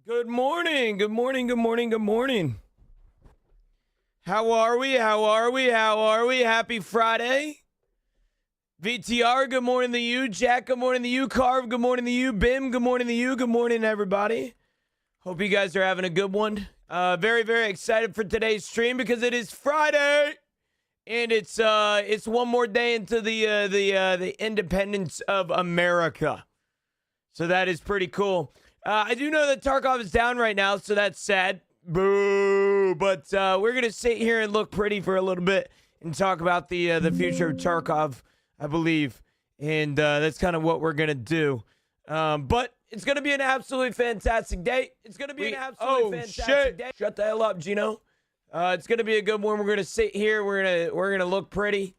Good morning. Good morning. Good morning. Good morning. How are we? How are we? How are we? Happy Friday. VTR, good morning to you. Jack, good morning to you. Carve, good morning to you. Bim, good morning to you. Good morning, everybody. Hope you guys are having a good one. Very, very excited for today's stream because it is Friday. And it's one more day into the independence of America. So that is pretty cool. I do know that Tarkov is down right now, so that's sad. Boo! But we're gonna sit here and look pretty for a little bit and talk about the future of Tarkov, I believe, and that's kind of what we're gonna do. But it's gonna be an absolutely fantastic day. It's gonna be an absolutely fantastic day. Shut the hell up, Gino. It's gonna be a good one. We're gonna sit here. We're gonna look pretty.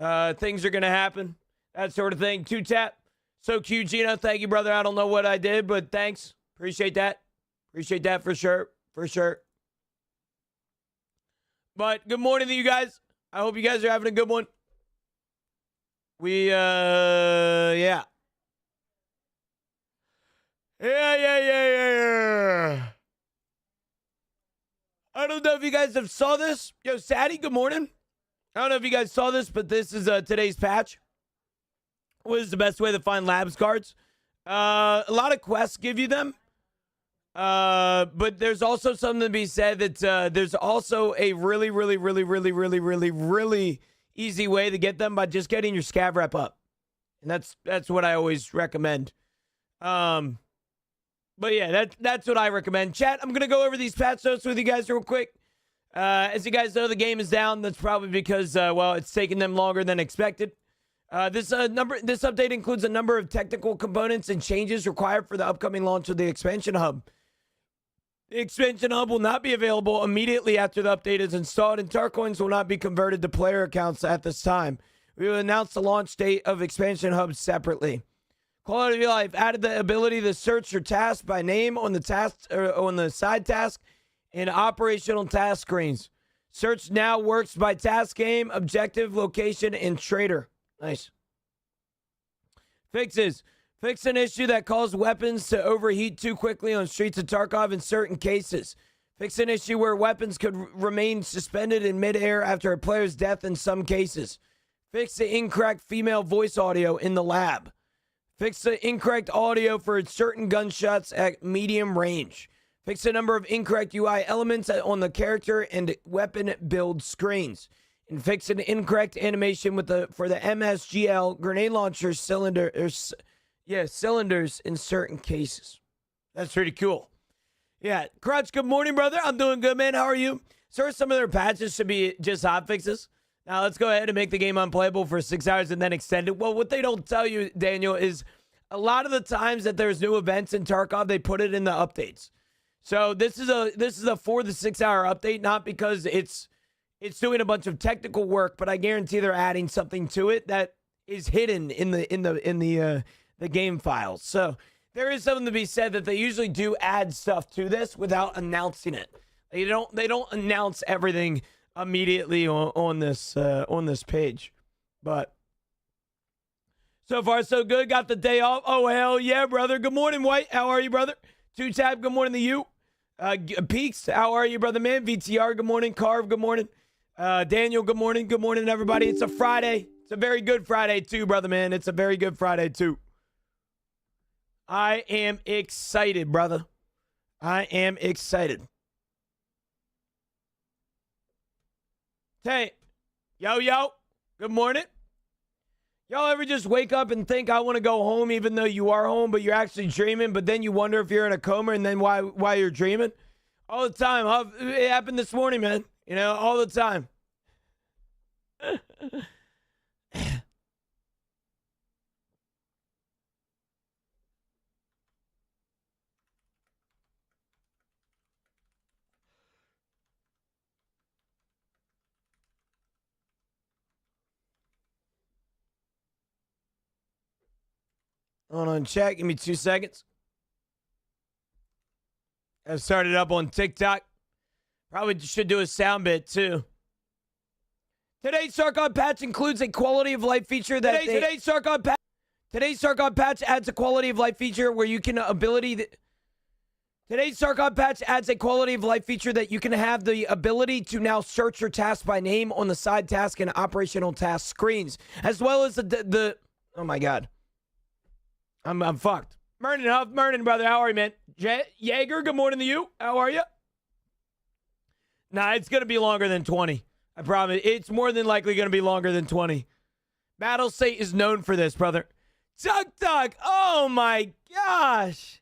Things are gonna happen. That sort of thing. 2-tap. So cute, Gino. Thank you, brother. I don't know what I did, but thanks. Appreciate that. Appreciate that for sure. For sure. But good morning to you guys. I hope you guys are having a good one. Yeah. Yeah. I don't know if you guys have saw this. Yo, Sadie, good morning. I don't know if you guys saw this, but this is today's patch. What is the best way to find labs cards? A lot of quests give you them. But there's also something to be said that there's also a really easy way to get them by just getting your scav rep up. And that's what I always recommend. But yeah, that's what I recommend. Chat, I'm going to go over these patch notes with you guys real quick. As you guys know, the game is down. That's probably because, well, it's taking them longer than expected. This update includes a number of technical components and changes required for the upcoming launch of the expansion hub. The expansion hub will not be available immediately after the update is installed, and Tarcoins will not be converted to player accounts at this time. We will announce the launch date of expansion hubs separately. Quality of life added the ability to search your task by name on the task or on the side task and operational task screens. Search now works by task, game, objective, location, and trader. Nice. Fixes. Fix an issue that caused weapons to overheat too quickly on Streets of Tarkov in certain cases. Fix an issue where weapons could remain suspended in midair after a player's death in some cases. Fix the incorrect female voice audio in the lab. Fix the incorrect audio for certain gunshots at medium range. Fix the number of incorrect UI elements on the character and weapon build screens. And fix an incorrect animation for the MSGL grenade launcher cylinders in certain cases. That's pretty cool. Yeah, Crutch, good morning, brother. I'm doing good, man. How are you? Sir, some of their patches should be just hotfixes. Now let's go ahead and make the game unplayable for 6 hours and then extend it. Well, what they don't tell you, Daniel, is a lot of the times that there's new events in Tarkov, they put it in the updates. So this is a 4 to 6 hour update, not because it's doing a bunch of technical work, but I guarantee they're adding something to it that is hidden in the game files. So there is something to be said that they usually do add stuff to this without announcing it. They don't announce everything immediately on this page. But so far so good. Got the day off. Oh hell yeah, brother. Good morning, White. How are you, brother? 2-tap. Good morning to you. Peaks. How are you, brother, man? VTR. Good morning. Carve. Good morning. Daniel, good morning. Good morning, everybody. It's a Friday. It's a very good Friday, too, brother, man. It's a very good Friday, too. I am excited, brother. I am excited. Hey, yo. Good morning. Y'all ever just wake up and think, I want to go home, even though you are home, but you're actually dreaming, but then you wonder if you're in a coma and then why you're dreaming? All the time. It happened this morning, man. You know, all the time. Hold on, chat. Give me 2 seconds. I started up on TikTok. Probably should do a sound bit, too. Today's Tarkov patch includes a quality of life feature that Today's Tarkov patch adds a quality of life feature where you can Today's Tarkov patch adds a quality of life feature that you can have the ability to now search your task by name on the side task and operational task screens, as well as the oh my god, I'm fucked. Morning, brother. How are you, man? Jaeger, good morning to you. How are you? Nah, it's gonna be longer than 20. I promise. It's more than likely gonna be longer than 20. Battle State is known for this, brother. Tuck. Oh my gosh.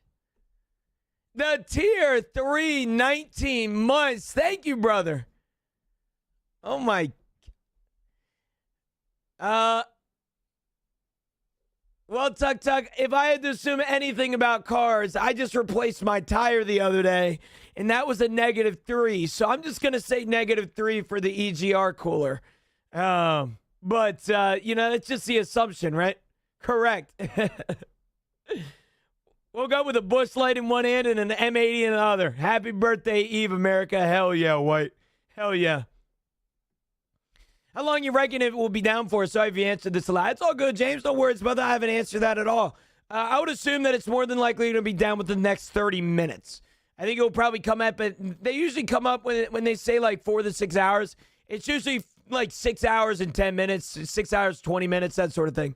The tier 3, 19 months. Thank you, brother. Oh, my. Well, Tuck, if I had to assume anything about cars, I just replaced my tire the other day, and that was a -3. So I'm just going to say -3 for the EGR cooler. But, you know, it's just the assumption, right? Correct. Woke up with a Busch Light in one hand and an M80 in the other. Happy birthday, Eve, America. Hell yeah, White. Hell yeah. How long you reckon it will be down for? Sorry if you answered this a lot. It's all good, James. No worries, brother. I haven't answered that at all. I would assume that it's more than likely going to be down within the next 30 minutes. I think it will probably come up, but they usually come up when they say like 4 to 6 hours. It's usually like 6 hours and 10 minutes, 6 hours, 20 minutes, that sort of thing.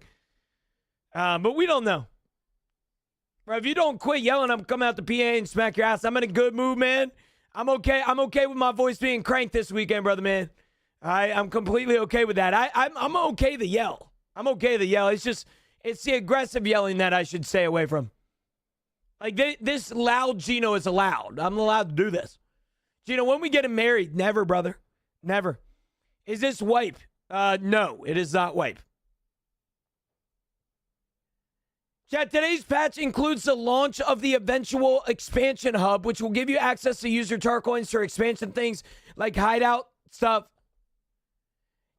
But we don't know. Bro, if you don't quit yelling, I'm coming out the PA and smack your ass. I'm in a good mood, man. I'm okay. I'm okay with my voice being cranked this weekend, brother, man. I'm completely okay with that. I'm okay to yell. I'm okay to yell. It's the aggressive yelling that I should stay away from. Like, this loud Gino is allowed. I'm allowed to do this. Gino, when we get married, never, brother. Never. Is this wipe? No, it is not wipe. Chat, today's patch includes the launch of the eventual expansion hub, which will give you access to use your tar coins for expansion things like hideout stuff.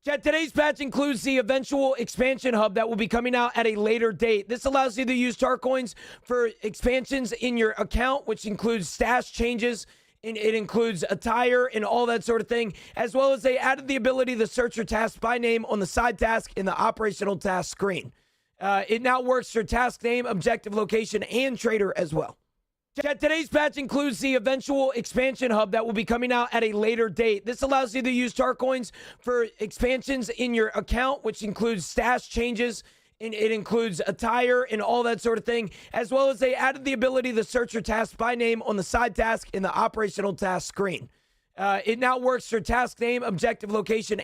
Chat, today's patch includes the eventual expansion hub that will be coming out at a later date. This allows you to use tar coins for expansions in your account, which includes stash changes. It includes attire and all that sort of thing, as well as they added the ability to search your task by name on the side task in the operational task screen. It now works for task name, objective location, and trader as well. Today's patch includes the eventual expansion hub that will be coming out at a later date. This allows you to use tar coins for expansions in your account, which includes stash changes. It includes attire and all that sort of thing, as well as they added the ability to search your task by name on the side task in the operational task screen. It now works for task name, objective location.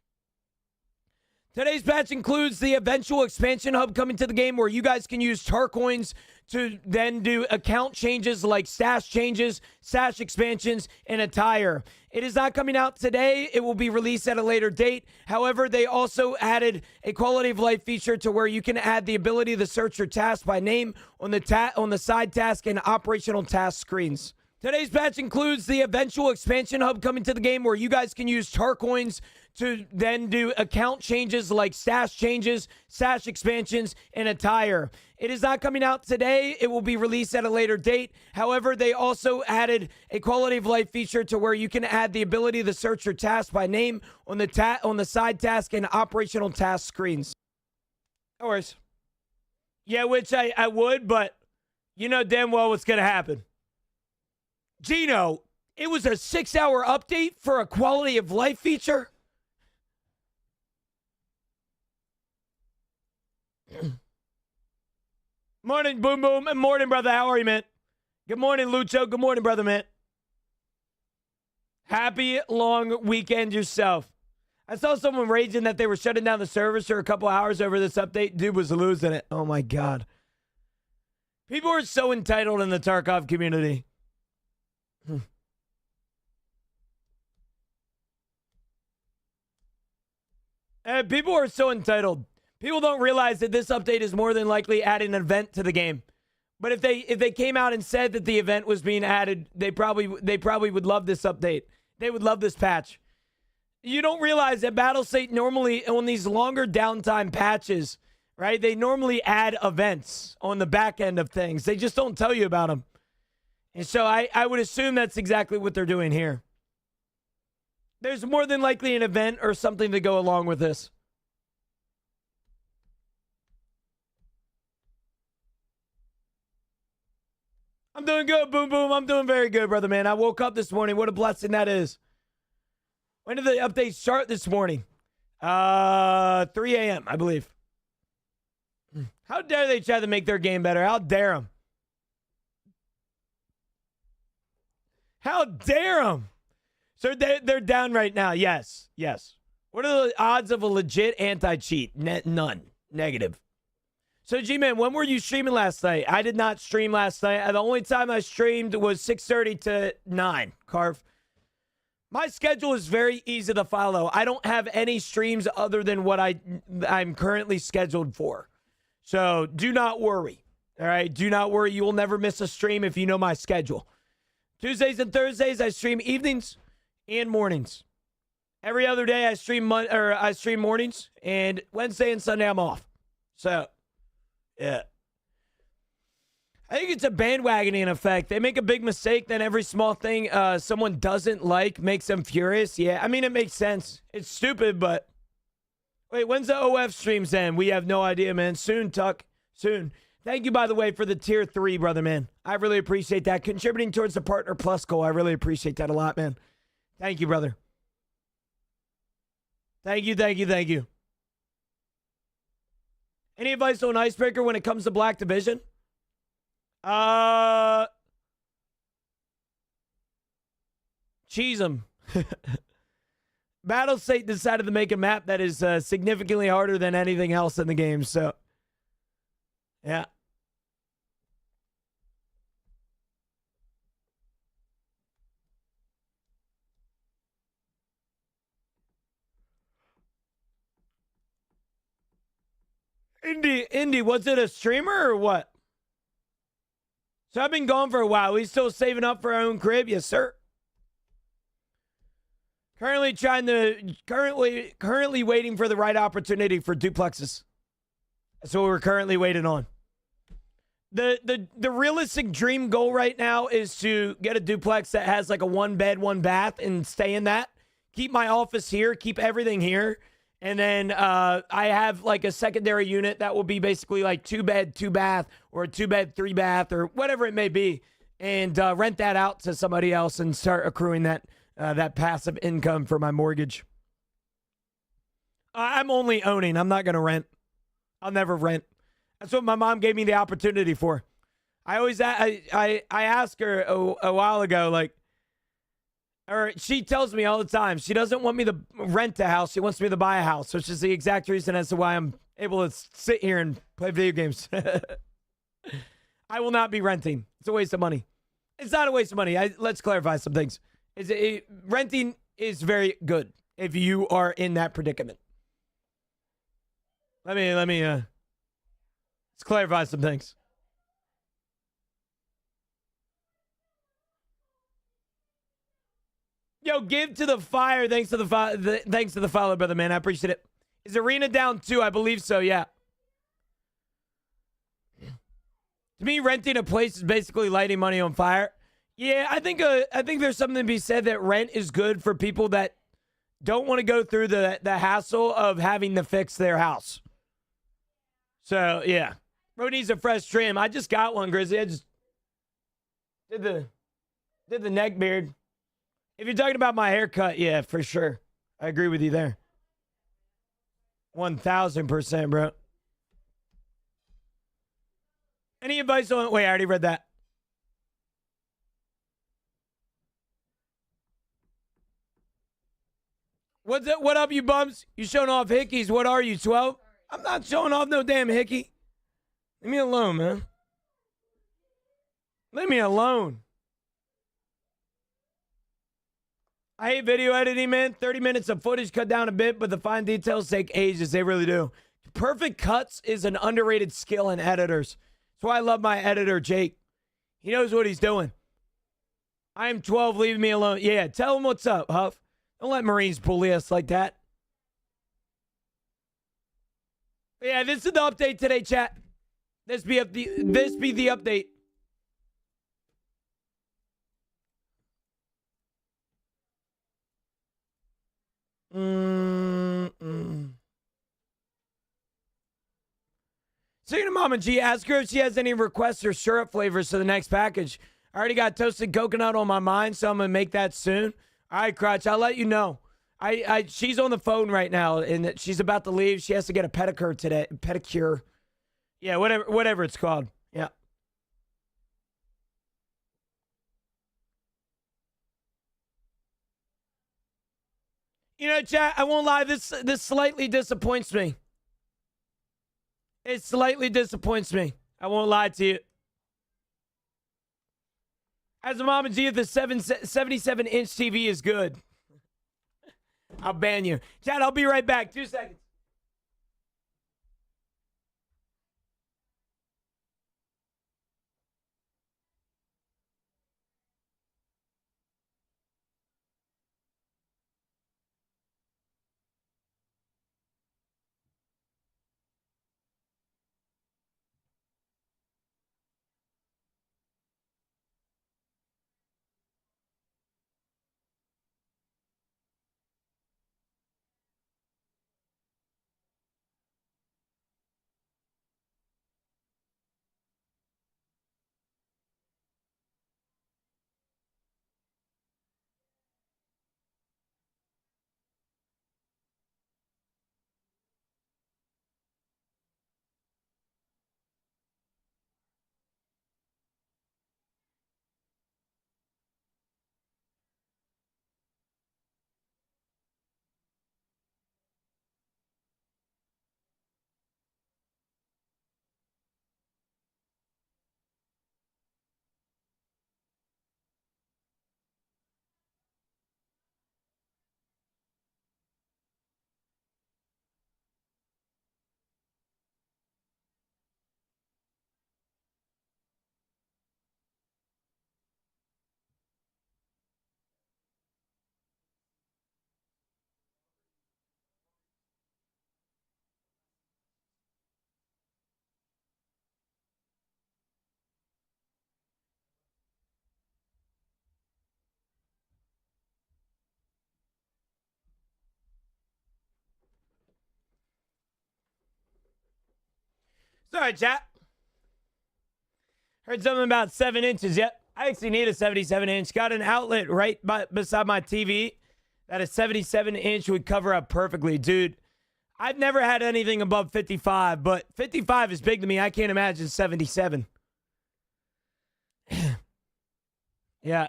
Today's patch includes the eventual expansion hub coming to the game where you guys can use tar coins to then do account changes like stash changes, stash expansions, and attire. It is not coming out today. It will be released at a later date. However, they also added a quality of life feature to where you can add the ability to search your task by name on the side task and operational task screens. Today's patch includes the eventual expansion hub coming to the game where you guys can use tar coins to then do account changes like stash changes, stash expansions, and attire. It is not coming out today. It will be released at a later date. However, they also added a quality of life feature to where you can add the ability to search your task by name on the side task and operational task screens. No worries. Yeah, which I would, but you know damn well what's going to happen. Gino, it was a 6-hour update for a quality of life feature? Morning, Boom Boom. Morning, brother. How are you, man? Good morning, Lucho. Good morning, brother, man. Happy long weekend yourself. I saw someone raging that they were shutting down the servers for a couple hours over this update. Dude was losing it. Oh, my God. People are so entitled in the Tarkov community. And people are so entitled. People don't realize that this update is more than likely adding an event to the game. But if they came out and said that the event was being added, they probably would love this update. They would love this patch. You don't realize that Battlestate normally on these longer downtime patches, right? They normally add events on the back end of things. They just don't tell you about them. And so I would assume that's exactly what they're doing here. There's more than likely an event or something to go along with this. I'm doing good, Boom Boom. I'm doing very good, brother, man. I woke up this morning. What a blessing that is. When did the update start this morning? 3 a.m., I believe. How dare they try to make their game better? How dare them? How dare them? So they're down right now. Yes. What are the odds of a legit anti-cheat? None. Negative. So, G-Man, when were you streaming last night? I did not stream last night. The only time I streamed was 6:30 to 9, Carve. My schedule is very easy to follow. I don't have any streams other than what I'm currently scheduled for. So, do not worry. All right? Do not worry. You will never miss a stream if you know my schedule. Tuesdays and Thursdays, I stream evenings and mornings. Every other day, I stream mornings. And Wednesday and Sunday, I'm off. So... yeah. I think it's a bandwagoning effect. They make a big mistake, then every small thing someone doesn't like makes them furious. Yeah, I mean, it makes sense. It's stupid, but... wait, when's the OF streams end? We have no idea, man. Soon, Tuck. Soon. Thank you, by the way, for the tier 3, brother, man. I really appreciate that. Contributing towards the Partner Plus goal. I really appreciate that a lot, man. Thank you, brother. Thank you. Any advice on Icebreaker when it comes to Black Division? Cheese them. Battle State decided to make a map that is significantly harder than anything else in the game, so... yeah. Indy, was it a streamer or what? So I've been gone for a while. We still saving up for our own crib? Yes, sir. Currently waiting for the right opportunity for duplexes. That's what we're currently waiting on. The realistic dream goal right now is to get a duplex that has like a 1 bed, 1 bath and stay in that. Keep my office here, keep everything here. And then I have like a secondary unit that will be basically like 2 bed, 2 bath, or a 2 bed, 3 bath, or whatever it may be, and rent that out to somebody else and start accruing that passive income for my mortgage. I'm only owning. I'm not gonna rent. I'll never rent. That's what my mom gave me the opportunity for. I asked her a while ago, like. Or she tells me all the time she doesn't want me to rent a house. She wants me to buy a house, which is the exact reason as to why I'm able to sit here and play video games. I will not be renting. It's a waste of money. It's not a waste of money. Let's clarify some things. Renting is very good if you are in that predicament. Let me let's clarify some things. Yo, give to the fire. Thanks to the follow, brother, man. I appreciate it. Is Arena down too? I believe so, yeah. To me, renting a place is basically lighting money on fire. Yeah, I think there's something to be said that rent is good for people that don't want to go through the hassle of having to fix their house. So, yeah. Bro needs a fresh trim. I just got one, Grizzly. I just did the neck beard. If you're talking about my haircut, yeah, for sure. I agree with you there. 1,000%, bro. Any advice on... wait, I already read that. What up, you bums? You showing off hickeys. What are you, 12? I'm not showing off no damn hickey. Leave me alone, man. Leave me alone. I hate video editing, man. 30 minutes of footage cut down a bit, but the fine details take ages. They really do. Perfect cuts is an underrated skill in editors. That's why I love my editor, Jake. He knows what he's doing. I am 12. Leave me alone. Yeah, tell him what's up, Huff. Don't let Marines bully us like that. Yeah, this is the update today, chat. This be the update. Speaking of Mama G, ask her if she has any requests or syrup flavors for the next package. I already got toasted coconut on my mind, so I'm gonna make that soon. All right, Crutch, I'll let you know. She's on the phone right now, and she's about to leave. She has to get a pedicure today. Pedicure. Yeah, whatever it's called. Yeah. You know, chat, I won't lie, this slightly disappoints me. It slightly disappoints me. I won't lie to you. As a Mama G, the 77-inch TV is good. I'll ban you. Chat, I'll be right back. 2 seconds. Sorry, chat. Heard something about 7 inches. Yep. I actually need a 77-inch. Got an outlet right beside my TV that a 77-inch would cover up perfectly. Dude, I've never had anything above 55, but 55 is big to me. I can't imagine 77. Yeah.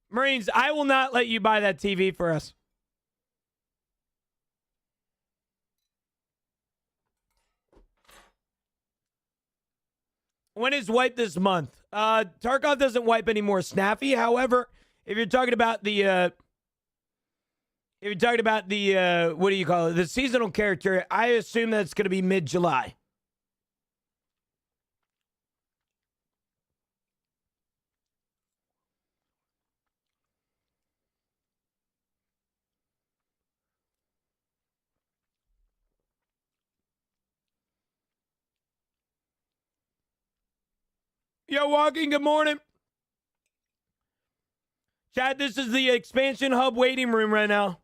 Marines, I will not let you buy that TV for us. When is wipe this month? Tarkov doesn't wipe anymore, Snaffy. However, if you're talking about the what do you call it? The seasonal character, I assume that's going to be mid-July. Yo, Walking, good morning. Chad, this is the expansion hub waiting room right now.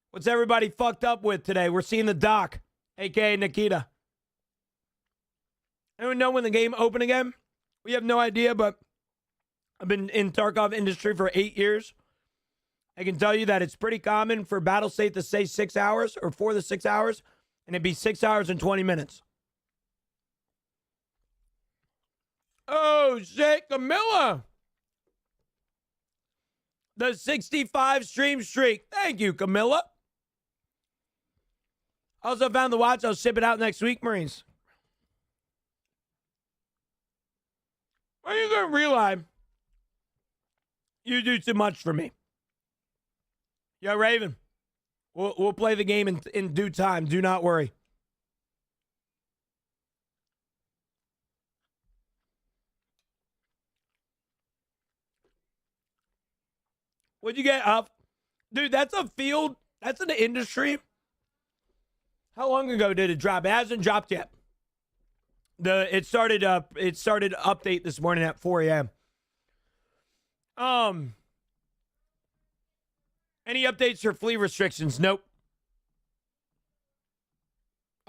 What's everybody fucked up with today? We're seeing the doc, a.k.a. Nikita. Anyone know when the game open again? We have no idea, but I've been in Tarkov industry for 8 years. I can tell you that it's pretty common for Battle State to say 6 hours or for the 6 hours, and it'd be 6 hours and 20 minutes. Oh, shit, Camilla. The 65 stream streak. Thank you, Camilla. Also found the watch. I'll ship it out next week, Marines. When are you going to realize you do too much for me? Yo, Raven. We'll play the game in due time. Do not worry. What'd you get up? Dude, that's a field. That's an industry. How long ago did it drop? It hasn't dropped yet. It started update this morning at 4 a.m. Any updates for flea restrictions? Nope.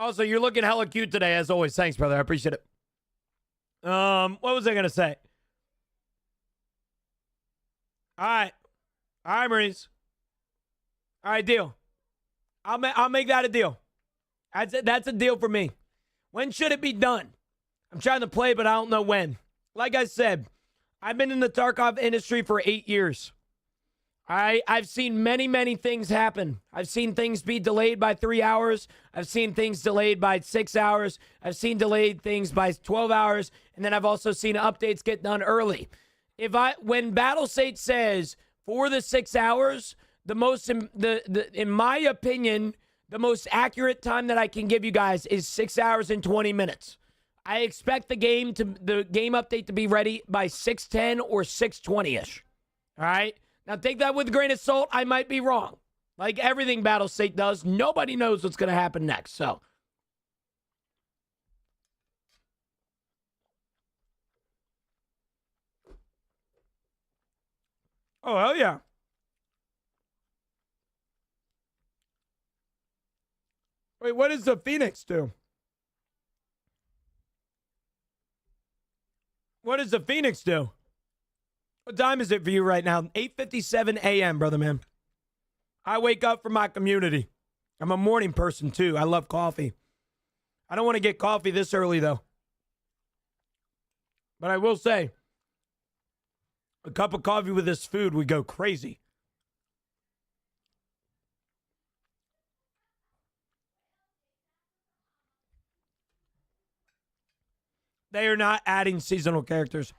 Also, you're looking hella cute today, as always. Thanks, brother. I appreciate it. What was I gonna say? All right, Marines. All right, deal. I'll make that a deal. That's a deal for me. When should it be done? I'm trying to play, but I don't know when. Like I said, I've been in the Tarkov industry for 8 years. I've seen many, many things happen. I've seen things be delayed by 3 hours. I've seen things delayed by 6 hours. I've seen delayed things by 12 hours. And then I've also seen updates get done early. When BattleState says for the 6 hours, in my opinion, the most accurate time that I can give you guys is 6 hours and 20 minutes. I expect the game update to be ready by 6:10 or 6:20ish. All right? Now, take that with a grain of salt. I might be wrong. Like everything BattleState does, nobody knows what's going to happen next. So, oh, hell yeah. Wait, what does the Phoenix do? What does the Phoenix do? What time is it for you right now? 8:57 a.m., brother man. I wake up for my community. I'm a morning person, too. I love coffee. I don't want to get coffee this early, though. But I will say, a cup of coffee with this food would go crazy. They are not adding seasonal characters.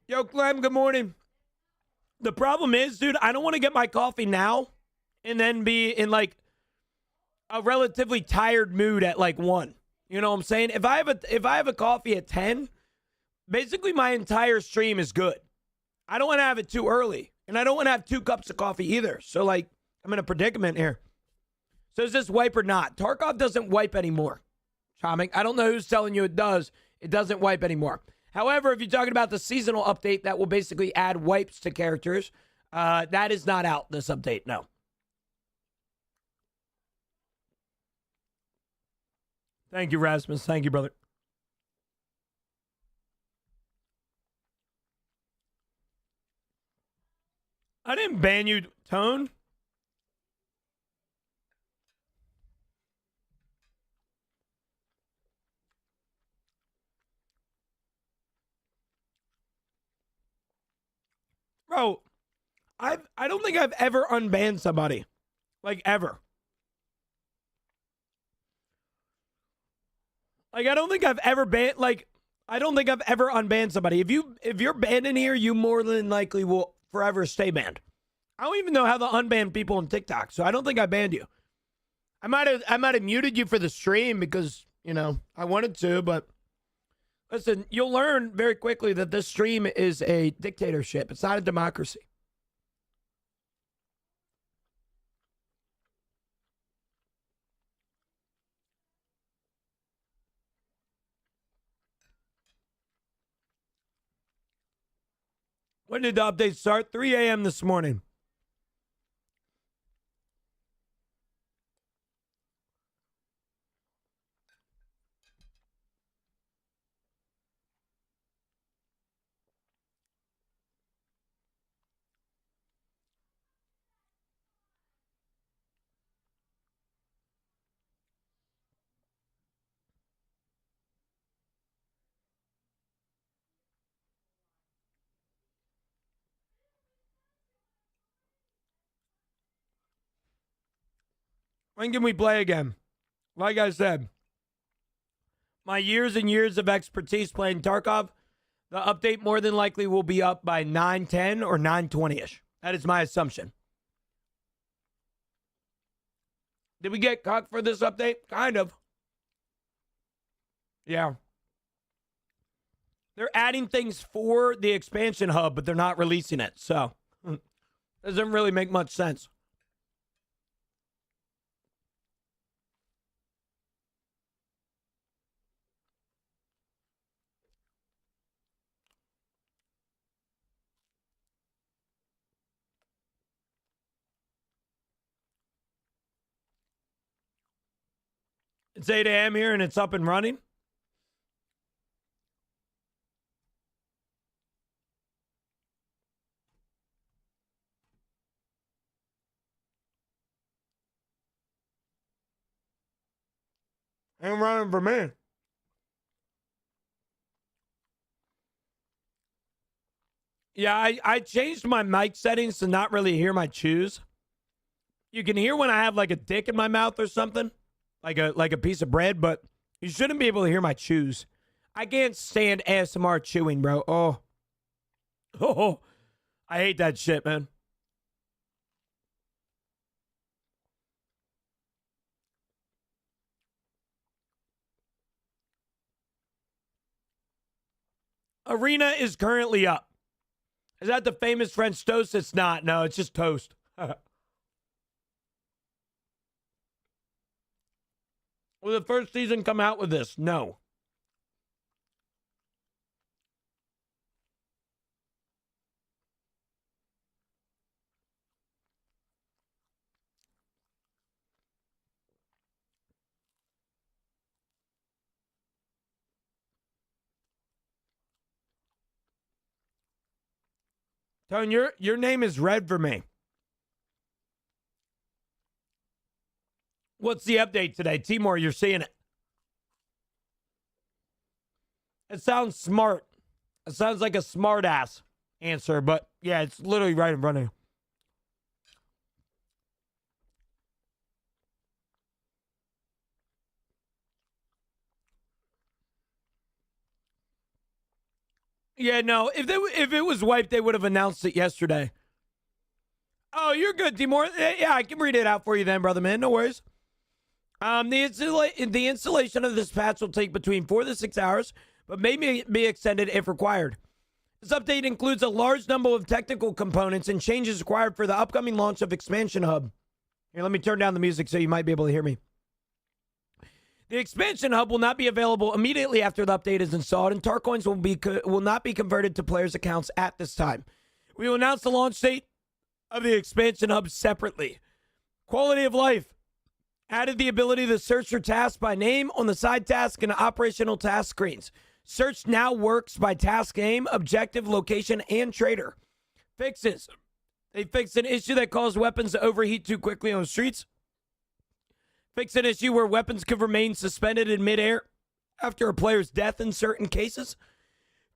Yo, Clem, good morning. The problem is, dude, I don't want to get my coffee now and then be in like a relatively tired mood at like 1. You know what I'm saying? If I have a coffee at 10, basically my entire stream is good. I don't want to have it too early, and I don't want to have 2 cups of coffee either. So like I'm in a predicament here. So is this wipe or not? Tarkov doesn't wipe anymore. Chomik, I don't know who's telling you it does. It doesn't wipe anymore. However, if you're talking about the seasonal update that will basically add wipes to characters, that is not out, this update, no. Thank you, Rasmus. Thank you, brother. I didn't ban you, Tone. Bro, I don't think I've ever unbanned somebody. Like, ever. Like, I don't think I've ever banned, like, I don't think I've ever unbanned somebody. If you're banned in here, you more than likely will forever stay banned. I don't even know how to unban people on TikTok, so I don't think I banned you. I might have muted you for the stream because, you know, I wanted to, but listen, you'll learn very quickly that this stream is a dictatorship. It's not a democracy. When did the update start? 3 a.m. this morning. When can we play again? Like I said, my years and years of expertise playing Tarkov, the update more than likely will be up by 9:10 or 9:20ish. That is my assumption. Did we get cucked for this update? Kind of. Yeah. They're adding things for the expansion hub, but they're not releasing it. So, doesn't really make much sense. It's 8 a.m. here and it's up and running. Ain't running for me. Yeah, I changed my mic settings to not really hear my chews. You can hear when I have like a dick in my mouth or something, like a piece of bread, but you shouldn't be able to hear my chews. I can't stand ASMR chewing, bro. Oh, I hate that shit, man. Arena is currently up. Is that the famous French toast? It's not. No, it's just toast. Will the first season come out with this? No. Tone, your name is red for me. What's the update today? Timor, you're seeing it. It sounds smart. It sounds like a smart ass answer, but yeah, it's literally right in front of you. Yeah, no. If it was wiped, they would have announced it yesterday. Oh, you're good, Timor. Yeah, I can read it out for you then, brother man. No worries. The installation of this patch will take between 4 to 6 hours, but may be extended if required. This update includes a large number of technical components and changes required for the upcoming launch of Expansion Hub. Here, let me turn down the music so you might be able to hear me. The Expansion Hub will not be available immediately after the update is installed, and Tarcoins will not be converted to players' accounts at this time. We will announce the launch date of the Expansion Hub separately. Quality of life. Added the ability to search for tasks by name on the side task and operational task screens. Search now works by task name, objective, location, and trader. Fixes. They fixed an issue that caused weapons to overheat too quickly on the streets. Fix an issue where weapons could remain suspended in midair after a player's death in certain cases.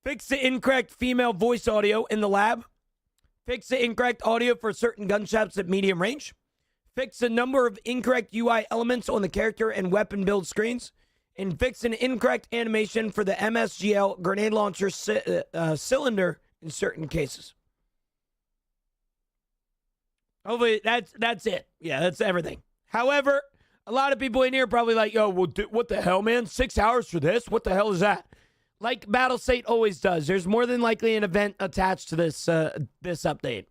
Fix the incorrect female voice audio in the lab. Fix the incorrect audio for certain gunshots at medium range. Fix a number of incorrect UI elements on the character and weapon build screens. And fix an incorrect animation for the MSGL grenade launcher cylinder in certain cases. Hopefully, that's it. Yeah, that's everything. However, a lot of people in here are probably like, yo, well, what the hell, man? 6 hours for this? What the hell is that? Like Battlestate always does. There's more than likely an event attached to this update.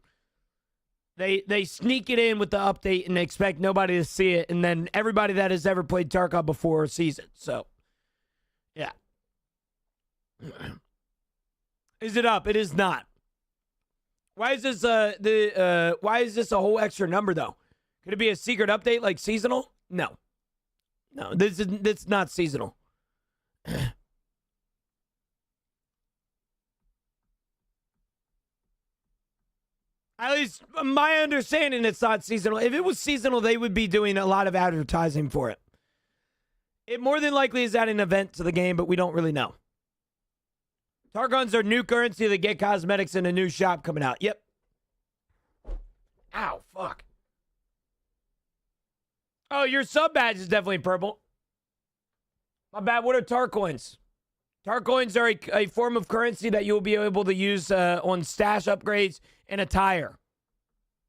They sneak it in with the update and expect nobody to see it, and then everybody that has ever played Tarkov before sees it. So, yeah. Is it up? It is not. Why is this why is this a whole extra number though? Could it be a secret update like seasonal? No. No, this is not seasonal. At least my understanding, it's not seasonal. If it was seasonal, they would be doing a lot of advertising for it. It more than likely is adding an event to the game, but we don't really know. Targons are new currency that get cosmetics in a new shop coming out. Yep. Ow, fuck. Oh, your sub badge is definitely purple. My bad. What are tar coins? Tar coins are a form of currency that you'll be able to use on stash upgrades and attire.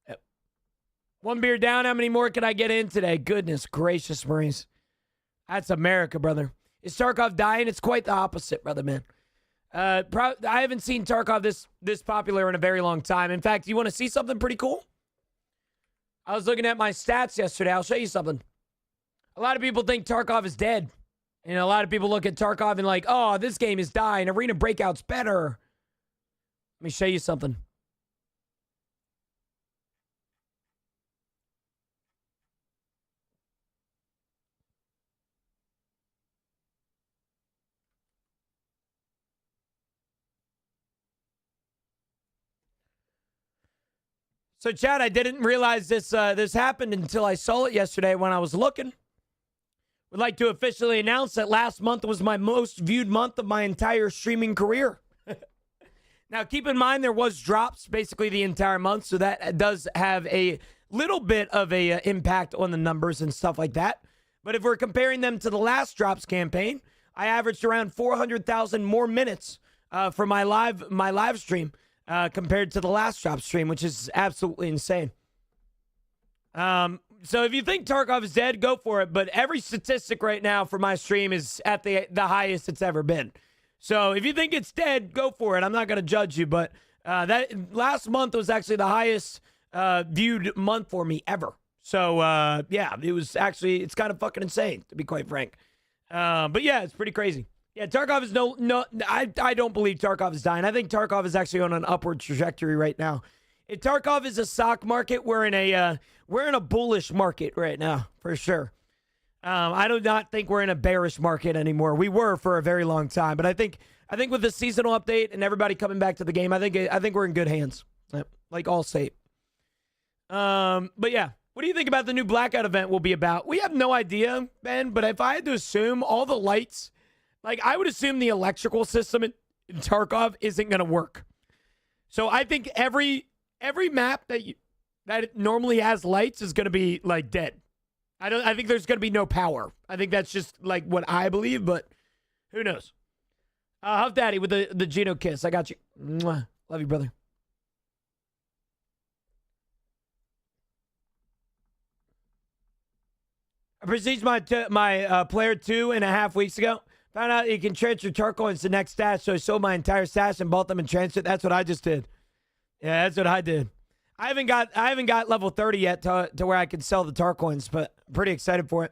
Yep. One beer down. How many more can I get in today? Goodness gracious, Marines. That's America, brother. Is Tarkov dying? It's quite the opposite, brother, man. I haven't seen Tarkov this popular in a very long time. In fact, you want to see something pretty cool? I was looking at my stats yesterday. I'll show you something. A lot of people think Tarkov is dead. And a lot of people look at Tarkov and like, oh, this game is dying. Arena Breakout's better. Let me show you something. So, Chad, I didn't realize this happened until I saw it yesterday when I was looking. Would like to officially announce that last month was my most viewed month of my entire streaming career. Now, keep in mind there was drops basically the entire month, so that does have a little bit of a impact on the numbers and stuff like that. But if we're comparing them to the last drops campaign, I averaged around 400,000 more minutes for my live stream compared to the last drop stream, which is absolutely insane. So if you think Tarkov is dead, go for it. But every statistic right now for my stream is at the highest it's ever been. So if you think it's dead, go for it. I'm not going to judge you, but that last month was actually the highest viewed month for me ever. So yeah, it's kind of fucking insane, to be quite frank. But yeah, it's pretty crazy. Yeah, Tarkov is I don't believe Tarkov is dying. I think Tarkov is actually on an upward trajectory right now. If Tarkov is a stock market, we're in a bullish market right now, for sure. I do not think we're in a bearish market anymore. We were for a very long time, but I think with the seasonal update and everybody coming back to the game, I think we're in good hands. Like all state. But yeah, what do you think about the new Blackout event will be about? We have no idea, Ben, but if I had to assume all the lights, like I would assume the electrical system in Tarkov isn't going to work. So I think every map that normally has lights is going to be like dead. I think there's going to be no power. I think that's just like what I believe, but who knows? Huff Daddy with the Gino kiss. I got you. Mwah. Love you, brother. I prestiged my player 2.5 weeks ago. Found out you can transfer Tarkov to next stash, so I sold my entire stash and bought them and transferred. That's what I just did. Yeah, that's what I did. I haven't got level 30 yet to where I can sell the tar coins, but I'm pretty excited for it.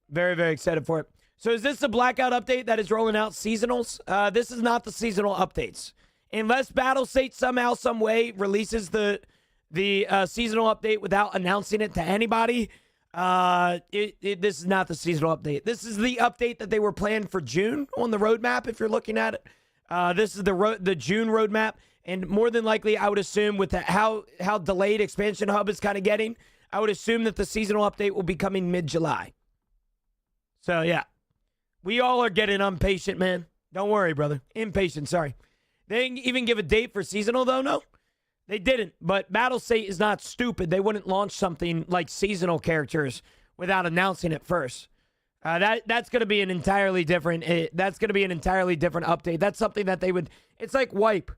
Very, very excited for it. So is this the Blackout update that is rolling out seasonals? This is not the seasonal updates. Unless Battlestate somehow, some way releases the seasonal update without announcing it to anybody, this is not the seasonal update. This is the update that they were planned for June on the roadmap, if you're looking at it. This is the June roadmap, and more than likely, I would assume with how delayed Expansion Hub is kind of getting, I would assume that the seasonal update will be coming mid-July. So, yeah. We all are getting impatient, man. Don't worry, brother. Impatient, sorry. They didn't even give a date for seasonal, though, no? They didn't, but Battlestate is not stupid. They wouldn't launch something like seasonal characters without announcing it first. That's going to be an entirely different. That's going to be an entirely different update. That's something that they would. It's like Wipe.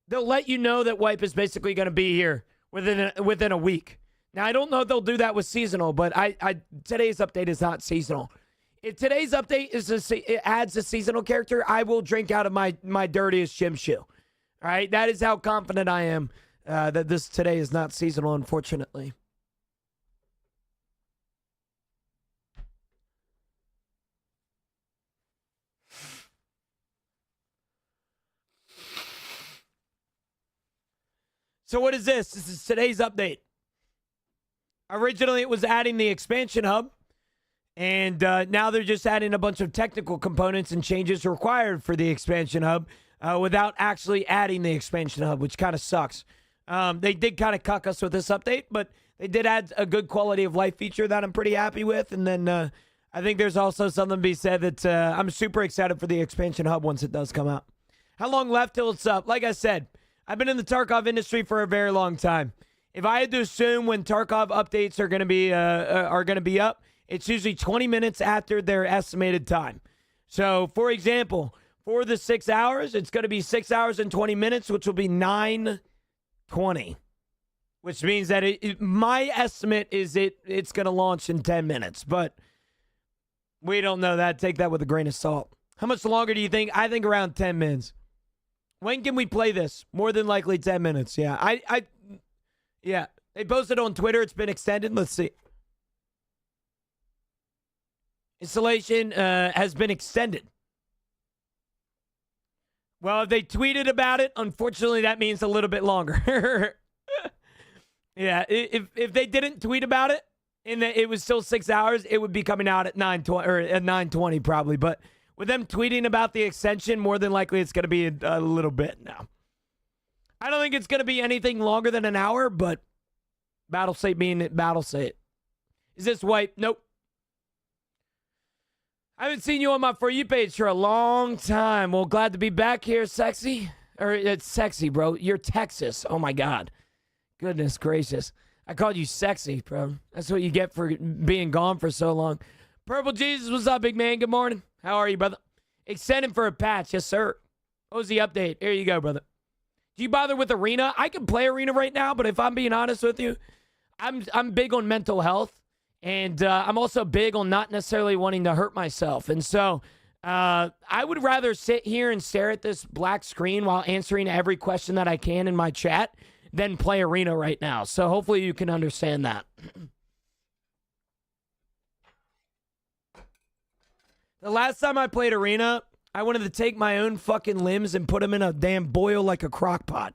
They'll let you know that Wipe is basically going to be here within a week. Now I don't know if they'll do that with seasonal, but today's update is not seasonal. If today's update it adds a seasonal character, I will drink out of my dirtiest gym shoe. All right, that is how confident I am that this today is not seasonal, unfortunately. So what is this? This is today's update. Originally, it was adding the expansion hub, and now they're just adding a bunch of technical components and changes required for the expansion hub without actually adding the expansion hub, which kind of sucks. They did kind of cuck us with this update, but they did add a good quality of life feature that I'm pretty happy with. And then I think there's also something to be said that I'm super excited for the expansion hub once it does come out. How long left till it's up? Like I said, I've been in the Tarkov industry for a very long time. If I had to assume when Tarkov updates are going to be up, it's usually 20 minutes after their estimated time. So, for example, for the 6 hours, it's going to be 6 hours and 20 minutes, which will be 9:20, which means that my estimate is it's going to launch in 10 minutes, but we don't know that. Take that with a grain of salt. How much longer do you think? I think around 10 minutes. When can we play this? More than likely 10 minutes. Yeah, yeah. They posted on Twitter. It's been extended. Let's see. Installation has been extended. Well, if they tweeted about it, unfortunately, that means a little bit longer. Yeah, if they didn't tweet about it and that it was still 6 hours, it would be coming out at 9:20 or at 9:20 probably. But with them tweeting about the extension, more than likely it's going to be a little bit now. I don't think it's going to be anything longer than an hour, but battle state being battle state. Is this white? Nope. I haven't seen you on my For You page for a long time. Well, glad to be back here, sexy. Or it's sexy, bro. You're Texas. Oh, my God. Goodness gracious. I called you sexy, bro. That's what you get for being gone for so long. Purple Jesus, what's up, big man? Good morning. How are you, brother? Extending for a patch. Yes, sir. What was the update? Here you go, brother. Do you bother with Arena? I can play Arena right now, but if I'm being honest with you, I'm big on mental health. And I'm also big on not necessarily wanting to hurt myself. And so I would rather sit here and stare at this black screen while answering every question that I can in my chat than play Arena right now. So hopefully you can understand that. The last time I played Arena, I wanted to take my own fucking limbs and put them in a damn boil like a crock pot.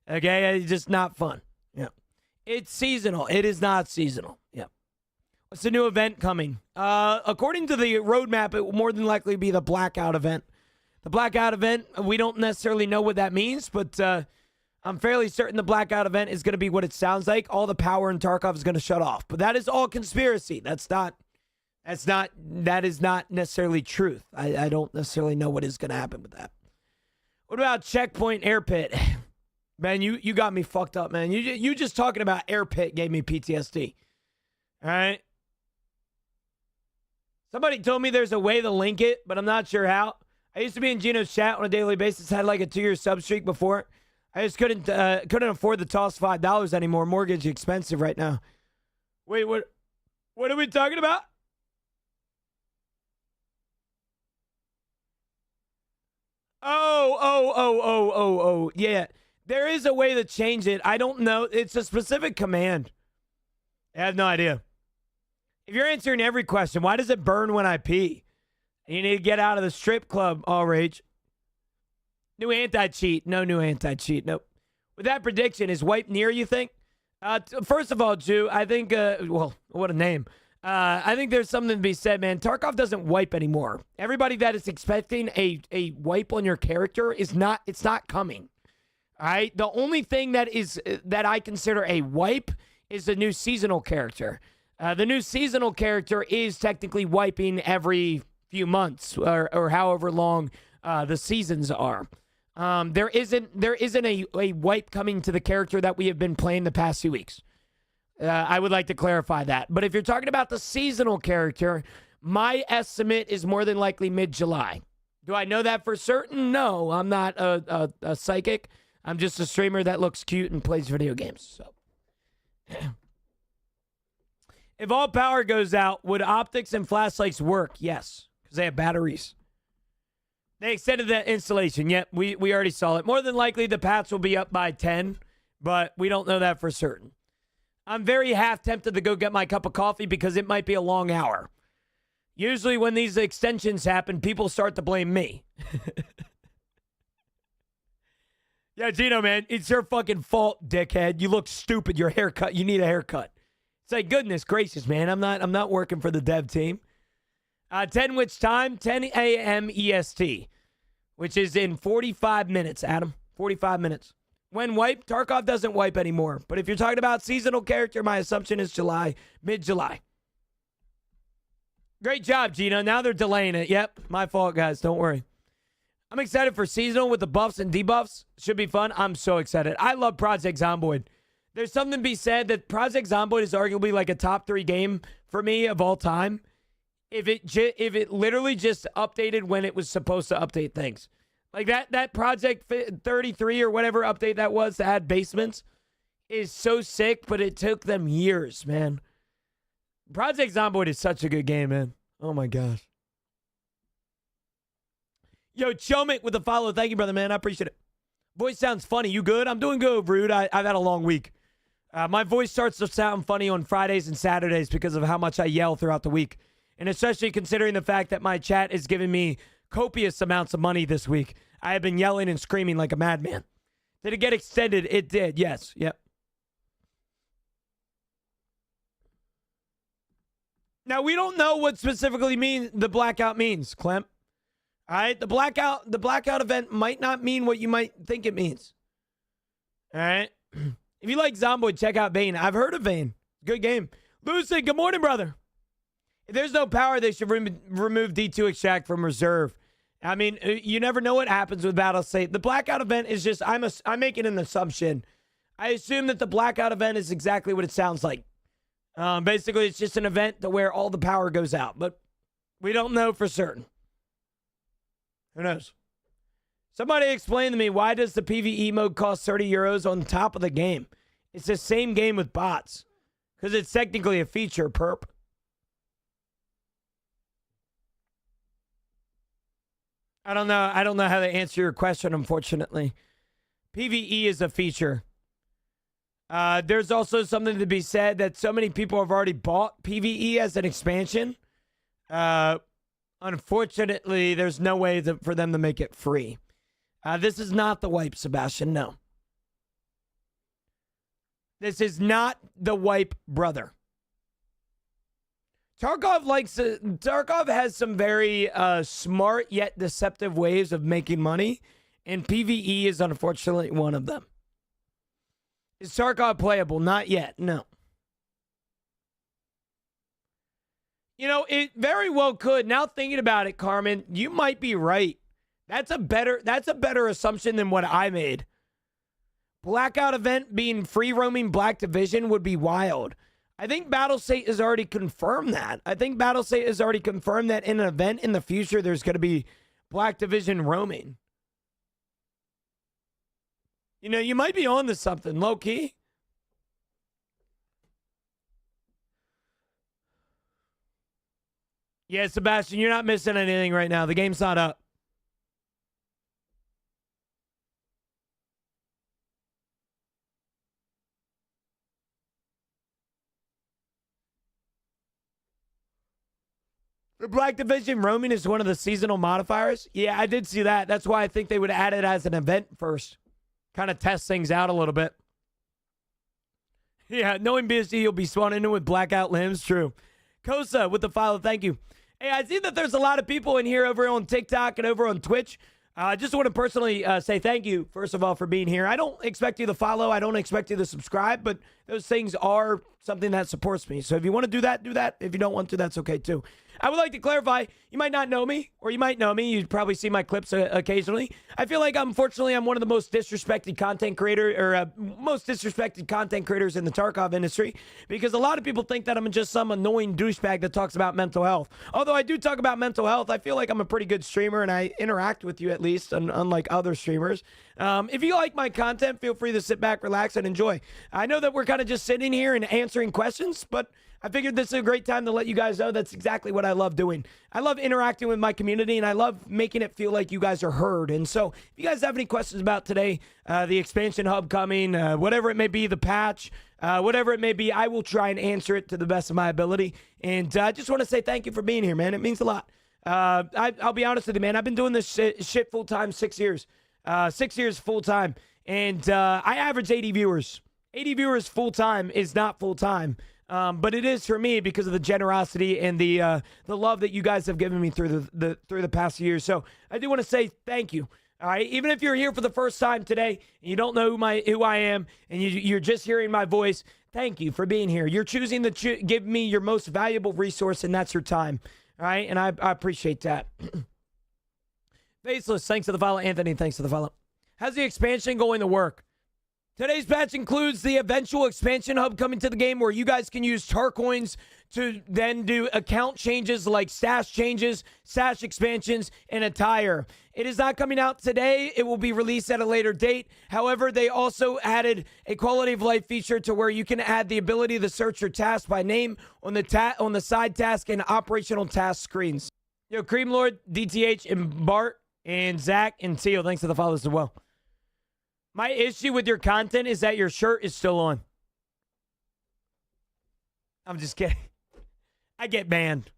Okay? It's just not fun. Yeah. It's seasonal. It is not seasonal. Yeah. What's the new event coming? According to the roadmap, it will more than likely be the Blackout event. The Blackout event, we don't necessarily know what that means, but I'm fairly certain the Blackout event is going to be what it sounds like. All the power in Tarkov is going to shut off. But that is all conspiracy. That is not necessarily truth. I don't necessarily know what is going to happen with that. What about Checkpoint Air Pit? Man, you got me fucked up, man. You just talking about Air Pit gave me PTSD. All right? Somebody told me there's a way to link it, but I'm not sure how. I used to be in Gino's chat on a daily basis. Had like a 2-year sub streak before. I just couldn't afford to toss $5 anymore. Mortgage expensive right now. Wait, what are we talking about? Oh. Yeah. There is a way to change it. I don't know. It's a specific command. I have no idea. If you're answering every question, why does it burn when I pee? You need to get out of the strip club, all rage. New anti-cheat. No new anti-cheat. Nope. With that prediction, is wipe near, you think? First of all, Jew, I think, well, what a name. I think there's something to be said, man. Tarkov doesn't wipe anymore. Everybody that is expecting a wipe on your character it's not coming. All right? The only thing that I consider a wipe is the new seasonal character. The new seasonal character is technically wiping every few months or however long the seasons are. There isn't a wipe coming to the character that we have been playing the past few weeks. I would like to clarify that. But if you're talking about the seasonal character, my estimate is more than likely mid-July. Do I know that for certain? No, I'm not a psychic. I'm just a streamer that looks cute and plays video games. So, if all power goes out, would optics and flashlights work? Yes, because they have batteries. They extended that installation. Yep, we already saw it. More than likely, the patch will be up by 10, but we don't know that for certain. I'm very half tempted to go get my cup of coffee because it might be a long hour. Usually when these extensions happen, people start to blame me. Yeah, Gino, man, it's your fucking fault, dickhead. You look stupid. Your haircut. You need a haircut. It's like, goodness gracious, man. I'm not working for the dev team. 10 which time? 10 a.m. EST, which is in 45 minutes, Adam. 45 minutes. When wipe, Tarkov doesn't wipe anymore. But if you're talking about seasonal character, my assumption is July, mid-July. Great job, Gino. Now they're delaying it. Yep, my fault, guys. Don't worry. I'm excited for seasonal with the buffs and debuffs. Should be fun. I'm so excited. I love Project Zomboid. There's something to be said that Project Zomboid is arguably like a top 3 game for me of all time. If it literally just updated when it was supposed to update things. Like that Project 33 or whatever update that was to add basements is so sick, but it took them years, man. Project Zomboid is such a good game, man. Oh my gosh. Yo, Chomik with the follow. Thank you, brother, man. I appreciate it. Voice sounds funny. You good? I'm doing good, Rude. I've had a long week. My voice starts to sound funny on Fridays and Saturdays because of how much I yell throughout the week. And especially considering the fact that my chat is giving me copious amounts of money this week. I have been yelling and screaming like a madman. Did it get extended? It did, yes. Yep. Now, we don't know what specifically the blackout means, Clem. All right? The blackout event might not mean what you might think it means. All right. If you like Zomboid, check out Vayne. I've heard of Vayne. Good game. Lucid, good morning, brother. If there's no power, they should remove D2 extract from reserve. I mean, you never know what happens with Battle State. The blackout event is just, I'm making an assumption. I assume that the blackout event is exactly what it sounds like. Basically, it's just an event to where all the power goes out. But we don't know for certain. Who knows? Somebody explain to me, why does the PvE mode cost 30 euros on top of the game? It's the same game with bots. Because it's technically a feature, perp. I don't know how to answer your question, unfortunately. PvE is a feature. There's also something to be said that so many people have already bought PvE as an expansion. Unfortunately, there's no way for them to make it free. This is not the wipe, Sebastian. No. This is not the wipe, brother. Tarkov has some very smart yet deceptive ways of making money, and PvE is unfortunately one of them. Is Tarkov playable? Not yet. No. You know, it very well could. Now thinking about it, Carmen, you might be right. That's a better assumption than what I made. Blackout event being free roaming Black Division would be wild. I think Battlestate has already confirmed that. I think Battlestate has already confirmed that in an event in the future, there's going to be Black Division roaming. You know, you might be on to something, low key. Yeah, Sebastian, you're not missing anything right now. The game's not up. The Black Division roaming is one of the seasonal modifiers. Yeah, I did see that. That's why I think they would add it as an event first. Kind of test things out a little bit. Yeah, knowing BSD, you'll be spawning in with blackout limbs. True. Kosa with the follow. Thank you. Hey, I see that there's a lot of people in here over on TikTok and over on Twitch. I just want to personally say thank you, first of all, for being here. I don't expect you to follow. I don't expect you to subscribe, but those things are something that supports me. So if you want to do that, do that. If you don't want to, that's okay, too. I would like to clarify, you might not know me, or you might know me. You probably see my clips occasionally. I feel like, unfortunately, I'm one of the most disrespected content creators in the Tarkov industry, because a lot of people think that I'm just some annoying douchebag that talks about mental health. Although I do talk about mental health, I feel like I'm a pretty good streamer, and I interact with you at least, unlike other streamers. If you like my content, feel free to sit back, relax, and enjoy. I know that we're kind of just sitting here and answering questions, but I figured this is a great time to let you guys know that's exactly what I love doing. I love interacting with my community, and I love making it feel like you guys are heard. And so if you guys have any questions about today, the expansion hub coming, whatever it may be, the patch, whatever it may be, I will try and answer it to the best of my ability. And I just want to say thank you for being here, man. It means a lot. I'll be honest with you, man. I've been doing this shit full-time 6 years. 6 years full-time. And I average 80 viewers. 80 viewers full-time is not full-time. But it is for me because of the generosity and the love that you guys have given me through the past years. So I do want to say thank you. All right, even if you're here for the first time today and you don't know who I am, and you're just hearing my voice, thank you for being here. You're choosing to give me your most valuable resource, and that's your time. All right, and I appreciate that. Faceless, thanks for the follow. Anthony, thanks for the follow. How's the expansion going to work? Today's patch includes the eventual expansion hub coming to the game where you guys can use tar coins to then do account changes like stash changes, stash expansions, and attire. It is not coming out today. It will be released at a later date. However, they also added a quality of life feature to where you can add the ability to search your task by name on the side task and operational task screens. Yo, Cream Lord, DTH, and Bart, and Zach, and Teal, thanks for the follows as well. My issue with your content is that your shirt is still on. I'm just kidding. I get banned.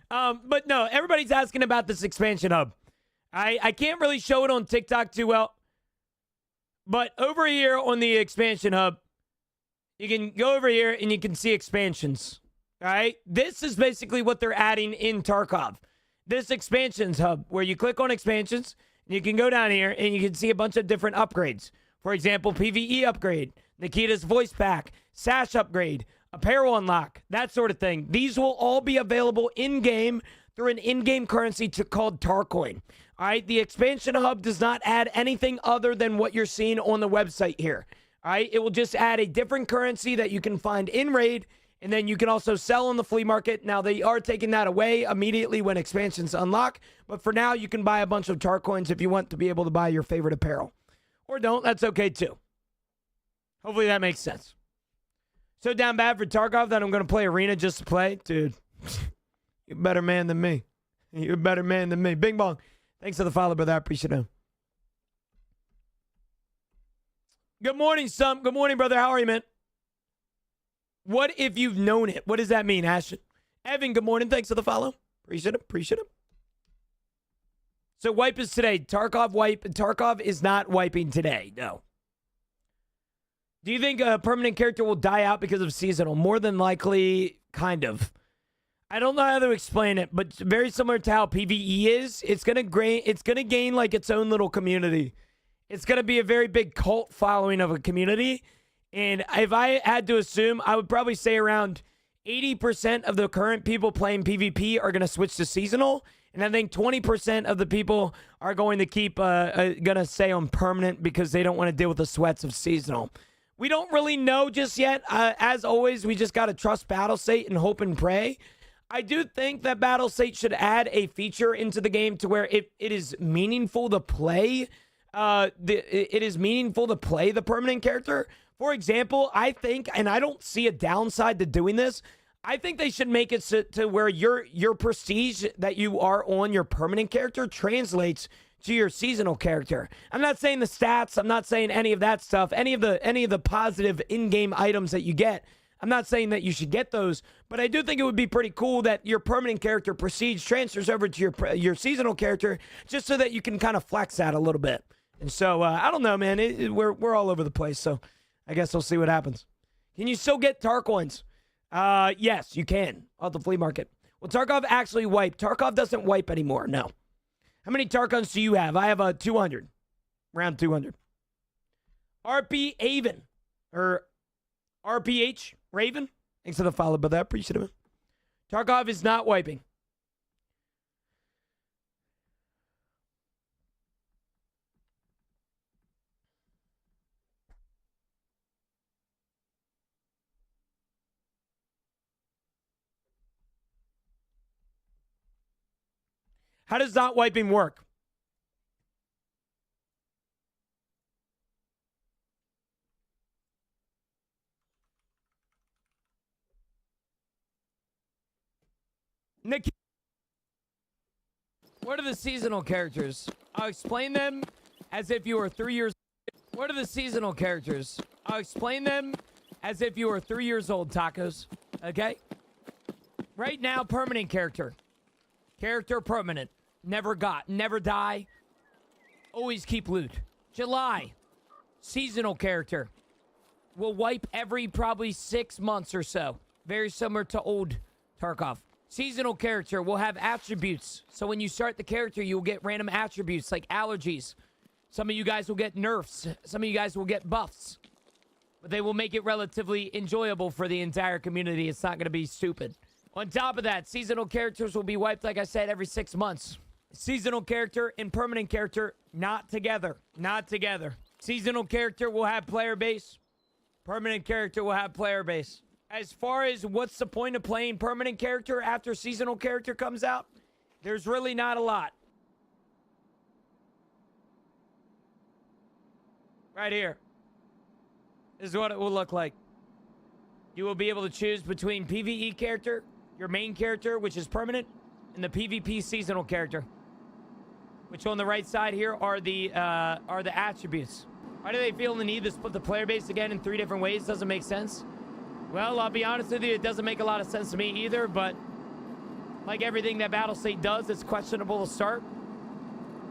But no, everybody's asking about this expansion hub. I can't really show it on TikTok too well. But over here on the expansion hub, you can go over here and you can see expansions. All right? This is basically what they're adding in Tarkov. This expansions hub, where you click on expansions, you can go down here and you can see a bunch of different upgrades. For example, PvE upgrade, Nikita's voice pack, Sash upgrade, apparel unlock, that sort of thing. These will all be available in-game through an in-game currency called Tarcoin. All right, the expansion hub does not add anything other than what you're seeing on the website here. All right, it will just add a different currency that you can find in Raid, and then you can also sell on the flea market. Now, they are taking that away immediately when expansions unlock, but for now, you can buy a bunch of Tarcoins if you want to be able to buy your favorite apparel. Or don't, that's okay too. Hopefully that makes sense. So down bad for Tarkov that I'm going to play Arena just to play? Dude, you're a better man than me. You're a better man than me. Bing bong. Thanks for the follow, brother. I appreciate it. Good morning, Stump. Good morning, brother. How are you, man? What if you've known it? What does that mean, Ashton? Evan, good morning. Thanks for the follow. Appreciate it. Appreciate it. So wipe is today. Tarkov wipe. Tarkov is not wiping today. No. Do you think a permanent character will die out because of seasonal? More than likely, kind of. I don't know how to explain it, but very similar to how PvE is. It's gonna gain like its own little community. It's gonna be a very big cult following of a community. And if I had to assume, I would probably say around 80% of the current people playing PvP are gonna switch to seasonal. And I think 20% of the people are going to keep gonna stay on permanent because they don't want to deal with the sweats of seasonal. We don't really know just yet. As always, we just got to trust BattleState and hope and pray. I do think that BattleState should add a feature into the game to where it is meaningful to play. It is meaningful to play the permanent character. For example, I think, and I don't see a downside to doing this, I think they should make it to where your prestige that you are on your permanent character translates to your seasonal character. I'm not saying the stats. I'm not saying any of that stuff. Any of the positive in-game items that you get. I'm not saying that you should get those, but I do think it would be pretty cool that your permanent character prestige transfers over to your seasonal character, just so that you can kind of flex that a little bit. And so I don't know, man. We're all over the place, so I guess we'll see what happens. Can you still get Tarcoins? Yes, you can off the flea market. Well, Tarkov actually wiped. Tarkov doesn't wipe anymore. No. How many Tarkons do you have? I have 200. Around 200. RP Avon. Or RPH Raven. Thanks for the follow, brother. I appreciate it. Tarkov is not wiping. How does not wiping work? Nick, what are the seasonal characters? I'll explain them as if you were 3 years. What are the seasonal characters? I'll explain them as if you were 3 years old, Tacos. Okay? Right now, permanent character. Character permanent. Never die. Always keep loot. July. Seasonal character. Will wipe every probably 6 months or so. Very similar to old Tarkov. Seasonal character will have attributes. So when you start the character, you'll get random attributes like allergies. Some of you guys will get nerfs. Some of you guys will get buffs. But they will make it relatively enjoyable for the entire community. It's not going to be stupid. On top of that, seasonal characters will be wiped, like I said, every 6 months. Seasonal character and permanent character, not together. Not together. Seasonal character will have player base. Permanent character will have player base. As far as what's the point of playing permanent character after seasonal character comes out, there's really not a lot. Right here. This is what it will look like. You will be able to choose between PvE character, your main character, which is permanent, and the PvP seasonal character, which on the right side here are the attributes. Why do they feel the need to split the player base again in 3 different ways? Doesn't make sense. Well, I'll be honest with you, it doesn't make a lot of sense to me either, but like everything that BattleState does, it's questionable to start.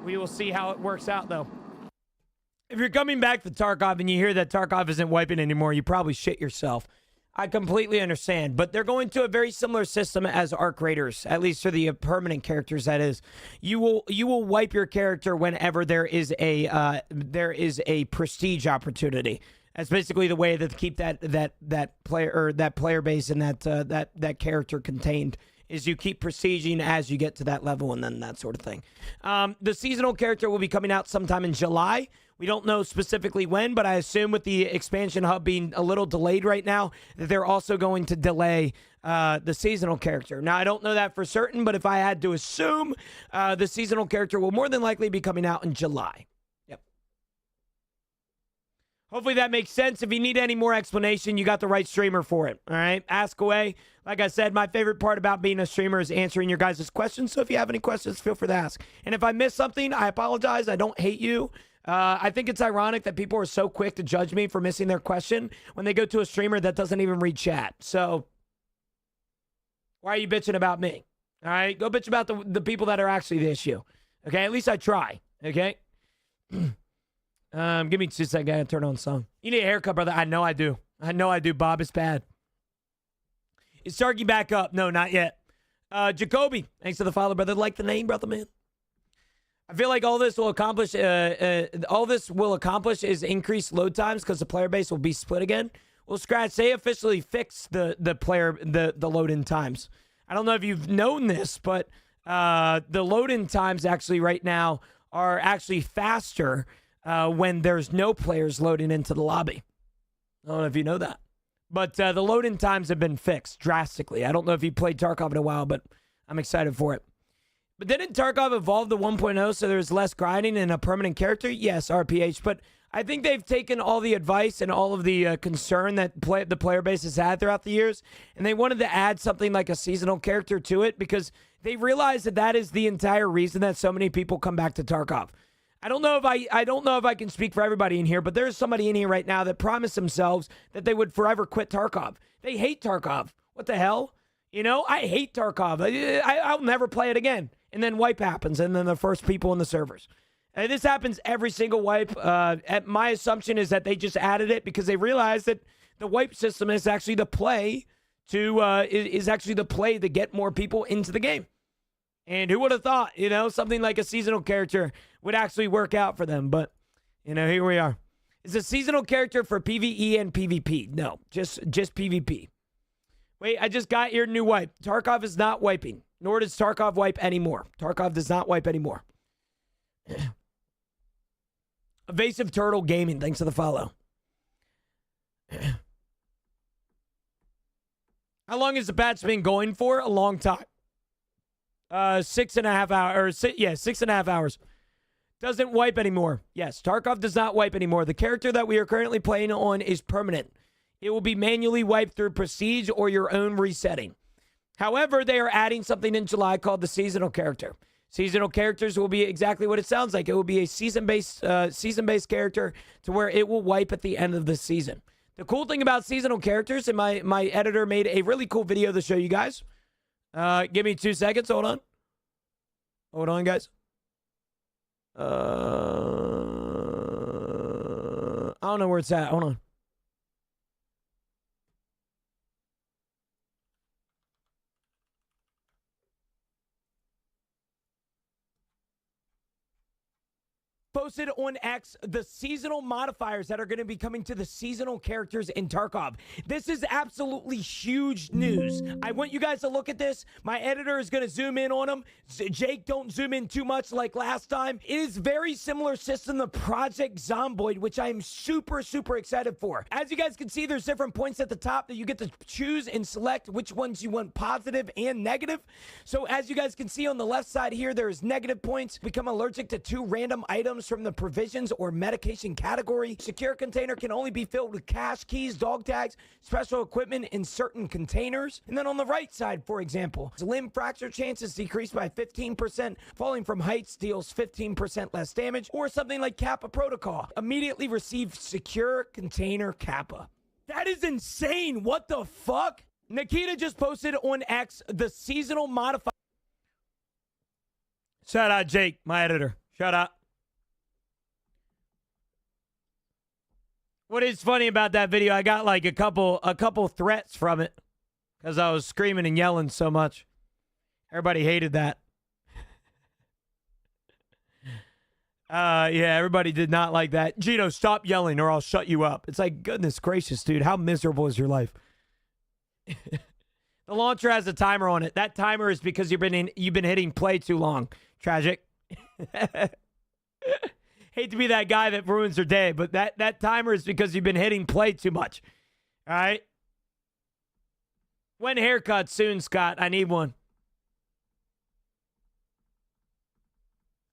We will see how it works out, though. If you're coming back to Tarkov and you hear that Tarkov isn't wiping anymore, you probably shit yourself. I completely understand, but they're going to a very similar system as Arc Raiders, at least for the permanent characters. That is, you will wipe your character whenever there is a prestige opportunity. That's basically the way to keep that player base and that character contained. Is you keep prestiging as you get to that level and then that sort of thing. The seasonal character will be coming out sometime in July. We don't know specifically when, but I assume with the expansion hub being a little delayed right now, that they're also going to delay the seasonal character. Now, I don't know that for certain, but if I had to assume, the seasonal character will more than likely be coming out in July. Yep. Hopefully that makes sense. If you need any more explanation, you got the right streamer for it. All right? Ask away. Like I said, my favorite part about being a streamer is answering your guys' questions. So if you have any questions, feel free to ask. And if I miss something, I apologize. I don't hate you. I think it's ironic that people are so quick to judge me for missing their question when they go to a streamer that doesn't even read chat. So why are you bitching about me? All right? Go bitch about the people that are actually the issue. Okay? At least I try. Okay? Give me 2 seconds. I gotta turn on song. You need a haircut, brother. I know I do. I know I do, Bob. It's bad. Is Starkey back up? No, not yet. Jacoby, thanks for the follow, brother. Like the name, brother, man. I feel like all this will accomplish is increased load times because the player base will be split again. Well, Scratch, they officially fixed the load-in times. I don't know if you've known this, but the load-in times actually right now are actually faster when there's no players loading into the lobby. I don't know if you know that. But the load-in times have been fixed drastically. I don't know if you played Tarkov in a while, but I'm excited for it. But didn't Tarkov evolve to 1.0 so there's less grinding and a permanent character? Yes, RPH. But I think they've taken all the advice and all of the concern that the player base has had throughout the years, and they wanted to add something like a seasonal character to it because they realized that that is the entire reason that so many people come back to Tarkov. I don't know if I can speak for everybody in here, but there's somebody in here right now that promised themselves that they would forever quit Tarkov. They hate Tarkov. What the hell? You know, I hate Tarkov. I'll never play it again. And then wipe happens, and then the first people in the servers. And this happens every single wipe. My assumption is that they just added it because they realized that the wipe system is actually the play to get more people into the game. And who would have thought, you know, something like a seasonal character would actually work out for them? But, you know, here we are. Is a seasonal character for PvE and PvP? No, just PvP. Wait, I just got your new wipe. Tarkov is not wiping, nor does Tarkov wipe anymore. Tarkov does not wipe anymore. Evasive Turtle Gaming, thanks for the follow. How long has the patch been going for? A long time. 6.5 hours. 6.5 hours. Doesn't wipe anymore. Yes, Tarkov does not wipe anymore. The character that we are currently playing on is permanent. It will be manually wiped through Prestige or your own resetting. However, they are adding something in July called the seasonal character. Seasonal characters will be exactly what it sounds like. It will be a season-based character to where it will wipe at the end of the season. The cool thing about seasonal characters, and my editor made a really cool video to show you guys. Give me 2 seconds. Hold on. Hold on, guys. I don't know where it's at. Hold on. Posted on X the seasonal modifiers that are going to be coming to the seasonal characters in Tarkov. This is absolutely huge news. I want you guys to look at this. My editor is going to zoom in on them. Jake, don't zoom in too much like last time. It is very similar system to Project Zomboid, which I am super, super excited for. As you guys can see, there's different points at the top that you get to choose and select which ones you want positive and negative. So as you guys can see on the left side here, there's negative points. Become allergic to 2 random items from the provisions or medication category. Secure container can only be filled with cash, keys, dog tags, special equipment in certain containers. And then on the right side, for example, limb fracture chances decreased by 15%. Falling from heights deals 15% less damage. Or something like Kappa Protocol. Immediately receive secure container Kappa. That is insane. What the fuck? Nikita just posted on X the seasonal modifier. Shout out Jake, my editor. Shout out. What is funny about that video, I got like a couple threats from it because I was screaming and yelling so much. Everybody hated that. Yeah, everybody did not like that. Gino, stop yelling or I'll shut you up. It's like, goodness gracious, dude. How miserable is your life? The launcher has a timer on it. That timer is because you've been hitting play too long. Tragic. Hate to be that guy that ruins their day, but that timer is because you've been hitting play too much. All right? When haircut soon, Scott? I need one.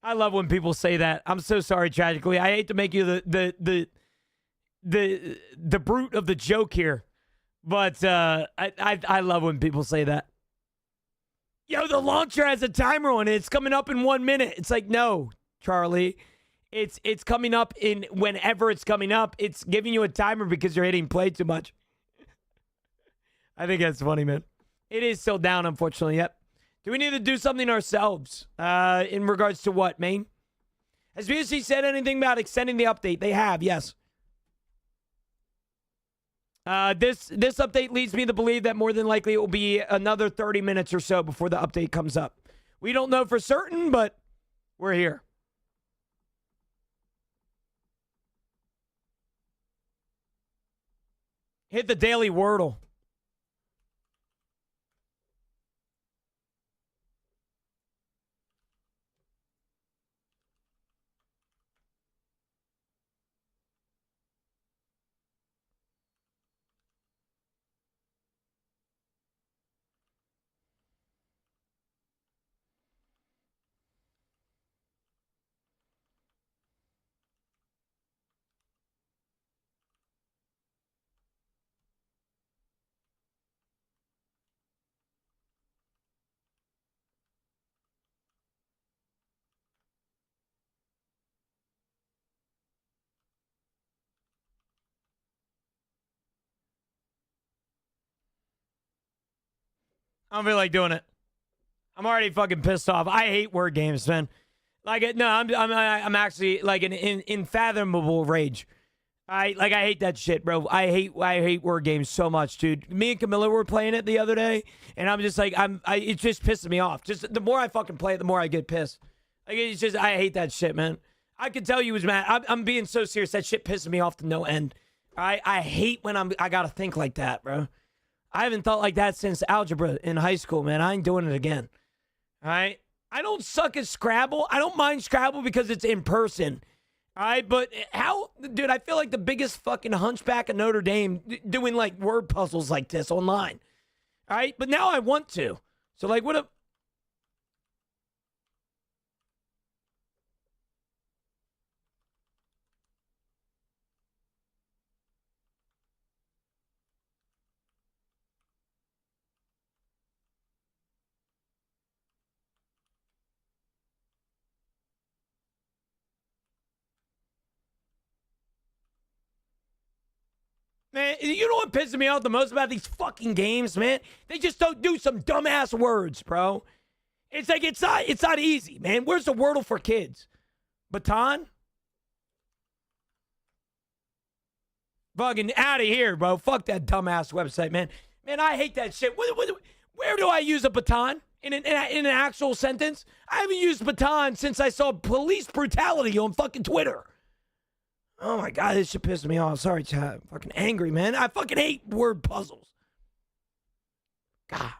I love when people say that. I'm so sorry, tragically. I hate to make you the brute of the joke here, but I love when people say that. Yo, the launcher has a timer on it. It's coming up in 1 minute. It's like, no, Charlie. It's coming up in whenever it's coming up. It's giving you a timer because you're hitting play too much. I think that's funny, man. It is still down, unfortunately. Yep. Do we need to do something ourselves in regards to what, Maine? Has BSC said anything about extending the update? They have, yes. This update leads me to believe that more than likely it will be another 30 minutes or so before the update comes up. We don't know for certain, but we're here. Hit the daily Wordle. I don't feel like doing it. I'm already fucking pissed off. I hate word games, man. Like, no, I'm actually like in unfathomable rage. I hate that shit, bro. I hate word games so much, dude. Me and Camilla were playing it the other day, and I'm just like, it just pisses me off. Just the more I fucking play it, the more I get pissed. Like, it's just, I hate that shit, man. I could tell you was mad. I'm being so serious. That shit pisses me off to no end. I hate when I gotta think like that, bro. I haven't thought like that since algebra in high school, man. I ain't doing it again. All right? I don't suck at Scrabble. I don't mind Scrabble because it's in person. All right? But how, dude, I feel like the biggest fucking hunchback of Notre Dame doing like word puzzles like this online. All right? But now I want to. So, like, what a. Man, you know what pisses me off the most about these fucking games, man? They just don't do some dumbass words, bro. It's like, it's not easy, man. Where's the Wordle for kids? Baton? Fucking out of here, bro. Fuck that dumbass website, man. Man, I hate that shit. Where do I use a baton? In an actual sentence? I haven't used baton since I saw police brutality on fucking Twitter. Oh my God, this shit pissed me off. Sorry, chat. I'm fucking angry, man. I fucking hate word puzzles. God.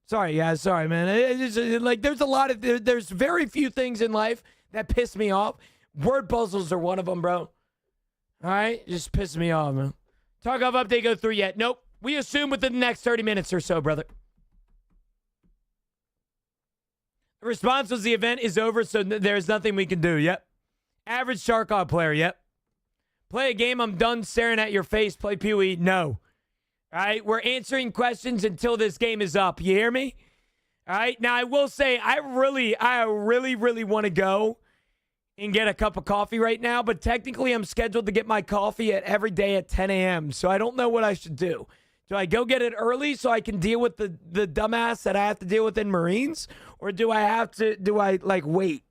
Sorry, yeah, sorry, man. It's like there's very few things in life that piss me off. Word puzzles are one of them, bro. All right, just piss me off, man. Talk of update go through yet? Nope. We assume within the next 30 minutes or so, brother. The response was the event is over, so there's nothing we can do. Yep. Average Sharkov player. Yep. Play a game. I'm done staring at your face. Play Pee-wee. No. All right. We're answering questions until this game is up. You hear me? All right. Now, I will say I really want to go and get a cup of coffee right now, but technically I'm scheduled to get my coffee every day at 10 a.m., so I don't know what I should do. Do I go get it early so I can deal with the dumbass that I have to deal with in Marines? Or do I like wait?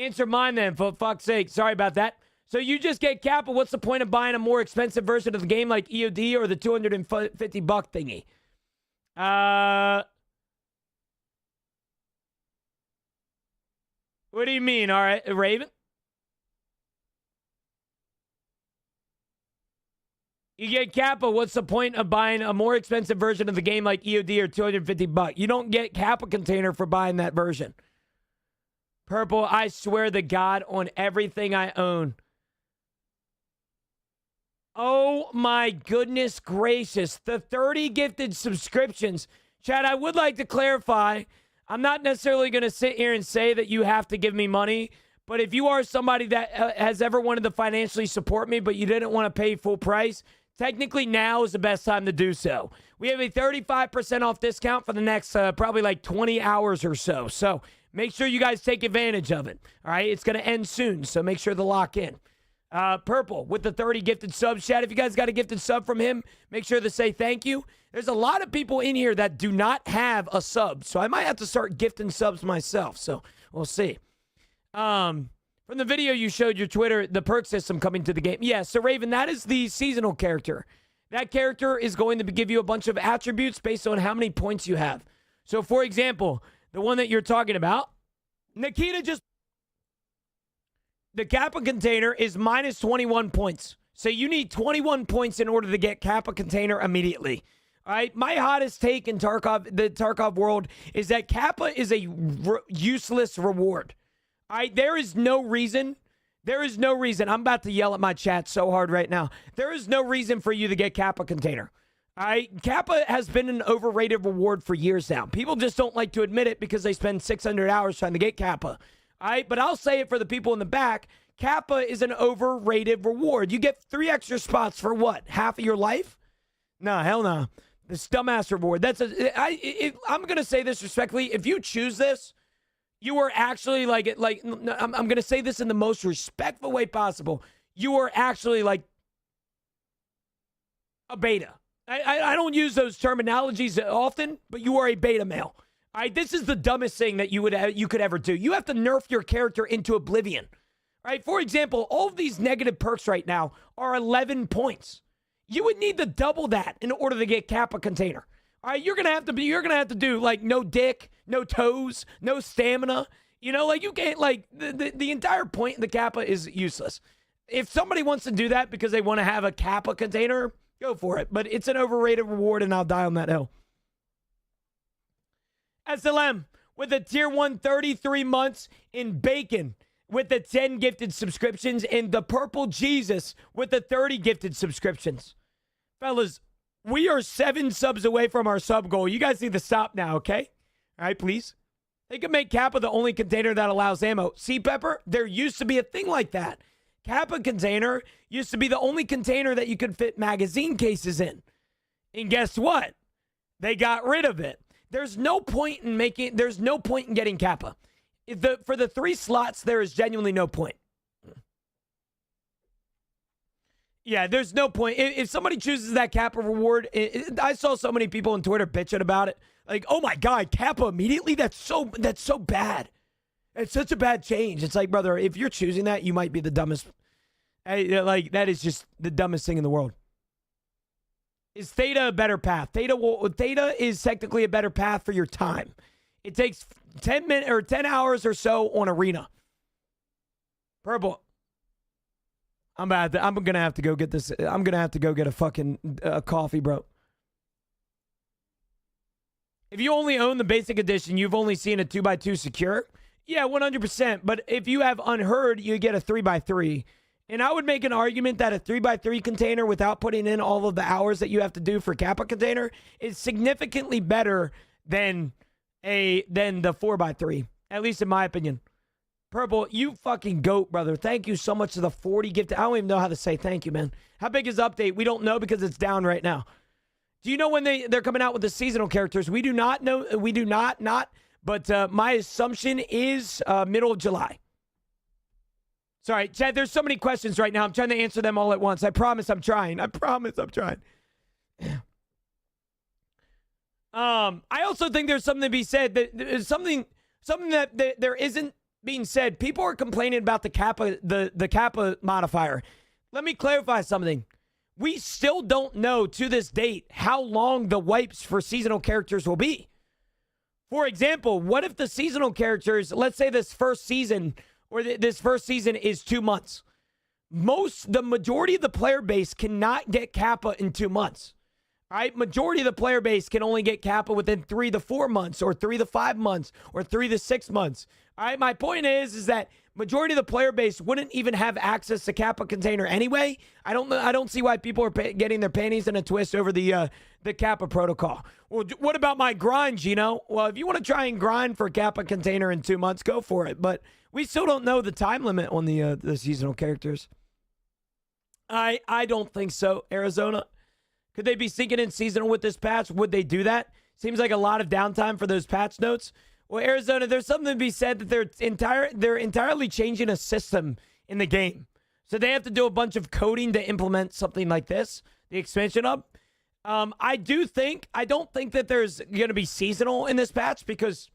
Answer mine then, for fuck's sake. Sorry about that. So you just get Kappa. What's the point of buying a more expensive version of the game like EOD or the $250 thingy? What do you mean? All right, Raven? You get Kappa. What's the point of buying a more expensive version of the game like EOD or $250? You don't get Kappa container for buying that version. Purple, I swear to God on everything I own. Oh my goodness gracious. The 30 gifted subscriptions. Chad, I would like to clarify. I'm not necessarily going to sit here and say that you have to give me money. But if you are somebody that has ever wanted to financially support me, but you didn't want to pay full price, technically now is the best time to do so. We have a 35% off discount for the next probably like 20 hours or so. So make sure you guys take advantage of it. All right, it's going to end soon, so make sure to lock in. Purple with the 30 gifted subs. Chat, if you guys got a gifted sub from him, make sure to say thank you. There's a lot of people in here that do not have a sub, so I might have to start gifting subs myself. So we'll see. From the video you showed your Twitter, the perk system coming to the game. Yeah, so Raven, that is the seasonal character. That character is going to give you a bunch of attributes based on how many points you have. So, for example, the one that you're talking about, Nikita just... The Kappa container is minus 21 points. So you need 21 points in order to get Kappa container immediately. All right, my hottest take in the Tarkov world is that Kappa is a useless reward. All right, there is no reason. I'm about to yell at my chat so hard right now. There is no reason for you to get Kappa container. All right, Kappa has been an overrated reward for years now. People just don't like to admit it because they spend 600 hours trying to get Kappa. All right, but I'll say it for the people in the back. Kappa is an overrated reward. You get 3 extra spots for what? Half of your life? No, hell no. This dumbass reward. I'm going to say this respectfully. If you choose this, you are actually I'm going to say this in the most respectful way possible. You are actually like a beta. I don't use those terminologies often, but you are a beta male. All right, this is the dumbest thing that you could ever do. You have to nerf your character into oblivion. All right, for example, all of these negative perks right now are 11 points. You would need to double that in order to get Kappa container. All right, you're gonna have to do like no dick, no toes, no stamina. You know, like you can't the entire point of the Kappa is useless. If somebody wants to do that because they want to have a Kappa container, go for it. But it's an overrated reward, and I'll die on that hill. SLM with a tier 1 33 months in bacon with the 10 gifted subscriptions, and the Purple Jesus with the 30 gifted subscriptions. Fellas, we are 7 subs away from our sub goal. You guys need to stop now, okay? All right, please. They can make Kappa the only container that allows ammo. See, Pepper, there used to be a thing like that. Kappa container used to be the only container that you could fit magazine cases in. And guess what? They got rid of it. There's no point in getting Kappa. For the 3 slots, there is genuinely no point. Yeah, there's no point. If somebody chooses that Kappa reward, I saw so many people on Twitter bitching about it. Like, oh my God, Kappa immediately? That's so bad. It's such a bad change. It's like, brother, if you're choosing that, you might be the dumbest. Like, that is just the dumbest thing in the world. Is Theta a better path? Theta is technically a better path for your time. It takes 10 minutes or 10 hours or so on Arena. Purple. I'm gonna have to go get this. I'm gonna have to go get a fucking coffee, bro. If you only own the basic edition, you've only seen a 2x2 secure. Yeah, 100%. But if you have unheard, you get a 3x3. And I would make an argument that a 3x3 container without putting in all of the hours that you have to do for Kappa container is significantly better than the 4x3, at least in my opinion. Purple, you fucking goat, brother. Thank you so much for the 40 gift. I don't even know how to say thank you, man. How big is the update? We don't know because it's down right now. Do you know when they're coming out with the seasonal characters? We do not know. We do not. But my assumption is middle of July. Sorry, Chad, there's so many questions right now. I'm trying to answer them all at once. I promise I'm trying. I also think there's something to be said that there's something that there isn't being said, people are complaining about the Kappa, the Kappa modifier. Let me clarify something. We still don't know to this date how long the wipes for seasonal characters will be. For example, what if the seasonal characters, let's say this first season or this first season is 2 months. The majority of the player base cannot get Kappa in 2 months. All right, majority of the player base can only get Kappa within 3 to 4 months or 3 to 5 months or 3 to 6 months. All right, my point is that majority of the player base wouldn't even have access to Kappa container anyway. I don't see why people are getting their panties in a twist over the Kappa protocol. Well, what about my grind, Gino? Well, if you want to try and grind for Kappa container in 2 months, go for it. But we still don't know the time limit on the seasonal characters. I don't think so, Arizona. Could they be sinking in seasonal with this patch? Would they do that? Seems like a lot of downtime for those patch notes. Well, Arizona, there's something to be said that they're entirely changing a system in the game. So they have to do a bunch of coding to implement something like this, the expansion up. I don't think that there's going to be seasonal in this patch because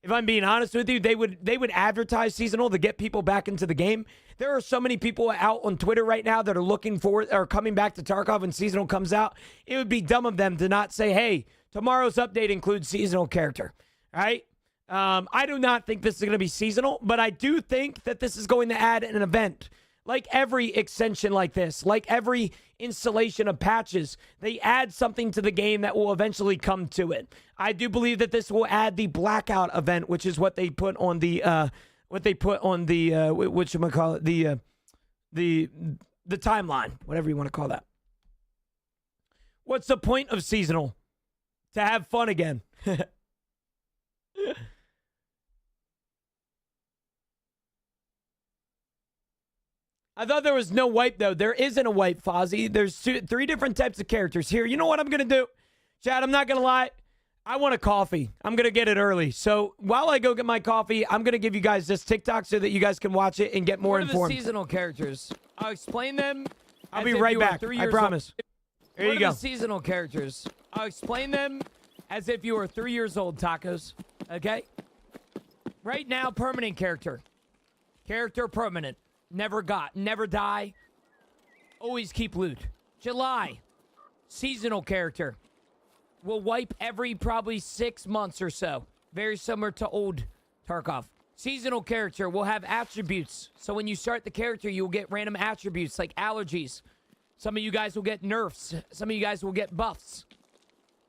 if I'm being honest with you, they would advertise seasonal to get people back into the game. There are so many people out on Twitter right now that are looking forward or coming back to Tarkov when seasonal comes out. It would be dumb of them to not say, hey, tomorrow's update includes seasonal character. All right? I do not think this is going to be seasonal, but I do think that this is going to add an event. Like every extension like this, like every installation of patches, they add something to the game that will eventually come to it. I do believe that this will add the blackout event, which is what they put on the whatchamacallit, the timeline, whatever you want to call that. What's the point of seasonal? To have fun again. I thought there was no wipe, though. There isn't a wipe, Fozzie. There's 3 different types of characters here. You know what I'm going to do? Chad, I'm not going to lie. I want a coffee. I'm going to get it early. So while I go get my coffee, I'm going to give you guys this TikTok so that you guys can watch it and get more informed. What are the seasonal characters? I'll explain them. I'll be right back. I promise. Here you go. What are the seasonal characters? I'll explain them as if you were 3 years old, Tacos. Okay? Right now, permanent character. Character permanent. Never die. Always keep loot. July. Seasonal character. Will wipe every probably 6 months or so. Very similar to old Tarkov. Seasonal character will have attributes. So when you start the character, you'll get random attributes like allergies. Some of you guys will get nerfs. Some of you guys will get buffs.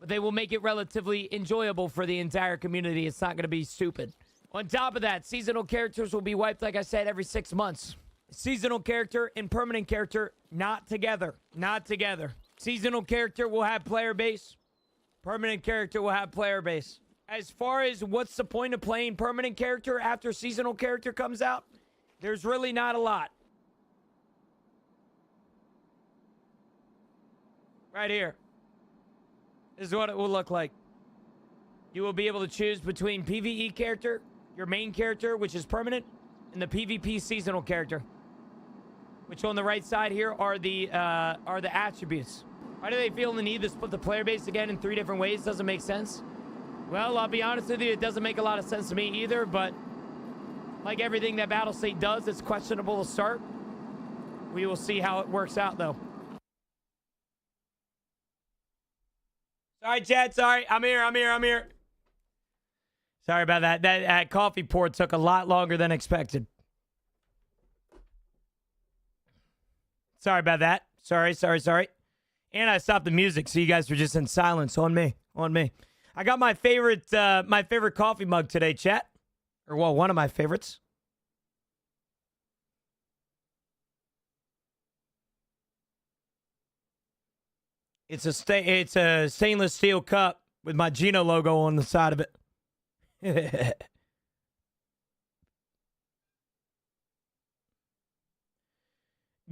But they will make it relatively enjoyable for the entire community. It's not going to be stupid. On top of that, seasonal characters will be wiped, like I said, every 6 months. Seasonal character and permanent character, not together. Not together. Seasonal character will have player base. Permanent character will have player base. As far as what's the point of playing permanent character after seasonal character comes out, there's really not a lot. Right here. This is what it will look like. You will be able to choose between PvE character, your main character, which is permanent, and the PvP seasonal character. Which on the right side here are the attributes. Why do they feel the need to split the player base again in 3 different ways? Doesn't make sense. Well, I'll be honest with you, it doesn't make a lot of sense to me either, but like everything that Battlestate does, it's questionable to start. We will see how it works out, though. Sorry, Chad. Sorry. I'm here. Sorry about that. That coffee pour took a lot longer than expected. Sorry about that. Sorry. And I stopped the music, so you guys were just in silence. On me. I got my favorite coffee mug today, chat. Or, well, one of my favorites. It's a stainless steel cup with my Gino logo on the side of it.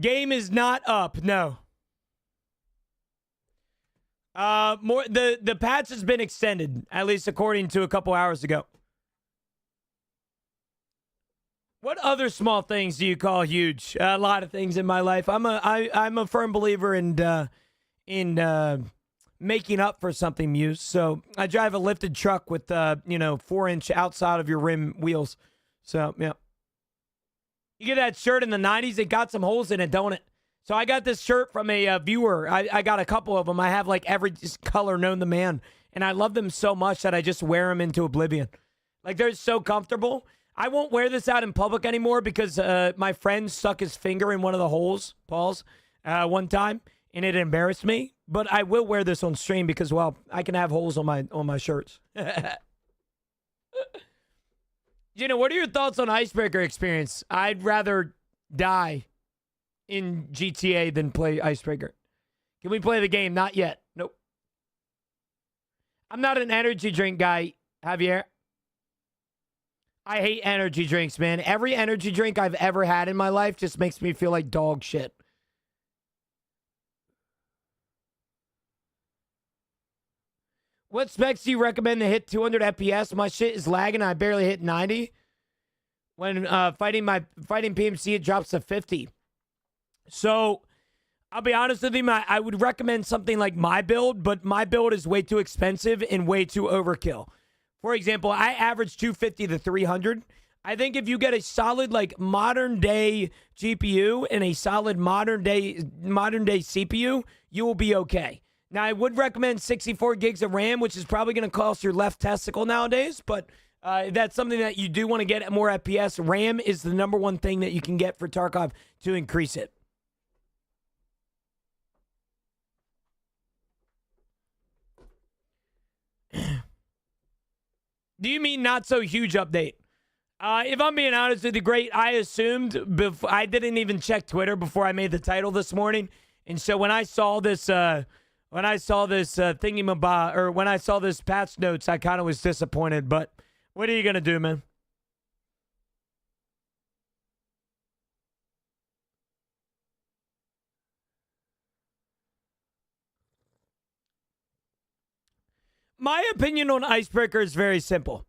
Game is not up, no. The patch has been extended, at least according to a couple hours ago. What other small things do you call huge? A lot of things in my life. I'm a firm believer in making up for something, Muse. So I drive a lifted truck with 4-inch outside of your rim wheels. So yeah, You get that shirt in the 90s, it got some holes in it, don't it? So I got this shirt from a viewer. I got a couple of them. I have like every color known to man. And I love them so much that I just wear them into oblivion. Like, they're so comfortable. I won't wear this out in public anymore because my friend stuck his finger in one of the holes, Paul's, one time, and it embarrassed me. But I will wear this on stream because, well, I can have holes on my shirts. Gina, what are your thoughts on Icebreaker experience? I'd rather die in GTA than play Icebreaker. Can we play the game? Not yet. Nope. I'm not an energy drink guy, Javier. I hate energy drinks, man. Every energy drink I've ever had in my life just makes me feel like dog shit. What specs do you recommend to hit 200 FPS? My shit is lagging. I barely hit 90. When fighting PMC, it drops to 50. So, I'll be honest with you, I would recommend something like my build, but my build is way too expensive and way too overkill. For example, I average 250 to 300. I think if you get a solid like modern day GPU and a solid modern day CPU, you will be okay. Now, I would recommend 64 gigs of RAM, which is probably going to cost your left testicle nowadays, but that's something that you do want to get at more FPS. RAM is the number one thing that you can get for Tarkov to increase it. Do you mean not so huge update? If I'm being honest with you, great. I assumed I didn't even check Twitter before I made the title this morning, and so when I saw this thingy-mabob, or when I saw this patch notes, I kind of was disappointed. But what are you gonna do, man? My opinion on Icebreaker is very simple.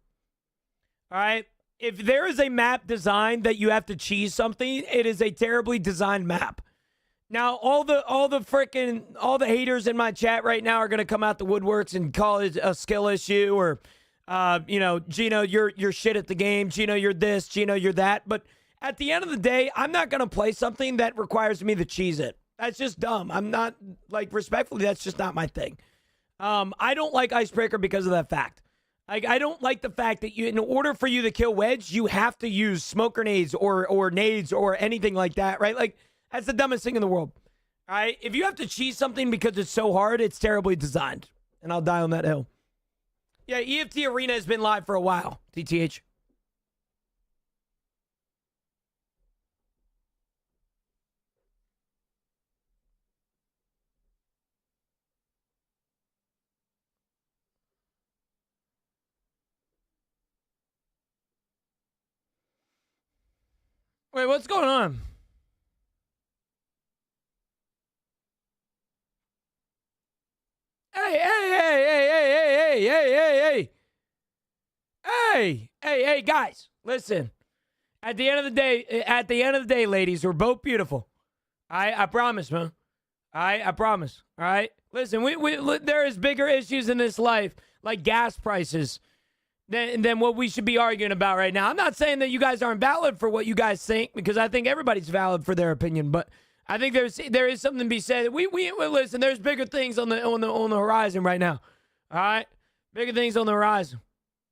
All right? If there is a map designed that you have to cheese something, it is a terribly designed map. Now, all the haters in my chat right now are going to come out the woodworks and call it a skill issue or, Gino, you're shit at the game. Gino, you're this. Gino, you're that. But at the end of the day, I'm not going to play something that requires me to cheese it. That's just dumb. I'm not, respectfully, that's just not my thing. I don't like Icebreaker because of that fact. I don't like the fact that in order for you to kill Wedge, you have to use smoke grenades or nades or anything like that, right? Like, that's the dumbest thing in the world. All right? If you have to cheese something because it's so hard, it's terribly designed. And I'll die on that hill. Yeah, EFT Arena has been live for a while, TTH. Wait, what's going on? Hey, guys, listen. At the end of the day, ladies, we're both beautiful. I promise, man. I promise. All right? Listen, there is bigger issues in this life, like gas prices, than what we should be arguing about right now. I'm not saying that you guys aren't valid for what you guys think, because I think everybody's valid for their opinion, but I think there is something to be said. We listen, there's bigger things on the horizon right now. All right? Bigger things on the horizon.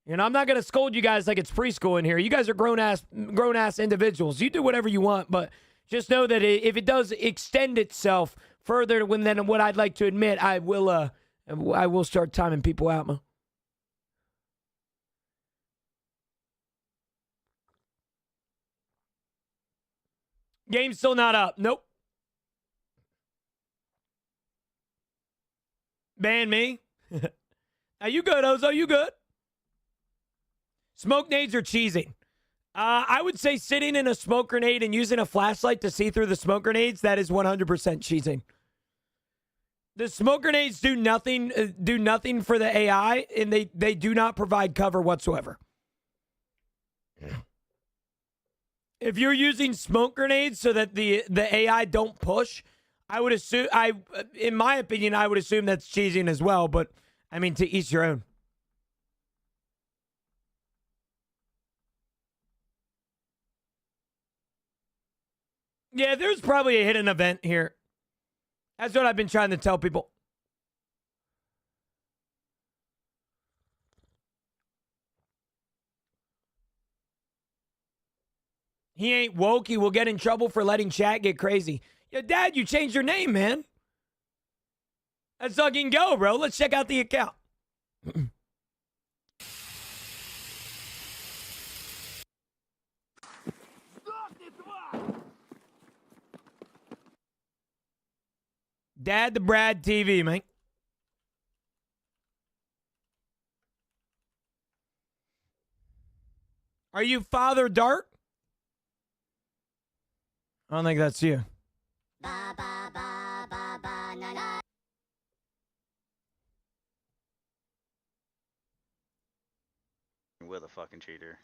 I'm not going to scold you guys like it's preschool in here. You guys are grown-ass individuals. You do whatever you want, but just know that if it does extend itself further than what I'd like to admit, I will start timing people out, man. Game's still not up. Nope. Ban me. Are you good, Ozo? You good? Smoke nades are cheesing. I would say sitting in a smoke grenade and using a flashlight to see through the smoke grenades, that is 100% cheesing. The smoke grenades do nothing for the AI, and they do not provide cover whatsoever. If you're using smoke grenades so that the AI don't push, I would assume, in my opinion, I would assume that's cheesing as well, but I mean, to each your own. Yeah, there's probably a hidden event here. That's what I've been trying to tell people. He ain't woke. He will get in trouble for letting chat get crazy. Yeah, Dad, you changed your name, man. Let's fucking go, bro. Let's check out the account. Dad the Brad TV, man. Are you Father Dark? I don't think that's you. With a fucking cheater.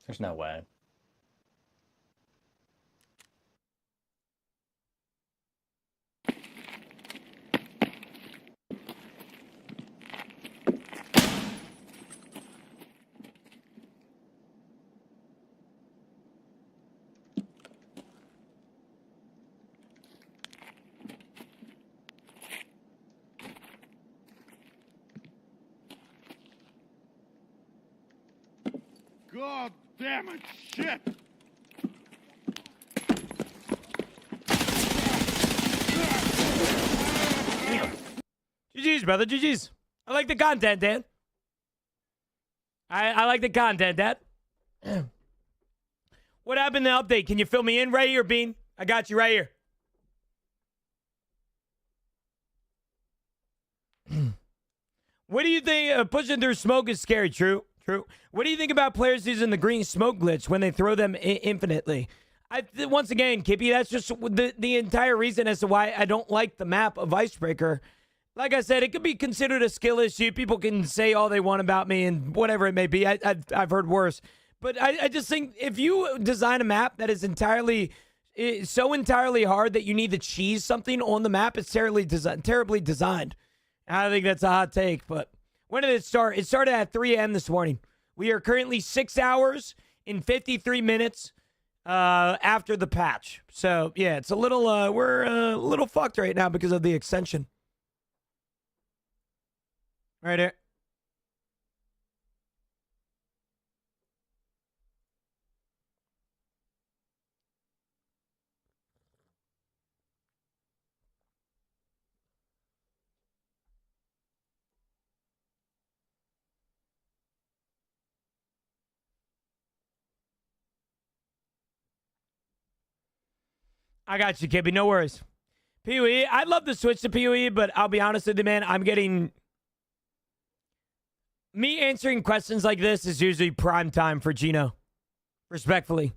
There's no way. God damn it, shit! GG's, brother. GG's. I like the content, Dan. I like the content, Dad. What happened in the update? Can you fill me in right here, Bean? I got you right here. What do you think? Pushing through smoke is scary. True. True. What do you think about players using the green smoke glitch when they throw them infinitely? Once again, Kippy, that's just the entire reason as to why I don't like the map of Icebreaker. Like I said, it could be considered a skill issue. People can say all they want about me and whatever it may be. I've heard worse. But I just think if you design a map that is so entirely hard that you need to cheese something on the map, it's terribly designed. I think that's a hot take, but when did it start? It started at 3 a.m. this morning. We are currently 6 hours and 53 minutes after the patch. So, yeah, it's a little, we're a little fucked right now because of the extension. Right here. I got you, Kippy. No worries. PoE, I'd love to switch to PoE, but I'll be honest with you, man. I'm getting... Me answering questions like this is usually prime time for Gino. Respectfully.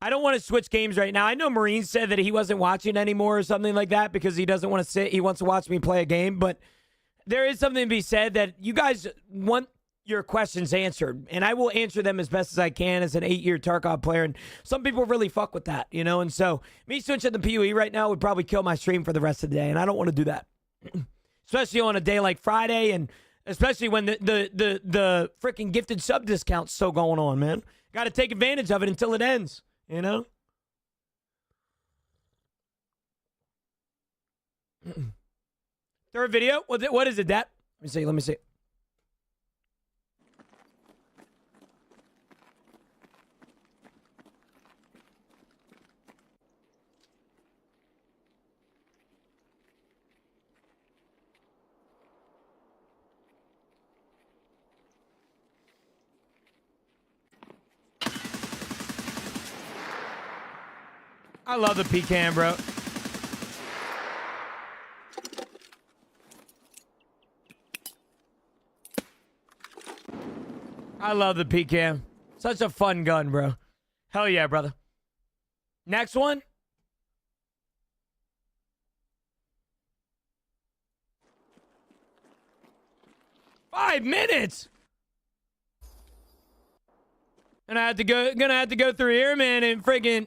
I don't want to switch games right now. I know Marine said that he wasn't watching anymore or something like that because he doesn't want to sit. He wants to watch me play a game. But there is something to be said that you guys want your questions answered. And I will answer them as best as I can as an 8-year Tarkov player. And some people really fuck with that, you know? And so me switching to PoE right now would probably kill my stream for the rest of the day. And I don't want to do that. Especially on a day like Friday and... Especially when the freaking gifted sub discount's still going on, man. Got to take advantage of it until it ends, you know? Third video? What is it, Dad? Let me see. I love the pecan, bro. I love the pecan. Such a fun gun, bro. Hell yeah, brother. Next one. Five minutes. And gonna have to go through here, man, and friggin'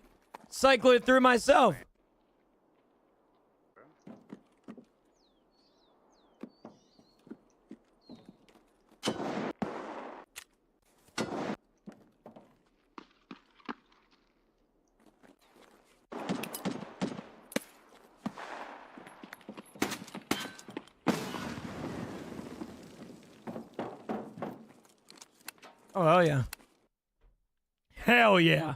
cycle it through myself. Oh, hell yeah. Hell yeah.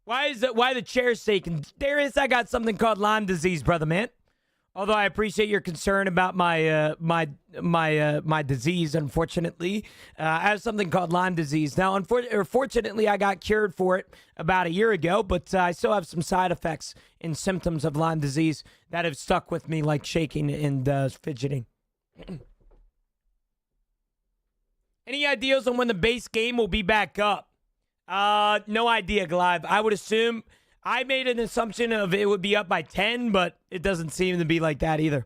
Why the chair shaking? Darius, I got something called Lyme disease, brother man. Although I appreciate your concern about my my disease, unfortunately. I have something called Lyme disease. Now, fortunately, I got cured for it about a year ago, but I still have some side effects and symptoms of Lyme disease that have stuck with me, like shaking and fidgeting. Any ideas on when the base game will be back up? No idea, Clive. I would assume... I made an assumption of it would be up by 10, but it doesn't seem to be like that either.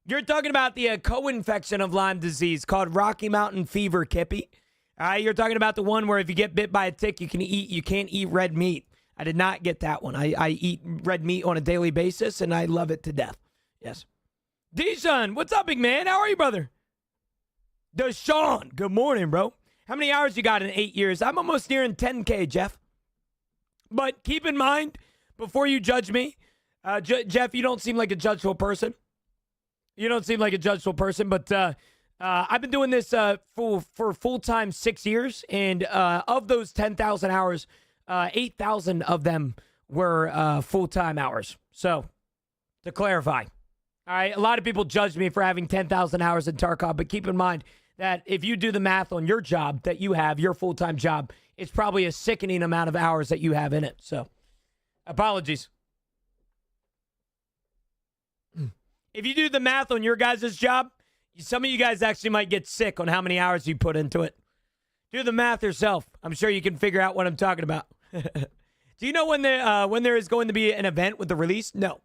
You're talking about the co-infection of Lyme disease called Rocky Mountain fever, Kippy. You're talking about the one where if you get bit by a tick, you can't eat red meat. I did not get that one. I eat red meat on a daily basis, and I love it to death. Yes. Deshaun, what's up, big man? How are you, brother? Deshaun, good morning, bro. How many hours you got in 8 years? I'm almost nearing 10K, Jeff. But keep in mind, before you judge me, Jeff, you don't seem like a judgeful person. You don't seem like a judgeful person, but I've been doing this for full-time 6 years, and of those 10,000 hours, 8,000 of them were full-time hours. So, to clarify, all right, a lot of people judge me for having 10,000 hours in Tarkov, but keep in mind that if you do the math on your job that you have, your full-time job, it's probably a sickening amount of hours that you have in it. So, apologies. If you do the math on your guys' job, some of you guys actually might get sick on how many hours you put into it. Do the math yourself. I'm sure you can figure out what I'm talking about. Do you know when there is going to be an event with the release? No.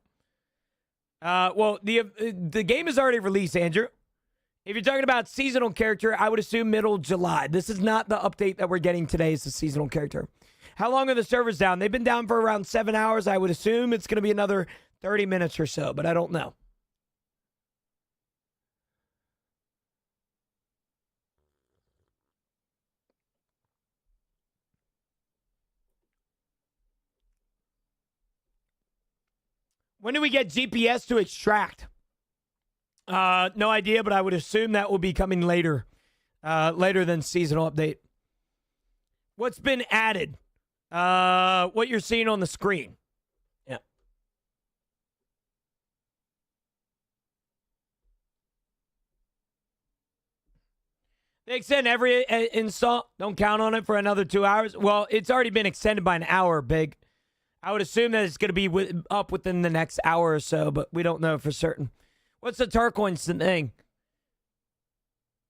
Well, the game is already released, Andrew. If you're talking about seasonal character, I would assume middle July. This is not the update that we're getting today. It's the seasonal character. How long are the servers down? They've been down for around 7 hours. I would assume it's going to be another 30 minutes or so, but I don't know. When do we get GPS to extract? No idea, but I would assume that will be coming later. Later than seasonal update. What's been added? What you're seeing on the screen. Yeah. They extend every install. Don't count on it for another 2 hours. Well, it's already been extended by an hour, Big. I would assume that it's going to be up within the next hour or so, but we don't know for certain. What's the Tarcoins thing?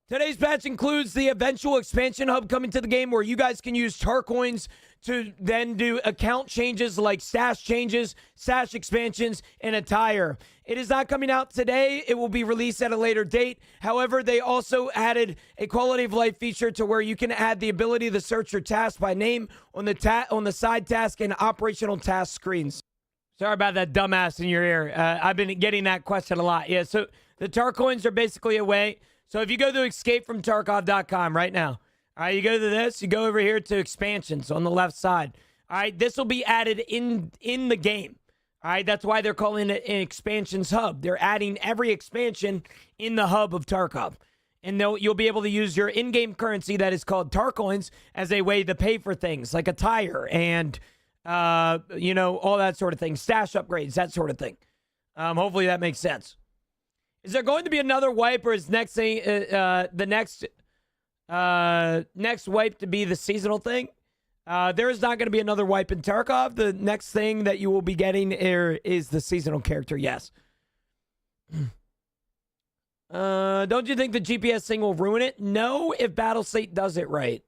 Today's patch includes the eventual expansion hub coming to the game where you guys can use Tarcoins to then do account changes like stash changes, stash expansions, and attire. It is not coming out today. It will be released at a later date. However, they also added a quality of life feature to where you can add the ability to search your task by name on the side task and operational task screens. Sorry about that dumbass in your ear. I've been getting that question a lot. Yeah, so the Tarcoins are basically a way. So if you go to escapefromtarkov.com right now, all right, you go to this, you go over here to expansions on the left side. All right, this will be added in the game. All right, that's why they're calling it an expansions hub. They're adding every expansion in the hub of Tarkov. And you'll be able to use your in-game currency that is called Tarcoins as a way to pay for things like attire and... all that sort of thing. Stash upgrades, that sort of thing. Hopefully that makes sense. Is there going to be another wipe, or is next thing the next wipe to be the seasonal thing? There is not going to be another wipe in Tarkov. The next thing that you will be getting is the seasonal character, yes. Don't you think the GPS thing will ruin it? No, if Battlestate does it right.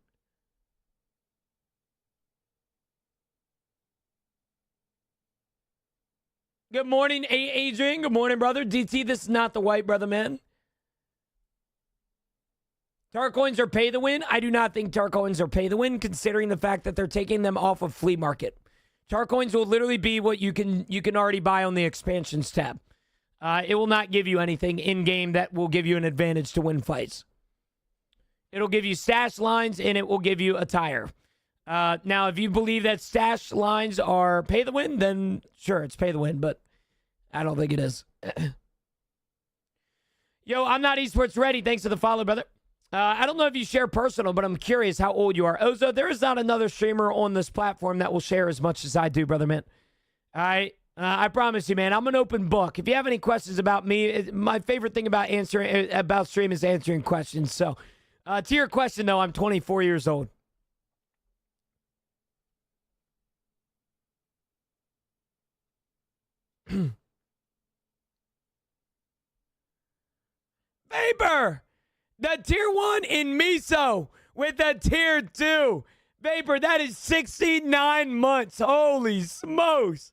Good morning, Adrian. Good morning, brother. DT, this is not the white brother, man. Tarcoins are pay to win. I do not think Tarcoins are pay to win, considering the fact that they're taking them off of flea market. Tarcoins will literally be what you can already buy on the expansions tab. It will not give you anything in game that will give you an advantage to win fights. It'll give you stash lines and it will give you attire. Now, if you believe that stash lines are pay to win, then sure, it's pay to win, but I don't think it is. Yo, I'm not esports ready. Thanks for the follow, brother. I don't know if you share personal, but I'm curious how old you are. Ozo, there is not another streamer on this platform that will share as much as I do, brother man. All right? I promise you, man, I'm an open book. If you have any questions about me, my favorite thing about stream is answering questions. So, to your question, though, I'm 24 years old. Vapor! The tier 1 in Miso with the tier 2. Vapor, that is 69 months. Holy smokes.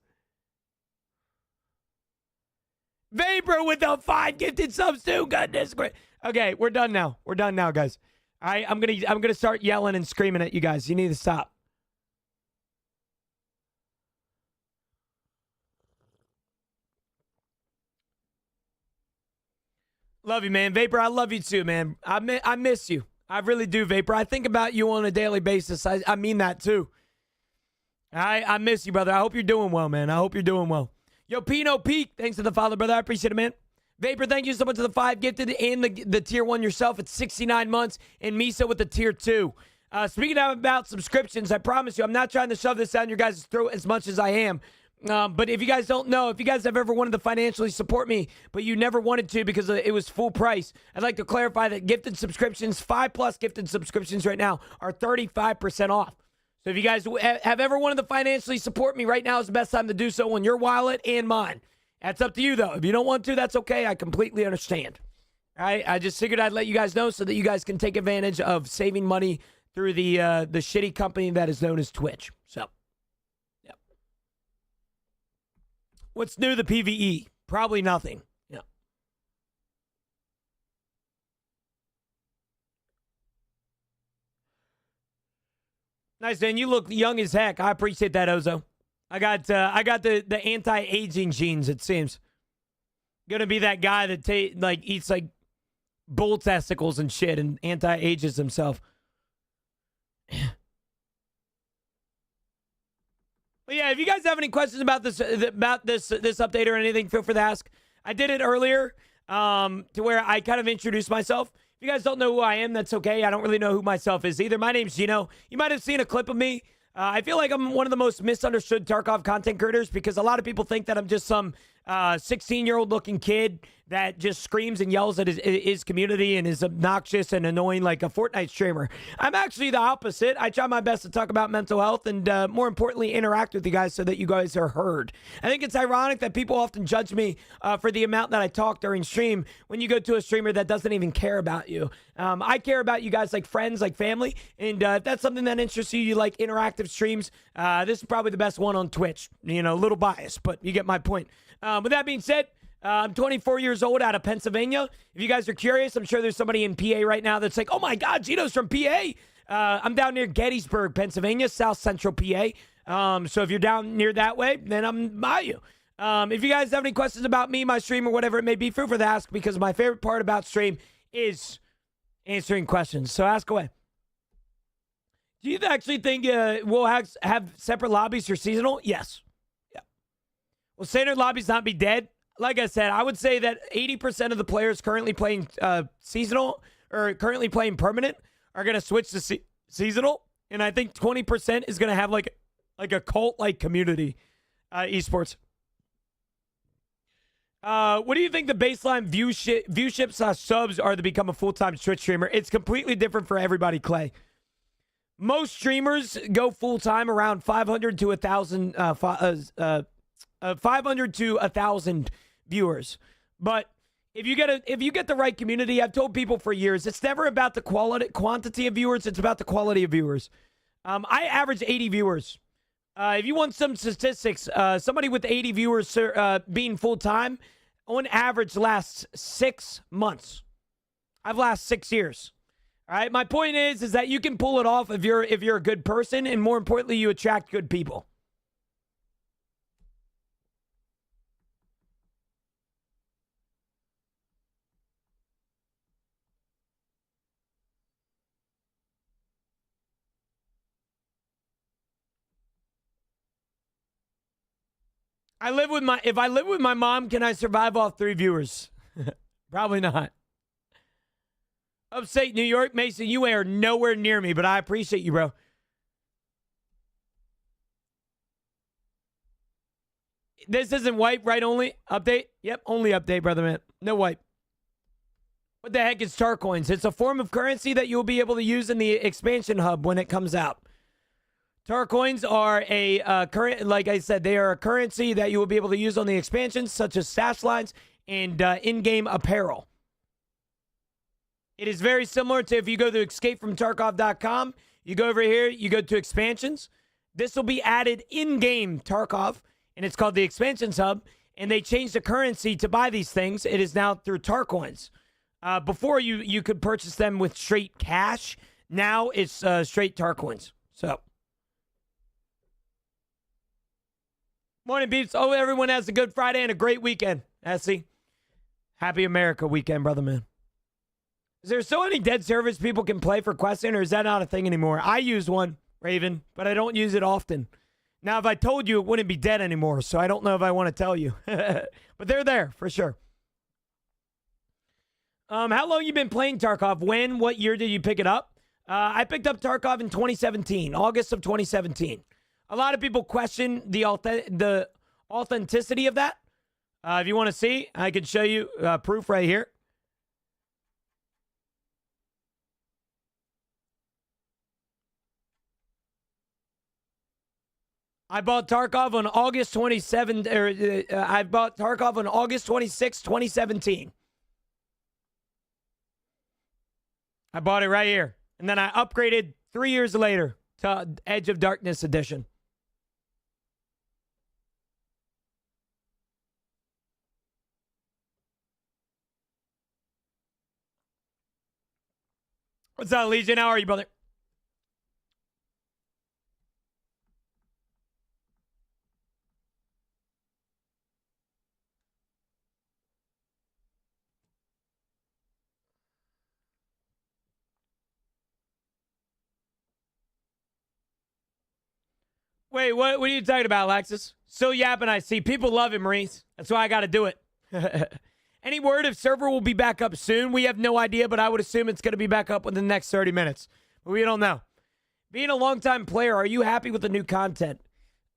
Vapor with the 5 gifted subs too. Goodness great. Okay, we're done now. We're done now, guys. All right, I'm gonna start yelling and screaming at you guys. You need to stop. Love you, man. Vapor, I love you too, man. I miss you. I really do, Vapor. I think about you on a daily basis. I mean that too. I miss you, brother. I hope you're doing well, man. I hope you're doing well. Yo, Pino Peak, thanks to the father, brother. I appreciate it, man. Vapor, thank you so much for the 5 gifted and the tier 1 yourself. It's 69 months. And Misa with the tier 2. Speaking about subscriptions, I promise you, I'm not trying to shove this down your guys' throat as much as I am. But if you guys don't know, if you guys have ever wanted to financially support me, but you never wanted to because it was full price, I'd like to clarify that gifted subscriptions, 5+ gifted subscriptions right now, are 35% off. So if you guys have ever wanted to financially support me, right now is the best time to do so on your wallet and mine. That's up to you, though. If you don't want to, that's okay. I completely understand. All right? I just figured I'd let you guys know so that you guys can take advantage of saving money through the shitty company that is known as Twitch. So, yeah. What's new, the PvE? Probably nothing. Yeah. Nice, man. You look young as heck. I appreciate that, Ozo. I got the anti-aging genes, it seems. Gonna be that guy that eats like bull testicles and shit and anti-ages himself. But yeah, if you guys have any questions about this update or anything, feel free to ask. I did it earlier to where I kind of introduced myself. If you guys don't know who I am, that's okay. I don't really know who myself is either. My name's Gino. You might have seen a clip of me. I feel like I'm one of the most misunderstood Tarkov content creators because a lot of people think that I'm just some 16-year-old looking kid that just screams and yells at his community and is obnoxious and annoying like a Fortnite streamer. I'm actually the opposite. I try my best to talk about mental health and more importantly, interact with you guys so that you guys are heard. I think it's ironic that people often judge me for the amount that I talk during stream when you go to a streamer that doesn't even care about you. I care about you guys like friends, like family, and if that's something that interests you, you like interactive streams, this is probably the best one on Twitch. You know, a little biased, but you get my point. With that being said, I'm 24 years old out of Pennsylvania. If you guys are curious, I'm sure there's somebody in PA right now that's like, oh my God, Gino's from PA. I'm down near Gettysburg, Pennsylvania, South Central PA. So if you're down near that way, then I'm by you. If you guys have any questions about me, my stream, or whatever it may be, feel free to ask because my favorite part about stream is answering questions. So ask away. Do you actually think we'll have separate lobbies for seasonal? Yes. Yeah. Will standard lobbies not be dead? Like I said, I would say that 80% of the players currently playing seasonal or currently playing permanent are going to switch to seasonal. And I think 20% is going to have like a cult-like community esports. What do you think the baseline viewership / subs are to become a full-time Twitch streamer? It's completely different for everybody, Clay. Most streamers go full-time around 500 to 1,000 500 to 1,000 viewers. But if you get the right community, I've told people for years, it's never about the quantity of viewers, it's about the quality of viewers. I average 80 viewers. If you want some statistics, somebody with 80 viewers being full-time, on average, lasts 6 months. I've lasted 6 years. All right. My point is that you can pull it off if you're a good person, and more importantly, you attract good people. If I live with my mom, can I survive off 3 viewers? Probably not. Upstate New York, Mason, you are nowhere near me, but I appreciate you, bro. This isn't wipe, right? Only update? Yep, only update, brother man. No wipe. What the heck is tar coins? It's a form of currency that you'll be able to use in the expansion hub when it comes out. Tar coins are a current, like I said, they are a currency that you will be able to use on the expansions, such as stash lines and in-game apparel. It is very similar to if you go to escapefromtarkov.com, you go over here, you go to expansions. This will be added in-game Tarkov, and it's called the Expansions Hub, and they changed the currency to buy these things. It is now through tar coins. Before, you could purchase them with straight cash. Now it's straight tar coins. So, morning, beeps. Oh, everyone has a good Friday and a great weekend. Essie, happy America weekend, brother man. Is there still any dead servers people can play for questing, or is that not a thing anymore? I use one, Raven, but I don't use it often. Now, if I told you, it wouldn't be dead anymore, so I don't know if I want to tell you. But they're there, for sure. How long you been playing Tarkov? When? What year did you pick it up? I picked up Tarkov in 2017, August of 2017. A lot of people question the authenticity of that. If you want to see, I can show you proof right here. I bought Tarkov on August 27th, I bought Tarkov on August 26, 2017. I bought it right here. And then I upgraded 3 years later to Edge of Darkness Edition. What's up, Legion? How are you, brother? Wait, what are you talking about, Alexis? So yapping, I see. People love it, Maurice. That's why I got to do it. Any word if server will be back up soon? We have no idea, but I would assume it's going to be back up within the next 30 minutes. But we don't know. Being a longtime player, are you happy with the new content?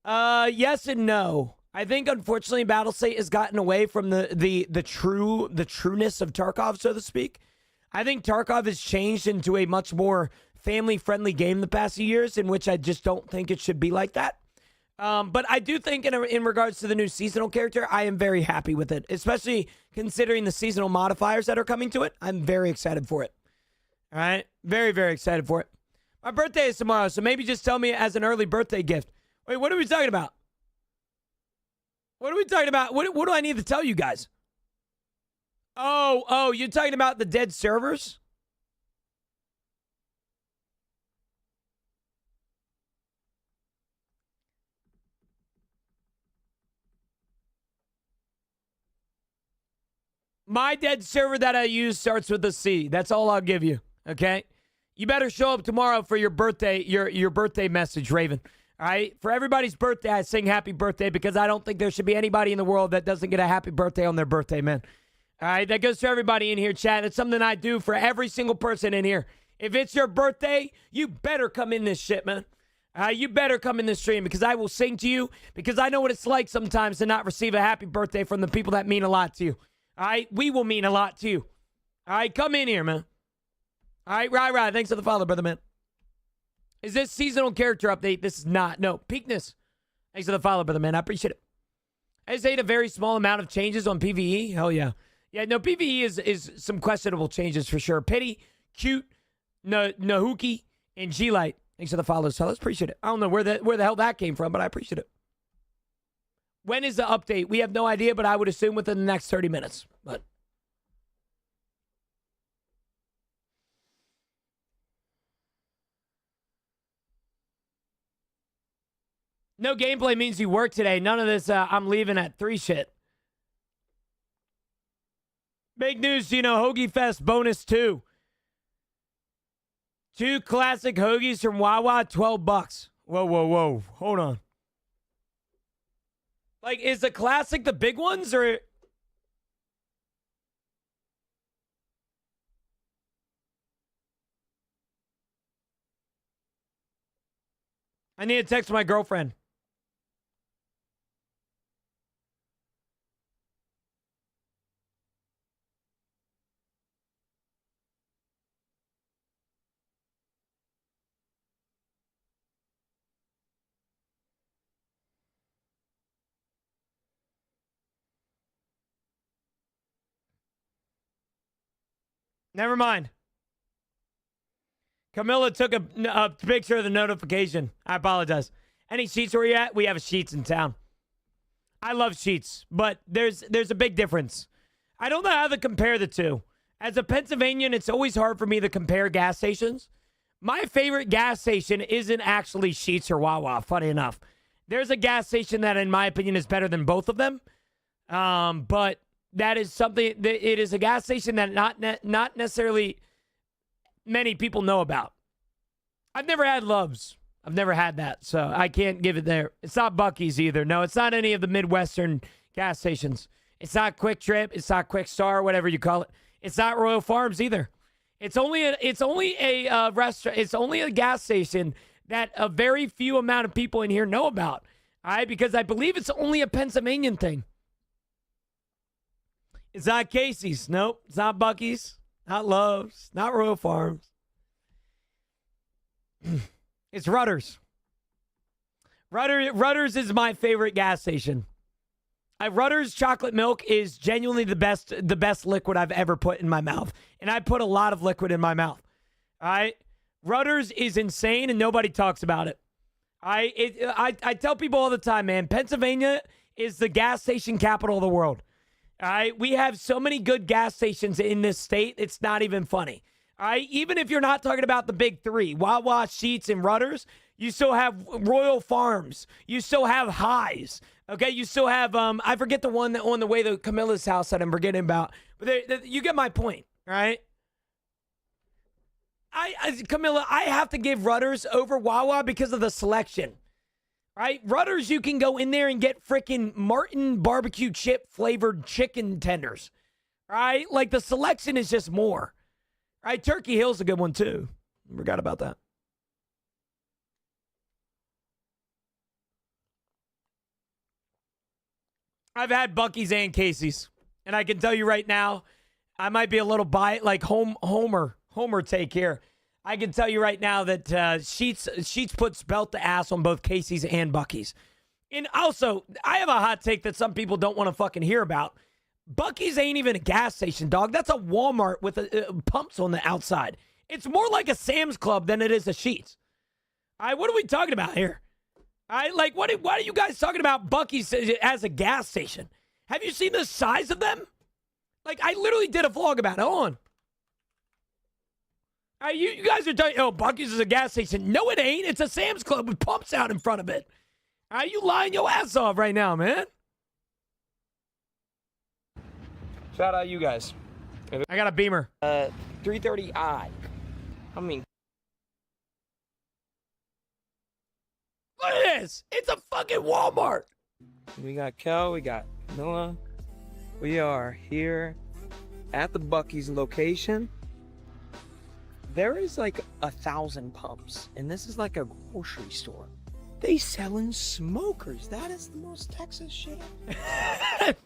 Yes and no. I think, unfortunately, Battlestate has gotten away from the trueness of Tarkov, so to speak. I think Tarkov has changed into a much more family-friendly game the past few years, in which I just don't think it should be like that. But I do think in regards to the new seasonal character, I am very happy with it, especially considering the seasonal modifiers that are coming to it. I'm very excited for it. All right? Very, very excited for it. My birthday is tomorrow, so maybe just tell me as an early birthday gift. Wait, what are we talking about? What are we talking about? What do I need to tell you guys? Oh, you're talking about the dead servers? My dead server that I use starts with a C. That's all I'll give you, okay? You better show up tomorrow for your birthday, your birthday message, Raven. All right? For everybody's birthday, I sing happy birthday because I don't think there should be anybody in the world that doesn't get a happy birthday on their birthday, man. All right? That goes to everybody in here, chat. It's something I do for every single person in here. If it's your birthday, you better come in this shit, man. You better come in this stream because I will sing to you because I know what it's like sometimes to not receive a happy birthday from the people that mean a lot to you. All right? We will mean a lot to you. All right? Come in here, man. All right? Right. Thanks for the follow, brother, man. Is this seasonal character update? This is not. No. Peakness. Thanks for the follow, brother, man. I appreciate it. I just ate a very small amount of changes on PvE. Hell yeah. Yeah, no, PvE is some questionable changes for sure. Pity, Cute, Nahuki, and G-Light. Thanks for the follows, fellas. Appreciate it. I don't know where the hell that came from, but I appreciate it. When is the update? We have no idea, but I would assume within the next 30 minutes. But no gameplay means you work today. None of this I'm leaving at 3 shit. Big news, Hoagie Fest bonus 2. 2 classic hoagies from Wawa, $12. Whoa. Hold on. Like, is the classic the big ones, or? I need to text my girlfriend. Never mind. Camilla took a picture of the notification. I apologize. Any Sheets where you at? We have a Sheets in town. I love Sheets, but there's a big difference. I don't know how to compare the two. As a Pennsylvanian, it's always hard for me to compare gas stations. My favorite gas station isn't actually Sheets or Wawa, funny enough. There's a gas station that, in my opinion, is better than both of them. But that is something, it is a gas station that not necessarily many people know about. I've never had Love's. I've never had that, so I can't give it there. It's not Buc-ee's either. No, it's not any of the Midwestern gas stations. It's not Quick Trip. It's not Quick Star, whatever you call it. It's not Royal Farms either. It's only a restaurant. It's only a gas station that a very few amount of people in here know about. All right, because I believe it's only a Pennsylvanian thing. It's not Casey's. Nope. It's not Buc-ee's. Not Love's. Not Royal Farms. It's Rutter's. Rutter's is my favorite gas station. Rutter's chocolate milk is genuinely the best liquid I've ever put in my mouth. And I put a lot of liquid in my mouth. All right? Rutter's is insane and nobody talks about it. I tell people all the time, man, Pennsylvania is the gas station capital of the world. All right? We have so many good gas stations in this state, it's not even funny. All right? Even if you're not talking about the big three, Wawa, Sheets, and Rutter's, you still have Royal Farms. You still have Highs. Okay? You still have, I forget the one that on the way to Camilla's house that I'm forgetting about. But you get my point, all right? Camilla, I have to give Rutter's over Wawa because of the selection. Right? Rutter's, you can go in there and get freaking Martin barbecue chip flavored chicken tenders. Right? Like the selection is just more. Right? Turkey Hill's a good one too. Forgot about that. I've had Buc-ee's and Casey's. And I can tell you right now, I might be a little biased, like Homer take here. I can tell you right now that Sheets puts belt to ass on both Casey's and Buc-ee's. And also, I have a hot take that some people don't want to fucking hear about. Buc-ee's ain't even a gas station, dog. That's a Walmart with pumps on the outside. It's more like a Sam's Club than it is a Sheets. All right, what are we talking about here? All right, like, why are you guys talking about Buc-ee's as a gas station? Have you seen the size of them? Like, I literally did a vlog about it. Hold on. All right, you guys are talking, oh, Buc-ee's is a gas station. No, it ain't. It's a Sam's Club with pumps out in front of it. All right, you lying your ass off right now, man. Shout out you guys. I got a Beamer. 330i. I mean, look at this. It's a fucking Walmart. we got Kel, we got Noah. We are here at the Buc-ee's location. There is like 1,000 pumps, and this is like a grocery store. They selling smokers. That is the most Texas shit.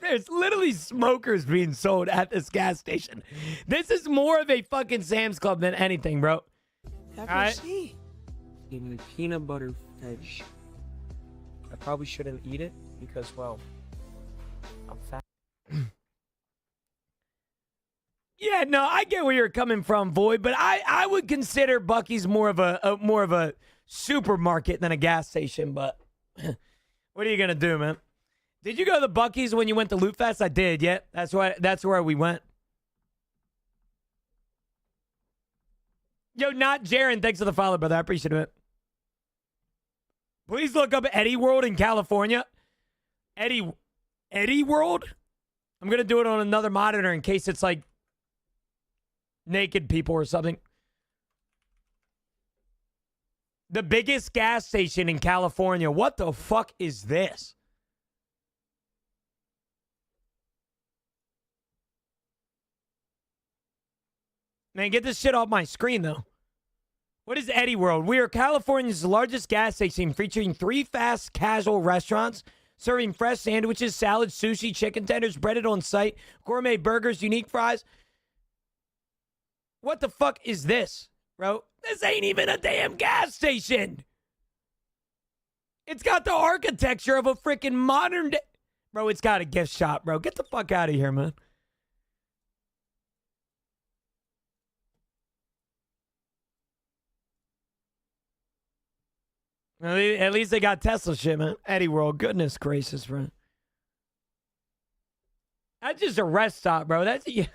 There's literally smokers being sold at this gas station. This is more of a fucking Sam's Club than anything, bro. Have All you right. seen? Eating peanut butter fudge. I probably shouldn't eat it because, well, I'm fat. Yeah, no, I get where you're coming from, Void, but I would consider Buc-ee's more of a supermarket than a gas station. But what are you gonna do, man? Did you go to the Buc-ee's when you went to Loot Fest? I did. Yeah, that's where we went. Yo, not Jaren. Thanks for the follow, brother. I appreciate it. Please look up Eddie World in California. Eddie World. I'm gonna do it on another monitor in case it's like naked people or something. The biggest gas station in California. What the fuck is this? Man, get this shit off my screen, though. What is Eddie World? We are California's largest gas station featuring 3 fast casual restaurants serving fresh sandwiches, salads, sushi, chicken tenders, breaded on site, gourmet burgers, unique fries. What the fuck is this, bro? This ain't even a damn gas station. It's got the architecture of a freaking modern day. Bro, it's got a gift shop, bro. Get the fuck out of here, man. At least they got Tesla shit, man. Eddie World, goodness gracious, bro. That's just a rest stop, bro. That's yeah.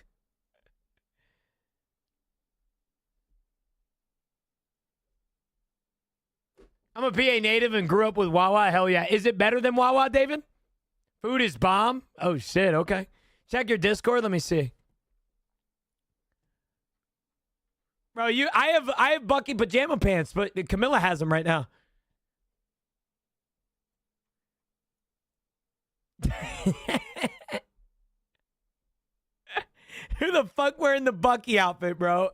I'm a PA native and grew up with Wawa. Hell yeah. Is it better than Wawa, David? Food is bomb? Oh, shit. Okay. Check your Discord. Let me see. Bro, I have Bucky pajama pants, but Camilla has them right now. Who the fuck wearing the Bucky outfit, bro?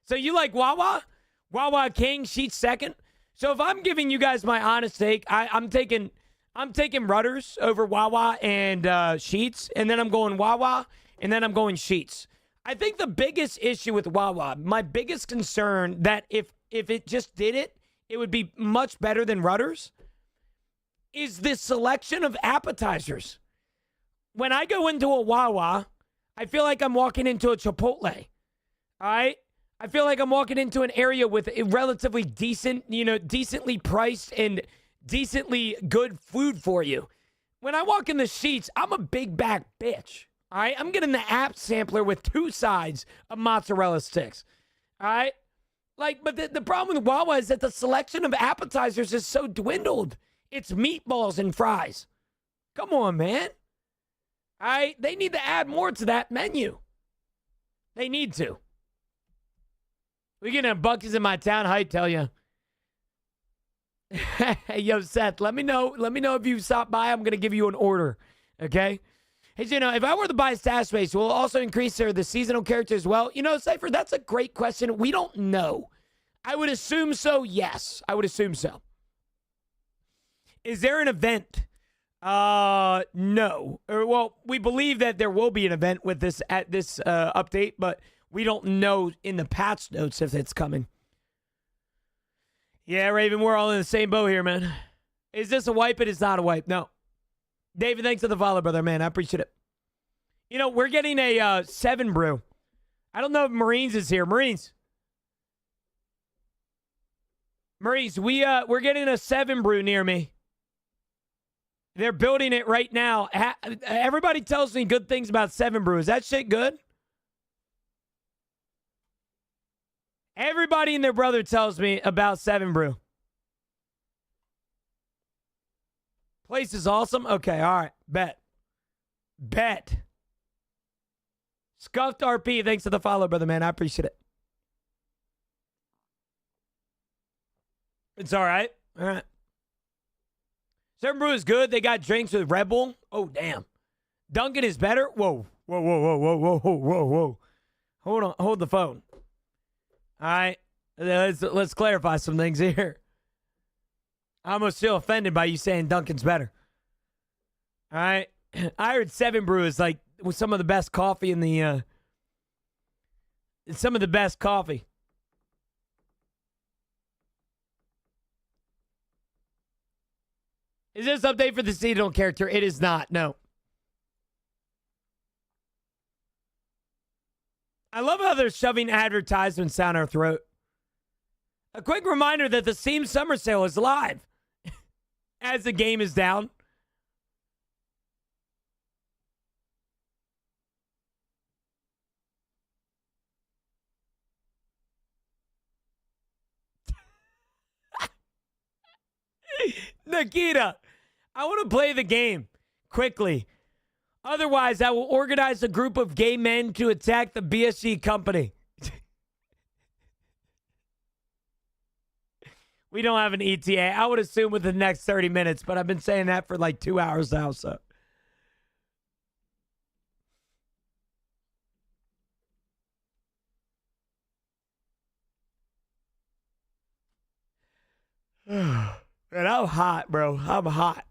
So you like Wawa? Wawa King, Sheets second. So if I'm giving you guys my honest take, I'm taking Rudders over Wawa and Sheets, and then I'm going Wawa, and then I'm going Sheets. I think the biggest issue with Wawa, my biggest concern that if it just did it, it would be much better than Rudders, is this selection of appetizers. When I go into a Wawa, I feel like I'm walking into a Chipotle. All right? I feel like I'm walking into an area with a relatively decent, decently priced and decently good food for you. When I walk in the Sheets, I'm a big back bitch. All right? I'm getting the app sampler with 2 sides of mozzarella sticks. All right? But the problem with Wawa is that the selection of appetizers is so dwindled. It's meatballs and fries. Come on, man. All right? They need to add more to that menu. They need to. We can have Buc-ee's in my town. How you tell you? Hey, yo, Seth, let me know. Let me know if you stop by. I'm gonna give you an order. Okay? Hey, if I were to buy stash space, will it also increase the seasonal character as well? Cypher, that's a great question. We don't know. I would assume so. Yes, I would assume so. Is there an event? No. Well, we believe that there will be an event with this update, but we don't know in the patch notes if it's coming. Yeah, Raven, we're all in the same boat here, man. Is this a wipe? It is not a wipe. No. David, thanks for the follow, brother, man. I appreciate it. We're getting a 7 brew. I don't know if Marines is here. Marines, we're getting a 7 brew near me. They're building it right now. Everybody tells me good things about 7 brew. Is that shit good? Everybody and their brother tells me about 7 brew. Place is awesome. Okay, all right. Bet. Scuffed RP, thanks for the follow, brother, man. I appreciate it. It's all right. All right. 7 brew is good. They got drinks with Red Bull. Oh, damn. Dunkin' is better. Whoa. Hold on. Hold the phone. All right, let's clarify some things here. I almost feel offended by you saying Dunkin's better. All right, I heard 7 brew is with some of the best coffee in the. Some of the best coffee. Is this update for the seasonal character? It is not. No. I love how they're shoving advertisements down our throat. A quick reminder that the Steam Summer Sale is live as the game is down. Nikita, I want to play the game quickly. Otherwise, I will organize a group of gay men to attack the BSG company. We don't have an ETA. I would assume within the next 30 minutes, but I've been saying that for 2 hours now, so. And I'm hot, bro. I'm hot.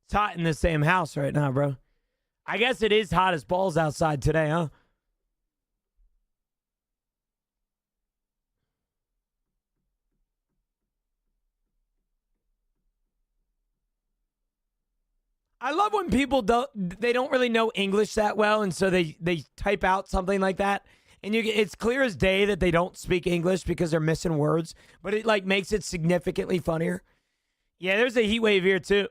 It's hot in this same house right now, bro. I guess it is hot as balls outside today, huh? I love when people don't really know English that well, and so they type out something like that, and it's clear as day that they don't speak English because they're missing words, but it like makes it significantly funnier. Yeah, there's a heat wave here too.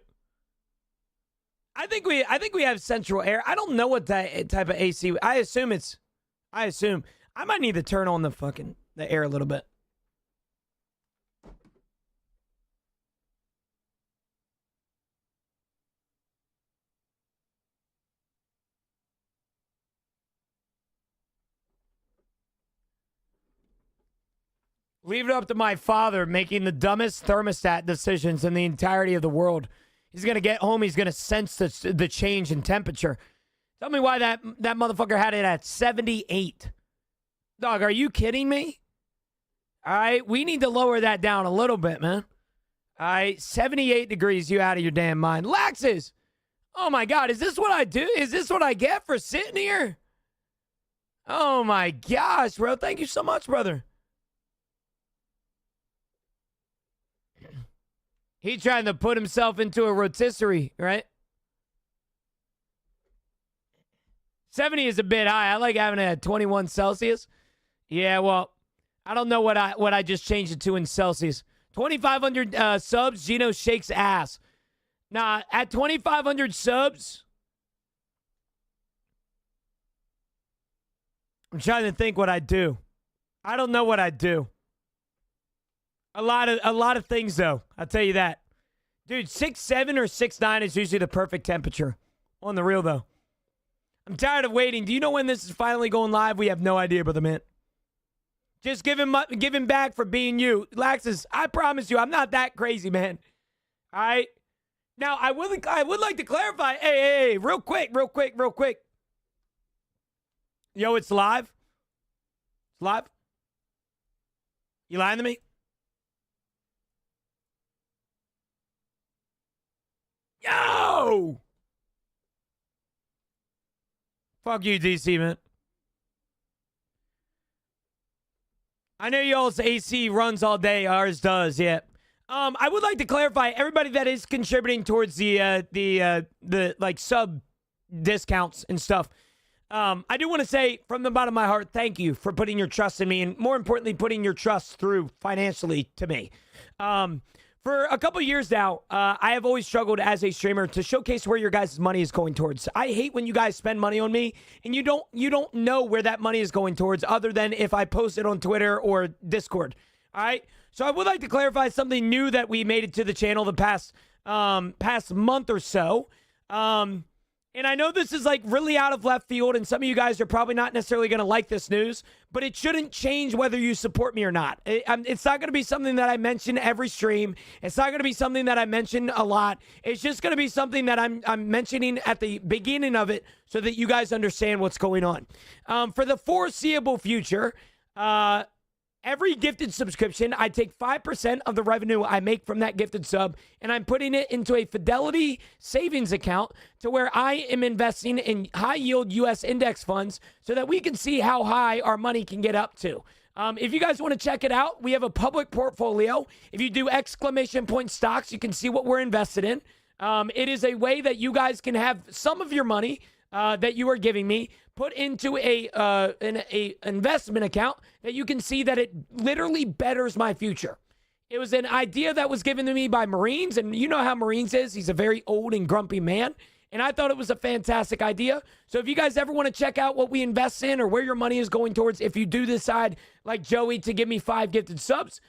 I think we have central air. I don't know what that type of AC. I assume. I might need to turn on the air a little bit. Leave it up to my father making the dumbest thermostat decisions in the entirety of the world. He's going to get home. He's going to sense the change in temperature. Tell me why that motherfucker had it at 78. Dog, are you kidding me? All right, we need to lower that down a little bit, man. All right, 78 degrees, you out of your damn mind. Laxes! Oh, my God, is this what I do? Is this what I get for sitting here? Oh, my gosh, bro. Thank you so much, brother. He trying to put himself into a rotisserie, right? 70 is a bit high. I like having it at 21 Celsius. Yeah, well, I don't know what I just changed it to in Celsius. 2,500 subs, Gino shakes ass. Nah, at 2,500 subs, I'm trying to think what I do. I don't know what I do. A lot of things, though. I'll tell you that. Dude, 6'7" or 6'9" is usually the perfect temperature. On the real, though. I'm tired of waiting. Do you know when this is finally going live? We have no idea, brother man. Just give him back for being you. Laxus, I promise you, I'm not that crazy, man. All right? Now, I would like to clarify. Hey, real quick. Yo, it's live? It's live? You lying to me? Yo! Fuck you, DC, man. I know y'all's AC runs all day. Ours does, yeah. I would like to clarify, everybody that is contributing towards the like sub discounts and stuff. I do want to say from the bottom of my heart, thank you for putting your trust in me, and more importantly, putting your trust through financially to me. For a couple years now, I have always struggled as a streamer to showcase where your guys' money is going towards. I hate when you guys spend money on me and you don't know where that money is going towards, other than if I post it on Twitter or Discord. All right. So I would like to clarify something new that we made it to the channel the past month or so. And I know this is like really out of left field, and some of you guys are probably not necessarily going to like this news, but it shouldn't change whether you support me or not. It's not going to be something that I mention every stream. It's not going to be something that I mention a lot. It's just going to be something that I'm mentioning at the beginning of it so that you guys understand what's going on. For the foreseeable future, every gifted subscription, I take 5% of the revenue I make from that gifted sub, and I'm putting it into a Fidelity savings account to where I am investing in high-yield U.S. index funds so that we can see how high our money can get up to. If you guys want to check it out, we have a public portfolio. If you do exclamation point stocks, you can see what we're invested in. It is a way that you guys can have some of your money that you are giving me put into an investment account that you can see that it literally betters my future. It was an idea that was given to me by Marines, and you know how Marines is. He's a very old and grumpy man, and I thought it was a fantastic idea. So if you guys ever want to check out what we invest in or where your money is going towards, if you do decide, like Joey, to give me 5 gifted subs,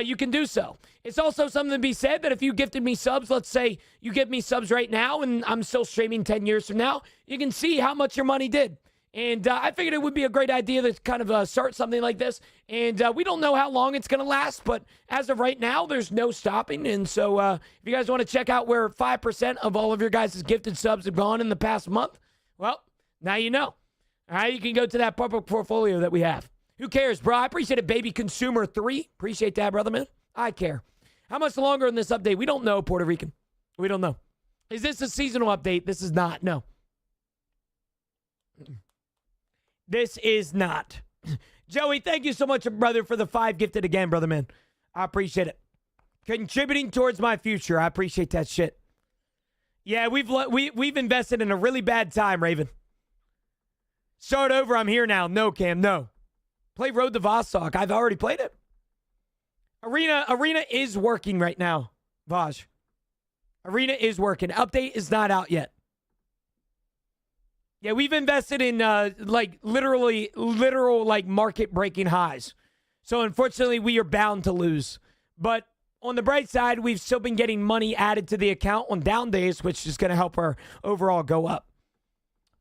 you can do so. It's also something to be said that if you gifted me subs, let's say you give me subs right now and I'm still streaming 10 years from now, you can see how much your money did. And I figured it would be a great idea to kind of start something like this. And we don't know how long it's going to last, but as of right now, there's no stopping. And so if you guys want to check out where 5% of all of your guys' gifted subs have gone in the past month, well, now you know. All right, you can go to that public portfolio that we have. Who cares, bro? I appreciate it, Baby Consumer 3. Appreciate that, brother, man. I care. How much longer in this update? We don't know, Puerto Rican. We don't know. Is this a seasonal update? This is not. No. This is not. Joey, thank you so much, brother, for the 5 gifted again, brother man. I appreciate it. Contributing towards my future. I appreciate that shit. Yeah, we've invested in a really bad time, Raven. Start over. I'm here now. No, Cam, no. Play Road to Vostok. I've already played it. Arena is working right now, Vaj. Arena is working. Update is not out yet. Yeah, we've invested in literal like market breaking highs. So unfortunately, we are bound to lose. But on the bright side, we've still been getting money added to the account on down days, which is going to help our overall go up.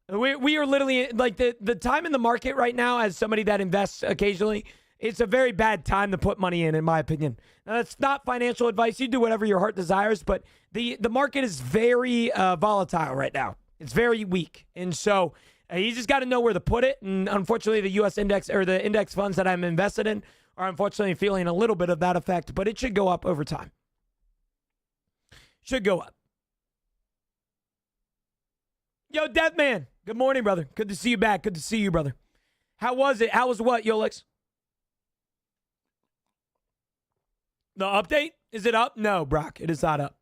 We are literally like the time in the market right now, as somebody that invests occasionally, it's a very bad time to put money in my opinion. Now, that's not financial advice. You do whatever your heart desires, but the market is very volatile right now. It's very weak. And so you just got to know where to put it. And unfortunately, the U.S. index or the index funds that I'm invested in are unfortunately feeling a little bit of that effect, but it should go up over time. Should go up. Yo, Deathman. Good morning, brother. Good to see you back. Good to see you, brother. How was it? How was what, Yolix? The update? Is it up? No, Brock. It is not up.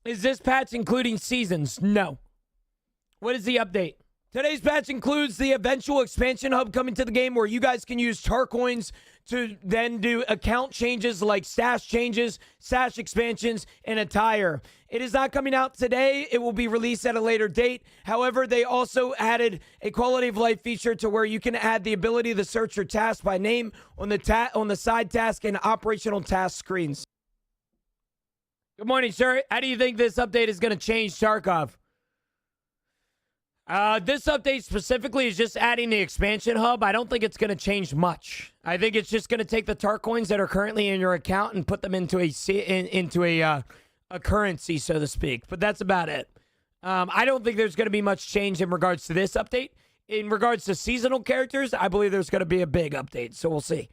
Is this patch including seasons? No. What is the update? Today's patch includes the eventual expansion hub coming to the game where you guys can use tar coins to then do account changes like stash changes, stash expansions, and attire. It is not coming out today. It will be released at a later date. However, they also added a quality of life feature to where you can add the ability to search your task by name on the side task and operational task screens. Good morning, sir. How do you think this update is going to change Tarkov? This update specifically is just adding the expansion hub. I don't think it's going to change much. I think it's just going to take the tar coins that are currently in your account and put them into a currency, so to speak. But that's about it. I don't think there's going to be much change in regards to this update. In regards to seasonal characters, I believe there's going to be a big update. So we'll see.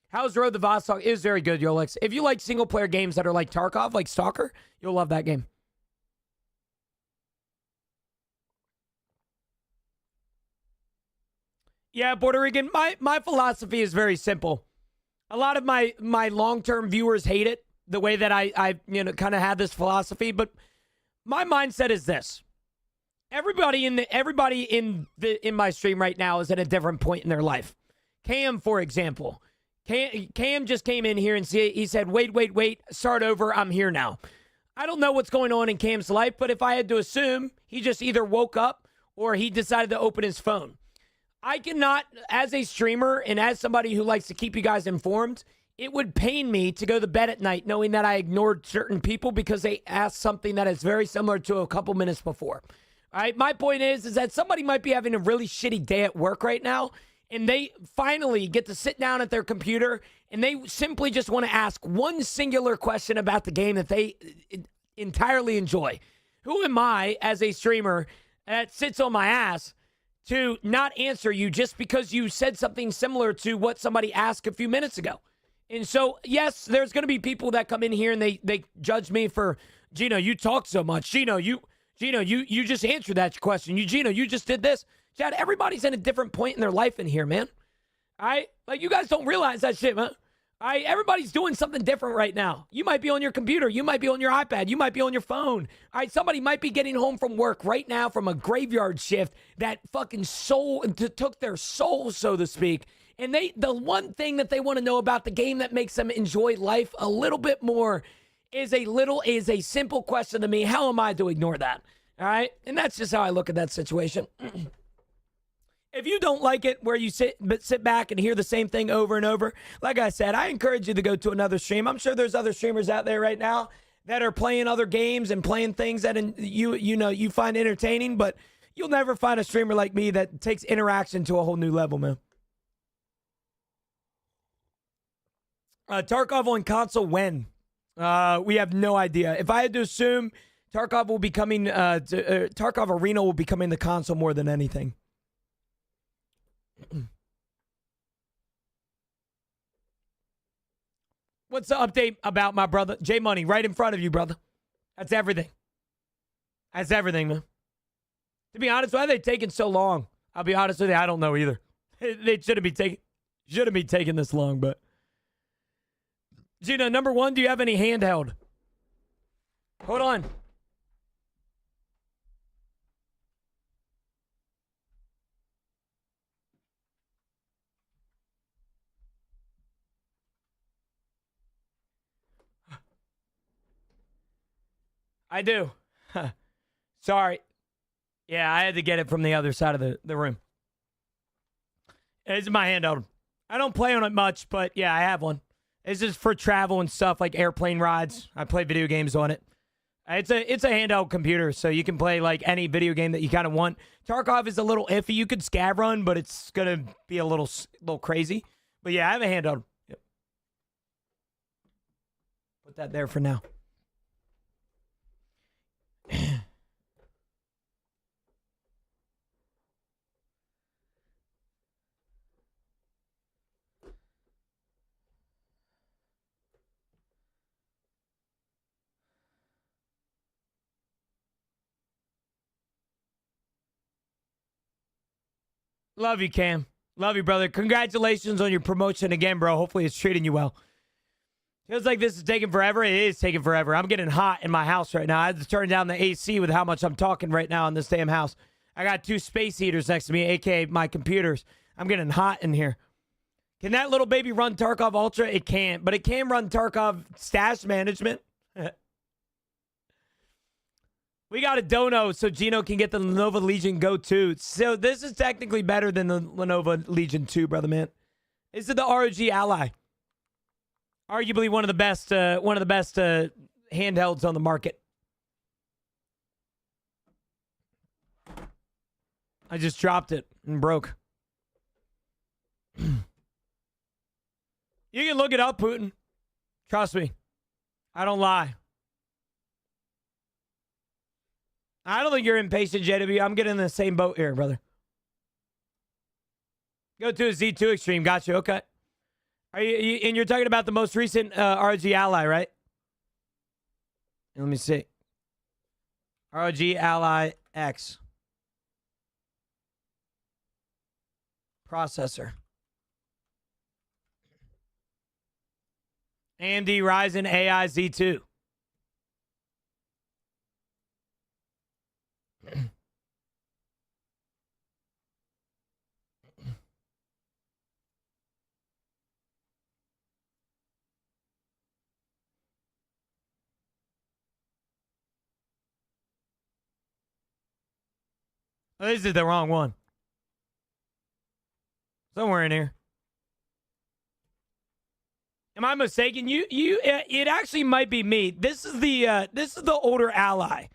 How's Road to Vostok? It is very good, Yolex. If you like single-player games that are like Tarkov, like Stalker, you'll love that game. Yeah, Puerto Rican, my philosophy is very simple. A lot of my long-term viewers hate it, the way that I kind of have this philosophy, but my mindset is this. Everybody in my stream right now is at a different point in their life. Cam, for example. Cam just came in here and he said, wait, start over, I'm here now. I don't know what's going on in Cam's life, but if I had to assume, he just either woke up or he decided to open his phone. I cannot, as a streamer and as somebody who likes to keep you guys informed, it would pain me to go to bed at night knowing that I ignored certain people because they asked something that is very similar to a couple minutes before. All right, my point is that somebody might be having a really shitty day at work right now, and they finally get to sit down at their computer, and they simply just want to ask one singular question about the game that they entirely enjoy. Who am I, as a streamer, that sits on my ass to not answer you just because you said something similar to what somebody asked a few minutes ago? And so, yes, there's going to be people that come in here and they judge me for, Gino, you talk so much. Gino, you just answered that question. Gino, you just did this. Chad, everybody's in a different point in their life in here, man. All right? Like, you guys don't realize that shit, man. All right? Everybody's doing something different right now. You might be on your computer. You might be on your iPad. You might be on your phone. All right? Somebody might be getting home from work right now from a graveyard shift that fucking took their soul, so to speak. And the one thing that they want to know about the game that makes them enjoy life a little bit more is a simple question to me. How am I to ignore that? All right? And that's just how I look at that situation. If you don't like it where you sit back and hear the same thing over and over, like I said, I encourage you to go to another stream. I'm sure there's other streamers out there right now that are playing other games and playing things that you find entertaining, but you'll never find a streamer like me that takes interaction to a whole new level, man. Tarkov on console when? We have no idea. If I had to assume, Tarkov will be coming. Tarkov Arena will be coming the console more than anything. What's the update about my brother J Money? Right in front of you, brother. That's everything. That's everything, man. To be honest, why are they taking so long? I'll be honest with you, I don't know either. They shouldn't be taking this long, but Gina, number one, do you have any handheld? Hold on. I do. Sorry. Yeah, I had to get it from the other side of the room. It's my handheld. I don't play on it much, but yeah, I have one. This is for travel and stuff like airplane rides. I play video games on it. It's a handheld computer, so you can play like any video game that you kind of want. Tarkov is a little iffy. You could scav run, but it's gonna be a little crazy. But yeah, I have a handheld. Yep. Put that there for now. Love you, Cam. Love you, brother. Congratulations on your promotion again, bro. Hopefully it's treating you well. Feels like this is taking forever. It is taking forever. I'm getting hot in my house right now. I had to turn down the AC with how much I'm talking right now in this damn house. I got 2 space heaters next to me, a.k.a. my computers. I'm getting hot in here. Can that little baby run Tarkov Ultra? It can't, but it can run Tarkov Stash Management. We got a dono so Gino can get the Lenovo Legion Go 2. So this is technically better than the Lenovo Legion 2, brother man. This is the ROG Ally. Arguably one of the best handhelds on the market. I just dropped it and broke. You can look it up, Putin. Trust me. I don't lie. I don't think you're impatient, JW. I'm getting in the same boat here, brother. Go to a Z2 Extreme. Got you. Okay. Are you and you're talking about the most recent ROG Ally, right? Let me see. ROG Ally X. Processor. AMD Ryzen AI Z2. Oh, this is the wrong one. Somewhere in here. Am I mistaken? It actually might be me. This is the older Ally.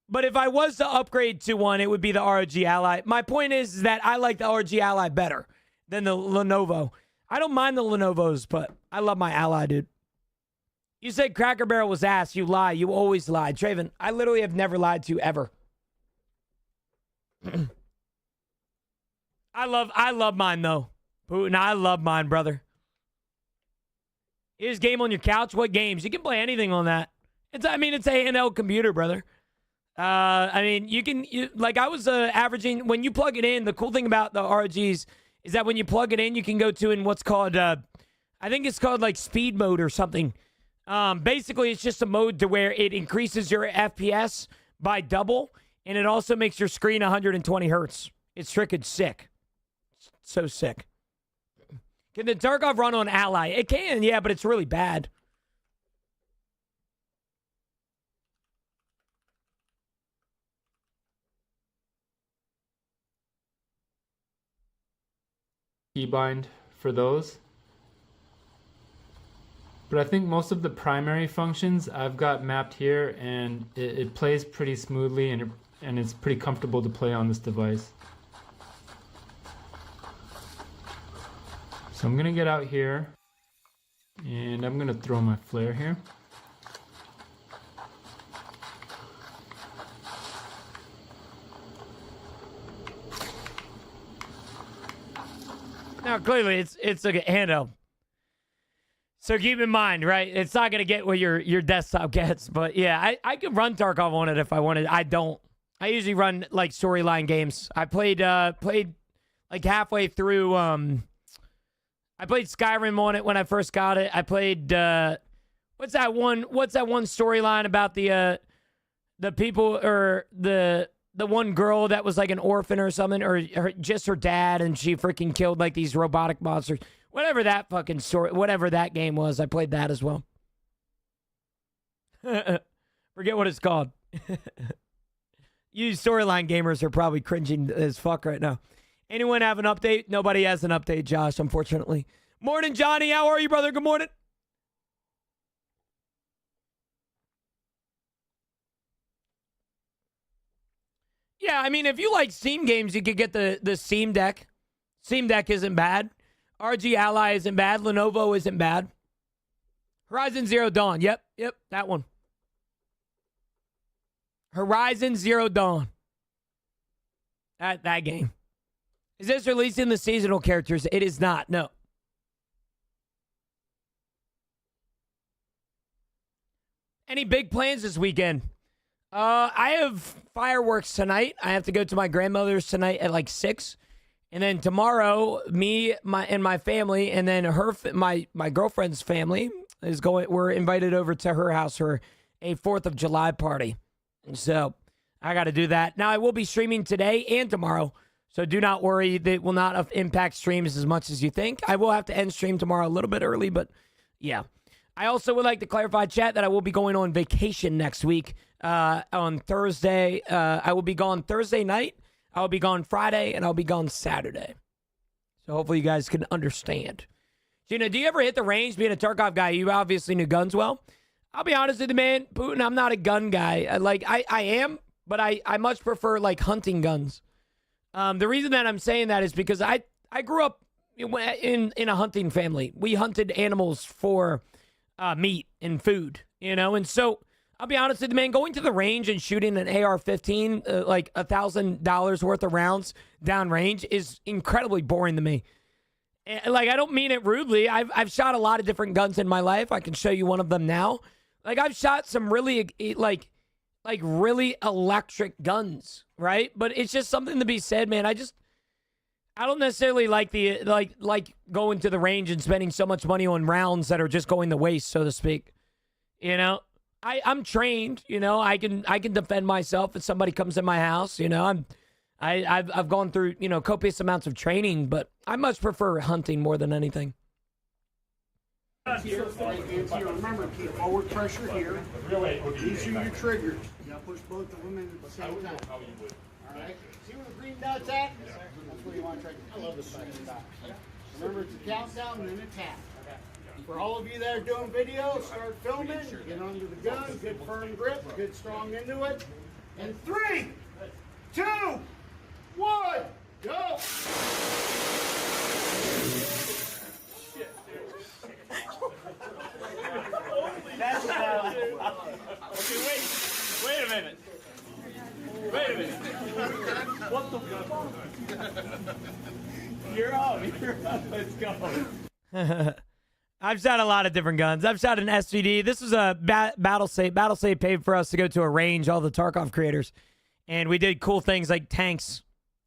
But if I was to upgrade to one, it would be the ROG Ally. My point is that I like the ROG Ally better than the Lenovo. I don't mind the Lenovos, but I love my Ally, dude. You said Cracker Barrel was ass. You lie. You always lie. Traven, I literally have never lied to you ever. I love mine, though. Putin, I love mine, brother. Here's game on your couch. What games? You can play anything on that. It's a handheld computer, brother. I was averaging, when you plug it in, the cool thing about the ROGs is that when you plug it in, you can go to in what's called, I think it's called like speed mode or something. Basically, it's just a mode to where it increases your FPS by double, and it also makes your screen 120 hertz. It's freaking sick. So sick. Can the Tarkov run on Ally? It can, yeah, but it's really bad. Keybind for those. But I think most of the primary functions I've got mapped here, and it plays pretty smoothly, and it's pretty comfortable to play on this device. So I'm gonna get out here, and I'm gonna throw my flare here. Now, clearly, it's a handheld. So keep in mind, right? It's not going to get what your desktop gets. But yeah, I could run Tarkov on it if I wanted. I don't. I usually run like storyline games. I played like halfway through. I played Skyrim on it when I first got it. I played what's that one storyline about the people or the one girl that was like an orphan or something, or just her dad, and she freaking killed like these robotic monsters. Whatever that fucking story, whatever that game was, I played that as well. Forget what it's called. You storyline gamers are probably cringing as fuck right now. Anyone have an update? Nobody has an update, Josh, unfortunately. Morning, Johnny. How are you, brother? Good morning. Yeah, I mean, if you like Steam games, you could get the Steam Deck. Steam Deck isn't bad. RG Ally isn't bad. Lenovo isn't bad. Horizon Zero Dawn. Yep, that one. Horizon Zero Dawn. That game. Is this releasing the seasonal characters? It is not, no. Any big plans this weekend? I have fireworks tonight. I have to go to my grandmother's tonight at like 6. And then tomorrow, my family, and then my girlfriend's family is going. We're invited over to her house for a 4th of July party. And so I got to do that. Now I will be streaming today and tomorrow, so do not worry. That will not impact streams as much as you think. I will have to end stream tomorrow a little bit early, but yeah. I also would like to clarify, chat, that I will be going on vacation next week on Thursday. I will be gone Thursday night. I'll be gone Friday, and I'll be gone Saturday. So hopefully you guys can understand. Gina, do you ever hit the range being a Tarkov guy? You obviously knew guns well. I'll be honest with you, man. Putin, I'm not a gun guy. I am, but I much prefer, like, hunting guns. The reason that I'm saying that is because I grew up in a hunting family. We hunted animals for meat and food, you know? And so I'll be honest with you, man, going to the range and shooting an AR-15, like $1,000 worth of rounds downrange is incredibly boring to me. Like, I don't mean it rudely. I've shot a lot of different guns in my life. I can show you one of them now. Like, I've shot some really, like really electric guns, right? But it's just something to be said, man. I don't necessarily like like going to the range and spending so much money on rounds that are just going to waste, so to speak. You know? I'm trained, you know. I can defend myself if somebody comes in my house, you know. I've gone through, you know, copious amounts of training, but I much prefer hunting more than anything. Here, remember, keep forward pressure here. These are your triggers. You gotta push both of them in at the same time. All right. See where the green dot's at? That's where you want to try to. I love this green dot. Remember, it's a countdown and then a tap. For all of you that are doing video, start filming, get under the gun, good firm grip, good strong into it. And 3, 2, 1, go! Okay, wait a minute. What the fuck? You're up. Let's go. I've shot a lot of different guns. I've shot an SVD. This was a battle save. Battle save paid for us to go to a range, all the Tarkov creators. And we did cool things like tanks.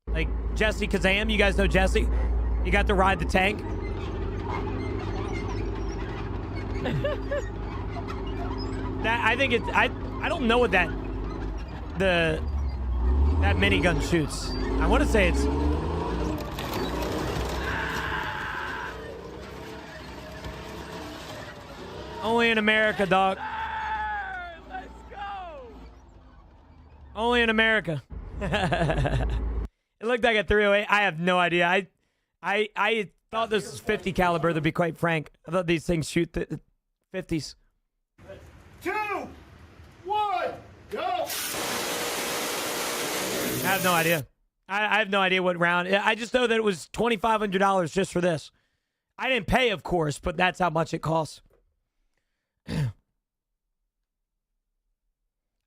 Like Jesse Kazam. You guys know Jesse? You got to ride the tank. I think it's... I don't know what that minigun shoots. I want to say it's... Only in America, dog. Let's go. Only in America. It looked like a 308. I have no idea. I thought this was 50 caliber, to be quite frank. I thought these things shoot the 50s. 2, 1, go! I have no idea. I have no idea what round. I just know that it was $2,500 just for this. I didn't pay, of course, but that's how much it costs.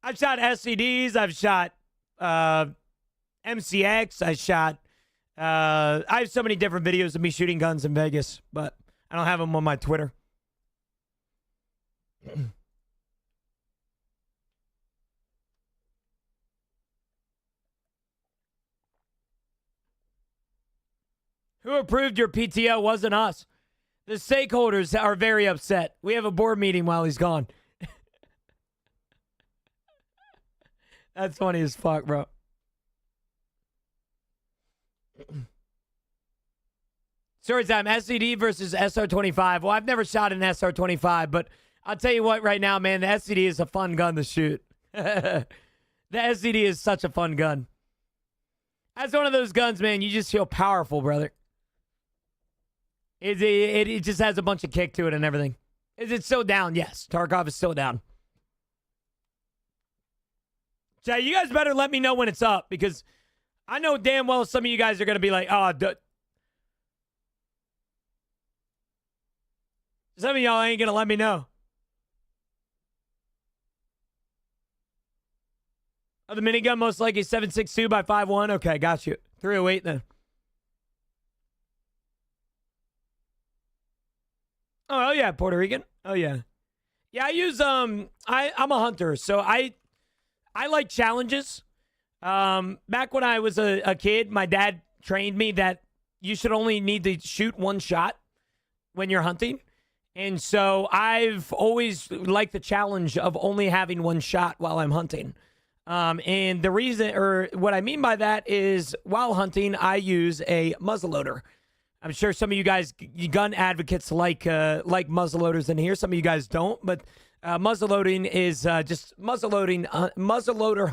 I've shot SCDs. I've shot MCX. I shot I have so many different videos of me shooting guns in Vegas, but I don't have them on my Twitter. Who approved your PTO? Wasn't us. The stakeholders are very upset. We have a board meeting while he's gone. That's funny as fuck, bro. Story time, SCD versus SR25. Well, I've never shot an SR25, but I'll tell you what right now, man, the SCD is a fun gun to shoot. The SCD is such a fun gun. That's one of those guns, man, you just feel powerful, brother. It just has a bunch of kick to it and everything. Is it still down? Yes, Tarkov is still down. So you guys better let me know when it's up, because I know damn well some of you guys are going to be like, oh, some of y'all ain't going to let me know. Oh, the minigun most likely 7.62 by 5.1. Okay, got you. 308 then. Oh yeah, Puerto Rican. Oh yeah. Yeah, I use I'm a hunter, so I like challenges. Back when I was a kid, my dad trained me that you should only need to shoot one shot when you're hunting. And so I've always liked the challenge of only having one shot while I'm hunting. And the reason, or what I mean by that, is while hunting, I use a muzzleloader. I'm sure some of you guys, you gun advocates, like muzzleloaders in here. Some of you guys don't, but muzzleloading is just muzzleloader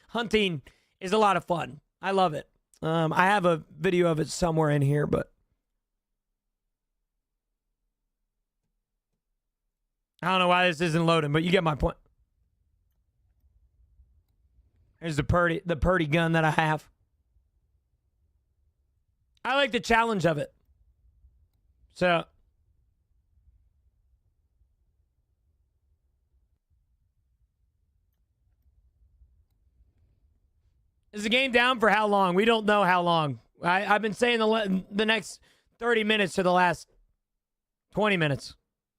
hunting is a lot of fun. I love it. I have a video of it somewhere in here, but I don't know why this isn't loading, but you get my point. Here's the Purdy gun that I have. I like the challenge of it. So is the game down for how long? We don't know how long. I've been saying the next 30 minutes to the last 20 minutes.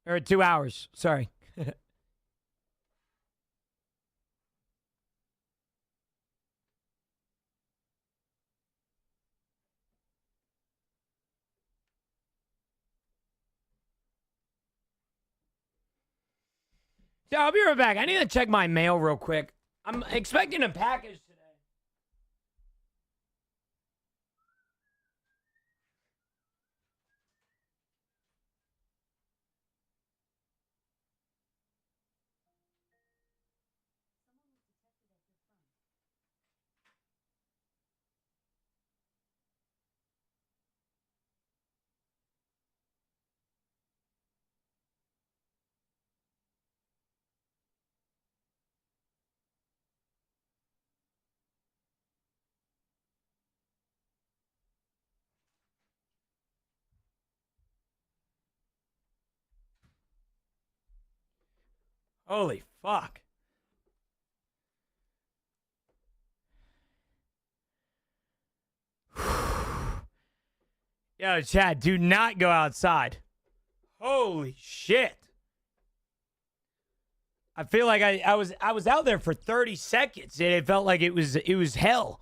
Or 2 hours. Sorry. Yeah, I'll be right back. I need to check my mail real quick. I'm expecting a package today. Holy fuck. Yo, Chad, do not go outside. Holy shit. I feel like I was out there for 30 seconds and it felt like it was hell.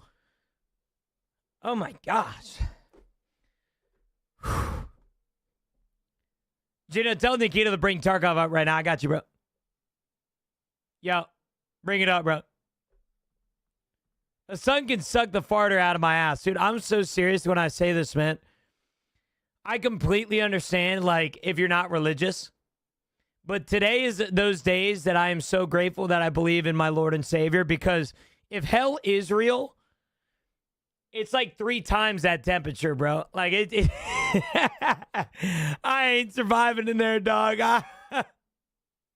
Oh my gosh. Gina, tell Nikita to bring Tarkov up right now. I got you, bro. Yo, bring it up, bro. The sun can suck the farter out of my ass. Dude, I'm so serious when I say this, man. I completely understand, like, if you're not religious. But today is those days that I am so grateful that I believe in my Lord and Savior, because if hell is real, it's like 3 times that temperature, bro. Like, I ain't surviving in there, dog.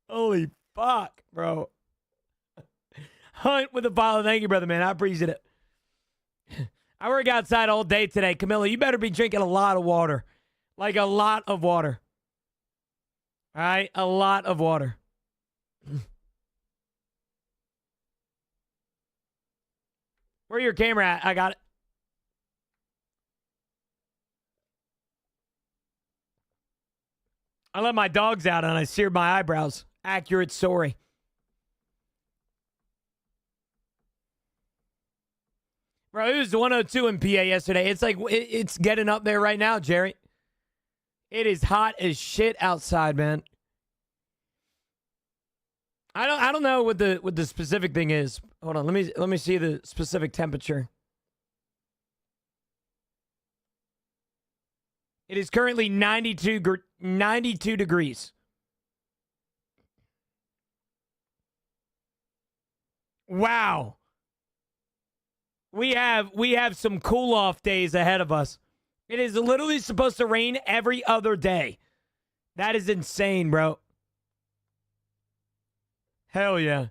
Holy fuck, bro. Hunt with a follow. Thank you, brother, man. I appreciate it. I work outside all day today. Camilla, you better be drinking a lot of water. Like a lot of water. All right? A lot of water. Where your camera at? I got it. I let my dogs out and I seared my eyebrows. Accurate story. Bro, it was 102 in PA yesterday. It's like, it's getting up there right now, Jerry. It is hot as shit outside, man. I don't know what the specific thing is. Hold on, let me see the specific temperature. It is currently 92 degrees. Wow. We have some cool off days ahead of us. It is literally supposed to rain every other day. That is insane, bro. Hell yeah.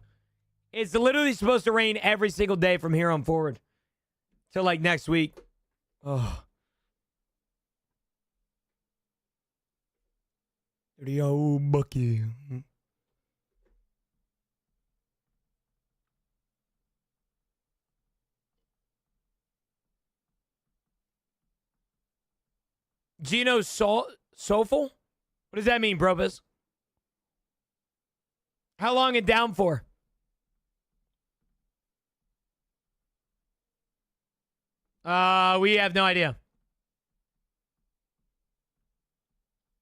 It's literally supposed to rain every single day from here on forward. Till like next week. Oh. Dirty old Bucky. Gino Soulful? What does that mean, Brobus? How long it down for? We have no idea.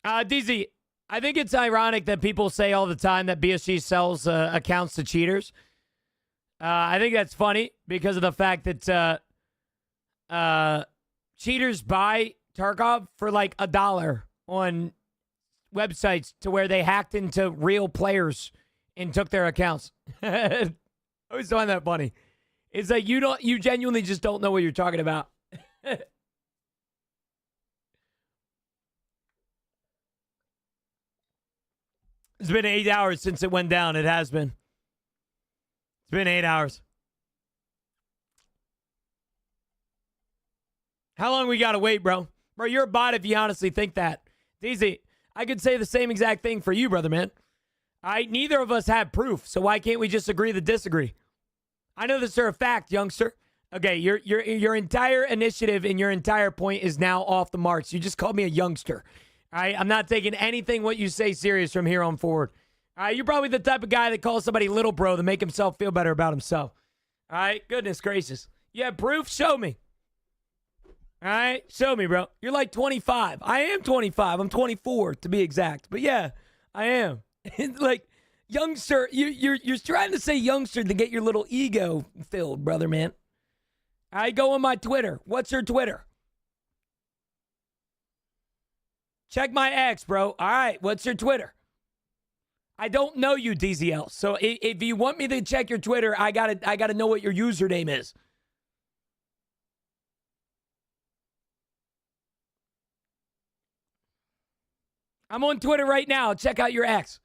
DZ, I think it's ironic that people say all the time that BSG sells accounts to cheaters. I think that's funny because of the fact that cheaters buy Tarkov for like $1 on websites to where they hacked into real players and took their accounts. I always find that funny. It's like you genuinely just don't know what you're talking about. It's been 8 hours since it went down. It has been. It's been 8 hours. How long we gotta wait, bro? Bro, you're a bot if you honestly think that. DZ, I could say the same exact thing for you, brother, man. Neither of us have proof, so why can't we just agree to disagree? I know this are a fact, youngster. Okay, your entire initiative and your entire point is now off the marks. You just called me a youngster. All right, I'm not taking anything what you say serious from here on forward. All right, you're probably the type of guy that calls somebody little bro to make himself feel better about himself. All right, goodness gracious. You have proof? Show me. All right, show me, bro. You're like 25. I am 25. I'm 24 to be exact. But yeah, I am. Like, youngster, you're trying to say youngster to get your little ego filled, brother, man. I go on my Twitter. What's your Twitter? Check my ex, bro. All right, what's your Twitter? I don't know you, DZL. So if you want me to check your Twitter, I gotta know what your username is. I'm on Twitter right now. Check out your ex.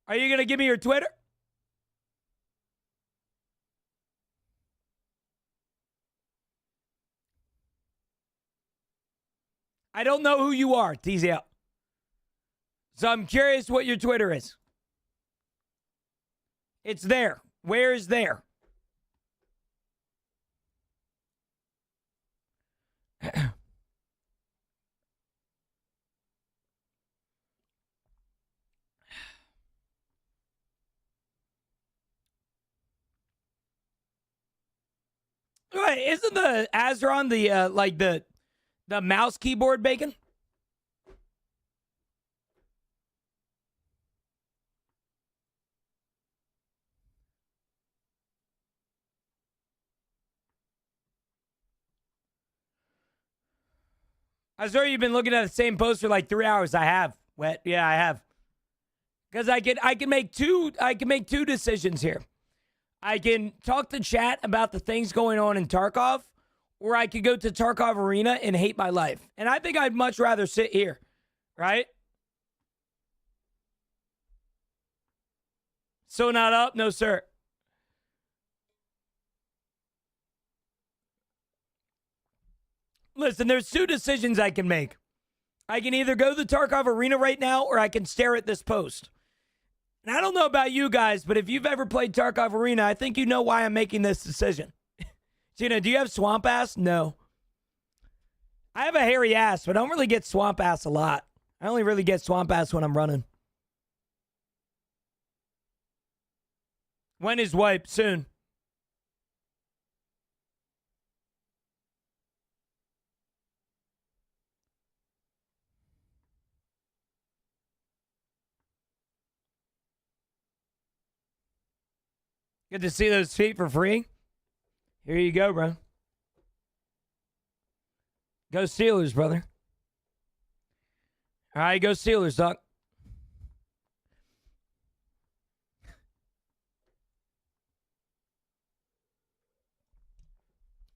Are you going to give me your Twitter? I don't know who you are, TZL. So I'm curious what your Twitter is. It's there. Where is there? Wait, isn't the Azron the mouse keyboard bacon? I swear you've been looking at the same post for like 3 hours. I have. Wet. Yeah, I have. Because I can make two decisions here. I can talk to chat about the things going on in Tarkov, or I could go to Tarkov Arena and hate my life. And I think I'd much rather sit here, right? So not up? No, sir. Listen, there's two decisions I can make. I can either go to the Tarkov Arena right now, or I can stare at this post. And I don't know about you guys, but if you've ever played Tarkov Arena, I think you know why I'm making this decision. Gina, do you have swamp ass? No. I have a hairy ass, but I don't really get swamp ass a lot. I only really get swamp ass when I'm running. When is wipe? Soon. Good to see those feet for free. Here you go, bro. Go Steelers, brother. All right, go Steelers, Doc.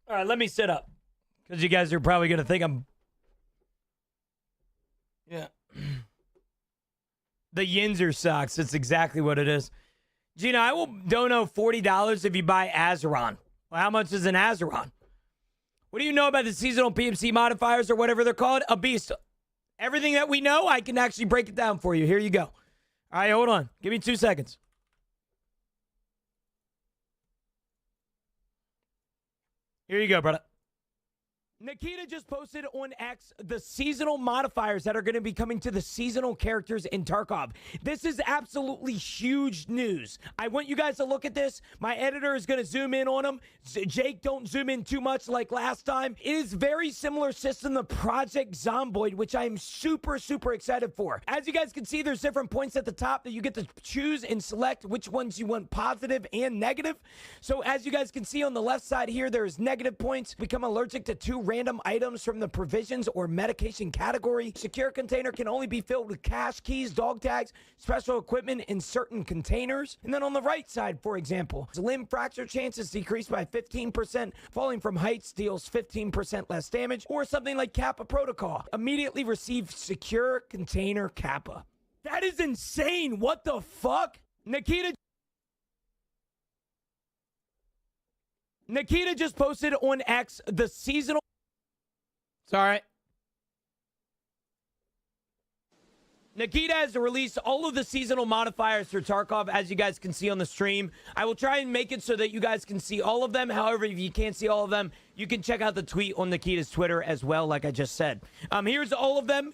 All right, let me sit up. Because you guys are probably going to think I'm... Yeah. The Yinzer socks. That's exactly what it is. Gina, I will dono $40 if you buy Azeron. Well, how much is an Azeron? What do you know about the seasonal PMC modifiers or whatever they're called? A beast. Everything that we know, I can actually break it down for you. Here you go. All right, hold on. Give me 2 seconds. Here you go, brother. Nikita just posted on X the seasonal modifiers that are going to be coming to the seasonal characters in Tarkov. This is absolutely huge news. I want you guys to look at this. My editor is going to zoom in on them. Jake, don't zoom in too much like last time. It is very similar system to Project Zomboid, which I am super, super excited for. As you guys can see, there's different points at the top that you get to choose and select which ones you want positive and negative. So as you guys can see on the left side here, there's negative points. Become allergic to 2 random items from the provisions or medication category. Secure container can only be filled with cash, keys, dog tags, special equipment in certain containers. And then on the right side, for example, limb fracture chances decreased by 15%. Falling from heights deals 15% less damage. Or something like Kappa Protocol. Immediately receive secure container Kappa. That is insane. What the fuck? Nikita just posted on X the seasonal... Sorry. Nikita has released all of the seasonal modifiers for Tarkov, as you guys can see on the stream. I will try and make it so that you guys can see all of them. However, if you can't see all of them, you can check out the tweet on Nikita's Twitter as well, like I just said. Here's all of them.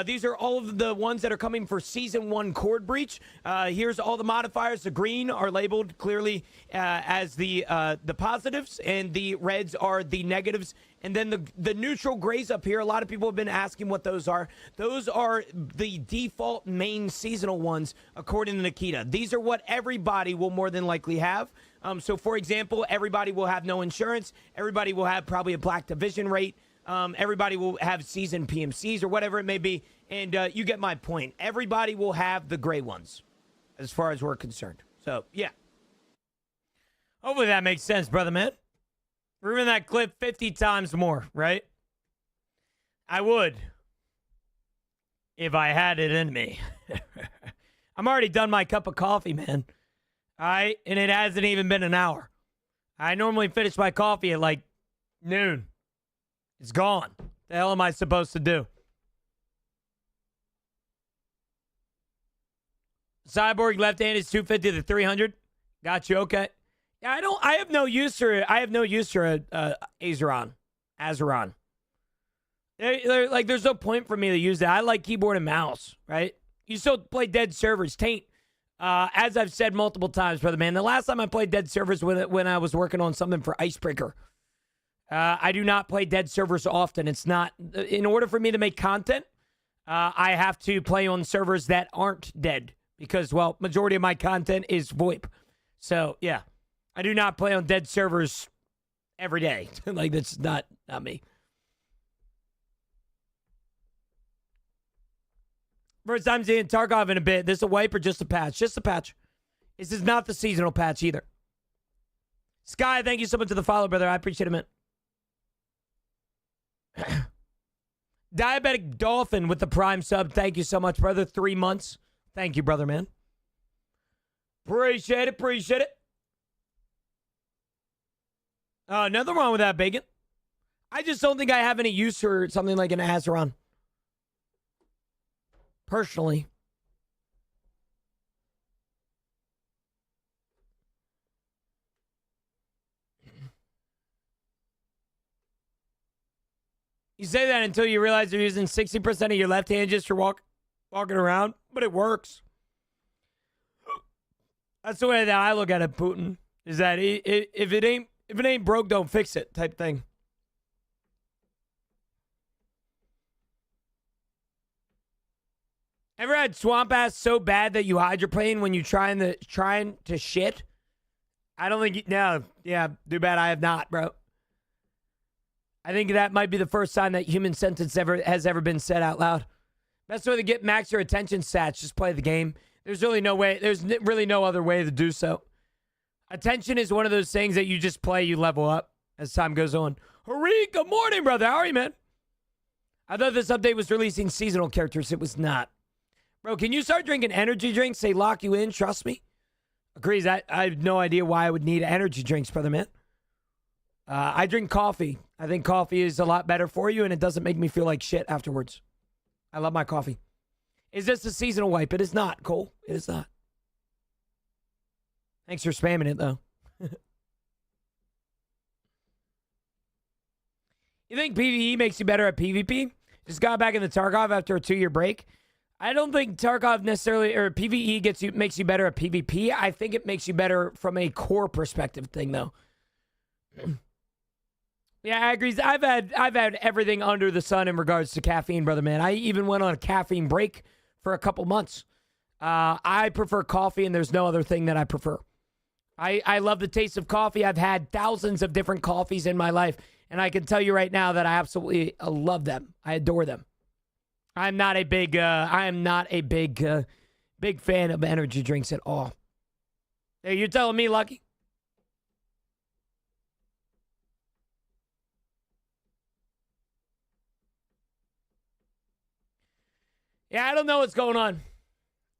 These are all of the ones that are coming for Season 1 Chord Breach. Here's all the modifiers. The green are labeled clearly as the positives, and the reds are the negatives. And then the neutral grays up here, a lot of people have been asking what those are. Those are the default main seasonal ones, according to Nikita. These are what everybody will more than likely have. So, for example, everybody will have no insurance. Everybody will have probably a black division rate. Everybody will have seasoned PMCs or whatever it may be. And you get my point. Everybody will have the gray ones as far as we're concerned. So, yeah. Hopefully that makes sense, brother man. Ruin that clip 50 times more, right? I would. If I had it in me. I'm already done my cup of coffee, man. All right? And it hasn't even been an hour. I normally finish my coffee at like noon. It's gone. The hell am I supposed to do? Cyborg left-handed is 250 to 300. Got you. Okay. Yeah, I have no use for Azeron. Like, there's no point for me to use that. I like keyboard and mouse, right? You still play dead servers. Taint. As I've said multiple times, brother man, the last time I played dead servers when I was working on something for Icebreaker. I do not play dead servers often. It's not, in order for me to make content, I have to play on servers that aren't dead because, well, majority of my content is VoIP. So, yeah, I do not play on dead servers every day. Like, that's not me. First time seeing Tarkov in a bit. This a wipe or just a patch? Just a patch. This is not the seasonal patch either. Sky, thank you so much for the follow, brother. I appreciate it, man. Diabetic Dolphin with the Prime sub. Thank you so much, brother. 3 months. Thank you, brother, man. Appreciate it. Appreciate it. Nothing wrong with that, Bacon. I just don't think I have any use for something like an Azeron. Personally. You say that until you realize you're using 60% of your left hand just for walking around, but it works. That's the way that I look at it, Putin. Is that if it ain't broke, don't fix it type thing. Ever had swamp ass so bad that you hydroplane when you trying to shit? I don't think no. Yeah, too bad I have not, bro. I think that might be the first time that human sentence has ever been said out loud. Best way to get max your attention stats, just play the game. There's really no way. There's really no other way to do so. Attention is one of those things that you just play, you level up as time goes on. Hareek, good morning, brother. How are you, man? I thought this update was releasing seasonal characters. It was not. Bro, can you start drinking energy drinks? They lock you in, trust me. Agrees. I have no idea why I would need energy drinks, brother, man. I drink coffee. I think coffee is a lot better for you, and it doesn't make me feel like shit afterwards. I love my coffee. Is this a seasonal wipe? It is not, Cole. It is not. Thanks for spamming it, though. You think PvE makes you better at PvP? Just got back in the Tarkov after a 2-year break. I don't think Tarkov necessarily, or PvE makes you better at PvP. I think it makes you better from a core perspective thing, though. Yeah, I agree. I've had everything under the sun in regards to caffeine, brother, man. I even went on a caffeine break for a couple months. I prefer coffee, and there's no other thing that I prefer. I love the taste of coffee. I've had thousands of different coffees in my life, and I can tell you right now that I absolutely love them. I adore them. I'm not a big big fan of energy drinks at all. Hey, you're telling me, Lucky? Yeah, I don't know what's going on.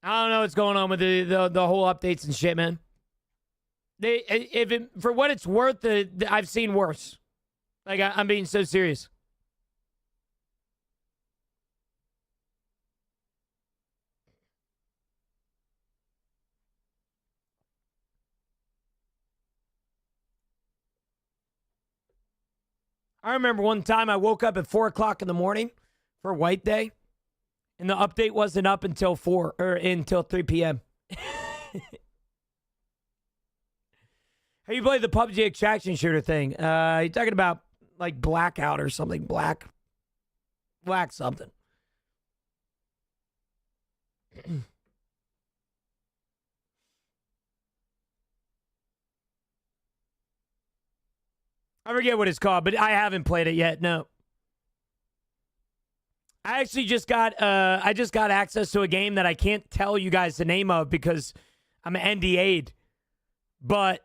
I don't know what's going on with the whole updates and shit, man. For what it's worth, I've seen worse. Like, I'm being so serious. I remember one time I woke up at 4 o'clock in the morning for White Day, and the update wasn't up until 3 p.m. How you play the PUBG extraction shooter thing? You talking about like Blackout or something? Black something. I forget what it's called, but I haven't played it yet. No. I actually just got access to a game that I can't tell you guys the name of because I'm NDA'd. But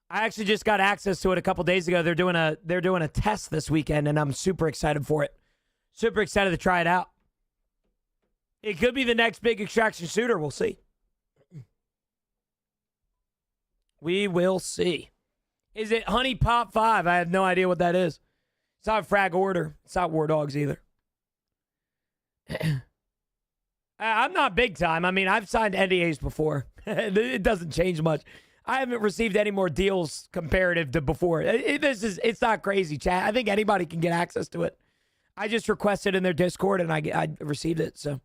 I actually just got access to it a couple days ago. They're doing a test this weekend, and I'm super excited for it. Super excited to try it out. It could be the next big extraction shooter. We'll see. We will see. Is it Honey Pop 5? I have no idea what that is. It's not Frag Order. It's not War Dogs either. I'm not big time. I mean, I've signed NDAs before. It doesn't change much. I haven't received any more deals comparative to before. It's not crazy, chat. I think anybody can get access to it. I just requested in their Discord, and I received it. So,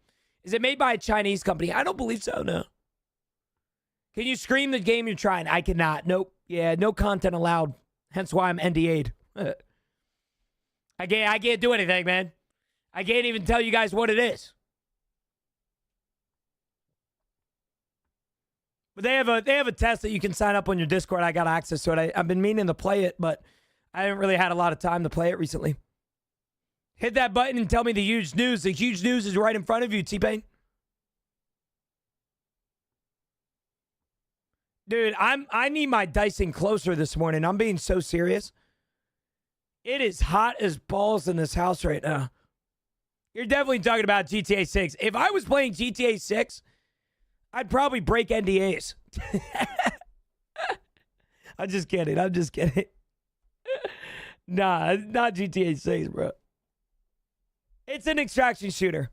is it made by a Chinese company? I don't believe so, no. Can you scream the game you're trying? I cannot. Nope. Yeah, no content allowed. Hence why I'm NDA'd. I can't do anything, man. I can't even tell you guys what it is. But they have a test that you can sign up on your Discord. I got access to it. I've been meaning to play it, but I haven't really had a lot of time to play it recently. Hit that button and tell me the huge news. The huge news is right in front of you, T-Pain. Dude, I need my Dyson closer this morning. I'm being so serious. It is hot as balls in this house right now. You're definitely talking about GTA 6. If I was playing GTA 6, I'd probably break NDAs. I'm just kidding. Nah, not GTA 6, bro. It's an extraction shooter.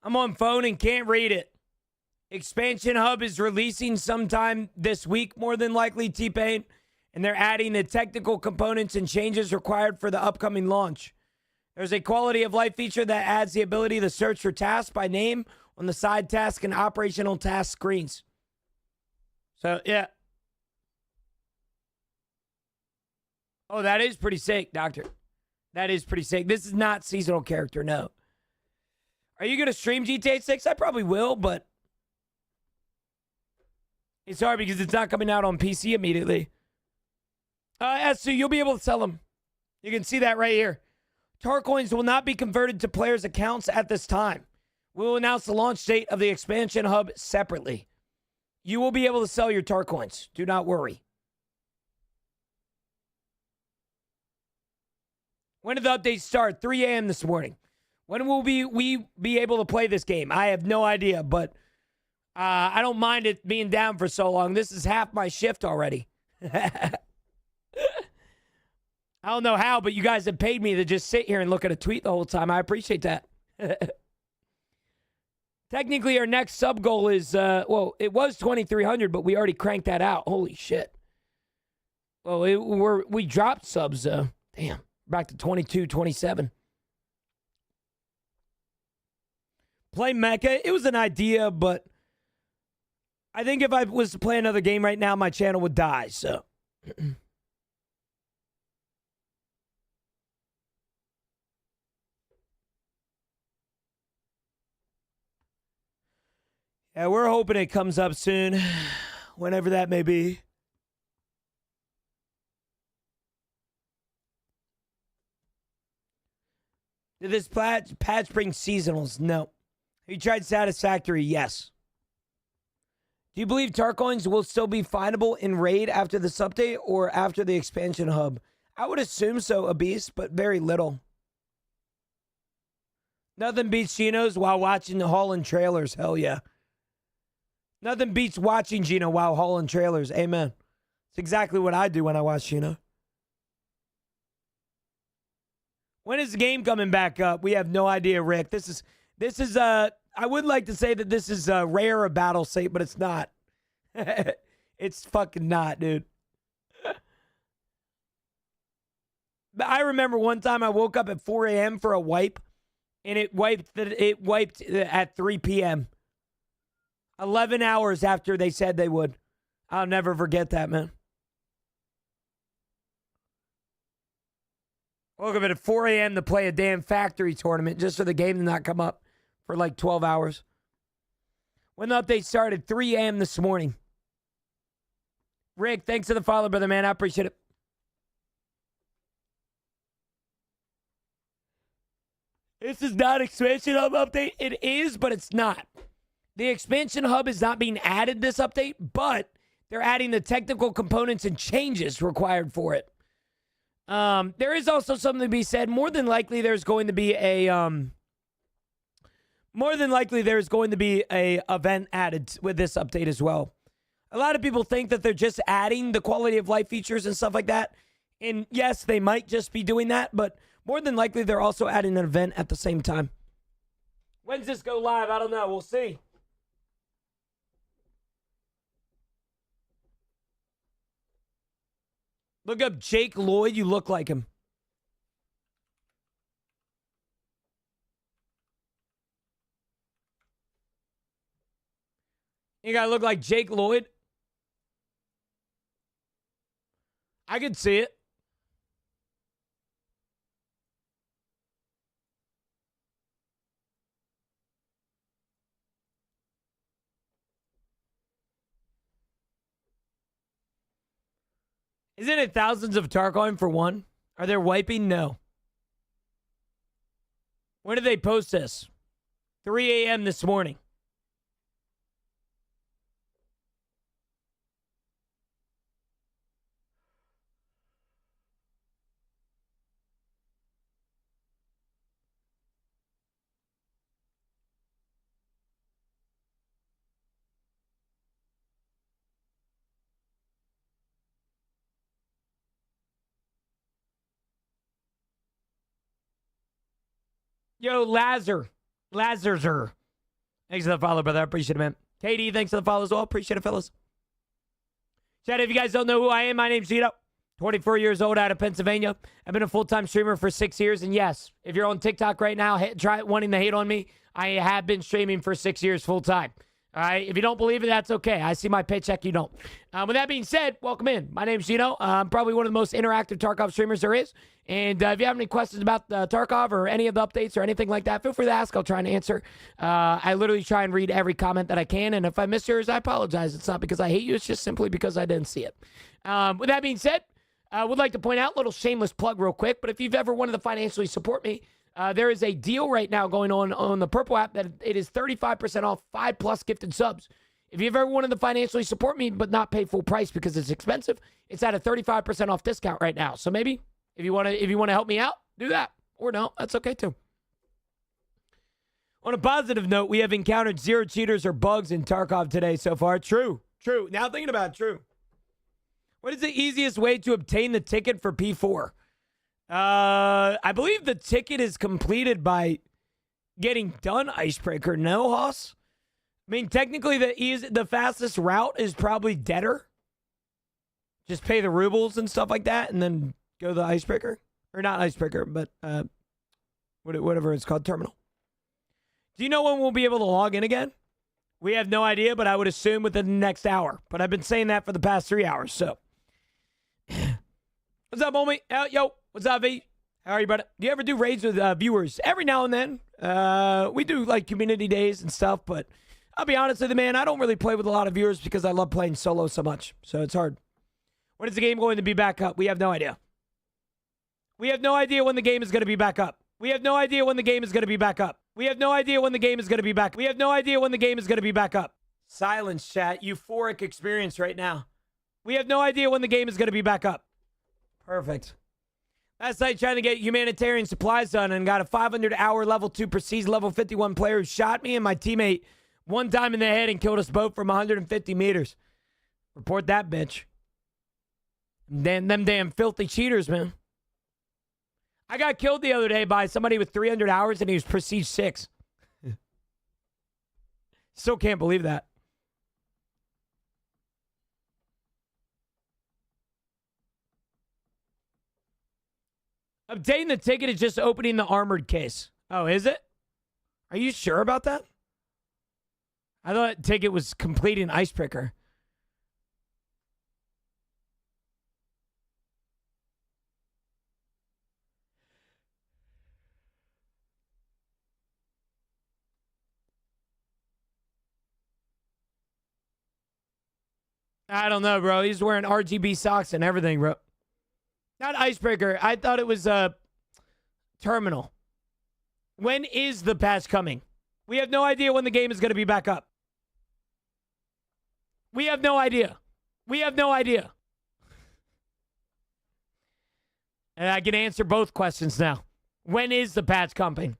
I'm on phone and can't read it. Expansion Hub is releasing sometime this week, more than likely, T-Pain. And they're adding the technical components and changes required for the upcoming launch. There's a quality of life feature that adds the ability to search for tasks by name on the side task and operational task screens. So, yeah. Oh, that is pretty sick, Doctor. That is pretty sick. This is not seasonal character, no. Are you going to stream GTA 6? I probably will, but it's hard because it's not coming out on PC immediately. So you'll be able to sell them. You can see that right here. Tar coins will not be converted to players' accounts at this time. We will announce the launch date of the expansion hub separately. You will be able to sell your tar coins. Do not worry. When did the update start? 3 a.m. this morning. When will we be able to play this game? I have no idea, but I don't mind it being down for so long. This is half my shift already. I don't know how, but you guys have paid me to just sit here and look at a tweet the whole time. I appreciate that. Technically, our next sub goal is, it was 2,300, but we already cranked that out. Holy shit. Well, we dropped subs, damn, back to 22, 27. Play Mecha. It was an idea, but I think if I was to play another game right now, my channel would die, so. Yeah, we're hoping it comes up soon, whenever that may be. Did this patch bring seasonals? No. Have you tried Satisfactory? Yes. Do you believe Tarcoins will still be findable in Raid after this update or after the expansion hub? I would assume so, Abyss, but very little. Nothing beats Geno's while watching the hauling trailers. Hell yeah. Nothing beats watching Gino while hauling trailers. Amen. It's exactly what I do when I watch Gino. When is the game coming back up? We have no idea, Rick. This is I would like to say that this is rare a battle state, but it's not. It's fucking not, dude. But I remember one time I woke up at 4 a.m. for a wipe, and it wiped at 3 p.m. 11 hours after they said they would. I'll never forget that, man. Woke up at 4 a.m. to play a damn factory tournament just for the game to not come up for like 12 hours. When the update started, 3 a.m. this morning. Rick, thanks for the follow, brother, man. I appreciate it. This is not expansion hub update. It is, but it's not. The expansion hub is not being added this update, but they're adding the technical components and changes required for it. There is also something to be said. More than likely, there's going to be a event added with this update as well. A lot of people think that they're just adding the quality of life features and stuff like that. And yes, they might just be doing that, but more than likely, they're also adding an event at the same time. When's this go live? I don't know. We'll see. Look up Jake Lloyd. You look like him. You gotta look like Jake Lloyd. I could see it. Isn't it thousands of Tarcoin for one? Are they wiping? No. When did they post this? 3 a.m. this morning. Yo, Lazarzer. Thanks for the follow, brother. I appreciate it, man. Katie, thanks for the follow as well. Appreciate it, fellas. Chat, if you guys don't know who I am, my name's Gino. 24 years old, out of Pennsylvania. I've been a full-time streamer for 6 years. And yes, if you're on TikTok right now, try wanting to hate on me, I have been streaming for 6 years full-time. All right? If you don't believe it, that's okay. I see my paycheck. You don't. With that being said, welcome in. My name's Gino. I'm probably one of the most interactive Tarkov streamers there is. And if you have any questions about Tarkov or any of the updates or anything like that, feel free to ask. I'll try and answer. I literally try and read every comment that I can. And if I miss yours, I apologize. It's not because I hate you. It's just simply because I didn't see it. With that being said, I would like to point out a little shameless plug real quick. But if you've ever wanted to financially support me, there is a deal right now going on the Purple app that it is 35% off 5+ gifted subs. If you've ever wanted to financially support me but not pay full price because it's expensive, it's at a 35% off discount right now. So maybe if you want to help me out, do that. Or no, that's okay too. On a positive note, we have encountered 0 cheaters or bugs in Tarkov today so far. True. Now thinking about it, true. What is the easiest way to obtain the ticket for P4? I believe the ticket is completed by getting done Icebreaker. No, Hoss? I mean, technically, the fastest route is probably Deader. Just pay the rubles and stuff like that, and then go to the Icebreaker. Or not Icebreaker, but whatever it's called, Terminal. Do you know when we'll be able to log in again? We have no idea, but I would assume within the next hour. But I've been saying that for the past 3 hours, so. What's up, homie? Yo, what's up, V? How are you, brother? Do you ever do raids with viewers? Every now and then. We do, like, community days and stuff, but I'll be honest with you, man, I don't really play with a lot of viewers because I love playing solo so much, so it's hard. When is the game going to be back up? We have no idea. We have no idea when the game is going to be back up. We have no idea when the game is going to be back up. We have no idea when the game is going to be back. We have no idea when the game is going to be back up. Silence, chat. Euphoric experience right now. We have no idea when the game is going to be back up. Perfect. Last night, trying to get humanitarian supplies done and got a 500-hour level 2 prestige level 51 player who shot me and my teammate one time in the head and killed us both from 150 meters. Report that bitch. Them damn filthy cheaters, man. I got killed the other day by somebody with 300 hours and he was prestige 6. Still can't believe that. Obtaining the ticket is just opening the armored case. Oh, is it? Are you sure about that? I thought ticket was completing Icebreaker. I don't know, bro. He's wearing RGB socks and everything, bro. Not Icebreaker. I thought it was Terminal. When is the patch coming? We have no idea when the game is going to be back up. We have no idea. We have no idea. And I can answer both questions now. When is the patch coming?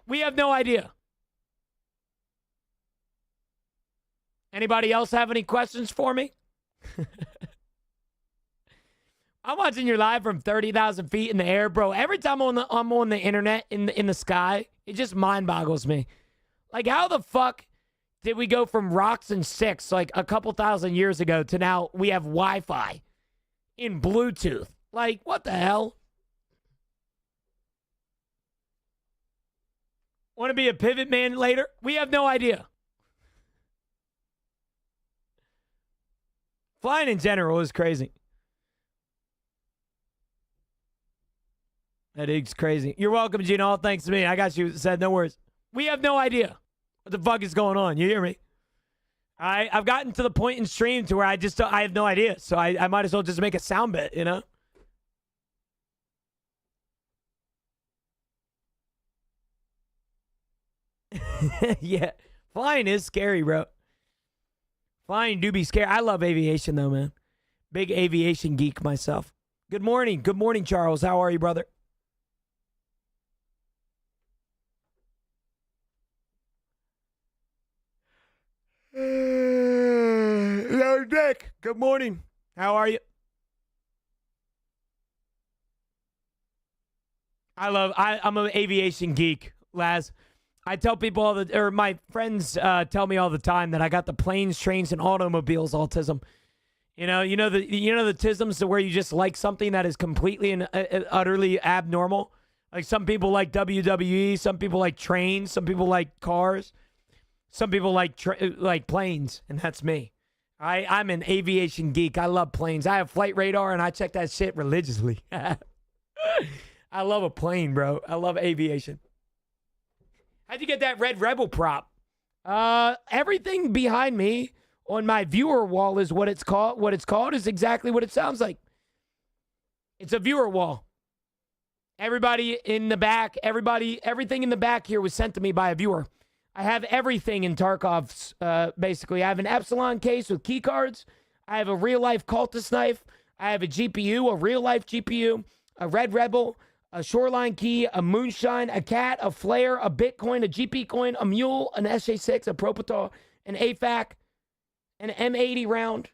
We have no idea. Anybody else have any questions for me? I'm watching your live from 30,000 feet in the air, bro. Every time I'm on the internet in the sky, it just mind boggles me. Like, how the fuck did we go from rocks and sticks like a couple thousand years ago to now we have Wi-Fi in Bluetooth? Like, what the hell? Want to be a pivot man later? We have no idea. Flying in general is crazy. That is crazy. You're welcome, Gino. All thanks to me. I got you. Said no worries. We have no idea what the fuck is going on. You hear me? I've gotten to the point in stream to where I have no idea. So I might as well just make a sound bit, you know? Yeah. Flying is scary, bro. Flying do be scary. I love aviation, though, man. Big aviation geek myself. Good morning. Good morning, Charles. How are you, brother? Hello, Dick. Good morning. How are you? I'm an aviation geek, Laz. I tell people or my friends tell me all the time that I got the planes, trains, and automobiles autism. You know the tisms to where you just like something that is completely and utterly abnormal. Like some people like WWE, some people like trains, some people like cars, some people like planes, and that's me. I'm an aviation geek. I love planes. I have flight radar, and I check that shit religiously. I love a plane, bro. I love aviation. How'd you get that Red Rebel prop? Everything behind me on my viewer wall is what it's called. What it's called is exactly what it sounds like. It's a viewer wall. Everybody in the back, everything in the back here was sent to me by a viewer. I have everything in Tarkov's, basically. I have an Epsilon case with key cards. I have a real-life cultist knife. I have a GPU, a real-life GPU, a Red Rebel, a Shoreline key, a Moonshine, a cat, a flare, a Bitcoin, a GP coin, a mule, an SJ6, a Propitar, an AFAC, an M80 round.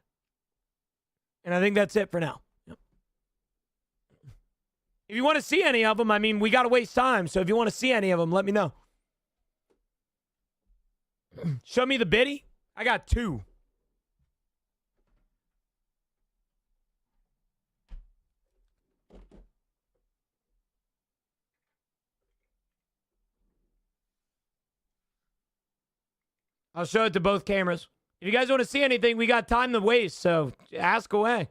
And I think that's it for now. Yep. If you want to see any of them, I mean, we got to waste time. So if you want to see any of them, let me know. Show me the biddy. I got 2. I'll show it to both cameras. If you guys want to see anything, we got time to waste, so ask away.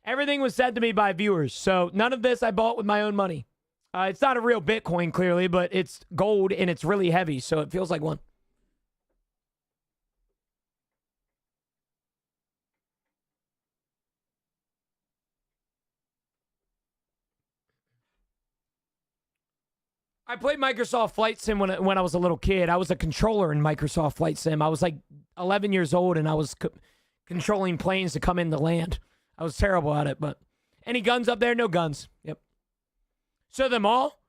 Everything was sent to me by viewers, so none of this I bought with my own money. It's not a real Bitcoin, clearly, but it's gold and it's really heavy, so it feels like one. I played Microsoft Flight Sim when I was a little kid. I was a controller in Microsoft Flight Sim. I was like 11 years old, and I was controlling planes to come in the land. I was terrible at it, but any guns up there? No guns. Yep. Show them all.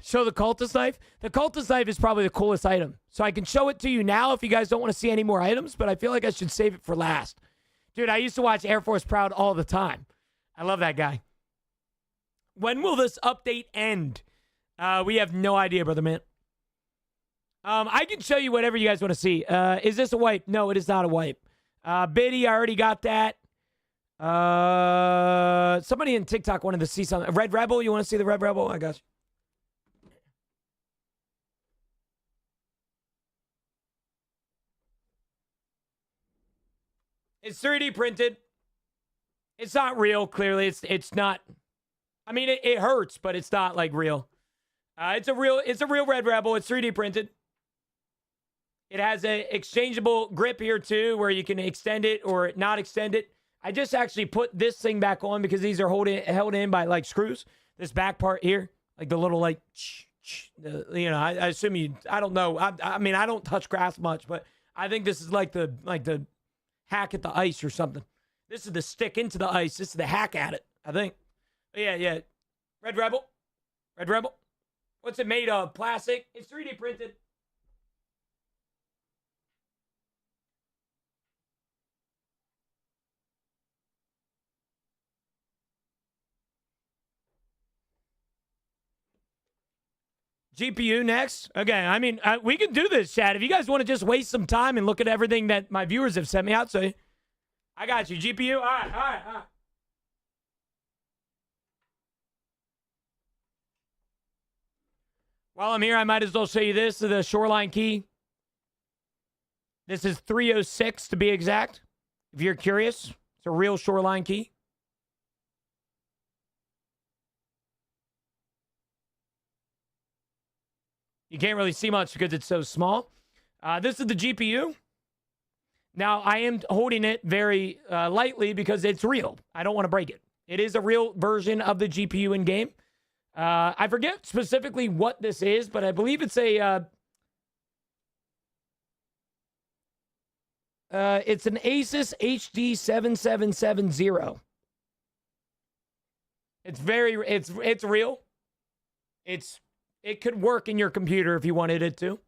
Show the cultist knife. The cultist knife is probably the coolest item. So I can show it to you now if you guys don't want to see any more items, but I feel like I should save it for last. Dude, I used to watch Air Force Proud all the time. I love that guy. When will this update end? We have no idea, brother man. I can show you whatever you guys want to see. Is this a wipe? No, it is not a wipe. Biddy, I already got that. Somebody in TikTok wanted to see something. Red Rebel, you want to see the Red Rebel? I got you. It's 3D printed. It's not real, clearly. It's not. I mean, it hurts, but it's not like real. It's a real Red Rebel. It's 3D printed. It has a exchangeable grip here too, where you can extend it or not extend it. I just actually put this thing back on because these are held in by like screws. This back part here, like the little like, you know, I assume you. I don't know. I mean, I don't touch grass much, but I think this is like the hack at the ice or something. This is the stick into the ice. This is the hack at it. I think. But yeah. Red Rebel. What's it made of? Plastic. It's 3D printed. GPU next. Okay, I mean, we can do this, chat. If you guys want to just waste some time and look at everything that my viewers have sent me out, so I got you. GPU. All right. While I'm here, I might as well show you this, the Shoreline key. This is 306 to be exact. If you're curious, it's a real Shoreline key. You can't really see much because it's so small. This is the GPU. Now, I am holding it very lightly because it's real. I don't want to break it. It is a real version of the GPU in game. I forget specifically what this is, but I believe it's an Asus HD 7770. It's real. It could work in your computer if you wanted it to.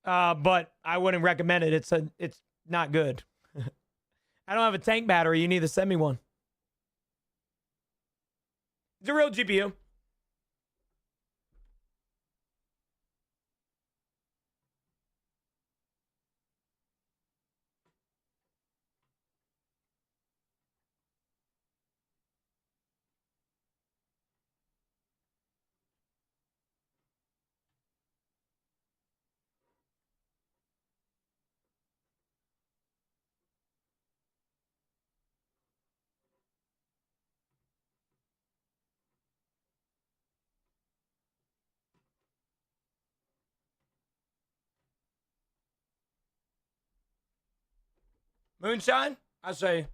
But I wouldn't recommend it. It's not good. I don't have a tank battery. You need to send me one. It's a real GPU. Moonshine? I'll show you.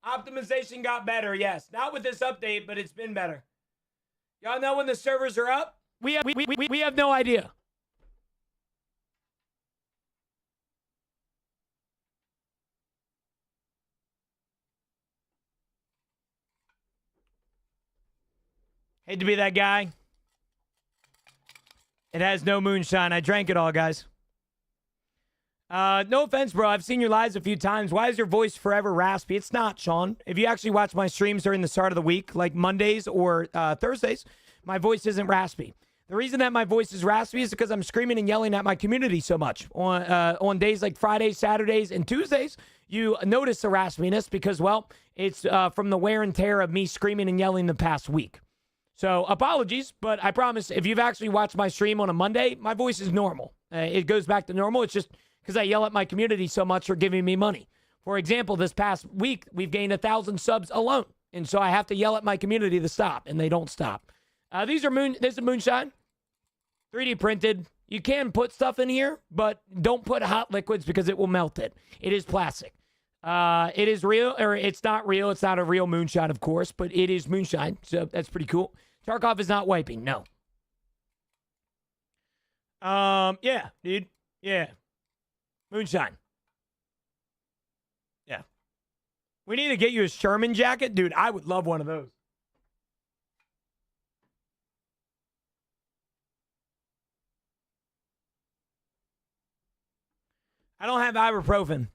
Optimization got better, yes. Not with this update, but it's been better. Y'all know when the servers are up? We have no idea. Hate to be that guy. It has no moonshine. I drank it all, guys. No offense, bro. I've seen your lives a few times. Why is your voice forever raspy? It's not, Sean. If you actually watch my streams during the start of the week, like Mondays or Thursdays, my voice isn't raspy. The reason that my voice is raspy is because I'm screaming and yelling at my community so much. On days like Fridays, Saturdays, and Tuesdays, you notice the raspiness because, well, it's from the wear and tear of me screaming and yelling the past week. So apologies, but I promise if you've actually watched my stream on a Monday, my voice is normal. It goes back to normal. It's just because I yell at my community so much for giving me money. For example, this past week, we've gained 1,000 subs alone. And so I have to yell at my community to stop, and they don't stop. This is moonshine. 3D printed. You can put stuff in here, but don't put hot liquids because it will melt it. It is plastic. It is real, or it's not real. It's not a real moonshine, of course, but it is moonshine. So that's pretty cool. Tarkov is not wiping. No. Yeah, dude. Yeah. Moonshine. Yeah. We need to get you a Sherman jacket. Dude, I would love one of those. I don't have ibuprofen.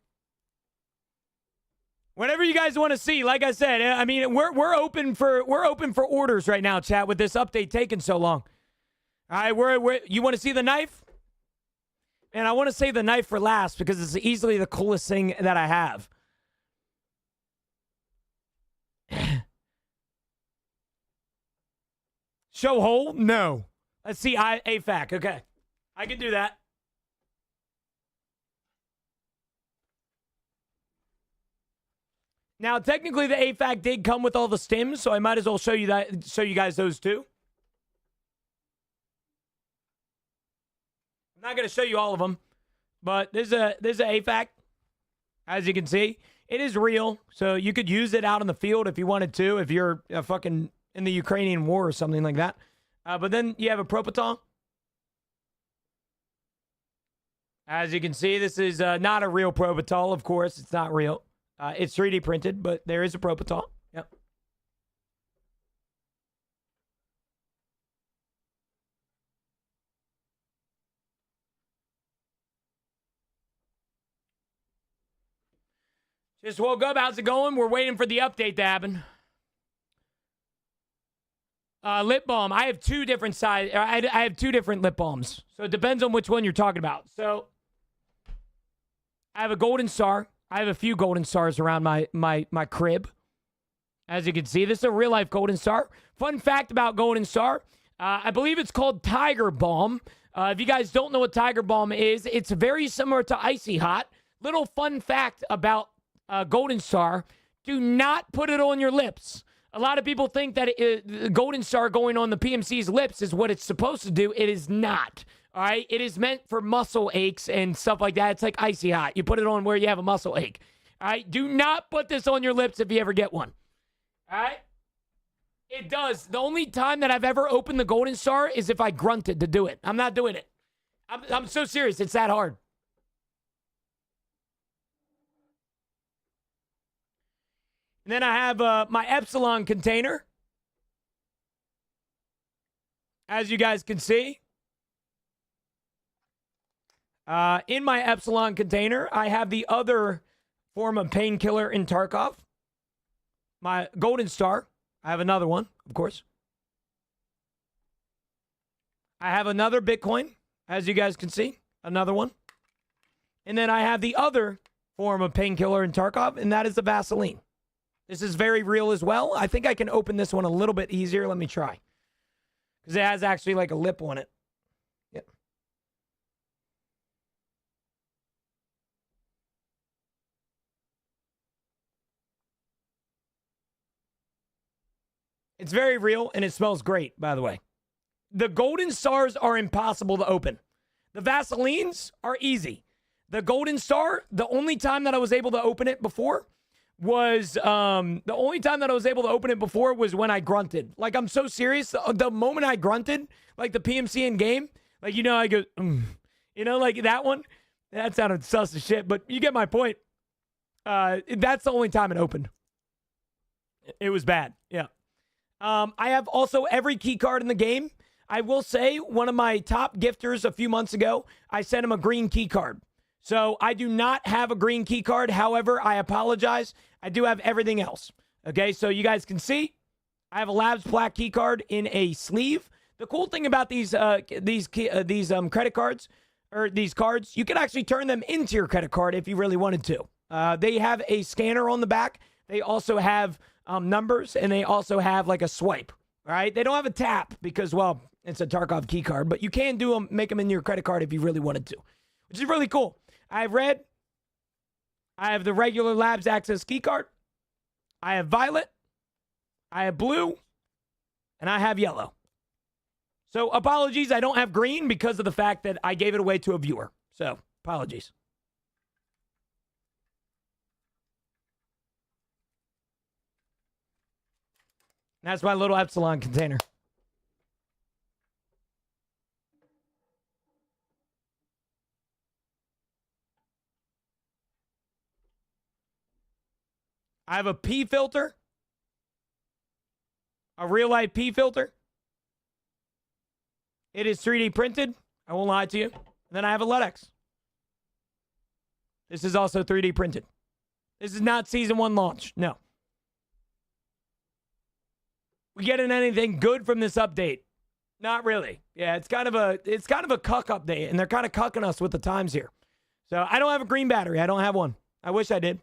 Whatever you guys want to see, like I said, I mean, we're open for orders right now, chat, with this update taking so long. All right, you want to see the knife? And I want to save the knife for last because it's easily the coolest thing that I have. Show hole? No. Let's see AFAC. Okay. I can do that. Now, technically, the AFAC did come with all the stims, so I might as well show you guys those too. I'm not going to show you all of them, but there's a AFAC, as you can see. It is real, so you could use it out in the field if you wanted to, if you're fucking in the Ukrainian war or something like that. But then you have a Propiton. As you can see, this is not a real Propiton, of course. It's not real. It's 3D printed, but there is a Propiton. Yep. Just woke up. How's it going? We're waiting for the update to happen. Lip balm. I have two different size. I have two different lip balms. So it depends on which one you're talking about. So I have a golden star. I have a few golden stars around my crib. As you can see, this is a real-life golden star. Fun fact about golden star, I believe it's called Tiger Balm. If you guys don't know what Tiger Balm is, it's very similar to Icy Hot. Little fun fact about golden star, do not put it on your lips. A lot of people think that golden star going on the PMC's lips is what it's supposed to do. It is not. All right, it is meant for muscle aches and stuff like that. It's like Icy Hot. You put it on where you have a muscle ache. All right, do not put this on your lips if you ever get one. All right, it does. The only time that I've ever opened the golden star is if I grunted to do it. I'm not doing it. I'm so serious. It's that hard. And then I have my Epsilon container. As you guys can see. In my Epsilon container, I have the other form of painkiller in Tarkov. My golden star. I have another one, of course. I have another Bitcoin, as you guys can see. Another one. And then I have the other form of painkiller in Tarkov, and that is the Vaseline. This is very real as well. I think I can open this one a little bit easier. Let me try. Because it has actually like a lip on it. Yep. It's very real, and it smells great, by the way. The golden stars are impossible to open. The Vaselines are easy. The Golden Star, the only time that I was able to open it before was when I grunted. Like, I'm so serious. The moment I grunted, like the PMC in game, like, you know, I go, you know, like that one. That sounded sus as shit, but you get my point. That's the only time it opened. It was bad. Yeah. I have also every key card in the game. I will say one of my top gifters a few months ago, I sent him a green key card. So I do not have a green key card. However, I apologize. I do have everything else. Okay, so you guys can see I have a Labs black key card in a sleeve. The cool thing about these credit cards or these cards, you can actually turn them into your credit card if you really wanted to. They have a scanner on the back. They also have numbers, and they also have like a swipe. All right, they don't have a tap because, well, it's a Tarkov key card, but you can do them, make them in your credit card if you really wanted to, which is really cool. I have red. I have the regular Labs Access key card. I have violet. I have blue. And I have yellow. So apologies, I don't have green because of the fact that I gave it away to a viewer. So apologies. That's my little Epsilon container. I have a P filter. A real life P filter. It is 3D printed. I won't lie to you. And then I have a LEDX. This is also 3D printed. This is not season 1 launch. No. We getting anything good from this update? Not really. Yeah, it's kind of a cuck update, and they're kind of cucking us with the times here. So I don't have a green battery. I don't have one. I wish I did.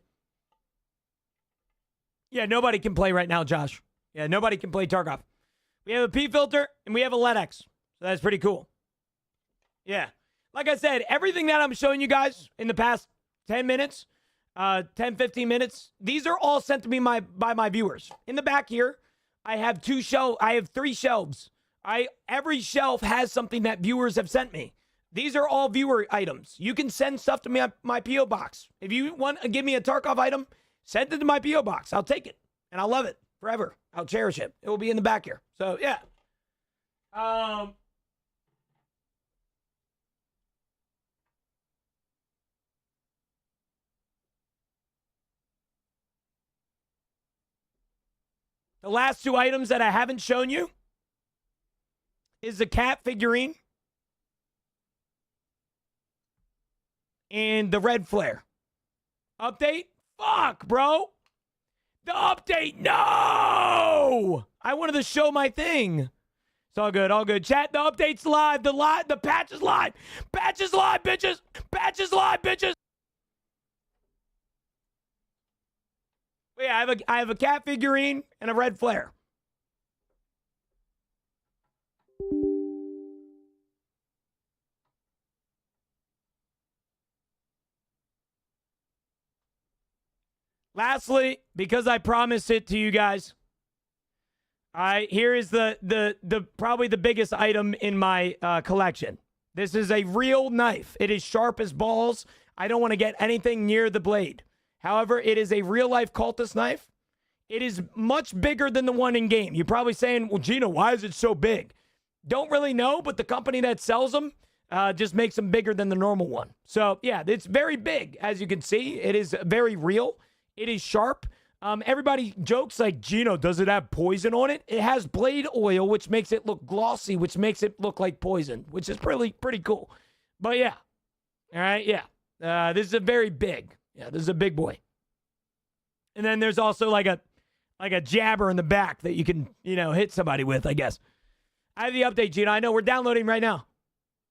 Yeah, nobody can play right now, Josh. Yeah, nobody can play Tarkov. We have a P filter, and we have a LEDX. So that's pretty cool. Yeah. Like I said, everything that I'm showing you guys in the past 10 minutes, 10, 15 minutes, these are all sent to me by my viewers. In the back here, I have 3 shelves. Every shelf has something that viewers have sent me. These are all viewer items. You can send stuff to me on my P.O. box. If you want to give me a Tarkov item, send it to my P.O. box. I'll take it. And I'll love it forever. I'll cherish it. It will be in the back here. So, yeah. The last 2 items that I haven't shown you is the cat figurine and the red flare. Update? Fuck, bro. The update, no! I wanted to show my thing. It's all good, all good. Chat, the update's live. The patch is live. Patch is live, bitches. Patch is live, bitches. But yeah, I have a cat figurine and a red flare. Lastly, because I promised it to you guys, here is the probably the biggest item in my collection. This is a real knife. It is sharp as balls. I don't want to get anything near the blade. However, it is a real-life cultist knife. It is much bigger than the one in game. You're probably saying, well, Gino, why is it so big? Don't really know, but the company that sells them just makes them bigger than the normal one. So, yeah, it's very big, as you can see. It is very real. It is sharp. Everybody jokes like, Gino, does it have poison on it? It has blade oil, which makes it look glossy, which makes it look like poison, which is pretty cool. But, yeah. All right, yeah. This is a very big. Yeah, this is a big boy. And then there's also like a jabber in the back that you can, hit somebody with, I guess. I have the update, Gino. I know we're downloading right now.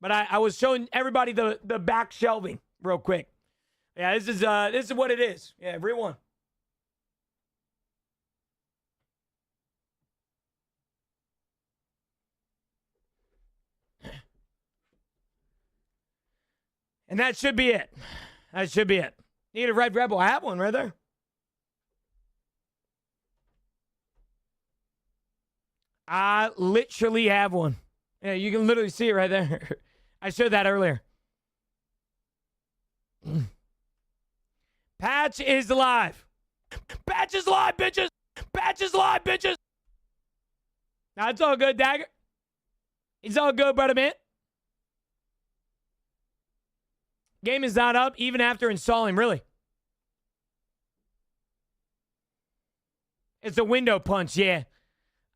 But I was showing everybody the back shelving real quick. Yeah, this is what it is. Yeah, real one. And that should be it. That should be it. Need a red rebel. I have one right there. I literally have one. Yeah, you can literally see it right there. I showed that earlier. Patch is live. Patch is live, bitches. Patch is live, bitches. Now, it's all good, Dagger. It's all good, brother, man. Game is not up even after installing, really. It's a window punch, yeah.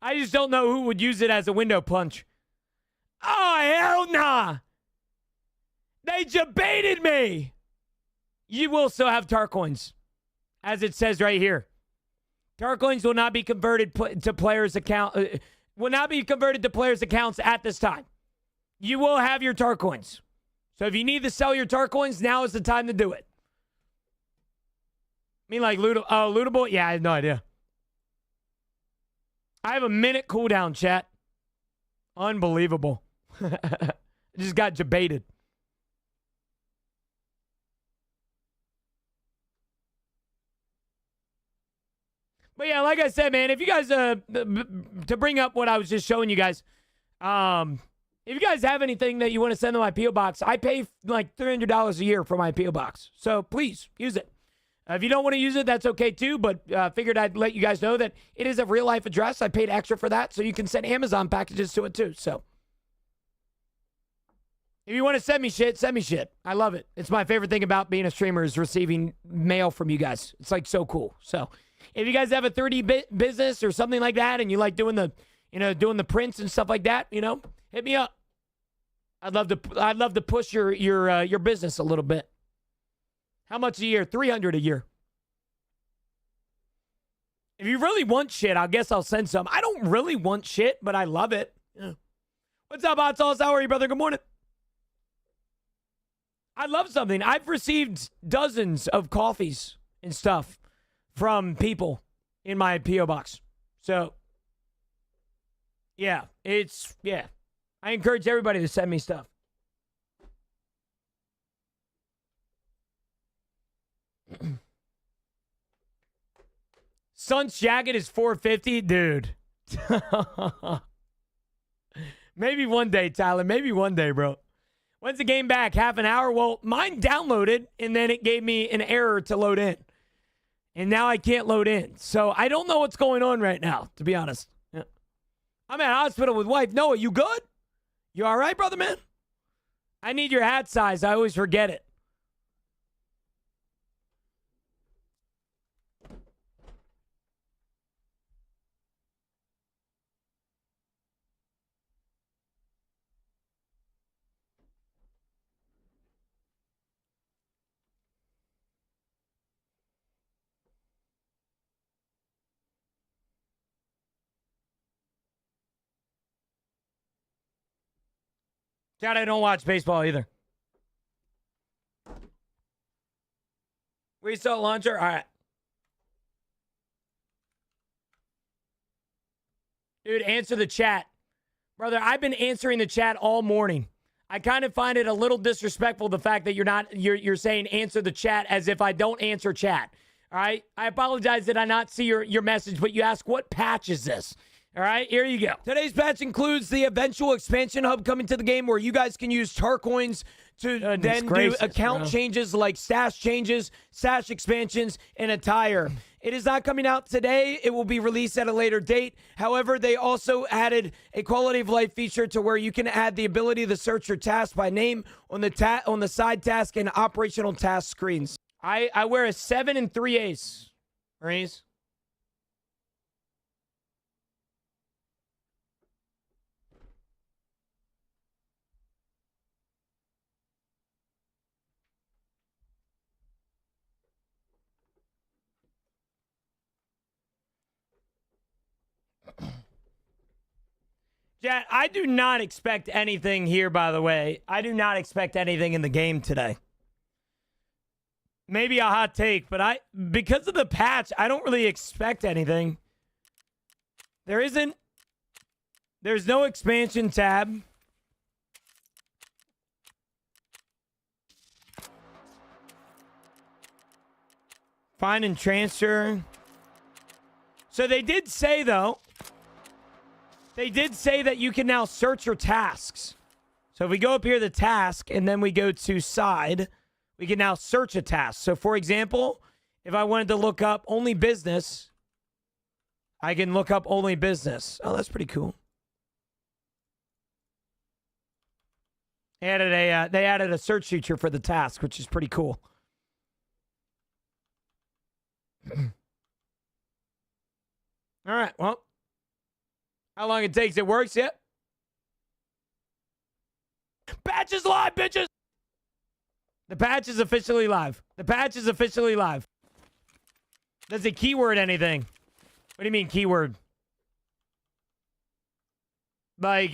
I just don't know who would use it as a window punch. Oh, hell nah. They debated me. You will still have Tarcoins, as it says right here. Tarcoins will not be converted to players' account. Will not be converted to players' accounts at this time. You will have your Tarcoins. So if you need to sell your Tarcoins, now is the time to do it. I mean, like lootable? Yeah, I have no idea. I have a minute cooldown, chat. Unbelievable. I just got debated. But yeah, like I said, man, if you guys, to bring up what I was just showing you guys, if you guys have anything that you want to send to my P.O. Box, I pay like $300 a year for my P.O. Box. So please use it. If you don't want to use it, that's okay too, but figured I'd let you guys know that it is a real-life address. I paid extra for that, so you can send Amazon packages to it too. So if you want to send me shit, send me shit. I love it. It's my favorite thing about being a streamer is receiving mail from you guys. It's like so cool. So if you guys have a 30-bit business or something like that and you like doing the, doing the prints and stuff like that, hit me up. I'd love to push your business a little bit. How much a year? $300 a year. If you really want shit, I guess I'll send some. I don't really want shit, but I love it. Yeah. What's up, Hot Sauce? How are you, brother? Good morning. I love something. I've received dozens of coffees and stuff from people in my P.O. Box. So, yeah. I encourage everybody to send me stuff. Sun's jacket is $450, dude. Maybe one day, Tyler. Maybe one day, bro. When's the game back? Half an hour? Well, mine downloaded, and then it gave me an error to load in. And now I can't load in. So I don't know what's going on right now, to be honest. Yeah. I'm at hospital with wife. Noah, you good? You all right, brother, man? I need your hat size. I always forget it. Chad, I don't watch baseball either. Restart launcher? All right. Dude, answer the chat. Brother, I've been answering the chat all morning. I kind of find it a little disrespectful, the fact that you're saying answer the chat as if I don't answer chat. All right? I apologize that I not see your message, but you ask, what patch is this? All right, here you go. Today's patch includes the eventual expansion hub coming to the game where you guys can use Tarcoins to then do account changes like stash changes, stash expansions, and attire. It is not coming out today. It will be released at a later date. However, they also added a quality of life feature to where you can add the ability to search your task by name on the side task and operational task screens. I wear a 7 and 3/8. Marines. Yeah, I do not expect anything here, by the way. I do not expect anything in the game today. Maybe a hot take, but because of the patch, I don't really expect anything. There's no expansion tab. Find and transfer. So they did say, though, that you can now search your tasks. So if we go up here to task and then we go to side, we can now search a task. So, for example, if I wanted to look up only business, I can look up only business. Oh, that's pretty cool. They added a search feature for the task, which is pretty cool. All right, well, how long it takes, it works, yep. Patch is live, bitches! The patch is officially live. The patch is officially live. Does it keyword anything? What do you mean keyword? Like...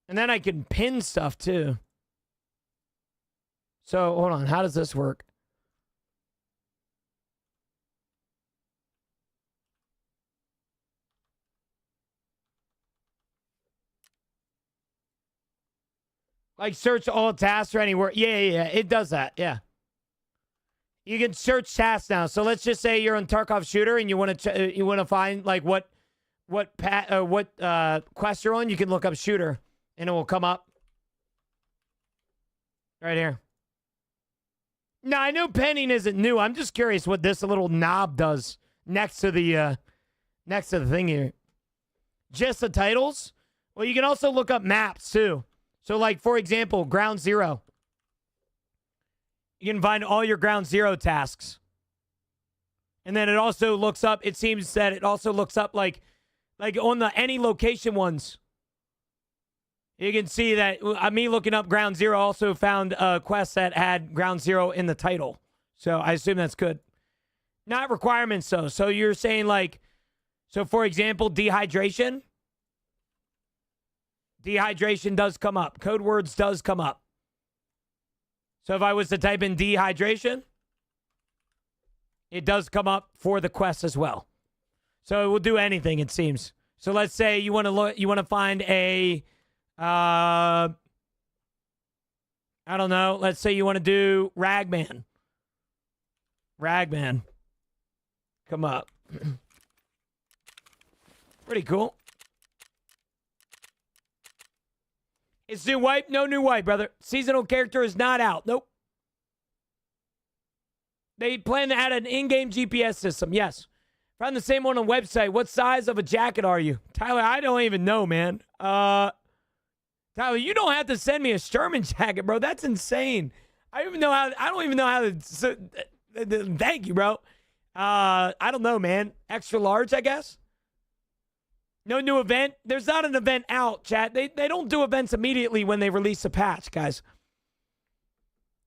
And then I can pin stuff, too. So, hold on. How does this work? Like search all tasks or anywhere. Yeah. It does that. Yeah. You can search tasks now. So let's just say you're on Tarkov Shooter and you want to find like what quest you're on. You can look up Shooter and it will come up right here. No, I know penning isn't new. I'm just curious what this little knob does next to the thing here. Just the titles. Well, you can also look up maps too. So, like, for example, Ground Zero. You can find all your Ground Zero tasks. And then it also looks up, it seems that it also looks up, like on the any location ones. You can see that me looking up Ground Zero also found a quest that had Ground Zero in the title. So, I assume that's good. Not requirements, though. So, you're saying, like, so, for example, dehydration. Dehydration does come up. Code words does come up. So if I was to type in dehydration, it does come up for the quest as well. So it will do anything, it seems. So let's say you want to find a I don't know, let's say you want to do Ragman. Ragman. Come up. Pretty cool. It's new wipe? No new wipe, brother. Seasonal character is not out. Nope. They plan to add an in-game GPS system. Yes. Found the same one on website. What size of a jacket are you? Tyler, I don't even know, man. Tyler, you don't have to send me a Sherman jacket, bro. That's insane. I don't even know how to thank you, bro. I don't know, man. Extra large, I guess. No new event. There's not an event out, chat. They don't do events immediately when they release a patch, guys.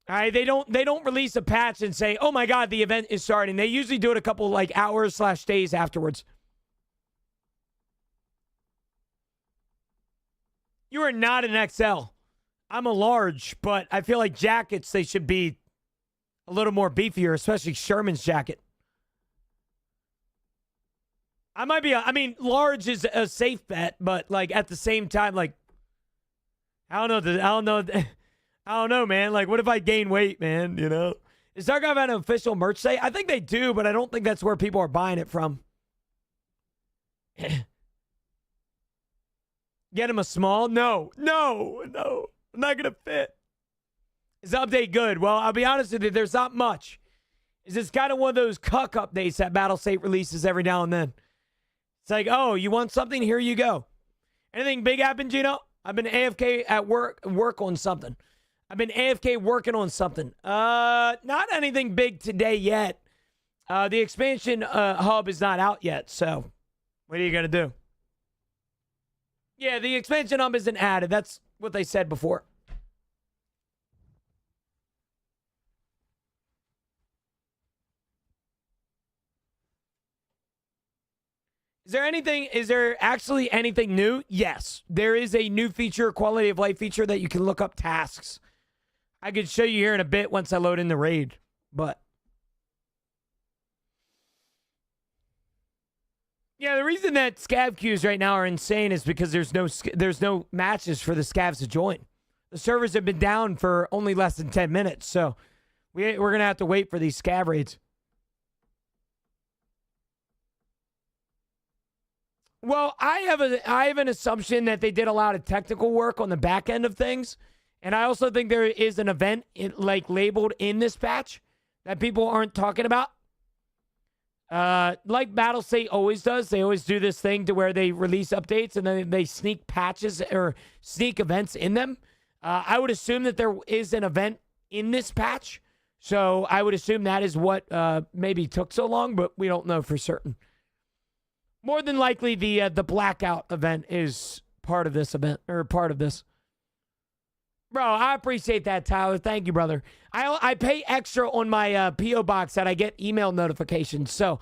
All right, they don't release a patch and say, "Oh my God, the event is starting." They usually do it a couple like hours/days afterwards. You are not an XL. I'm a large, but I feel like jackets they should be a little more beefier, especially Sherman's jacket. I might be, large is a safe bet, but like at the same time, like, I don't know, man. Like, what if I gain weight, man? You know, is Tarkov have an official merch site? I think they do, but I don't think that's where people are buying it from. Get him a small? No, I'm not gonna fit. Is the update good? Well, I'll be honest with you, there's not much. It's kind of one of those cuck updates that Battlestate releases every now and then. It's like, oh, you want something? Here you go. Anything big happen, Gino? I've been AFK at work on something. I've been AFK working on something. Not anything big today yet. The expansion hub is not out yet, so what are you going to do? Yeah, the expansion hub isn't added. That's what they said before. Is there actually anything new? Yes. There is a new feature, quality of life feature, that you can look up tasks. I could show you here in a bit once I load in the raid, but yeah, the reason that scav queues right now are insane is because there's no matches for the scavs to join. The servers have been down for only less than 10 minutes, so we're going to have to wait for these scav raids. Well, I have an assumption that they did a lot of technical work on the back end of things, and I also think there is an event labeled in this patch that people aren't talking about. Like Battlestate always does, they always do this thing to where they release updates and then they sneak patches or sneak events in them. I would assume that there is an event in this patch, so I would assume that is what maybe took so long, but we don't know for certain. More than likely, the blackout event is part of this event or part of this. Bro, I appreciate that, Tyler. Thank you, brother. I pay extra on my P.O. box that I get email notifications. So,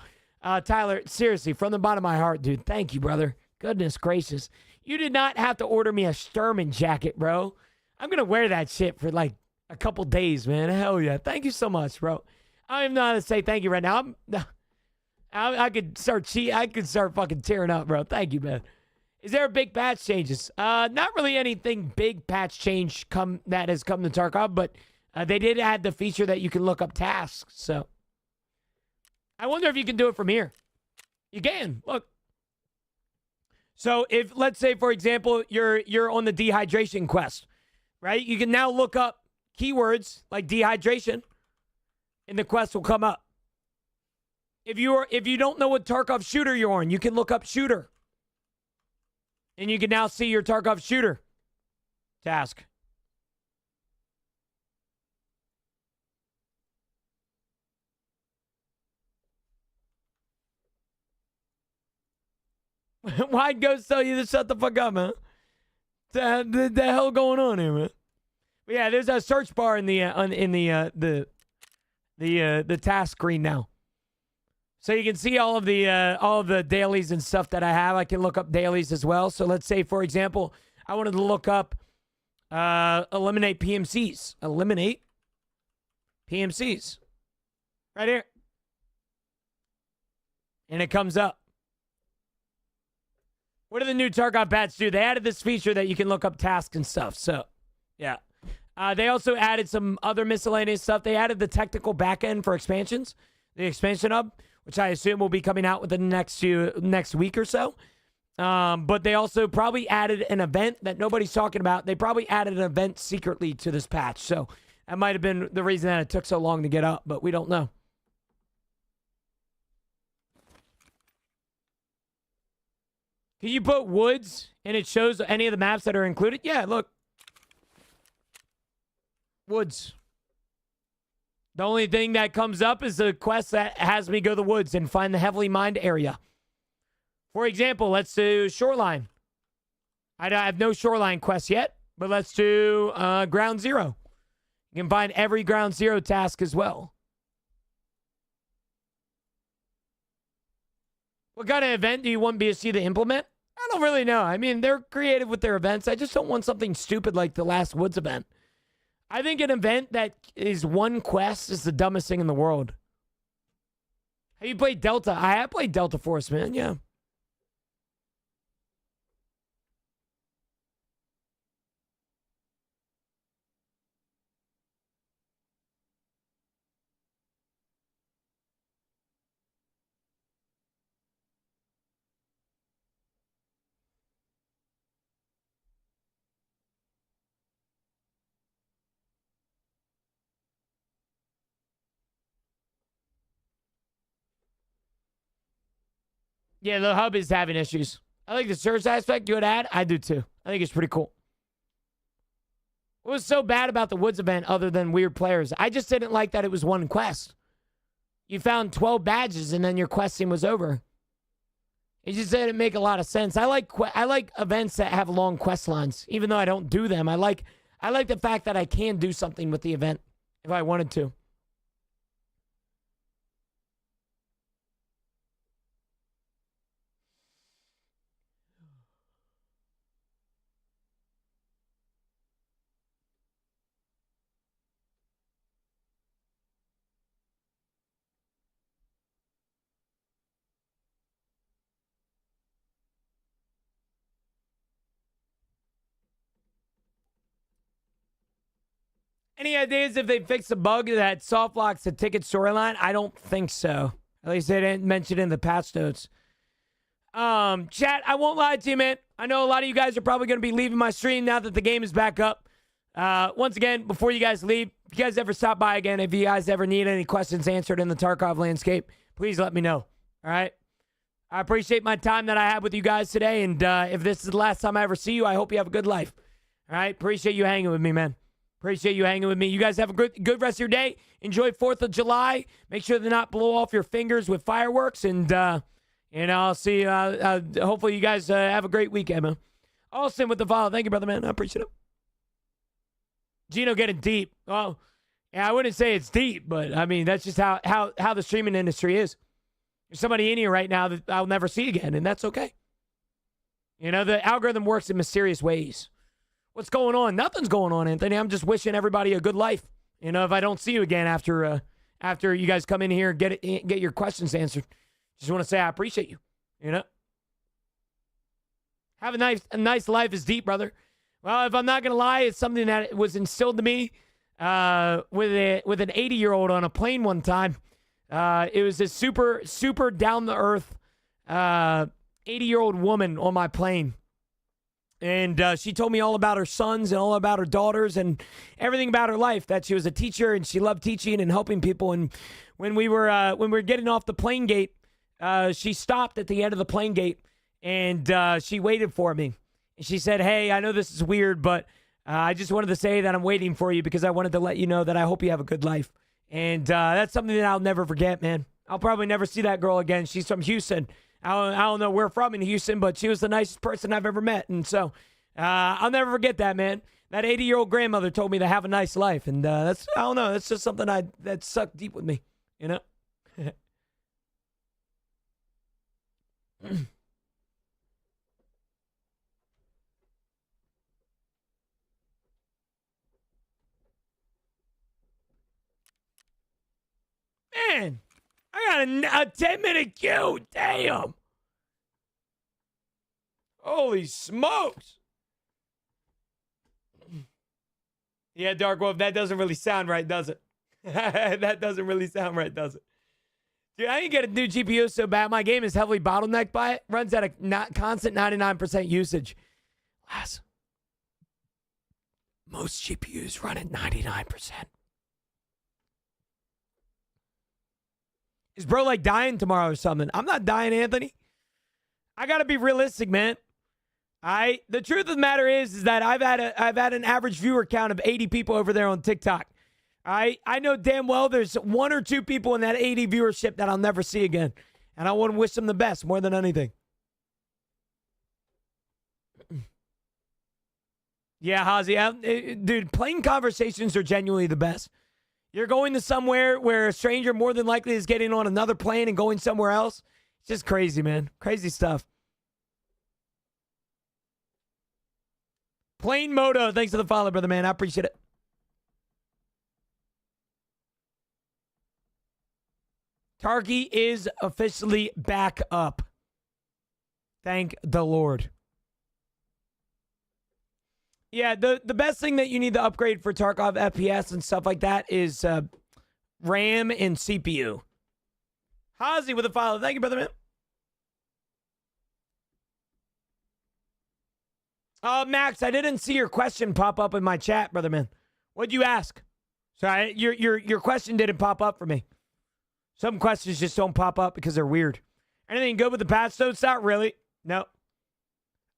Tyler, seriously, from the bottom of my heart, dude, thank you, brother. Goodness gracious. You did not have to order me a Sturman jacket, bro. I'm going to wear that shit for like a couple days, man. Hell yeah. Thank you so much, bro. I don't even know how to say thank you right now. I could start I could start fucking tearing up, bro. Thank you, man. Is there a big patch changes? Not really anything big patch change that has come to Tarkov, but they did add the feature that you can look up tasks. So I wonder if you can do it from here. You can. Look. So if, let's say, for example, you're on the dehydration quest, right? You can now look up keywords like dehydration, and the quest will come up. If you don't know what Tarkov shooter you're on, you can look up shooter. And you can now see your Tarkov shooter task. Why'd Ghost tell you to shut the fuck up, man? The hell going on here, man? But yeah, there's a search bar in the task screen now. So you can see all of the dailies and stuff that I have. I can look up dailies as well. So let's say, for example, I wanted to look up eliminate PMCs. Eliminate PMCs. Right here. And it comes up. What do the new Tarkov bats do? They added this feature that you can look up tasks and stuff. So, yeah. They also added some other miscellaneous stuff. They added the technical backend for expansions. The expansion hub, which I assume will be coming out within the next week or so. But they also probably added an event that nobody's talking about. They probably added an event secretly to this patch. So that might have been the reason that it took so long to get up, but we don't know. Can you put woods and it shows any of the maps that are included? Yeah, look. Woods. The only thing that comes up is the quest that has me go to the woods and find the heavily mined area. For example, let's do shoreline. I have no shoreline quest yet, but let's do ground zero. You can find every ground zero task as well. What kind of event do you want BSC to implement? I don't really know. I mean, they're creative with their events. I just don't want something stupid like the last Woods event. I think an event that is one quest is the dumbest thing in the world. Have you played Delta? I have played Delta Force, man. Yeah. Yeah, the hub is having issues. I like the search aspect. Good ad. I do too. I think it's pretty cool. What was so bad about the Woods event other than weird players? I just didn't like that it was one quest. You found 12 badges and then your questing was over. It just didn't make a lot of sense. I like events that have long quest lines, even though I don't do them. I like the fact that I can do something with the event if I wanted to. Any ideas if they fix the bug that soft locks the ticket storyline? I don't think so. At least they didn't mention it in the patch notes. Chat, I won't lie to you, man. I know a lot of you guys are probably going to be leaving my stream now that the game is back up. Once again, before you guys leave, if you guys ever stop by again, if you guys ever need any questions answered in the Tarkov landscape, please let me know. All right? I appreciate my time that I had with you guys today, and if this is the last time I ever see you, I hope you have a good life. All right? Appreciate you hanging with me, man. Appreciate you hanging with me. You guys have a good rest of your day. Enjoy 4th of July. Make sure to not blow off your fingers with fireworks, and I'll see you. Hopefully you guys have a great weekend, man. Austin with the follow. Thank you, brother, man. I appreciate it. Gino getting deep. Well, yeah, I wouldn't say it's deep, but I mean, that's just how the streaming industry is. There's somebody in here right now that I'll never see again, and that's okay. You know, the algorithm works in mysterious ways. What's going on? Nothing's going on, Anthony. I'm just wishing everybody a good life. You know, if I don't see you again after you guys come in here and get your questions answered, just want to say I appreciate you. You know, have a nice life is deep, brother. Well, if I'm not gonna lie, it's something that was instilled to me with an 80-year-old on a plane one time. It was a super down the earth 80-year-old woman on my plane. And she told me all about her sons and all about her daughters and everything about her life, that she was a teacher and she loved teaching and helping people. And when we were getting off the plane gate, she stopped at the end of the plane gate and she waited for me. And she said, "Hey, I know this is weird, but I just wanted to say that I'm waiting for you because I wanted to let you know that I hope you have a good life." And that's something that I'll never forget, man. I'll probably never see that girl again. She's from Houston. I don't know where from in Houston, but she was the nicest person I've ever met. And so I'll never forget that, man. That 80-year-old grandmother told me to have a nice life. And I don't know. That's just something that stuck deep with me, you know? Man, I got a 10-minute queue. Damn. Holy smokes. Yeah, Dark Wolf, that doesn't really sound right, does it? That doesn't really sound right, does it? Dude, I didn't get a new GPU so bad. My game is heavily bottlenecked by it. Runs at a constant 99% usage. Most GPUs run at 99%. Is bro like dying tomorrow or something? I'm not dying, Anthony. I gotta be realistic, man. The truth of the matter is that I've had an average viewer count of 80 people over there on TikTok. I know damn well there's 1 or 2 people in that 80 viewership that I'll never see again, and I want to wish them the best more than anything. Yeah, Hazi, dude, plane conversations are genuinely the best. You're going to somewhere where a stranger more than likely is getting on another plane and going somewhere else. It's just crazy, man. Crazy stuff. Plain Moto, thanks for the follow, brother, man. I appreciate it. Tarky is officially back up. Thank the Lord. Yeah, the best thing that you need to upgrade for Tarkov FPS and stuff like that is RAM and CPU. Hazi with a follow. Thank you, brother, man. Max, I didn't see your question pop up in my chat, brother, man. What'd you ask? Sorry, your question didn't pop up for me. Some questions just don't pop up because they're weird. Anything good with the patch notes? Not really. No.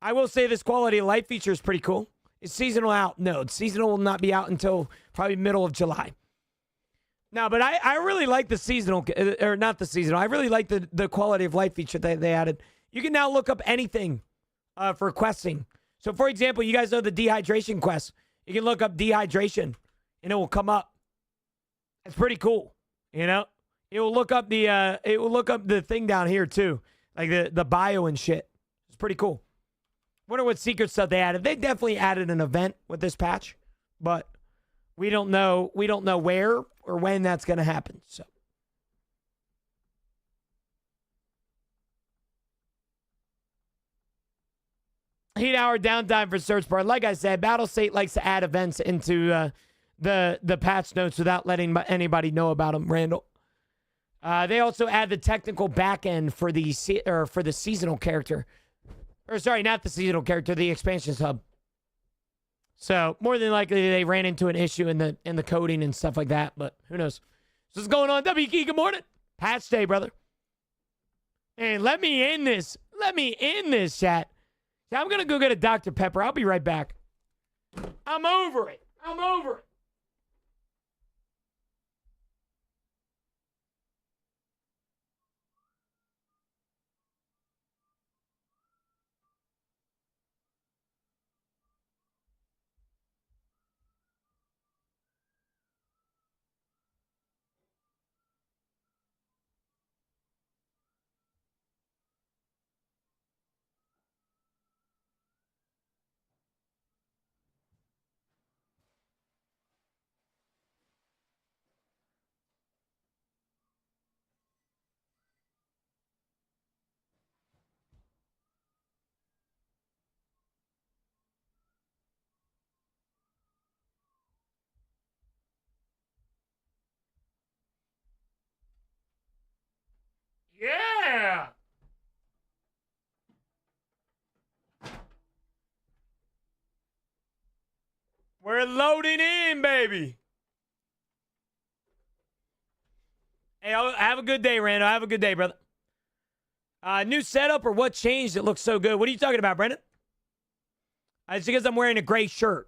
I will say this quality of life feature is pretty cool. Is seasonal out? No, seasonal will not be out until probably middle of July. No, but I really like the seasonal, or not the seasonal. I really like the quality of life feature that they added. You can now look up anything for questing. So, for example, you guys know the dehydration quest. You can look up dehydration, and it will come up. It's pretty cool, you know. It will look up the thing down here too, like the bio and shit. It's pretty cool. Wonder what secret stuff they added. They definitely added an event with this patch, but we don't know where or when that's going to happen. So. Heat hour downtime for search bar. Like I said, Battlestate likes to add events into the patch notes without letting anybody know about them, Randall. They also add the technical back end for the for the seasonal character. Or sorry, not the seasonal character, the expansions hub. So more than likely they ran into an issue in the coding and stuff like that, but who knows? So what's going on? W Key, good morning. Patch day, brother. And let me end this. Let me end this, chat. I'm gonna go get a Dr. Pepper. I'll be right back. I'm over it. I'm over it. Yeah! We're loading in, baby. Hey, have a good day, Rando. Have a good day, brother. New setup or what changed? It looks so good. What are you talking about, Brendan? It's because I'm wearing a gray shirt.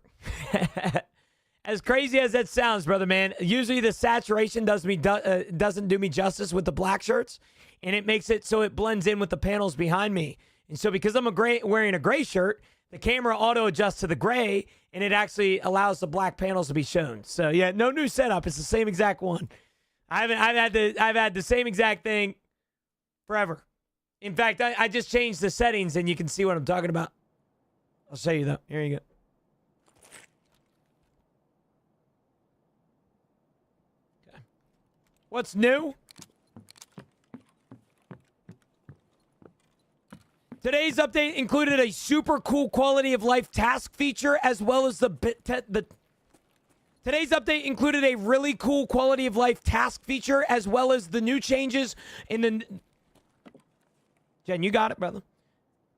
As crazy as that sounds, brother, man. Usually the saturation doesn't do me justice with the black shirts, and it makes it so it blends in with the panels behind me. And so because I'm wearing a gray shirt, the camera auto adjusts to the gray, and it actually allows the black panels to be shown. So yeah, no new setup. It's the same exact one. I've had the same exact thing forever. In fact, I just changed the settings, and you can see what I'm talking about. I'll show you though. Here you go. Okay. What's new? Today's update included a super cool quality of life task feature, as well as Today's update included a really cool quality of life task feature, as well as the new changes in the. Jen, you got it, brother.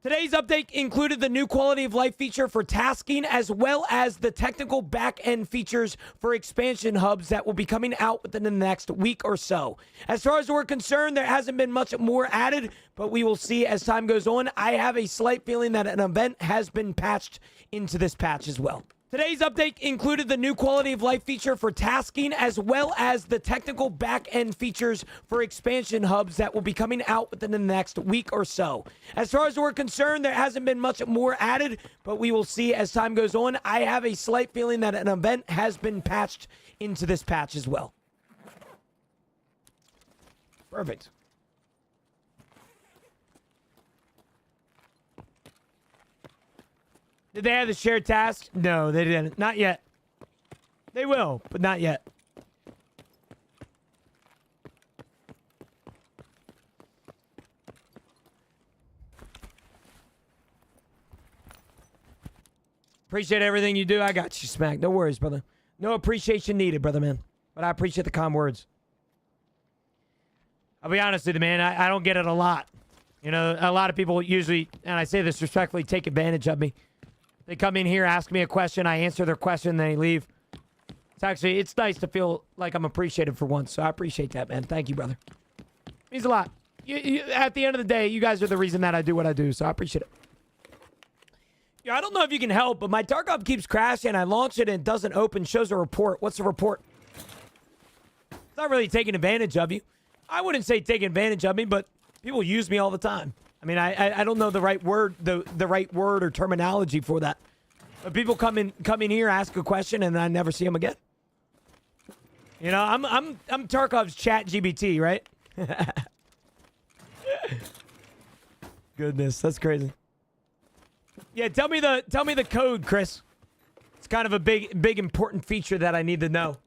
Today's update included the new quality of life feature for tasking, as well as the technical back-end features for expansion hubs that will be coming out within the next week or so. As far as we're concerned, there hasn't been much more added, but we will see as time goes on. I have a slight feeling that an event has been patched into this patch as well. Today's update included the new quality of life feature for tasking, as well as the technical back-end features for expansion hubs that will be coming out within the next week or so. As far as we're concerned, there hasn't been much more added, but we will see as time goes on. I have a slight feeling that an event has been patched into this patch as well. Perfect. Did they have the shared task? No, they didn't. Not yet. They will, but not yet. Appreciate everything you do. I got you, Smack. No worries, brother. No appreciation needed, brother, man. But I appreciate the calm words. I'll be honest with you, man. I don't get it a lot. You know, a lot of people usually, and I say this respectfully, take advantage of me. They come in here, ask me a question, I answer their question, then they leave. It's nice to feel like I'm appreciated for once, so I appreciate that, man. Thank you, brother. Means a lot. At the end of the day, you guys are the reason that I do what I do, so I appreciate it. Yeah, I don't know if you can help, but my Tarkov keeps crashing. I launch it and it doesn't open, shows a report. What's the report? It's not really taking advantage of you. I wouldn't say taking advantage of me, but people use me all the time. I mean, I don't know the right word, the right word or terminology for that. But people come in here, ask a question, and I never see them again. You know, I'm Tarkov's chat GBT, right? Goodness, that's crazy. Yeah, tell me the code, Chris. It's kind of a big important feature that I need to know.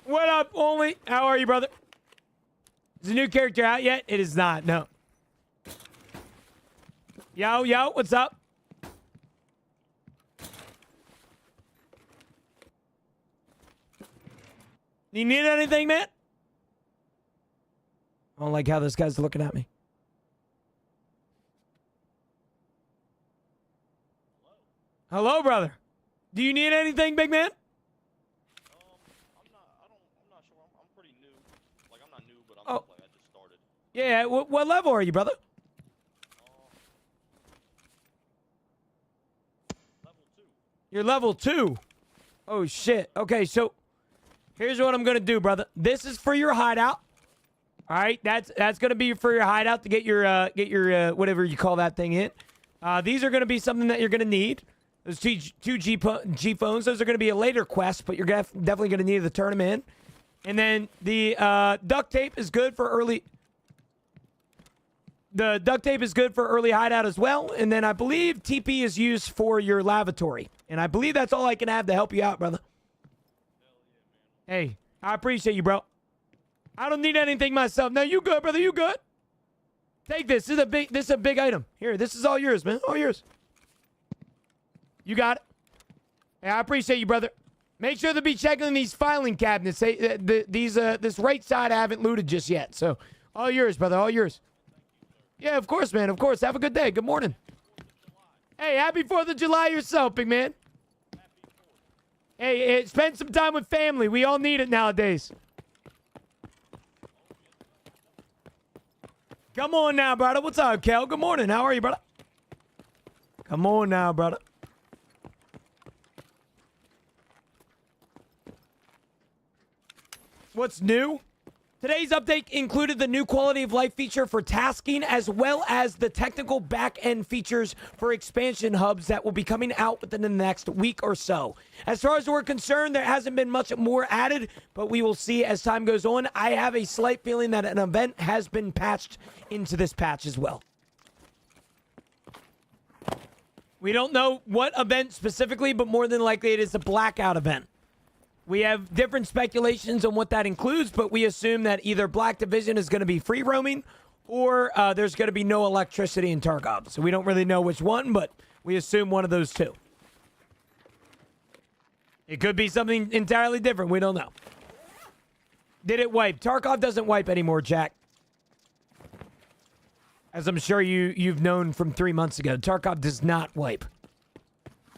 What up, Only? How are you, brother? Is the new character out yet? It is not, no. Yo, what's up? You need anything, man? I don't like how this guy's looking at me. Hello, brother. Do you need anything, big man? I'm not sure. I'm pretty new. Like, I'm not new, but I'm like, I just started. Yeah, what level are you, brother? Level 2. You're level 2. Oh, shit. Okay, so here's what I'm going to do, brother. This is for your hideout. All right, that's going to be for your hideout to get your whatever you call that thing in. These are going to be something that you're going to need. Those two G phones, those are going to be a later quest, but you're definitely going to need to turn them in. And then the duct tape is good for early. The duct tape is good for early hideout as well. And then I believe TP is used for your lavatory. And I believe that's all I can have to help you out, brother. Hey, I appreciate you, bro. I don't need anything myself. No, you good, brother. You good? Take this. This is a big item. Here, this is all yours, man. All yours. You got it. Hey, I appreciate you, brother. Make sure to be checking these filing cabinets. This right side I haven't looted just yet. So, all yours, brother. All yours. Yeah, of course, man. Of course. Have a good day. Good morning. Hey, happy 4th of July yourself, big man. Hey, spend some time with family. We all need it nowadays. Come on now, brother. What's up, Kel? Good morning. How are you, brother? Come on now, brother. What's new? Today's update included the new quality of life feature for tasking, as well as the technical back-end features for expansion hubs that will be coming out within the next week or so. As far as we're concerned, there hasn't been much more added, but we will see as time goes on. I have a slight feeling that an event has been patched into this patch as well. We don't know what event specifically, but more than likely it is a blackout event. We have different speculations on what that includes, but we assume that either Black Division is going to be free roaming or there's going to be no electricity in Tarkov. So we don't really know which one, but we assume one of those two. It could be something entirely different. We don't know. Did it wipe? Tarkov doesn't wipe anymore, Jack. As I'm sure you've known from 3 months ago, Tarkov does not wipe.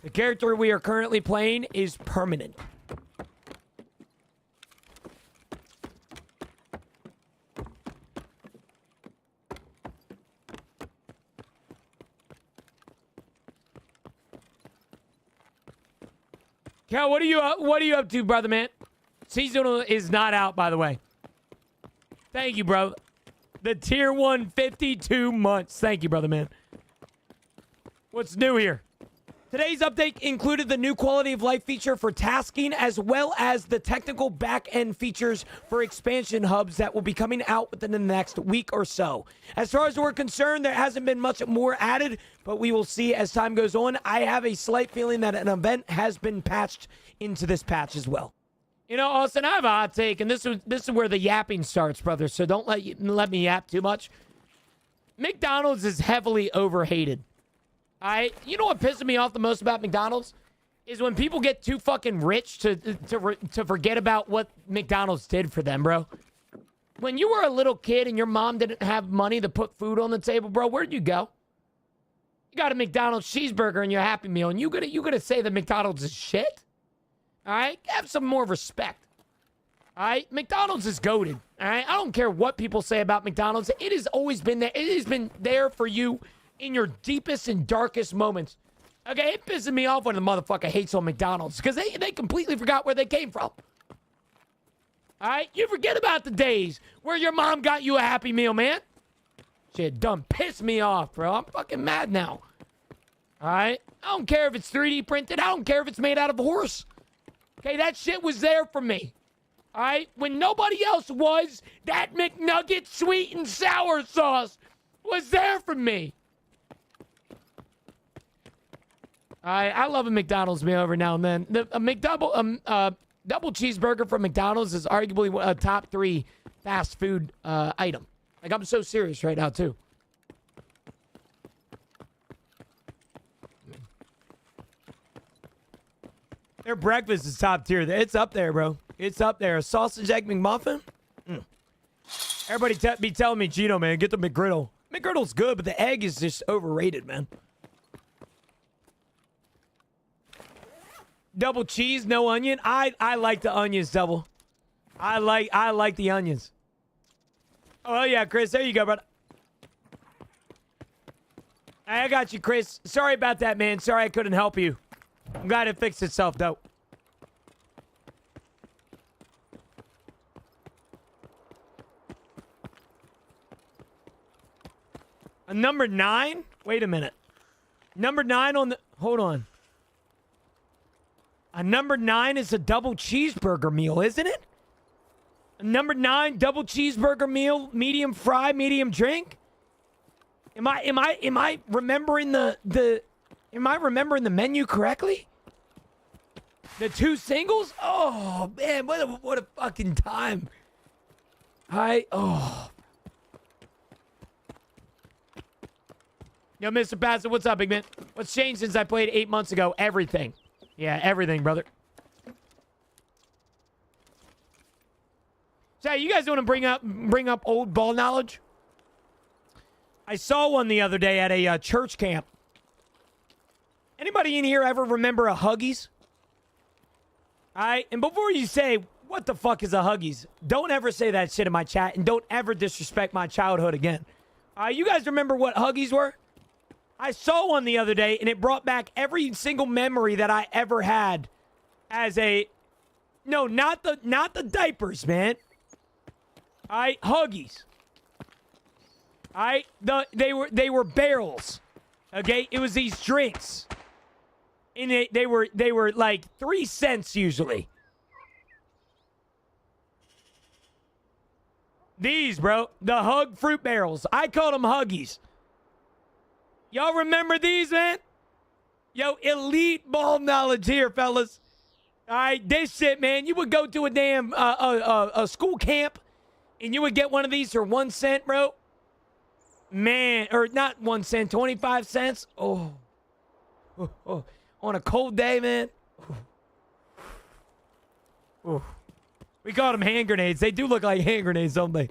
The character we are currently playing is permanent. Cal, what are you up to, brother, man? Seasonal is not out, by the way. Thank you, bro. The tier 1 52 months. Thank you, brother, man. What's new here? Today's update included the new quality of life feature for tasking, as well as the technical back-end features for expansion hubs that will be coming out within the next week or so. As far as we're concerned, there hasn't been much more added, but we will see as time goes on. I have a slight feeling that an event has been patched into this patch as well. You know, Austin, I have a hot take, and this is where the yapping starts, brother, so don't let me yap too much. McDonald's is heavily overhated. You know what pisses me off the most about McDonald's? Is when people get too fucking rich to forget about what McDonald's did for them, bro. When you were a little kid and your mom didn't have money to put food on the table, bro, where'd you go? You got a McDonald's cheeseburger and your Happy Meal, and you gonna say that McDonald's is shit? All right? Have some more respect. All right? McDonald's is goated. All right? I don't care what people say about McDonald's. It has always been there. It has been there for you in your deepest and darkest moments. Okay, it pisses me off when the motherfucker hates on McDonald's because they completely forgot where they came from. All right? You forget about the days where your mom got you a Happy Meal, man. Shit done pissed me off, bro. I'm fucking mad now. All right? I don't care if it's 3D printed. I don't care if it's made out of a horse. Okay, that shit was there for me. All right? When nobody else was, that McNugget sweet and sour sauce was there for me. I love a McDonald's meal every now and then. A double cheeseburger from McDonald's is arguably a top three fast food item. Like, I'm so serious right now, too. Their breakfast is top tier. It's up there, bro. It's up there. A sausage egg McMuffin? Everybody be telling me, Gino, man, get the McGriddle. McGriddle's good, but the egg is just overrated, man. Double cheese, no onion. I like the onions double. I like the onions. Oh yeah, Chris, there you go, brother. I got you, Chris. Sorry about that, man. Sorry I couldn't help you. I'm glad it fixed itself, though. A number 9? Wait a minute. Number 9 on the... Hold on. A number 9 is a double cheeseburger meal, isn't it? A number 9 double cheeseburger meal, medium fry, medium drink? Am I remembering the menu correctly? The 2 singles? Oh man, what a fucking time. Yo, Mr. Bassett, what's up, big man? What's changed since I played 8 months ago? Everything. Yeah, everything, brother. So, you guys want to bring up old ball knowledge? I saw one the other day at a church camp. Anybody in here ever remember a Huggies? And before you say, what the fuck is a Huggies? Don't ever say that shit in my chat, and don't ever disrespect my childhood again. You guys remember what Huggies were? I saw one the other day, and it brought back every single memory that I ever had as a... No, not the diapers, man. Huggies. They were barrels. Okay? It was these drinks. And they were like 3 cents usually. These, bro. The Hug fruit barrels. I called them Huggies. Y'all remember these, man? Yo, elite ball knowledge here, fellas. All right, this shit, man. You would go to a damn a school camp, and you would get one of these for 1 cent, bro. Man, or not 1 cent, 25 cents. Oh. On a cold day, man. Oh. We called them hand grenades. They do look like hand grenades, don't they?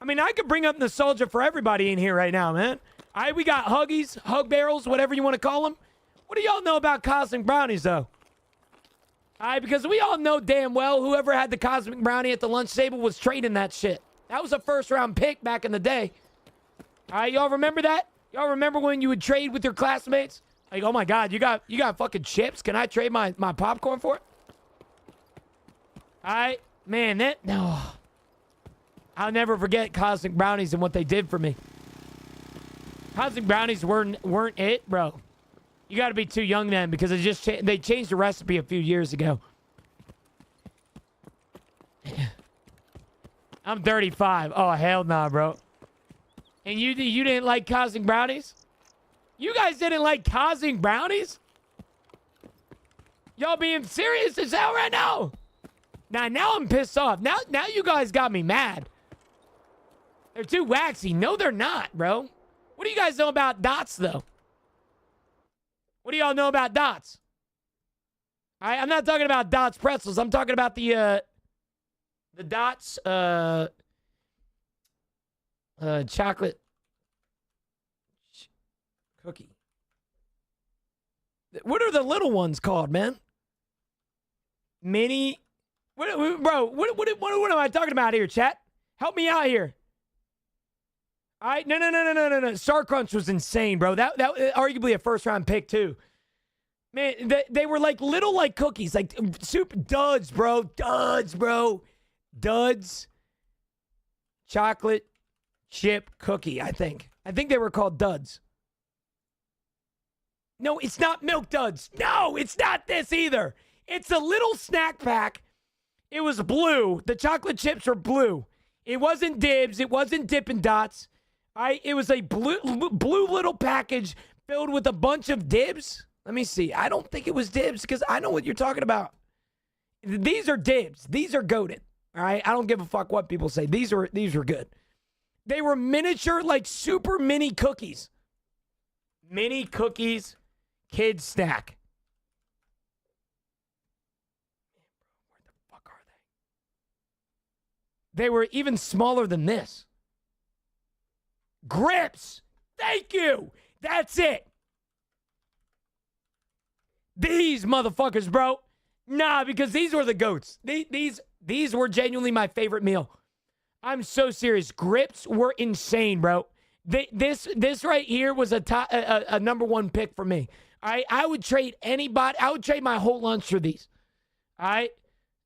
I mean, I could bring up nostalgia for everybody in here right now, man. We got Huggies, Hug Barrels, whatever you want to call them. What do y'all know about Cosmic Brownies, though? Because we all know damn well whoever had the Cosmic Brownie at the lunch table was trading that shit. That was a first-round pick back in the day. Y'all remember that? Y'all remember when you would trade with your classmates? Like, oh my God, you got fucking chips? Can I trade my popcorn for it? Man, no. I'll never forget Cosmic Brownies and what they did for me. Cosmic Brownies weren't it, bro. You got to be too young then because they changed the recipe a few years ago. I'm 35. Oh, hell nah, bro. And you didn't like Cosmic Brownies? You guys didn't like Cosmic Brownies? Y'all being serious as hell right now? Now I'm pissed off. Now you guys got me mad. They're too waxy. No, they're not, bro. What do you guys know about Dots, though? What do y'all know about Dots? I'm not talking about Dots pretzels. I'm talking about the Dots chocolate cookie. What are the little ones called, man? Mini. What am I talking about here, chat? Help me out here. All right, no. Star Crunch was insane, bro. That arguably a first-round pick, too. Man, they were like little like cookies, like super duds, bro. Duds. Chocolate chip cookie, I think. I think they were called duds. No, it's not Milk Duds. No, it's not this either. It's a little snack pack. It was blue. The chocolate chips are blue. It wasn't Dibs. It wasn't Dippin' Dots. It was a blue little package filled with a bunch of Dibs. Let me see. I don't think it was Dibs because I know what you're talking about. These are dibs. These are goated. All right. I don't give a fuck what people say. These were good. They were miniature, like super mini cookies. Mini cookies, kids snack. Where the fuck are they? They were even smaller than this. Grips. Thank you. That's it. These motherfuckers, bro. Nah, because these were the goats. These were genuinely my favorite meal. I'm so serious. Grips were insane, bro. This right here was a number one pick for me. I would trade anybody. I would trade my whole lunch for these. All right,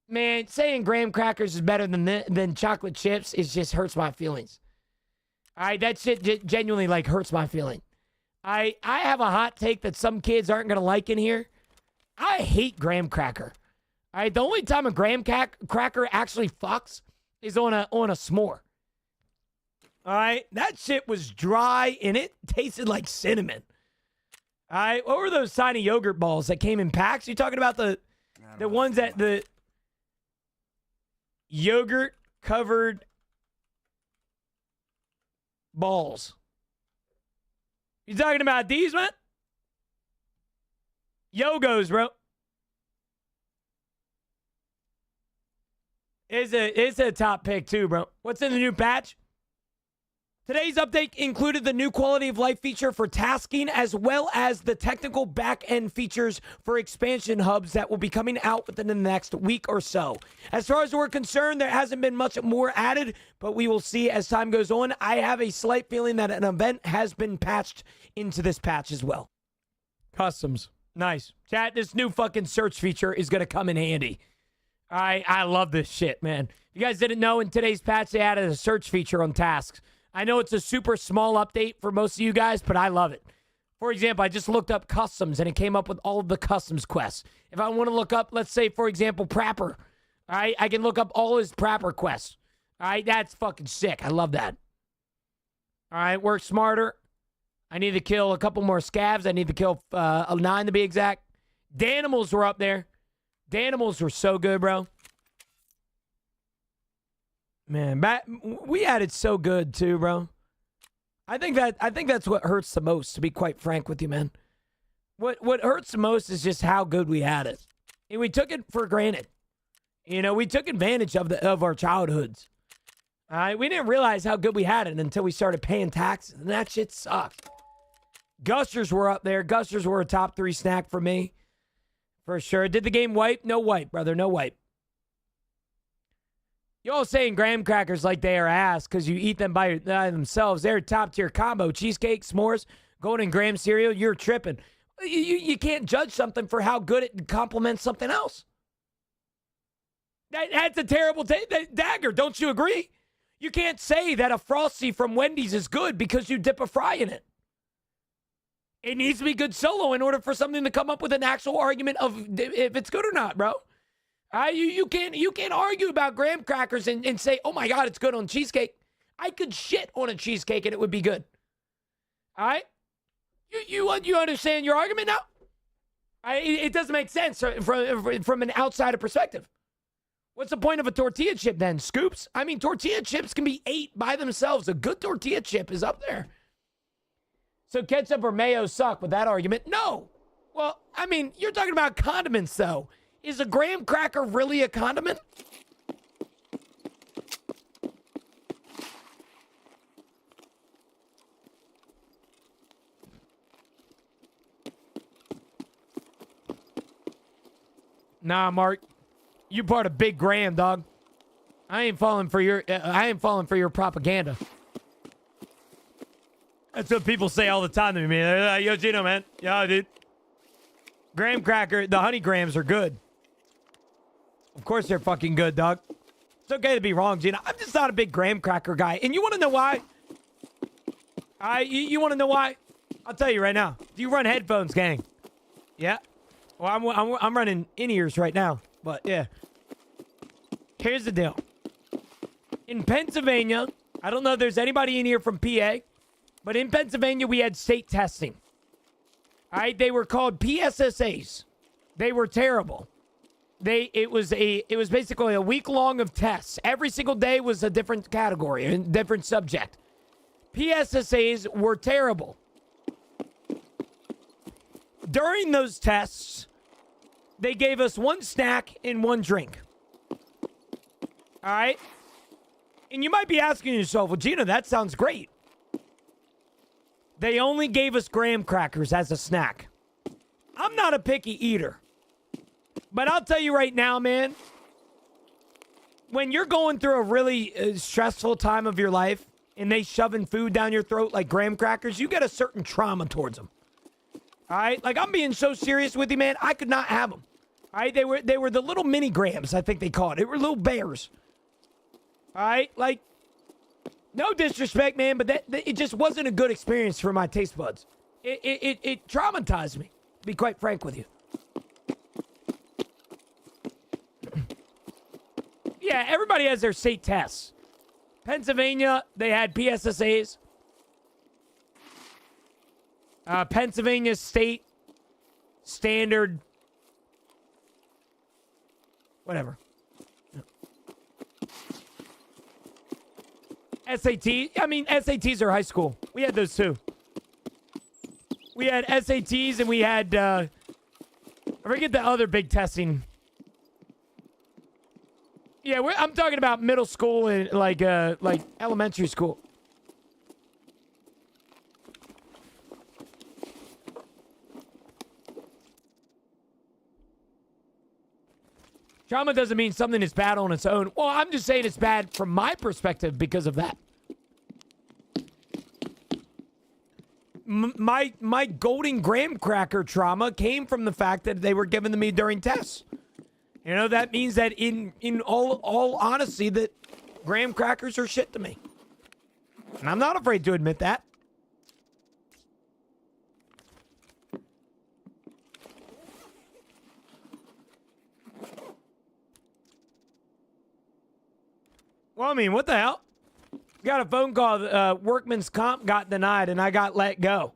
man. Saying graham crackers is better than chocolate chips just hurts my feelings. All right, that shit genuinely like hurts my feeling. I have a hot take that some kids aren't gonna like in here. I hate graham cracker. All right, the only time a graham cracker actually fucks is on a s'more. All right, that shit was dry and it tasted like cinnamon. All right, what were those tiny yogurt balls that came in packs? You talking about the ones that the yogurt covered balls? You talking about these, man? Yogos, bro. It's a top pick too, bro. What's in the new patch? Today's update included the new quality of life feature for tasking, as well as the technical back-end features for expansion hubs that will be coming out within the next week or so. As far as we're concerned, there hasn't been much more added, but we will see as time goes on. I have a slight feeling that an event has been patched into this patch as well. Customs. Nice. Chat, this new fucking search feature is going to come in handy. I love this shit, man. You guys didn't know, in today's patch, they added a search feature on tasks. I know it's a super small update for most of you guys, but I love it. For example, I just looked up customs, and it came up with all of the customs quests. If I want to look up, let's say, for example, Prapper, all right, I can look up all his Prapper quests. All right, that's fucking sick. I love that. All right, work smarter. I need to kill a couple more scavs. I need to kill 9 to be exact. Danimals were up there. Danimals were so good, bro. Man, we had it so good too, bro. I think that's what hurts the most, to be quite frank with you, man. What hurts the most is just how good we had it. And we took it for granted. You know, we took advantage of our childhoods. All right, we didn't realize how good we had it until we started paying taxes, and that shit sucked. Gusters were up there. Gusters were a top 3 snack for me, for sure. Did the game wipe? No wipe, brother. No wipe. Y'all saying graham crackers like they are ass because you eat them by themselves. They're a top-tier combo. Cheesecake, s'mores, golden graham cereal. You're tripping. You can't judge something for how good it complements something else. That's a terrible dagger. Don't you agree? You can't say that a Frosty from Wendy's is good because you dip a fry in it. It needs to be good solo in order for something to come up with an actual argument of if it's good or not, bro. You can't argue about graham crackers and say, oh my God, it's good on cheesecake. I could shit on a cheesecake and it would be good. All right? You understand your argument now? It doesn't make sense from an outsider perspective. What's the point of a tortilla chip then? Scoops? I mean, tortilla chips can be 8 by themselves. A good tortilla chip is up there. So ketchup or mayo suck with that argument? No. Well, I mean, you're talking about condiments, though. Is a graham cracker really a condiment? Nah, Mark. You part of Big Graham, dog. I ain't falling for your propaganda. That's what people say all the time to me, man. Yo, Gino, man. Yo, dude. Graham cracker, the honey grahams are good. Of course they're fucking good, dog. It's okay to be wrong, Gino. I'm just not a big graham cracker guy. And you want to know why? You want to know why? I'll tell you right now. Do you run headphones, gang? Yeah? Well, I'm running in-ears right now. But, yeah. Here's the deal. In Pennsylvania, I don't know if there's anybody in here from PA, but in Pennsylvania, we had state testing. All right? They were called PSSAs. They were terrible. it was basically a week long of tests. Every single day was a different category, a different subject. PSSAs were terrible. During those tests, they gave us one snack and one drink. All right? And you might be asking yourself, well, Gina, that sounds great. They only gave us graham crackers as a snack. I'm not a picky eater. But I'll tell you right now, man, when you're going through a really stressful time of your life and they shoving food down your throat like graham crackers, you get a certain trauma towards them. All right? Like, I'm being so serious with you, man. I could not have them. All right? They were the little mini grams, I think they call it. They were little bears. All right? Like, no disrespect, man, but it just wasn't a good experience for my taste buds. It traumatized me, to be quite frank with you. Yeah, everybody has their state tests. Pennsylvania, they had PSSAs. Pennsylvania State Standard. Whatever. SAT. I mean, SATs are high school. We had those too. We had SATs and we had, I forget the other big testing. Yeah, I'm talking about middle school and like elementary school. Trauma doesn't mean something is bad on its own. Well, I'm just saying it's bad from my perspective because of that. My golden graham cracker trauma came from the fact that they were given to me during tests. You know, that means that in all honesty, that graham crackers are shit to me. And I'm not afraid to admit that. Well, I mean, what the hell? Got a phone call. Workman's comp got denied, and I got let go.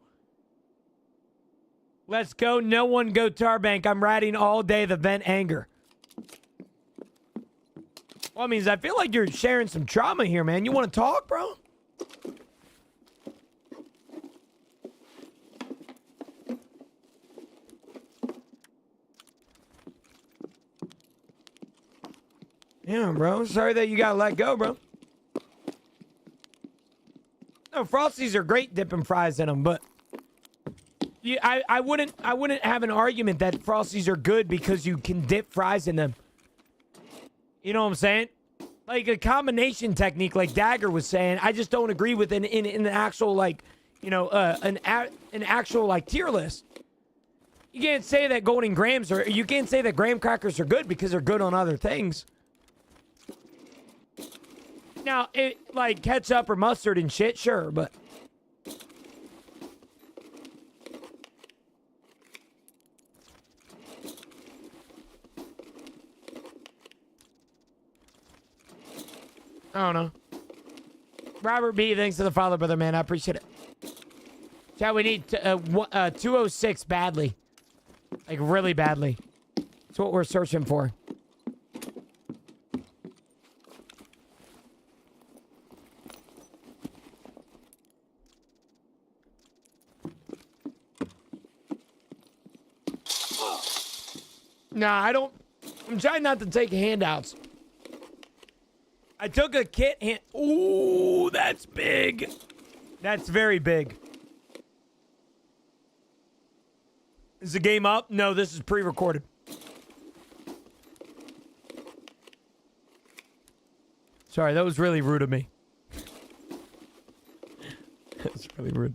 Let's go. No one go Tarbank. I'm riding all day the vent anger. Well, I mean, I feel like you're sharing some trauma here, man. You want to talk, bro? Yeah, bro. Sorry that you got let go, bro. No, Frosties are great dipping fries in them, but I wouldn't have an argument that Frosties are good because you can dip fries in them. You know what I'm saying? Like a combination technique, like Dagger was saying, I just don't agree with in an actual like, you know, an actual like tier list. You can't say that golden grams are. You can't say that graham crackers are good because they're good on other things. Now, like ketchup or mustard and shit, sure, but. I don't know. Robert B, thanks to the follow, brother, man. I appreciate it. Chat, we need 206 badly. Like, really badly. That's what we're searching for. Nah, I don't. I'm trying not to take handouts. I took a kit hand. Ooh, that's big. That's very big. Is the game up? No, this is pre-recorded. Sorry, that was really rude of me. That's really rude.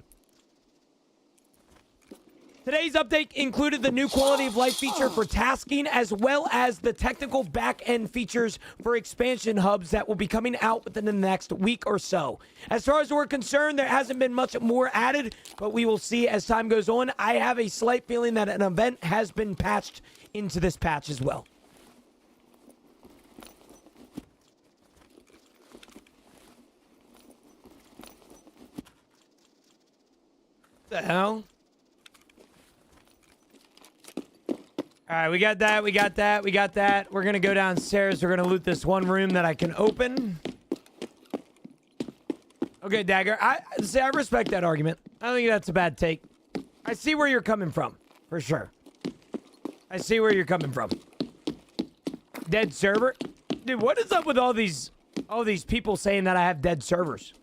Today's update included the new quality of life feature for tasking, as well as the technical back-end features for expansion hubs that will be coming out within the next week or so. As far as we're concerned, there hasn't been much more added, but we will see as time goes on. I have a slight feeling that an event has been patched into this patch as well. The hell? All right, we got that. We got that. We got that. We're going to go downstairs. We're going to loot this one room that I can open. Okay, Dagger. I respect that argument. I don't think that's a bad take. I see where you're coming from, for sure. I see where you're coming from. Dead server? Dude, what is up with all these people saying that I have dead servers?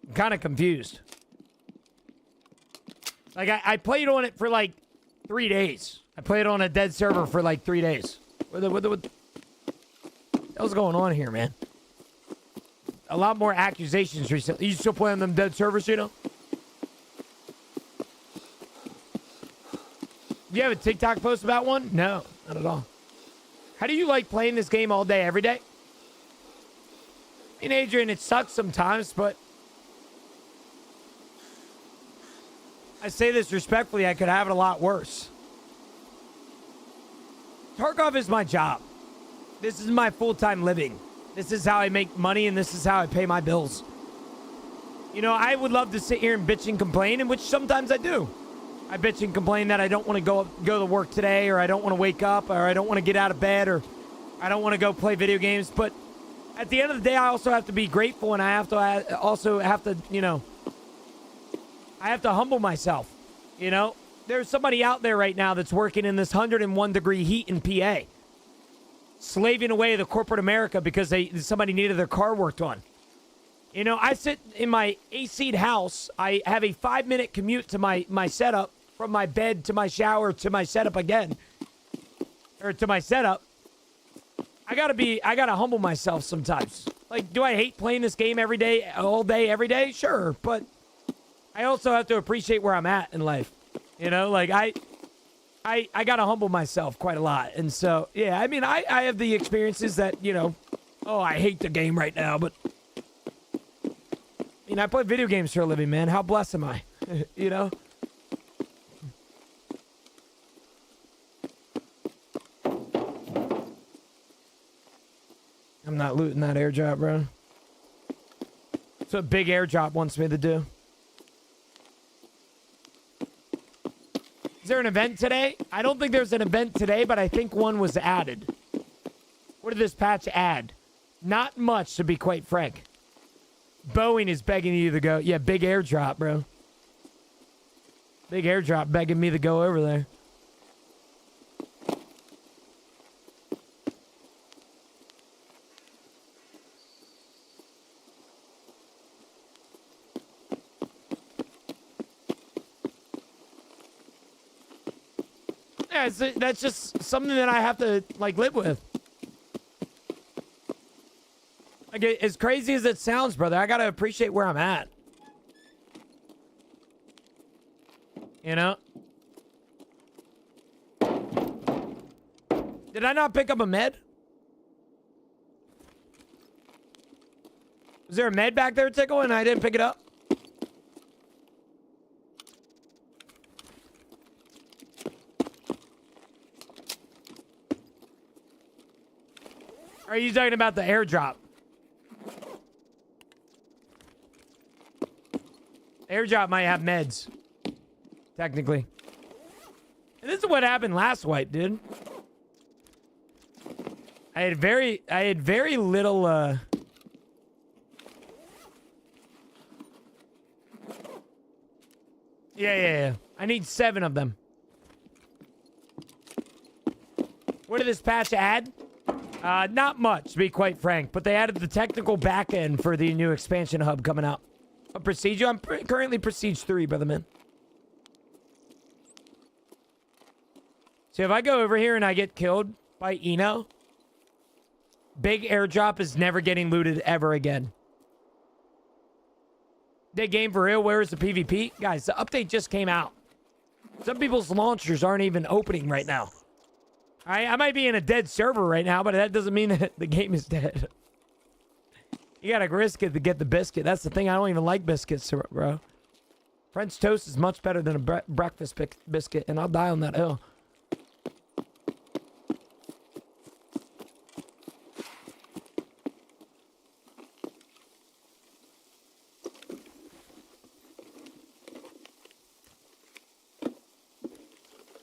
I'm kind of confused. Like, I played on it for like 3 days. I played on a dead server for like 3 days. What the hell's going on here, man? A lot more accusations recently. You still playing them dead servers, you know? You have a TikTok post about one? No, not at all. How do you like playing this game all day, every day? I mean, Adrian, it sucks sometimes, but I say this respectfully, I could have it a lot worse. Tarkov is my job. This is my full-time living. This is how I make money, and this is how I pay my bills. You know, I would love to sit here and bitch and complain, and which sometimes I do. I bitch and complain that I don't want to go to work today, or I don't want to wake up, or I don't want to get out of bed, or I don't want to go play video games. But at the end of the day, I also have to be grateful, and I also have to, you know, I have to humble myself. You know, there's somebody out there right now that's working in this 101-degree heat in PA, slaving away the corporate America because somebody needed their car worked on. You know, I sit in my AC'd house. I have a 5-minute commute to my setup, from my bed to my shower to my setup again, or to my setup. I gotta humble myself sometimes. Like, do I hate playing this game every day, all day, every day? Sure, but I also have to appreciate where I'm at in life. You know, like I gotta humble myself quite a lot. And so, yeah, I mean, I have the experiences that, you know, oh, I hate the game right now, but I mean, I play video games for a living, man. How blessed am I? You know? I'm not looting that airdrop, bro. That's what Big Airdrop wants me to do. Is there an event today? I don't think there's an event today, but I think one was added. What did this patch add? Not much, to be quite frank. Boeing is begging you to go. Yeah, Big Airdrop, bro. Big Airdrop begging me to go over there. Yeah, that's just something that I have to, like, live with. Like, as crazy as it sounds, brother, I gotta appreciate where I'm at. You know? Did I not pick up a med? Was there a med back there, Tickle, and I didn't pick it up? Are you talking about the airdrop? Airdrop might have meds. Technically. And this is what happened last wipe, dude. I had very little, Yeah. I need 7 of them. What did this patch add? Not much, to be quite frank, but they added the technical back end for the new expansion hub coming out. A Prestige? I'm currently Prestige 3, brother man. So if I go over here and I get killed by Eno, Big Airdrop is never getting looted ever again. Dead game for real? Where is the PvP? Guys, the update just came out. Some people's launchers aren't even opening right now. I might be in a dead server right now, but that doesn't mean that the game is dead. You gotta risk it to get the biscuit. That's the thing. I don't even like biscuits, bro. French toast is much better than a breakfast biscuit, and I'll die on that hill.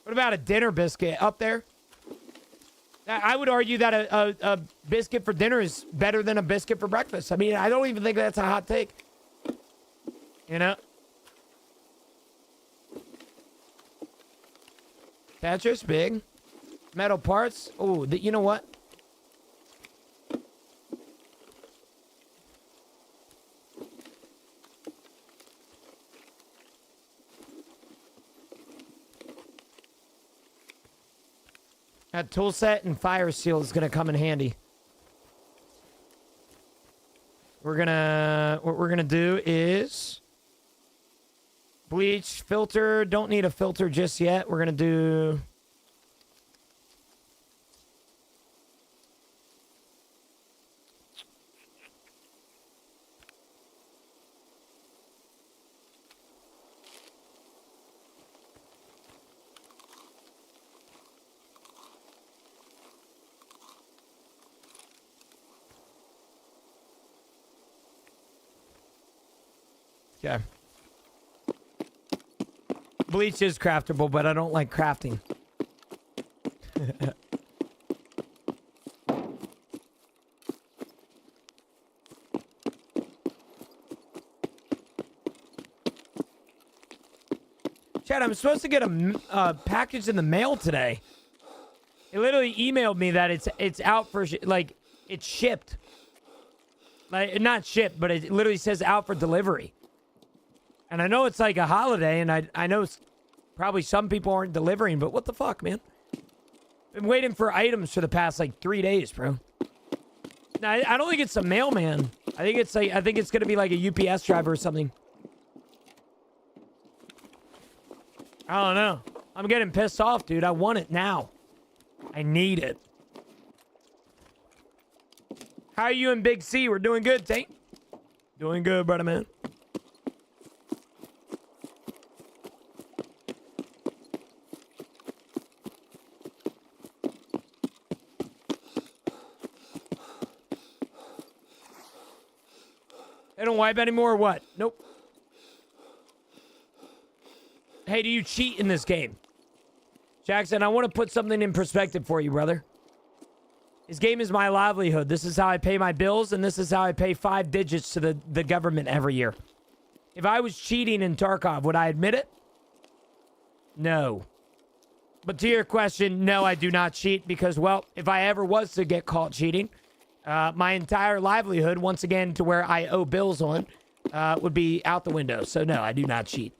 What about a dinner biscuit up there? I would argue that a biscuit for dinner is better than a biscuit for breakfast. I mean, I don't even think that's a hot take. You know? Tetris, big. Metal parts. Oh, you know what? That tool set and fire seal is gonna come in handy. What we're gonna do is bleach, filter. Don't need a filter just yet. We're gonna do okay. Bleach is craftable, but I don't like crafting. Chad, I'm supposed to get a package in the mail today. It literally emailed me that it's out for like it's shipped. Like not shipped, but it literally says out for delivery. And I know it's like a holiday, and I know probably some people aren't delivering, but what the fuck, man? Been waiting for items for the past like 3 days, bro. No, I don't think it's a mailman. I think it's gonna be like a UPS driver or something. I don't know. I'm getting pissed off, dude. I want it now. I need it. How are you and Big C? We're doing good, Tank. Doing good, brother, man. They don't wipe anymore or what? Nope. Hey, do you cheat in this game? Jackson, I want to put something in perspective for you, brother. This game is my livelihood. This is how I pay my bills, and this is how I pay 5 digits to the government every year. If I was cheating in Tarkov, would I admit it? No. But to your question, no, I do not cheat because, well, if I ever was to get caught cheating, my entire livelihood, once again, to where I owe bills on, would be out the window. So, no, I do not cheat.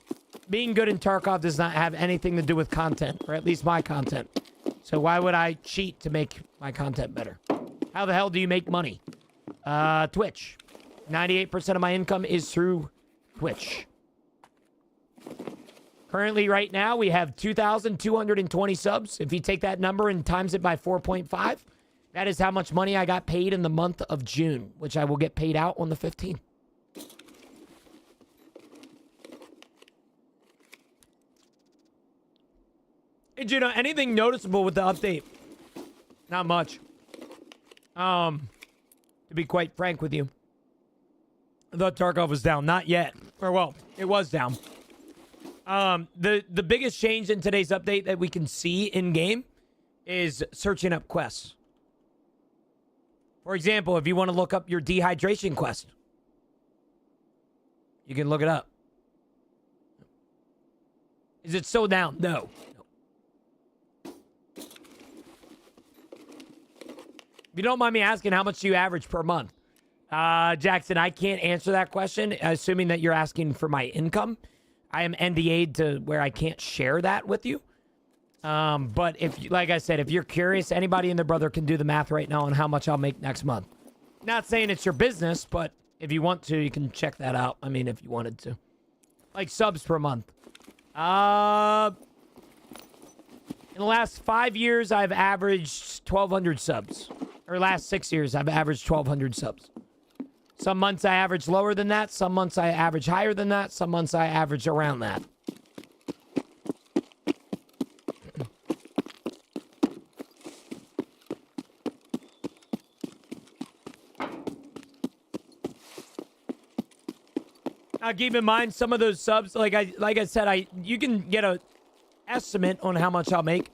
Being good in Tarkov does not have anything to do with content, or at least my content. So why would I cheat to make my content better? How the hell do you make money? Twitch. 98% of my income is through Twitch. Currently, right now, we have 2,220 subs. If you take that number and times it by 4.5, that is how much money I got paid in the month of June, which I will get paid out on the 15th. Did you know anything noticeable with the update? Not much. To be quite frank with you, I thought Tarkov was down. Not yet. Or well, it was down. The biggest change in today's update that we can see in game is searching up quests. For example, if you want to look up your dehydration quest, you can look it up. Is it still down? No. If you don't mind me asking, how much do you average per month? Jackson, I can't answer that question, assuming that you're asking for my income. I am NDA'd to where I can't share that with you. But if, like I said, if you're curious, anybody and their brother can do the math right now on how much I'll make next month. Not saying it's your business, but if you want to, you can check that out. I mean, if you wanted to. Like subs per month. In the last 5 years, I've averaged 1,200 subs. Or last 6 years, I've averaged 1,200 subs. Some months I average lower than that. Some months I average higher than that. Some months I average around that. Now, keep in mind, some of those subs, like I said, you can get a estimate on how much I'll make.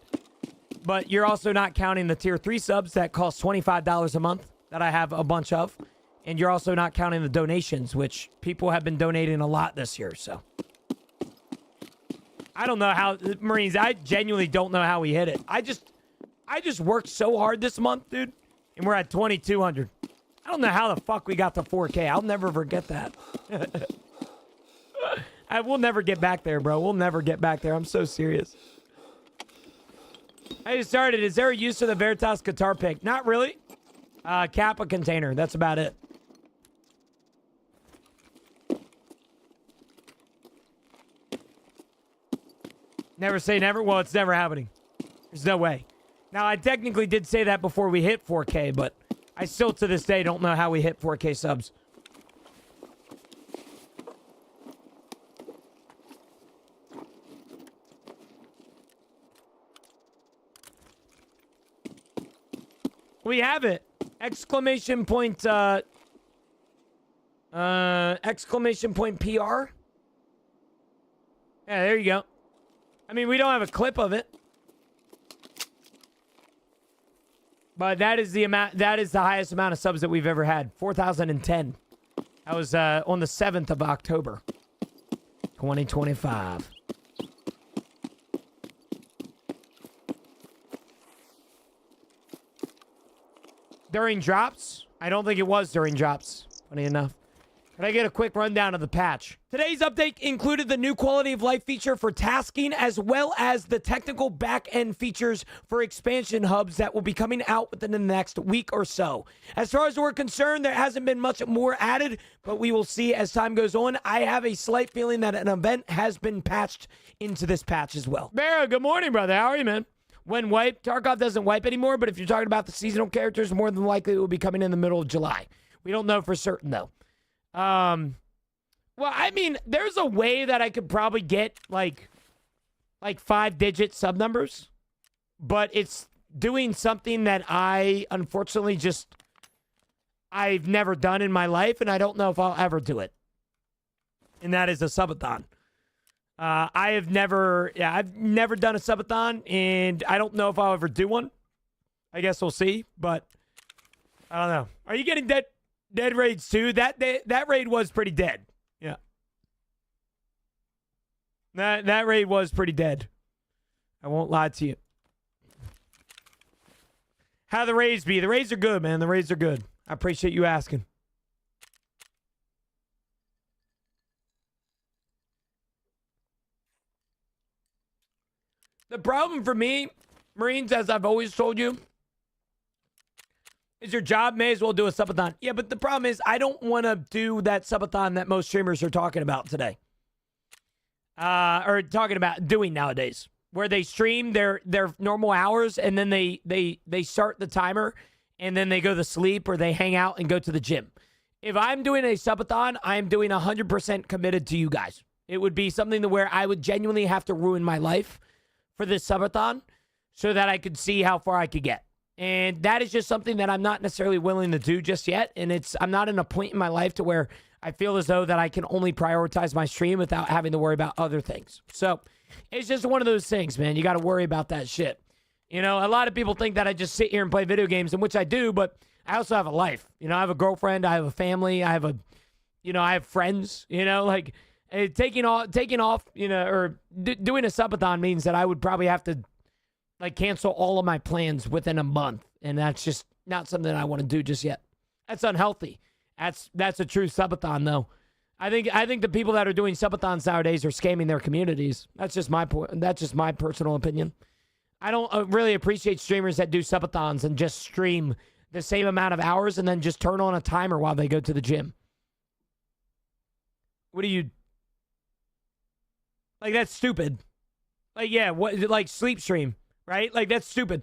But you're also not counting the tier 3 subs that cost $25 a month that I have a bunch of. And you're also not counting the donations, which people have been donating a lot this year, so. I don't know how, Marines, I genuinely don't know how we hit it. I just worked so hard this month, dude, and we're at 2,200. I don't know how the fuck we got to 4K. I'll never forget that. We'll never get back there, bro. We'll never get back there. I'm so serious. I just started. Is there a use of the Veritas guitar pick? Not really. Kappa container. That's about it. Never say never. Well, it's never happening. There's no way. Now, I technically did say that before we hit 4K, but I still to this day don't know how we hit 4K subs. We have it. Exclamation point, exclamation point PR. Yeah, there you go. I mean, we don't have a clip of it. But that is the amount, that is the highest amount of subs that we've ever had. 4,010. That was on the 7th of October, 2025. During drops? I don't think it was during drops, funny enough. Can I get a quick rundown of the patch? Today's update included the new quality of life feature for tasking, as well as the technical back-end features for expansion hubs that will be coming out within the next week or so. As far as we're concerned, there hasn't been much more added, but we will see as time goes on. I have a slight feeling that an event has been patched into this patch as well. Barra, good morning, brother. How are you, man? When wipe, Tarkov doesn't wipe anymore, but if you're talking about the seasonal characters, more than likely it will be coming in the middle of July. We don't know for certain, though. Well, I mean, there's a way that I could probably get, like 5-digit sub numbers, but it's doing something that I, unfortunately, I've never done in my life, and I don't know if I'll ever do it. And that is a subathon. I've never done a subathon, and I don't know if I'll ever do one. I guess we'll see, but I don't know. Are you getting dead raids too? That raid was pretty dead. Yeah. That raid was pretty dead. I won't lie to you. How the raids be? The raids are good, man. The raids are good. I appreciate you asking. The problem for me, Marines, as I've always told you, is your job may as well do a subathon. Yeah, but the problem is I don't want to do that subathon that most streamers are talking about today. Or talking about doing nowadays. Where they stream their normal hours and then they start the timer and then they go to sleep or they hang out and go to the gym. If I'm doing a subathon, I'm doing 100% committed to you guys. It would be something to where I would genuinely have to ruin my life for this subathon so that I could see how far I could get. And that is just something that I'm not necessarily willing to do just yet. And I'm not in a point in my life to where I feel as though that I can only prioritize my stream without having to worry about other things. So it's just one of those things, man. You got to worry about that shit. You know, a lot of people think that I just sit here and play video games, in which I do, but I also have a life. You know, I have a girlfriend, I have a family, I have friends, you know, like taking off, you know, or doing a subathon means that I would probably have to like cancel all of my plans within a month. And that's just not something that I want to do just yet. That's unhealthy. That's a true subathon though. I think the people that are doing subathons nowadays are scamming their communities. That's just my point. That's just my personal opinion. I don't really appreciate streamers that do subathons and just stream the same amount of hours and then just turn on a timer while they go to the gym. What do you... Like, that's stupid. Like, yeah, what, like sleep stream, right? Like, that's stupid.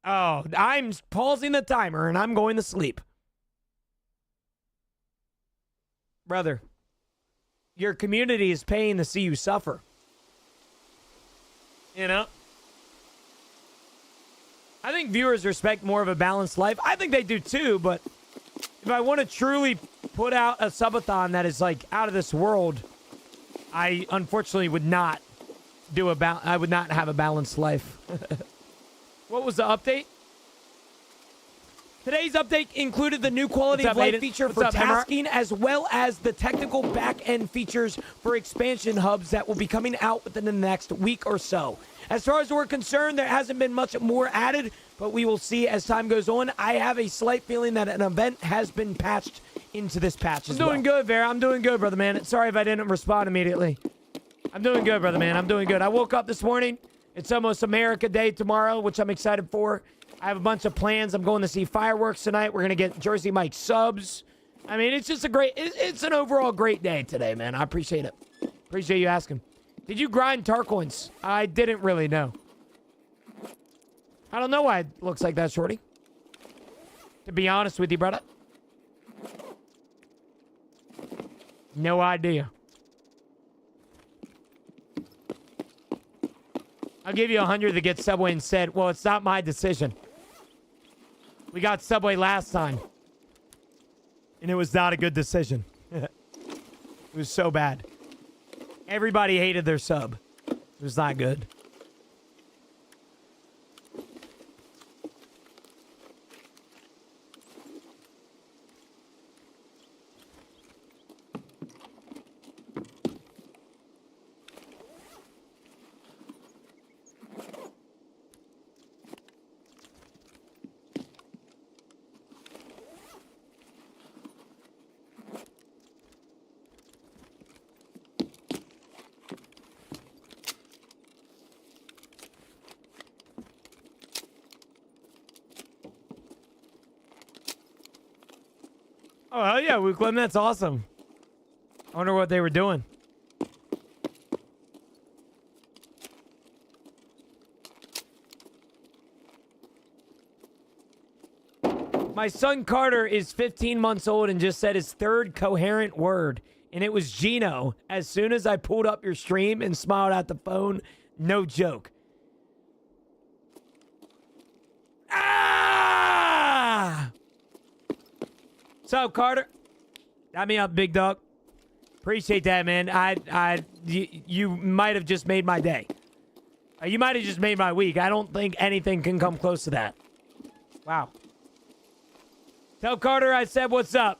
Oh, I'm pausing the timer and I'm going to sleep. Brother, your community is paying to see you suffer. You know? I think viewers respect more of a balanced life. I think they do too, but if I want to truly put out a subathon that is like out of this world, I unfortunately would not I would not have a balanced life. What was the update? Today's update included the new quality of life feature for tasking, as well as the technical back-end features for expansion hubs that will be coming out within the next week or so. As far as we're concerned, there hasn't been much more added, but we will see as time goes on. I have a slight feeling that an event has been patched into this patch as well. I'm doing good, Vera. I'm doing good, brother, man. Sorry if I didn't respond immediately. I'm doing good, brother, man. I'm doing good. I woke up this morning. It's almost America Day tomorrow, which I'm excited for. I have a bunch of plans. I'm going to see fireworks tonight. We're going to get Jersey Mike subs. I mean, it's just it's an overall great day today, man. I appreciate it. Appreciate you asking. Did you grind Tarcoins? I didn't really know. I don't know why it looks like that, Shorty. To be honest with you, brother. No idea. I'll give you 100 to get Subway instead. Well, it's not my decision. We got Subway last time. And it was not a good decision. It was so bad. Everybody hated their sub. It was not good. Oh, hell yeah, Wooklim, that's awesome. I wonder what they were doing. My son Carter is 15 months old and just said his third coherent word, and it was Gino. As soon as I pulled up your stream and smiled at the phone, no joke. Ah! What's up, Carter? Got me up, big dog. Appreciate that, man. You might have just made my day. You might have just made my week. I don't think anything can come close to that. Wow. Tell Carter I said what's up.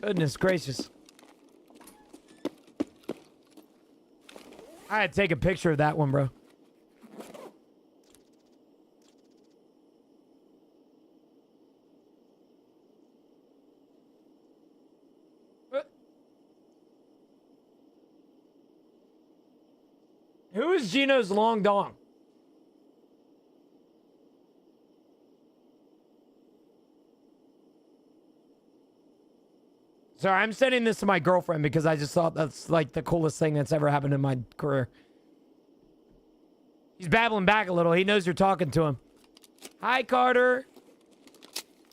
Goodness gracious. I had to take a picture of that one, bro. Who is Gino's long dong? Sorry, I'm sending this to my girlfriend because I just thought that's like the coolest thing that's ever happened in my career. He's babbling back a little. He knows you're talking to him. Hi, Carter.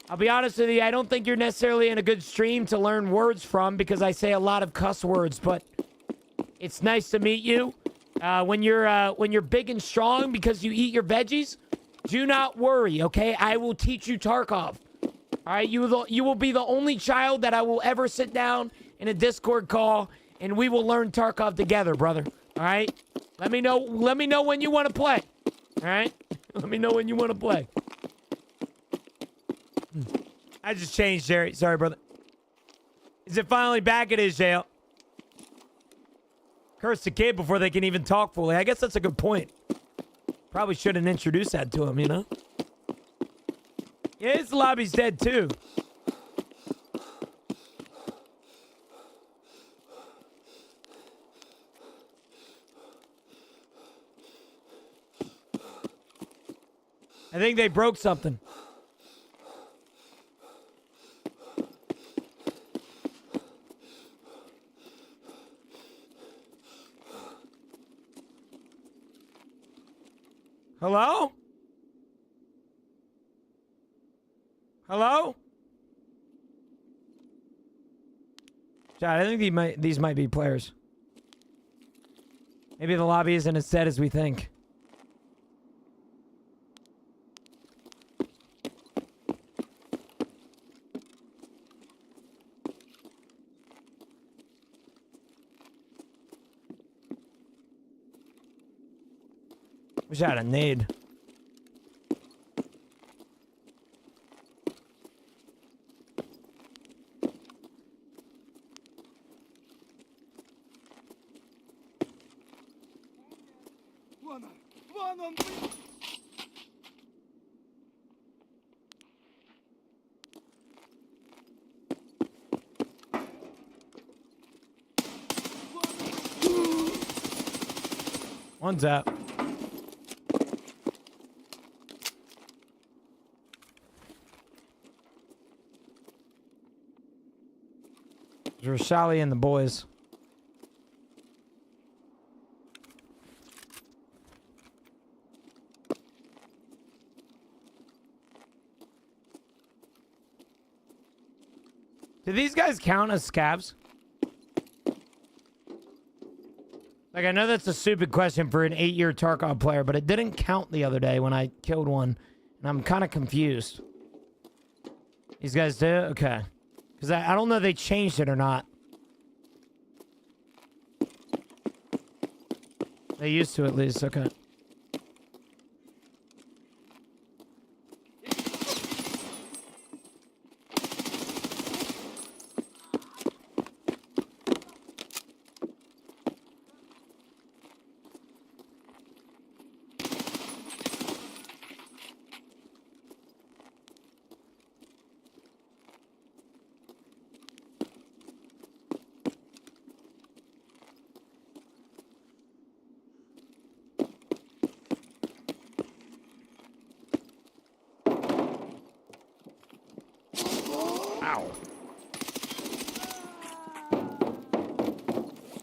I'll be honest with you, I don't think you're necessarily in a good stream to learn words from because I say a lot of cuss words, but it's nice to meet you. When you're big and strong because you eat your veggies, do not worry, okay? I will teach you Tarkov. All right, you will be the only child that I will ever sit down in a Discord call, and we will learn Tarkov together, brother. All right? Let me know when you want to play. All right? Let me know when you want to play. I just changed, Jerry. Sorry, brother. Is it finally back? It is, jail. Curse the kid before they can even talk fully. I guess that's a good point. Probably shouldn't introduce that to him, you know? Yeah, his lobby's dead, too. I think they broke something. Hello? Hello? Chad, I think these might be players. Maybe the lobby isn't as dead as we think. Wish I had a nade. One tap. There's Rashali and the boys. Do these guys count as scabs? Like, I know that's a stupid question for an 8-year Tarkov player, but it didn't count the other day when I killed one. And I'm kind of confused. These guys do? Okay. Because I don't know if they changed it or not. They used to at least. Okay.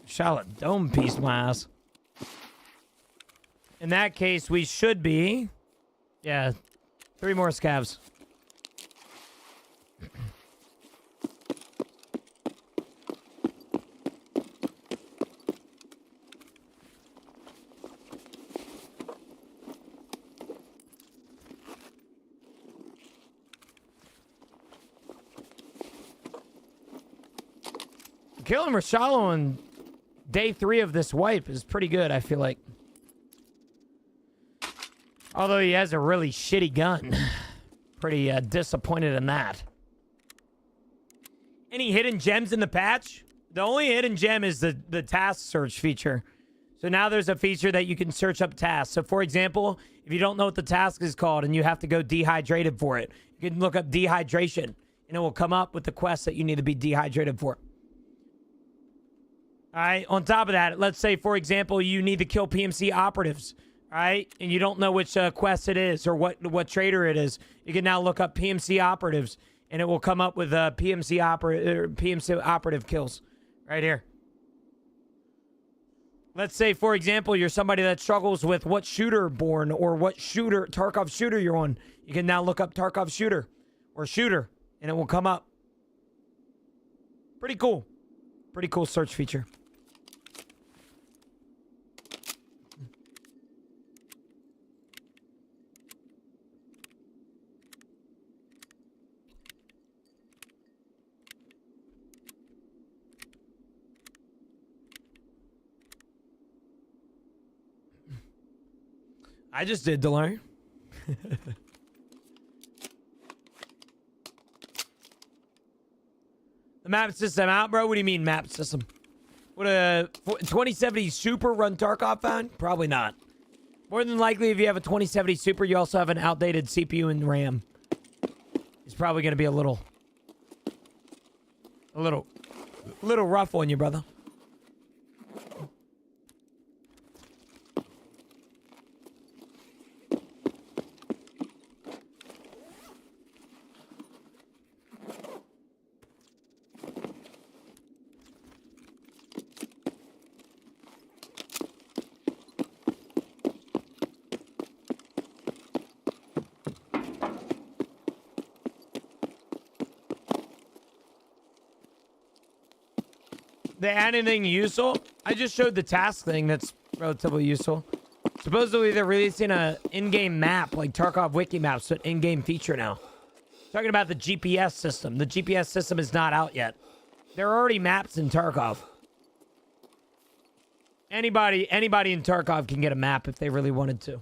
Charlotte dome piece my ass. In that case, we should be... Yeah, 3 more scavs. Killing Rashalo on day 3 of this wipe is pretty good, I feel like. Although he has a really shitty gun. Pretty disappointed in that. Any hidden gems in the patch? The only hidden gem is the task search feature. So now there's a feature that you can search up tasks. So for example, if you don't know what the task is called and you have to go dehydrated for it, you can look up dehydration and it will come up with the quest that you need to be dehydrated for. All right. On top of that, let's say, for example, you need to kill PMC operatives. All right. And you don't know which quest it is or what trader it is. You can now look up PMC operatives and it will come up with PMC operative kills right here. Let's say, for example, you're somebody that struggles with what shooter born or what shooter, Tarkov shooter you're on. You can now look up Tarkov shooter or shooter and it will come up. Pretty cool. Pretty cool search feature. I just did to learn. The map system out, bro? What do you mean map system? Would a 2070 Super run Tarkov found? Probably not. More than likely, if you have a 2070 Super, you also have an outdated CPU and RAM. It's probably going to be a little rough on you, brother. They add anything useful? I just showed the task thing that's relatively useful. Supposedly they're releasing a in-game map, like Tarkov wiki maps, so an in-game feature now. Talking about the GPS system. The GPS system is not out yet. There are already maps in Tarkov. Anybody in Tarkov can get a map if they really wanted to.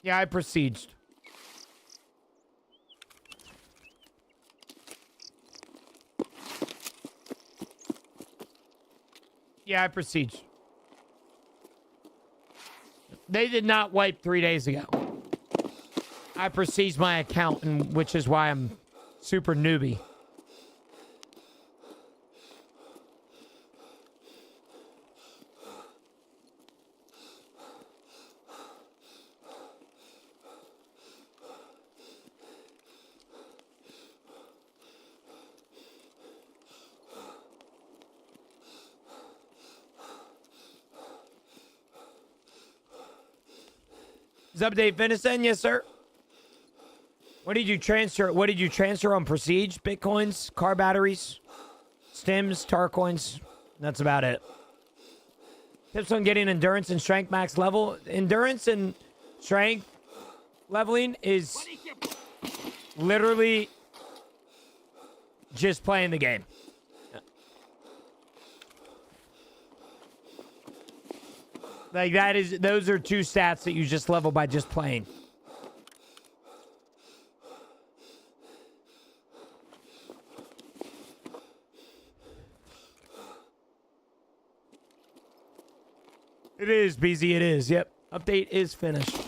Yeah, I besieged. Yeah, I besieged. They did not wipe 3 days ago. I besieged my account, and which is why I'm super newbie. Is update finished then? Yes, sir. What did you transfer? What did you transfer on Prestige? Bitcoins, car batteries, stims, tar coins. That's about it. Tips on getting endurance and strength max level. Endurance and strength leveling is literally just playing the game. Like that is, those are two stats that you just level by just playing. It is, BZ, it is. Yep. Update is finished.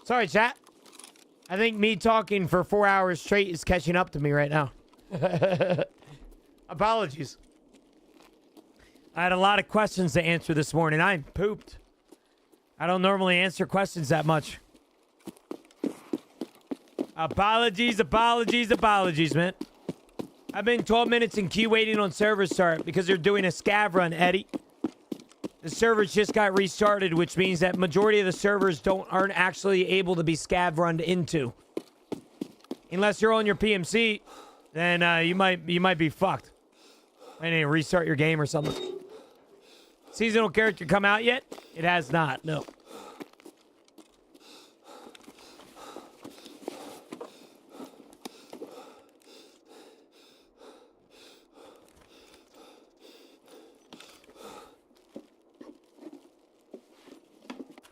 Sorry, chat. I think me talking for 4 hours straight is catching up to me right now. Apologies. I had a lot of questions to answer this morning. I'm pooped. I don't normally answer questions that much. Apologies, man. I've been 12 minutes in queue waiting on server start because they're doing a scav run, Eddie. The servers just got restarted, which means that majority of the servers aren't actually able to be scav runned into. Unless you're on your PMC, then you might be fucked. I need to restart your game or something. Seasonal character come out yet? It has not, no.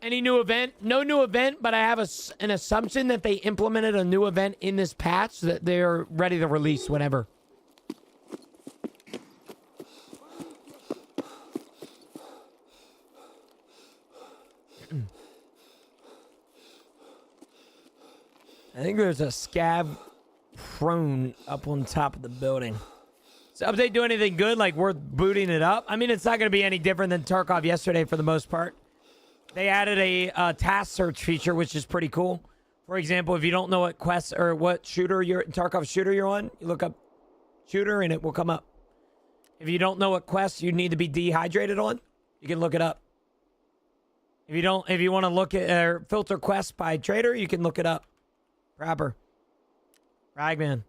Any new event? No new event, but I have an assumption that they implemented a new event in this patch that they're ready to release whenever. I think there's a scav prone up on top of the building. Does update do anything good, like worth booting it up? I mean, it's not going to be any different than Tarkov yesterday for the most part. They added a task search feature, which is pretty cool. For example, if you don't know what quest or what Tarkov shooter you're on, you look up shooter and it will come up. If you don't know what quest you need to be dehydrated on, you can look it up. If you want to look at filter quests by trader, you can look it up. Proper. Ragman.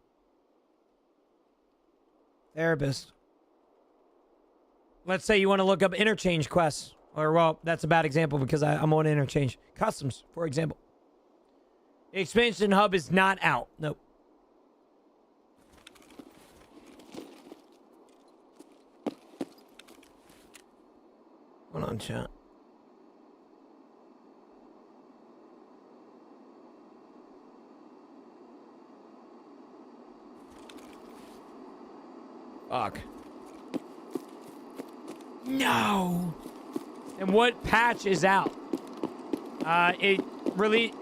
Therapist. Let's say you want to look up interchange quests. Or, well, that's a bad example because I'm on interchange. Customs, for example. The expansion hub is not out. Nope. Hold on, chat. Fuck. No! And what patch is out? It really...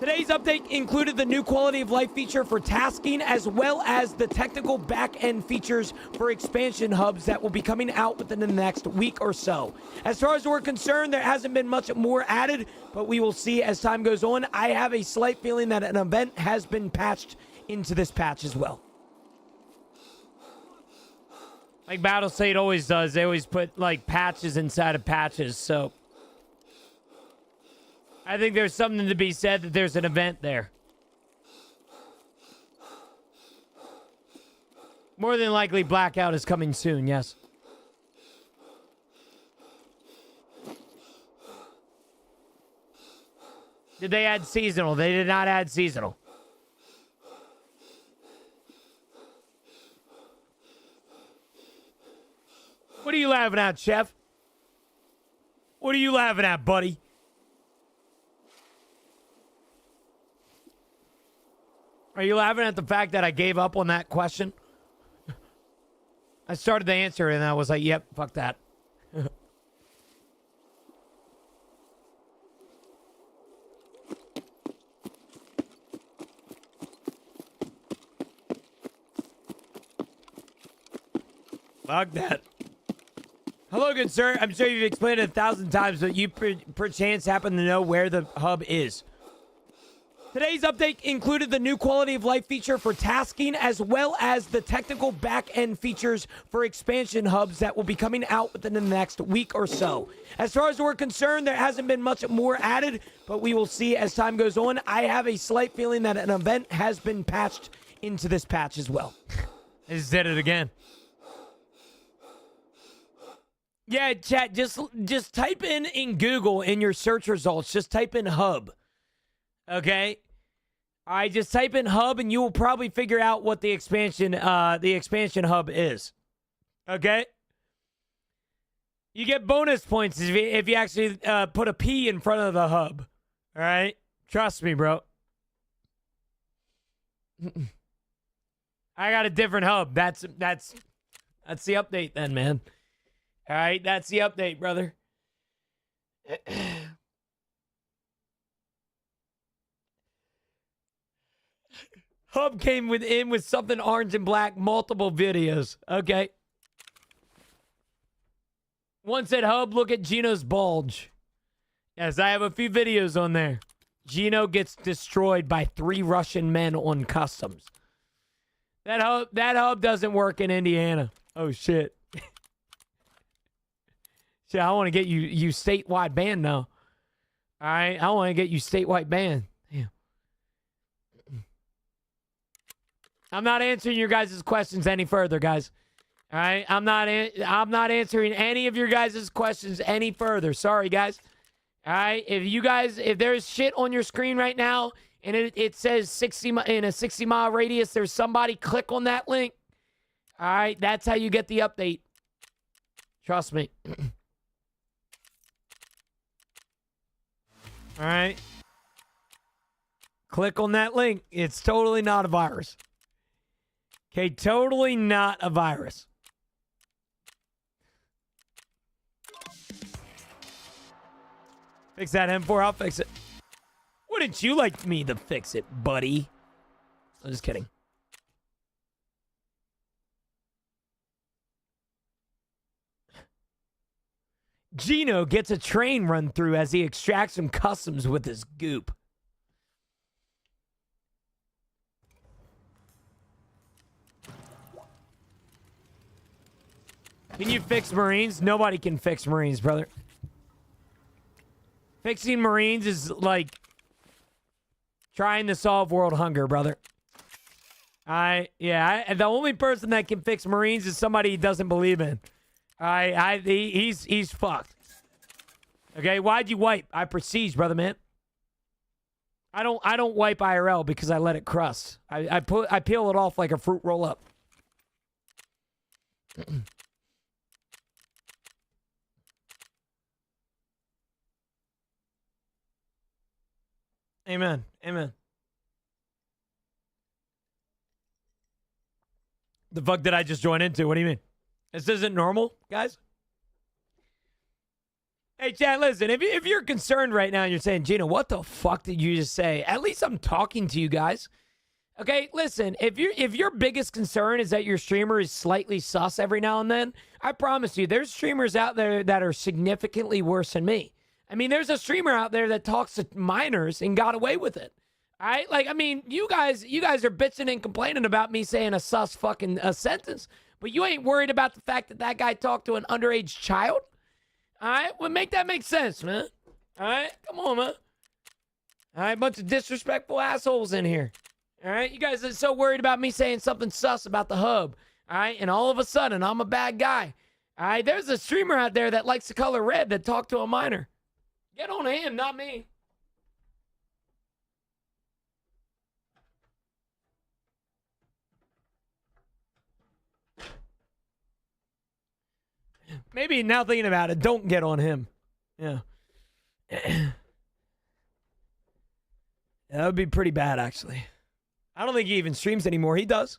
Today's update included the new quality of life feature for tasking, as well as the technical back-end features for expansion hubs that will be coming out within the next week or so. As far as we're concerned, there hasn't been much more added, but we will see as time goes on. I have a slight feeling that an event has been patched into this patch as well. Like Battlestate always does. They always put, like, patches inside of patches, so... I think there's something to be said that there's an event there. More than likely, Blackout is coming soon, yes. Did they add seasonal? They did not add seasonal. What are you laughing at, Chef? What are you laughing at, buddy? Are you laughing at the fact that I gave up on that question? I started to answer and I was like, yep, fuck that. Fuck that. Hello, good sir. I'm sure you've explained it 1,000 times, but you perchance happen to know where the hub is. Today's update included the new quality of life feature for tasking, as well as the technical back-end features for expansion hubs that will be coming out within the next week or so. As far as we're concerned, there hasn't been much more added, but we will see as time goes on. I have a slight feeling that an event has been patched into this patch as well. I just did it again. Yeah, chat, just type in Google in your search results, just type in hub. Okay? All right, just type in hub and you will probably figure out what the expansion hub is. Okay? You get bonus points if you actually put a P in front of the hub. All right? Trust me, bro. I got a different hub. That's the update then, man. All right, that's the update, brother. Hub came with something orange and black, multiple videos. Okay. One said, Hub, look at Gino's bulge. Yes, I have a few videos on there. Gino gets destroyed by 3 Russian men on customs. That hub doesn't work in Indiana. Oh, shit. Shit, I want to get you statewide banned now. All right? I want to get you statewide banned. I'm not answering your guys' questions any further, guys. All right? I'm not answering any of your guys' questions any further. Sorry, guys. All right? If there's shit on your screen right now and it says 60 in a 60-mile radius, there's somebody, click on that link. All right? That's how you get the update. Trust me. All right? Click on that link. It's totally not a virus. Okay, totally not a virus. Fix that M4, I'll fix it. Wouldn't you like me to fix it, buddy? I'm just kidding. Gino gets a train run through as he extracts some customs with his goop. Can you fix Marines? Nobody can fix Marines, brother. Fixing Marines is like trying to solve world hunger, brother. The only person that can fix Marines is somebody he doesn't believe in. He's fucked. Okay, why'd you wipe? I prestige, brother, man. I don't wipe IRL because I let it crust. I peel it off like a fruit roll up. Amen. Amen. The fuck did I just join into? What do you mean? This isn't normal, guys? Hey, Chad, listen, if you're concerned right now and you're saying, Gina, what the fuck did you just say? At least I'm talking to you guys. Okay, listen, if your biggest concern is that your streamer is slightly sus every now and then, I promise you, there's streamers out there that are significantly worse than me. I mean, there's a streamer out there that talks to minors and got away with it. All right? Like, I mean, you guys are bitching and complaining about me saying a sus fucking sentence, but you ain't worried about the fact that that guy talked to an underage child? All right? Well, make that make sense, man. All right? Come on, man. All right? Bunch of disrespectful assholes in here. All right? You guys are so worried about me saying something sus about the hub. All right? And all of a sudden, I'm a bad guy. All right? There's a streamer out there that likes the color red that talked to a minor. Get on him, not me. Maybe now thinking about it, don't get on him. Yeah. That would be pretty bad, actually. I don't think he even streams anymore. He does.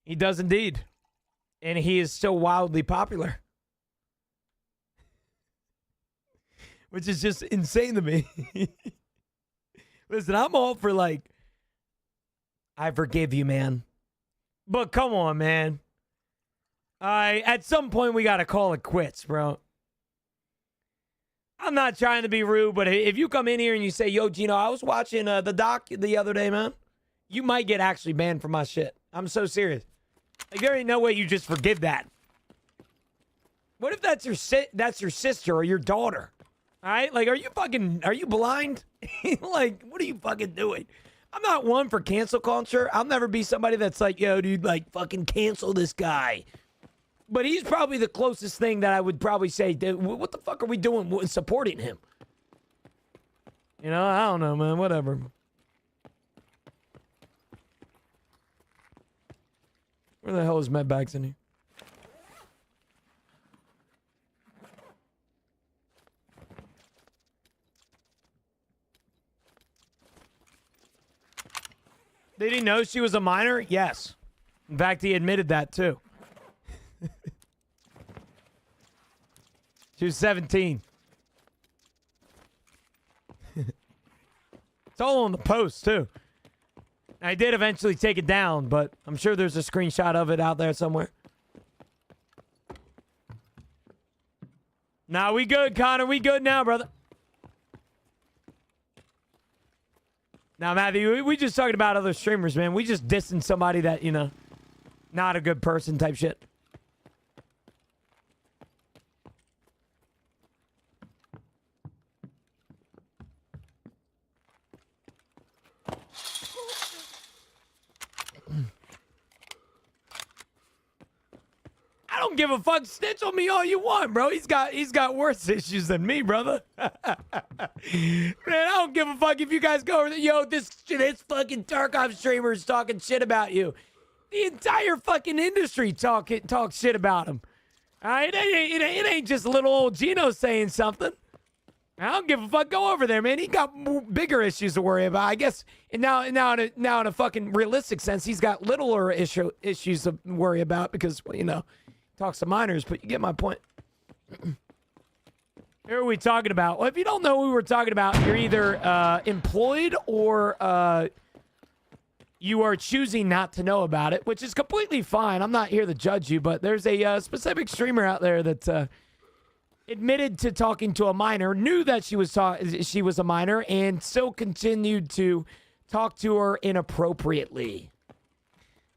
He does indeed. And he is still wildly popular. Which is just insane to me. Listen, I'm all for like, I forgive you, man. But come on, man. At some point, we got to call it quits, bro. I'm not trying to be rude, but if you come in here and you say, yo, Gino, I was watching the doc the other day, man, you might get actually banned from my shit. I'm so serious. Like, there ain't no way you just forgive that. What if that's your sister or your daughter? All right? Like, are you blind? Like, what are you fucking doing? I'm not one for cancel culture. I'll never be somebody that's like, yo, dude, like, fucking cancel this guy. But he's probably the closest thing that I would probably say, what the fuck are we doing supporting him? You know, I don't know, man. Whatever. Where the hell is med bags in here? Did he know she was a minor? Yes. In fact, he admitted that too. She was 17. It's all on the post too. I did eventually take it down, but I'm sure there's a screenshot of it out there somewhere. Nah, we good, Connor. We good now, brother. Now, Matthew, we just talking about other streamers, man. We just dissing somebody that, you know, not a good person type shit. I don't give a fuck. Snitch on me all you want, bro. He's got worse issues than me, brother. Man, I don't give a fuck if you guys go over there. Yo, this fucking Tarkov streamer is talking shit about you. The entire fucking industry talks shit about him. All right, it ain't just little old Gino saying something. I don't give a fuck. Go over there, man. He got bigger issues to worry about, I guess. And now in a fucking realistic sense, he's got littler issues to worry about because, well, you know, talks to minors. But you get my point. Who are we talking about? Well, if you don't know who we're talking about, you're either employed or you are choosing not to know about it, which is completely fine. I'm not here to judge you, but there's a specific streamer out there that admitted to talking to a minor, knew that she was a minor, and still continued to talk to her inappropriately.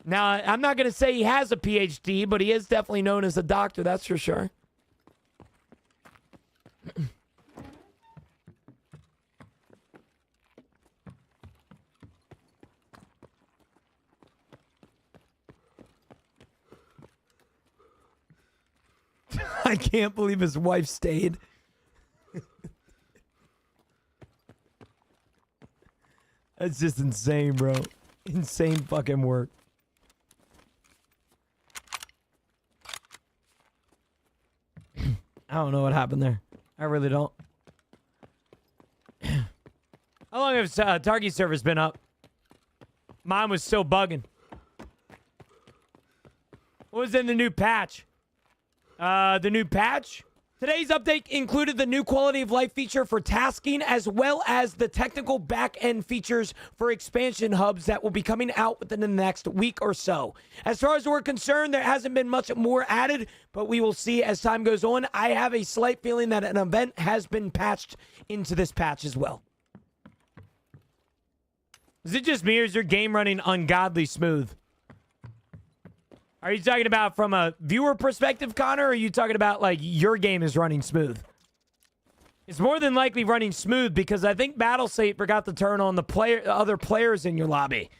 Now, I'm not going to say he has a PhD, but he is definitely known as a doctor, that's for sure. I can't believe his wife stayed. That's just insane, bro. Insane fucking work. I don't know what happened there. I really don't. How long has Targi server's been up? Mine was still bugging. What was in the new patch? The new patch. Today's update included the new quality of life feature for tasking, as well as the technical back-end features for expansion hubs that will be coming out within the next week or so. As far as we're concerned, there hasn't been much more added, but we will see as time goes on. I have a slight feeling that an event has been patched into this patch as well. Is it just me, or is your game running ungodly smooth? Are you talking about from a viewer perspective, Connor, or are you talking about, like, your game is running smooth? It's more than likely running smooth because I think BattleState forgot to turn on the other players in your lobby.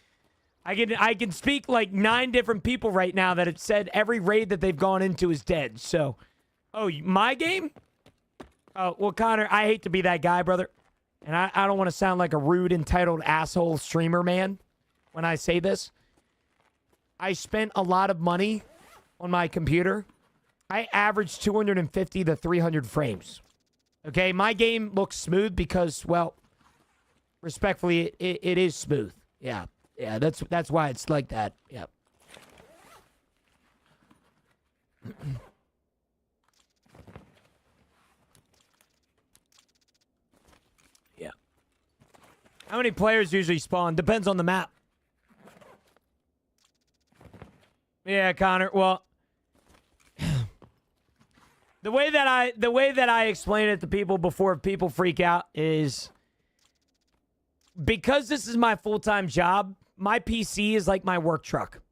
I can speak like 9 different people right now that have said every raid that they've gone into is dead. So, oh, my game? Oh, well, Connor, I hate to be that guy, brother. And I don't want to sound like a rude, entitled asshole streamer man when I say this. I spent a lot of money on my computer. I averaged 250 to 300 frames. Okay, my game looks smooth because, well, respectfully, it is smooth. Yeah, that's why it's like that. Yeah. Yeah. How many players usually spawn? Depends on the map. Yeah, Connor. Well, the way that I explain it to people before people freak out is because this is my full-time job, my PC is like my work truck.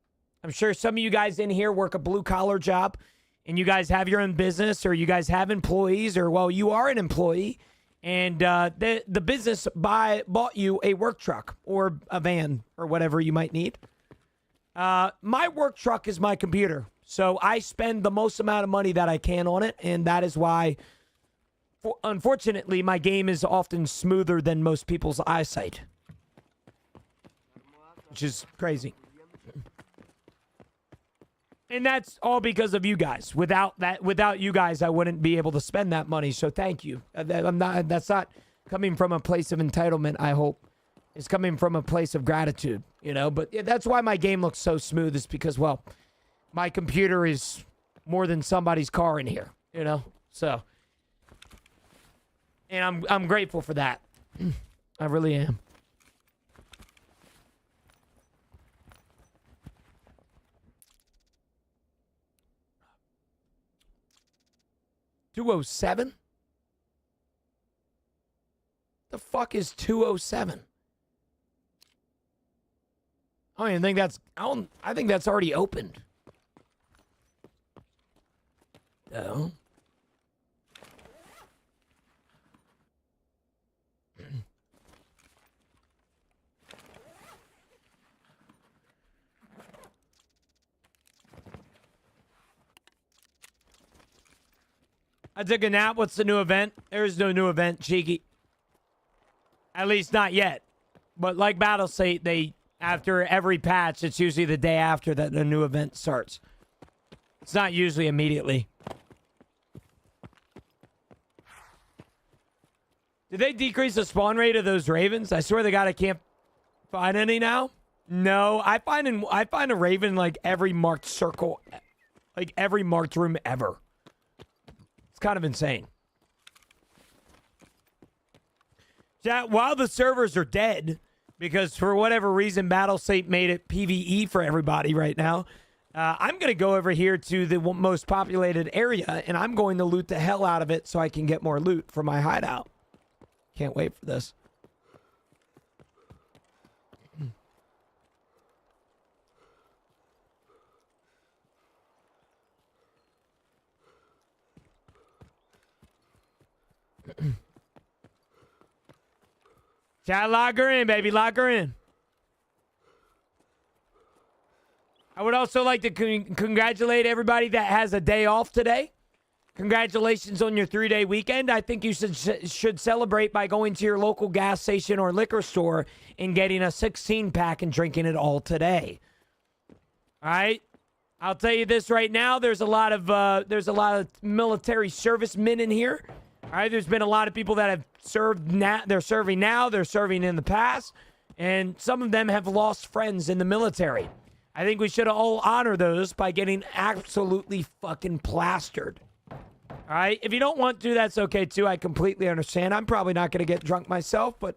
I'm sure some of you guys in here work a blue-collar job and you guys have your own business or you guys have employees or, well, you are an employee and the business bought you a work truck or a van or whatever you might need. My work truck is my computer, so I spend the most amount of money that I can on it, and that is why, unfortunately, my game is often smoother than most people's eyesight, which is crazy. And that's all because of you guys. Without you guys, I wouldn't be able to spend that money, so thank you. That's not coming from a place of entitlement, I hope. It's coming from a place of gratitude, you know? But yeah, that's why my game looks so smooth is because, well, my computer is more than somebody's car in here, you know? So, and I'm grateful for that. I really am. $207? The fuck is 207? I don't even think that's... I think that's already opened. No. I took a nap. What's the new event? There is no new event, cheeky. At least not yet. But like BattleState, they... After every patch, it's usually the day after that the new event starts. It's not usually immediately. Did they decrease the spawn rate of those ravens? I swear to God, I can't find any now. No, I find a raven like every marked circle, like every marked room ever. It's kind of insane. Yeah, while the servers are dead. Because for whatever reason, BattleState made it PvE for everybody right now. I'm going to go over here to the most populated area, and I'm going to loot the hell out of it so I can get more loot for my hideout. Can't wait for this. Chat, lock her in, baby. Lock her in. I would also like to congratulate everybody that has a day off today. Congratulations on your 3-day weekend. I think you should celebrate by going to your local gas station or liquor store and getting a 16-pack and drinking it all today. All right? I'll tell you this right now. There's a lot of military servicemen in here. All right? There's been a lot of people that have served now. They're serving now. They're serving in the past. And some of them have lost friends in the military. I think we should all honor those by getting absolutely fucking plastered. All right? If you don't want to, that's okay too. I completely understand. I'm probably not going to get drunk myself, but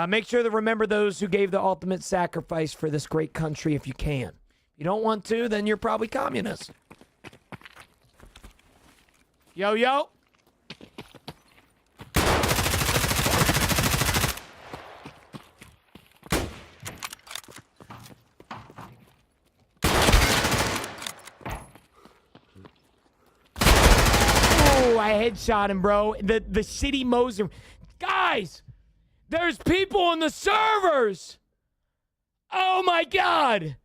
make sure to remember those who gave the ultimate sacrifice for this great country if you can. If you don't want to, then you're probably communist. Yo, yo. Oh, I headshot him, bro. The city Moser. Guys, there's people on the servers. Oh, my God.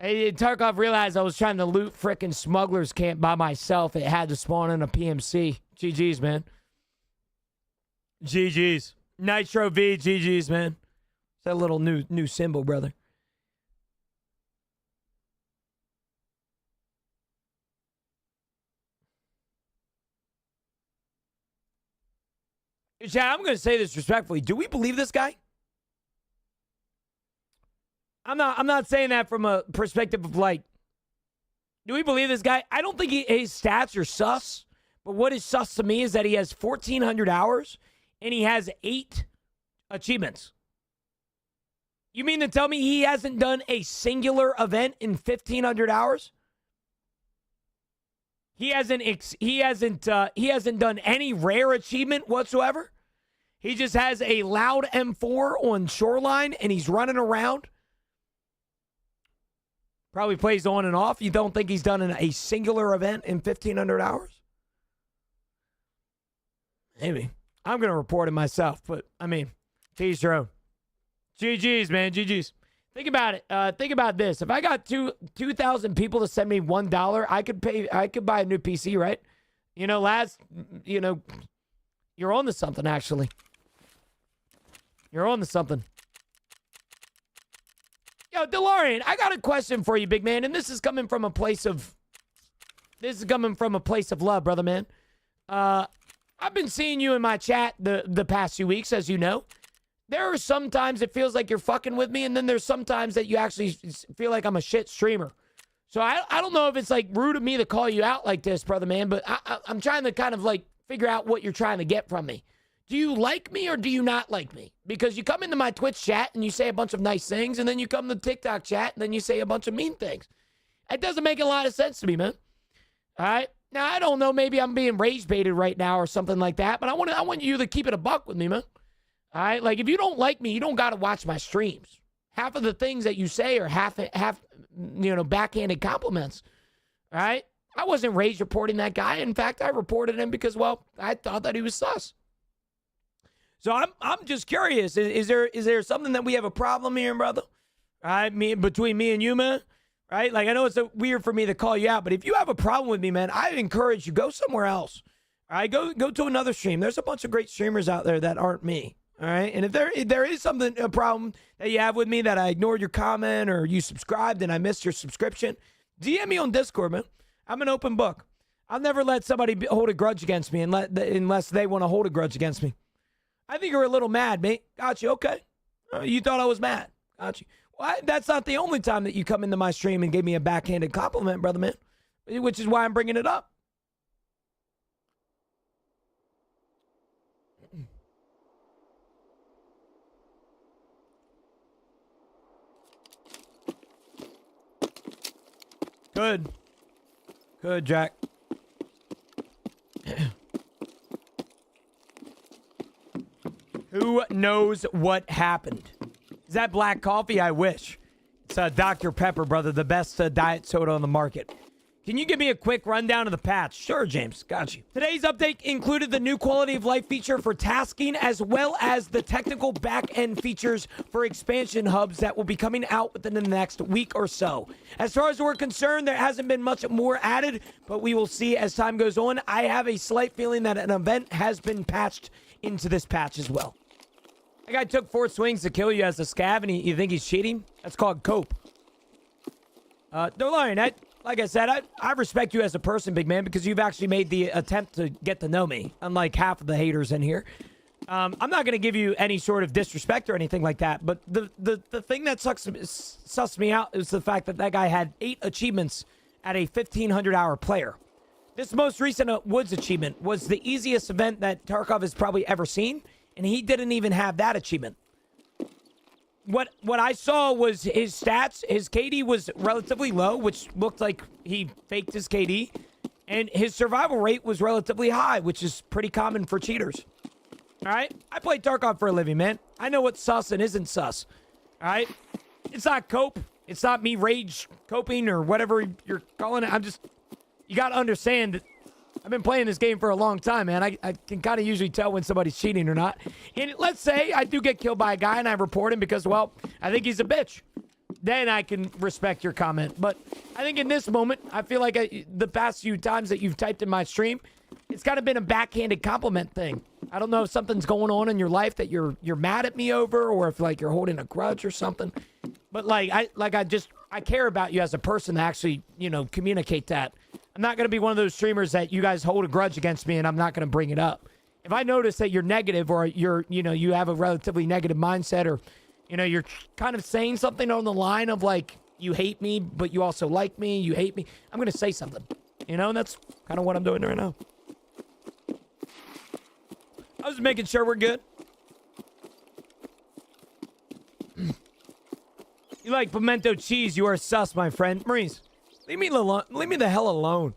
Hey, Tarkov realized I was trying to loot frickin' smuggler's camp by myself. It had to spawn in a PMC. GG's, man. GG's. Nitro V, GG's, man. It's that little new symbol, brother. Chad, I'm going to say this respectfully. Do we believe this guy? I'm not saying that from a perspective of like, do we believe this guy? I don't think his stats are sus, but what is sus to me is that he has 1,400 hours and he has 8 achievements. You mean to tell me he hasn't done a singular event in 1,500 hours? He hasn't done any rare achievement whatsoever. He just has a loud M4 on Shoreline and he's running around. Probably plays on and off. You don't think he's done a singular event in 1,500 hours? Maybe. I'm going to report it myself, but, I mean, tease your own. GG's, man. GG's. Think about it. Think about this. If I got 2,000 people to send me $1, I could buy a new PC, right? You know, you're on to something, actually. You're on to something. Yo, DeLorean, I got a question for you, big man, and this is coming from a place of love, brother man. I've been seeing you in my chat the past few weeks, as you know. There are sometimes it feels like you're fucking with me, and then there's sometimes that you actually feel like I'm a shit streamer. So I don't know if it's like rude of me to call you out like this, brother man, but I'm trying to kind of like figure out what you're trying to get from me. Do you like me or do you not like me? Because you come into my Twitch chat and you say a bunch of nice things, and then you come to the TikTok chat and then you say a bunch of mean things. It doesn't make a lot of sense to me, man. All right? Now, I don't know. Maybe I'm being rage baited right now or something like that, but I want you to keep it a buck with me, man. All right? Like, if you don't like me, you don't got to watch my streams. Half of the things that you say are half backhanded compliments. All right? I wasn't rage reporting that guy. In fact, I reported him because, well, I thought that he was sus. So I'm just curious. Is there something that we have a problem here, brother? All right, between me and you, man. Right? Like, I know it's weird for me to call you out, but if you have a problem with me, man, I encourage you, go somewhere else. All right, go to another stream. There's a bunch of great streamers out there that aren't me. All right, and if there is a problem that you have with me, that I ignored your comment or you subscribed and I missed your subscription, DM me on Discord, man. I'm an open book. I'll never let somebody hold a grudge against me unless they want to hold a grudge against me. I think you're a little mad, mate. Got you. Okay. You thought I was mad. Got you. Well, that's not the only time that you come into my stream and gave me a backhanded compliment, brother man, which is why I'm bringing it up. Good. Good, Jack. Who knows what happened? Is that black coffee? I wish. It's Dr. Pepper, brother, the best diet soda on the market. Can you give me a quick rundown of the patch? Sure, James. Got you. Today's update included the new quality of life feature for tasking, as well as the technical back-end features for expansion hubs that will be coming out within the next week or so. As far as we're concerned, there hasn't been much more added, but we will see as time goes on. I have a slight feeling that an event has been patched into this patch as well. That guy took 4 swings to kill you as a scav, and you think he's cheating? That's called cope. DeLorean, like I said, I respect you as a person, big man, because you've actually made the attempt to get to know me, unlike half of the haters in here. I'm not going to give you any sort of disrespect or anything like that, but the thing that sussed me out is the fact that that guy had 8 achievements at a 1,500-hour player. This most recent Woods achievement was the easiest event that Tarkov has probably ever seen, and he didn't even have that achievement. What I saw was his stats. His KD was relatively low, which looked like he faked his KD, and his survival rate was relatively high, which is pretty common for cheaters. All right? I play Tarkov for a living, man. I know what's sus and isn't sus. All right? It's not cope. It's not me rage coping or whatever you're calling it. I'm just... You got to understand that I've been playing this game for a long time, man. I can kind of usually tell when somebody's cheating or not. And let's say I do get killed by a guy and I report him because, well, I think he's a bitch. Then I can respect your comment. But I think in this moment, I feel like the past few times that you've typed in my stream, it's kind of been a backhanded compliment thing. I don't know if something's going on in your life that you're mad at me over, or if like you're holding a grudge or something. But I care about you as a person to actually, communicate that. I'm not going to be one of those streamers that you guys hold a grudge against me and I'm not going to bring it up. If I notice that you're negative or you have a relatively negative mindset, or, you're kind of saying something on the line of like, you hate me, but you also like me, you hate me, I'm going to say something, and that's kind of what I'm doing right now. I was making sure we're good. You like pimento cheese, you are sus, my friend. Maurice, leave me the hell alone.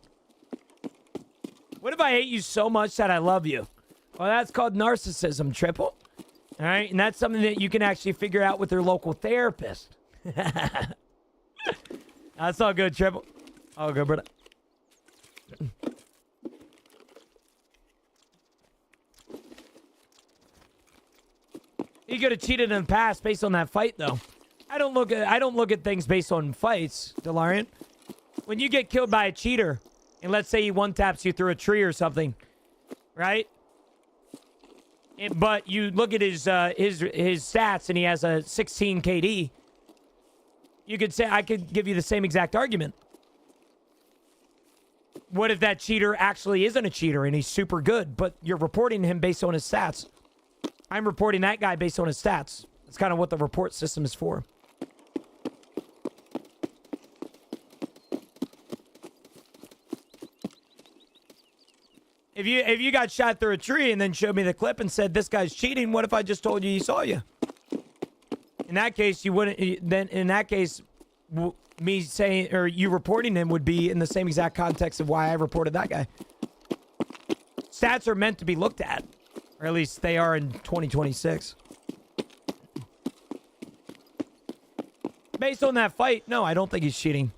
What if I hate you so much that I love you? Well, that's called narcissism, Triple. All right, and that's something that you can actually figure out with your local therapist. That's all good, Triple. All good, brother. He could have cheated in the past based on that fight, though. I don't look at things based on fights, Delarian. When you get killed by a cheater, and let's say he one-taps you through a tree or something, right? But you look at his stats and he has a 16 KD. You could say, I could give you the same exact argument. What if that cheater actually isn't a cheater and he's super good, but you're reporting him based on his stats? I'm reporting that guy based on his stats. That's kind of what the report system is for. If you got shot through a tree and then showed me the clip and said this guy's cheating, what if I just told you he saw you? In that case, you wouldn't. Then in that case, me saying or you reporting him would be in the same exact context of why I reported that guy. Stats are meant to be looked at, or at least they are in 2026. Based on that fight, no, I don't think he's cheating.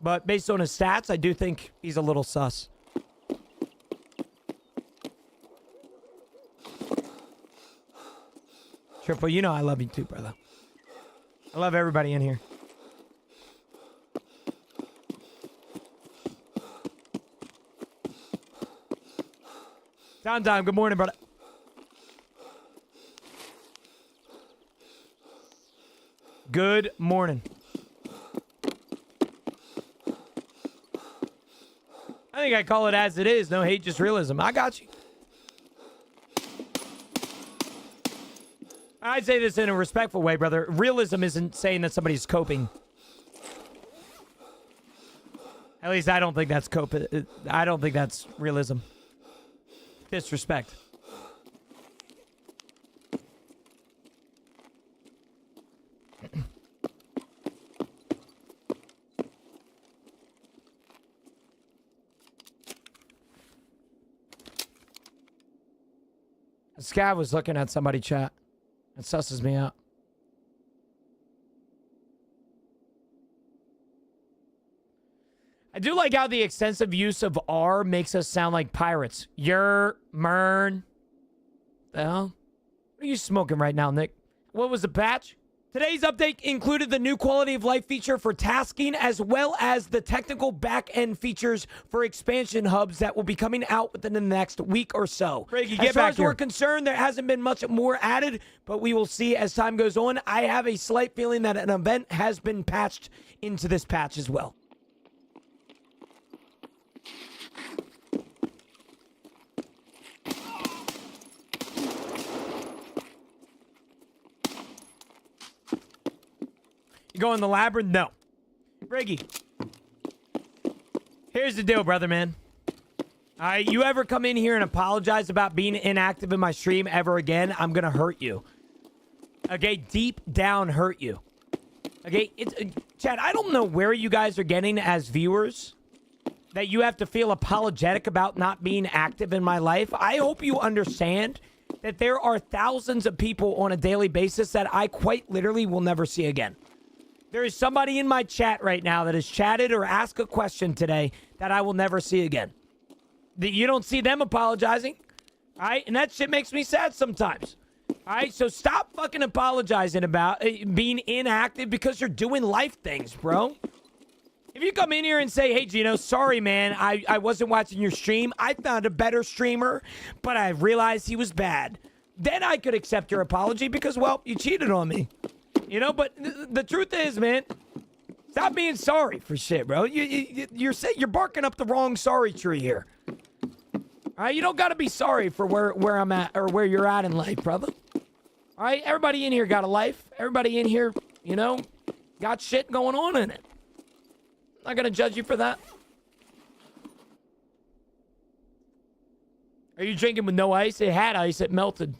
But based on his stats, I do think he's a little sus. Triple, I love you too, brother. I love everybody in here. Time. Good morning, brother. Good morning. I think I call it as it is. No hate, just realism. I got you. I'd say this in a respectful way, brother. Realism isn't saying that somebody's coping. At least I don't think that's I don't think that's realism. Disrespect. Scav was looking at somebody chat. It susses me out. I do like how the extensive use of R makes us sound like pirates. Mern. The hell? What are you smoking right now, Nick? What was the patch? Today's update included the new quality of life feature for tasking, as well as the technical back-end features for expansion hubs that will be coming out within the next week or so. Frankie, as far as we're concerned, there hasn't been much more added, but we will see as time goes on. I have a slight feeling that an event has been patched into this patch as well. You go in the labyrinth? No. Briggy, here's the deal, brother, man. All right, you ever come in here and apologize about being inactive in my stream ever again, I'm going to hurt you. Okay, deep down hurt you. Okay, Chad, I don't know where you guys are getting as viewers that you have to feel apologetic about not being active in my life. I hope you understand that there are thousands of people on a daily basis that I quite literally will never see again. There is somebody in my chat right now that has chatted or asked a question today that I will never see again. You don't see them apologizing, all right? And that shit makes me sad sometimes. All right, so stop fucking apologizing about being inactive because you're doing life things, bro. If you come in here and say, hey, Gino, sorry, man, I wasn't watching your stream. I found a better streamer, but I realized he was bad. Then I could accept your apology because, well, you cheated on me. You know, but the truth is, man, stop being sorry for shit, bro. You're barking up the wrong sorry tree here. All right, you don't got to be sorry for where I'm at or where you're at in life, brother. All right, everybody in here got a life. Everybody in here, you know, got shit going on in it. I'm not going to judge you for that. Are you drinking with no ice? It had ice. It melted.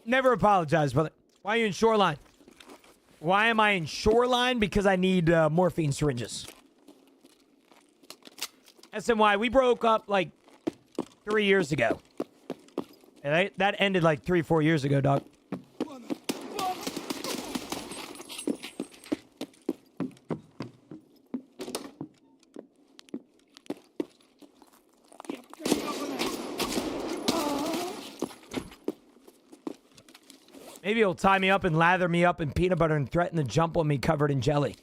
Never apologize, brother. Why are you in Shoreline? Why am I in Shoreline? Because I need morphine syringes. SNY, we broke up like 3 years ago. And that ended like 3-4 years ago, dog. Maybe he'll tie me up and lather me up in peanut butter and threaten to jump on me covered in jelly.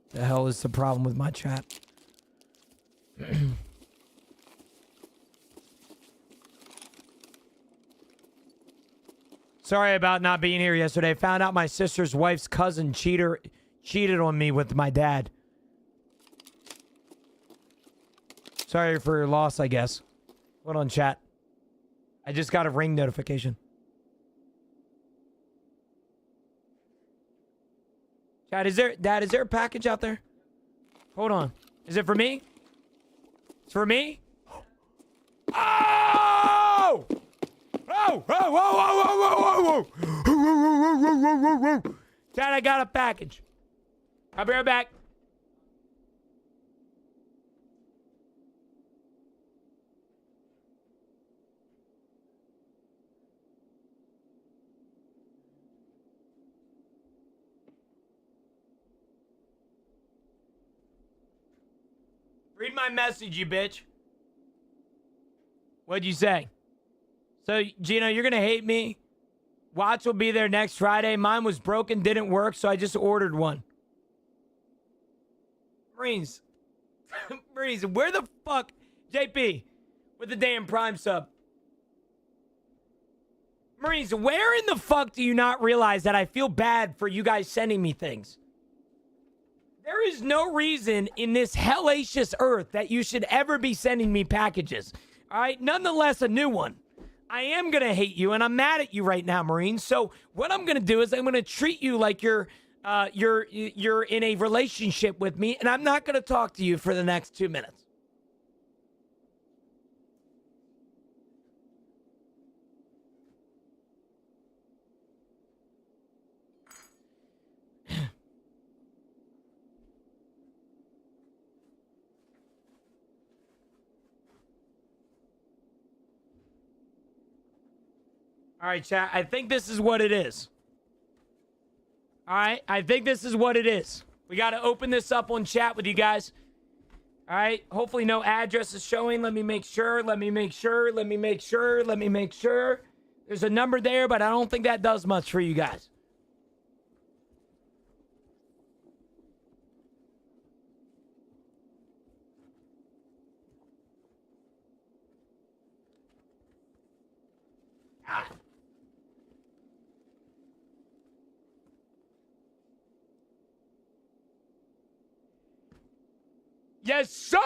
The hell is the problem with my chat? Sorry about not being here yesterday. Found out my sister's wife's cousin cheated on me with my dad. Sorry for your loss, I guess. Hold on, chat. I just got a ring notification. Dad, is there a package out there? Hold on. Is it for me? It's for me? Oh! Oh! Whoa, whoa, whoa, whoa, whoa, whoa, whoa. Dad, I got a package. I'll be right back. Read my message, you bitch. What'd you say? So, Gino, you're going to hate me? Watch will be there next Friday. Mine was broken, didn't work, so I just ordered one. Marines. Marines, where the fuck? JP, with the damn Prime sub. Marines, where in the fuck do you not realize that I feel bad for you guys sending me things? There is no reason in this hellacious earth that you should ever be sending me packages. All right? Nonetheless, a new one. I am going to hate you, and I'm mad at you right now, Marine. So what I'm going to do is I'm going to treat you like you're in a relationship with me, and I'm not going to talk to you for the next 2 minutes. All right, chat. I think this is what it is. All right. I think this is what it is. We got to open this up on chat with you guys. All right. Hopefully no address is showing. Let me make sure. Let me make sure. Let me make sure. Let me make sure. There's a number there, but I don't think that does much for you guys. Ah. Yes, sir!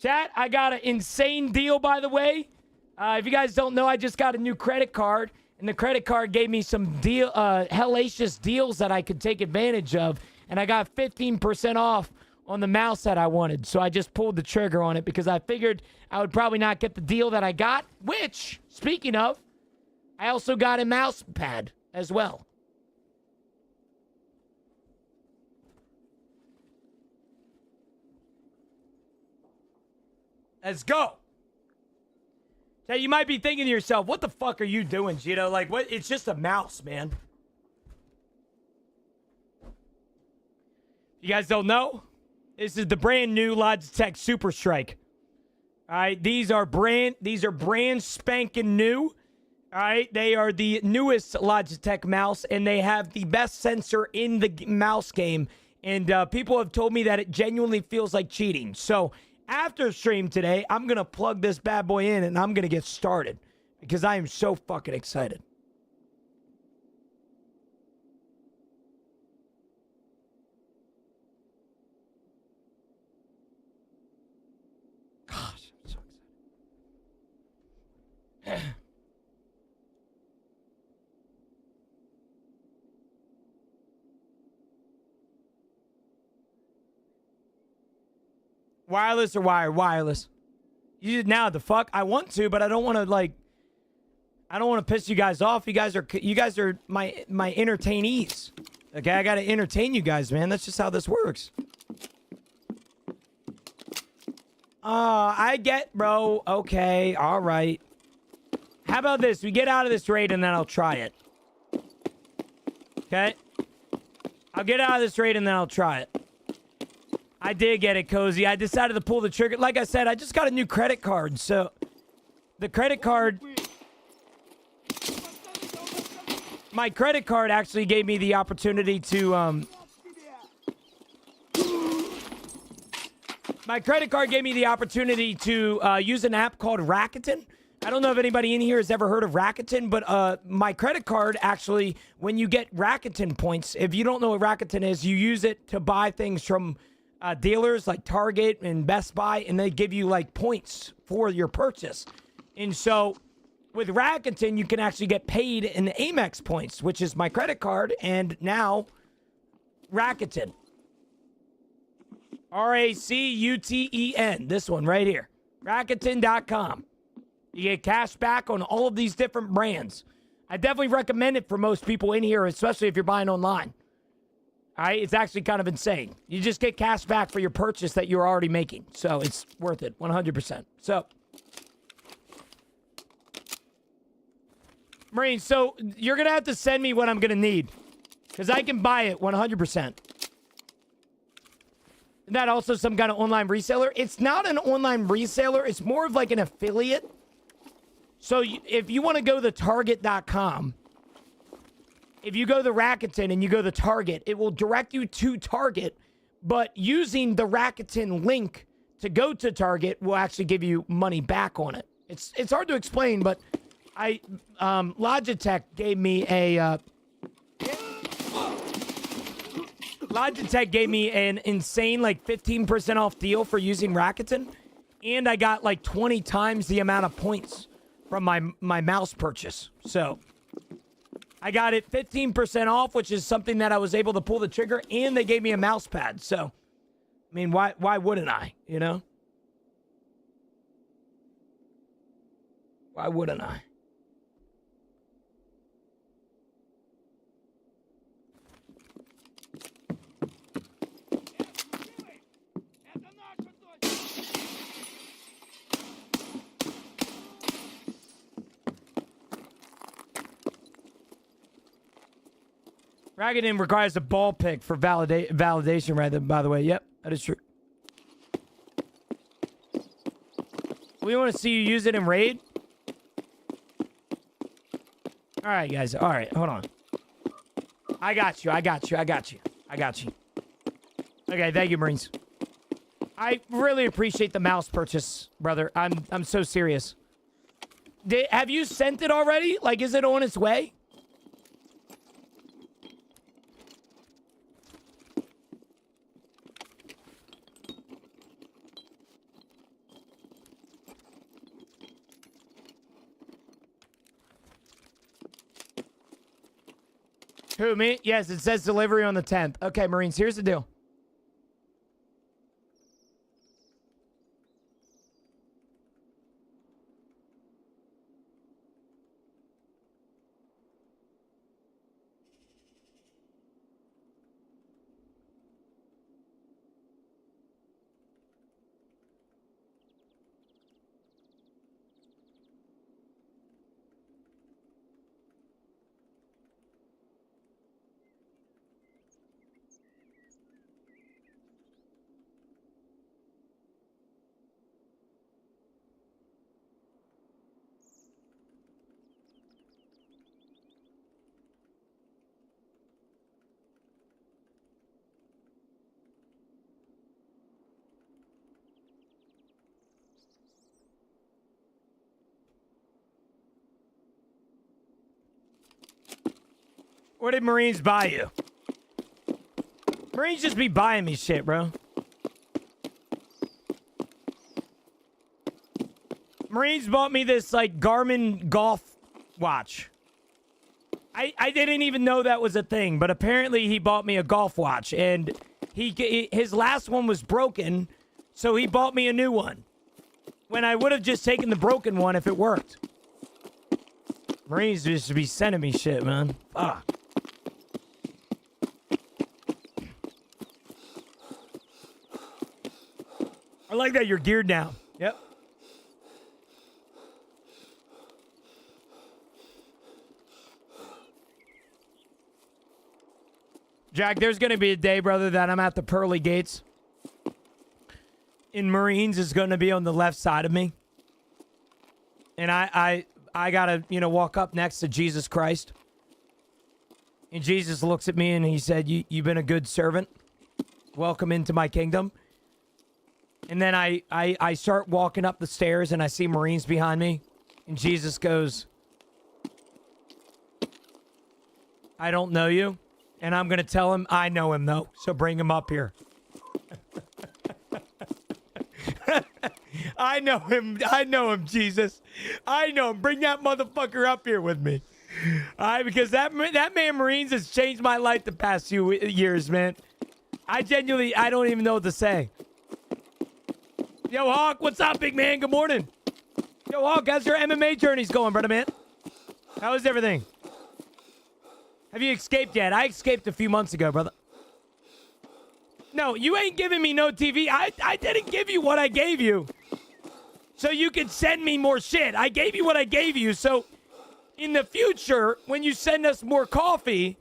Chat, I got an insane deal, by the way. If you guys don't know, I just got a new credit card, and the credit card gave me some hellacious deals that I could take advantage of, and I got 15% off on the mouse that I wanted. So I just pulled the trigger on it because I figured I would probably not get the deal that I got, which, speaking of, I also got a mouse pad as well. Let's go. Now, you might be thinking to yourself, what the fuck are you doing, Gito? Like, what? It's just a mouse, man. You guys don't know? This is the brand new Logitech Super Strike. All right, these are brand spanking new. All right, they are the newest Logitech mouse, and they have the best sensor in the mouse game. And people have told me that it genuinely feels like cheating. So after stream today, I'm going to plug this bad boy in, and I'm going to get started because I am so fucking excited. Gosh, I'm so excited. Wireless or wired? Wireless. Now the fuck? I want to, but I don't want to I don't want to piss you guys off. You guys are my entertainees. Okay, I gotta entertain you guys, man. That's just how this works. I get, bro. Okay, all right. How about this? We get out of this raid and then I'll try it. Okay? I'll get out of this raid and then I'll try it. I did get it, Cozy. I decided to pull the trigger. Like I said, I just got a new credit card. So, the credit card... My credit card actually gave me the opportunity to, My credit card gave me the opportunity to use an app called Rakuten. I don't know if anybody in here has ever heard of Rakuten, but my credit card actually, when you get Rakuten points, if you don't know what Rakuten is, you use it to buy things from... dealers like Target and Best Buy, and they give you like points for your purchase. And so with Rakuten, you can actually get paid in Amex points, which is my credit card, and now Rakuten. Rakuten. This one right here. Rakuten.com. You get cash back on all of these different brands. I definitely recommend it for most people in here, especially if you're buying online. All right, it's actually kind of insane. You just get cash back for your purchase that you're already making. So it's worth it, 100%. So, Marine, so you're going to have to send me what I'm going to need. Because I can buy it 100%. Isn't that also some kind of online reseller? It's not an online reseller. It's more of like an affiliate. So if you want to go to Target.com... If you go to Rakuten and you go to Target, it will direct you to Target, but using the Rakuten link to go to Target will actually give you money back on it. It's hard to explain, but Logitech gave me a Logitech gave me an insane 15% off deal for using Rakuten, and I got 20 times the amount of points from my mouse purchase. So I got it 15% off, which is something that I was able to pull the trigger, and they gave me a mouse pad. So, I mean, why wouldn't I, you know? Why wouldn't I? Rakuten requires a ball pick for validation, right? By the way, yep, that is true. We want to see you use it in raid. All right, guys. All right, hold on. I got you. Okay, thank you, Marines. I really appreciate the mouse purchase, brother. I'm so serious. Have you sent it already? Is it on its way? Who, me? Yes, it says delivery on the 10th. Okay, Marines, here's the deal. What did Marines buy you? Marines just be buying me shit, bro. Marines bought me this, like, Garmin golf watch. I didn't even know that was a thing, but apparently he bought me a golf watch, and his last one was broken, so he bought me a new one. When I would have just taken the broken one if it worked. Marines just be sending me shit, man. Fuck. I like that you're geared now. Yep. Jack, there's going to be a day, brother, that I'm at the pearly gates. And Marines is going to be on the left side of me. And I got to, walk up next to Jesus Christ. And Jesus looks at me and he said, you've been a good servant. Welcome into my kingdom. And then I start walking up the stairs and I see Marines behind me. And Jesus goes, I don't know you. And I'm going to tell him I know him, though. So bring him up here. I know him. I know him, Jesus. I know him. Bring that motherfucker up here with me. Because that man Marines has changed my life the past few years, man. I don't even know what to say. Yo, Hawk, what's up, big man? Good morning. Yo, Hawk, how's your MMA journeys going, brother, man? How is everything? Have you escaped yet? I escaped a few months ago, brother. No, you ain't giving me no TV. I didn't give you what I gave you. So you could send me more shit. I gave you what I gave you. So in the future, when you send us more coffee,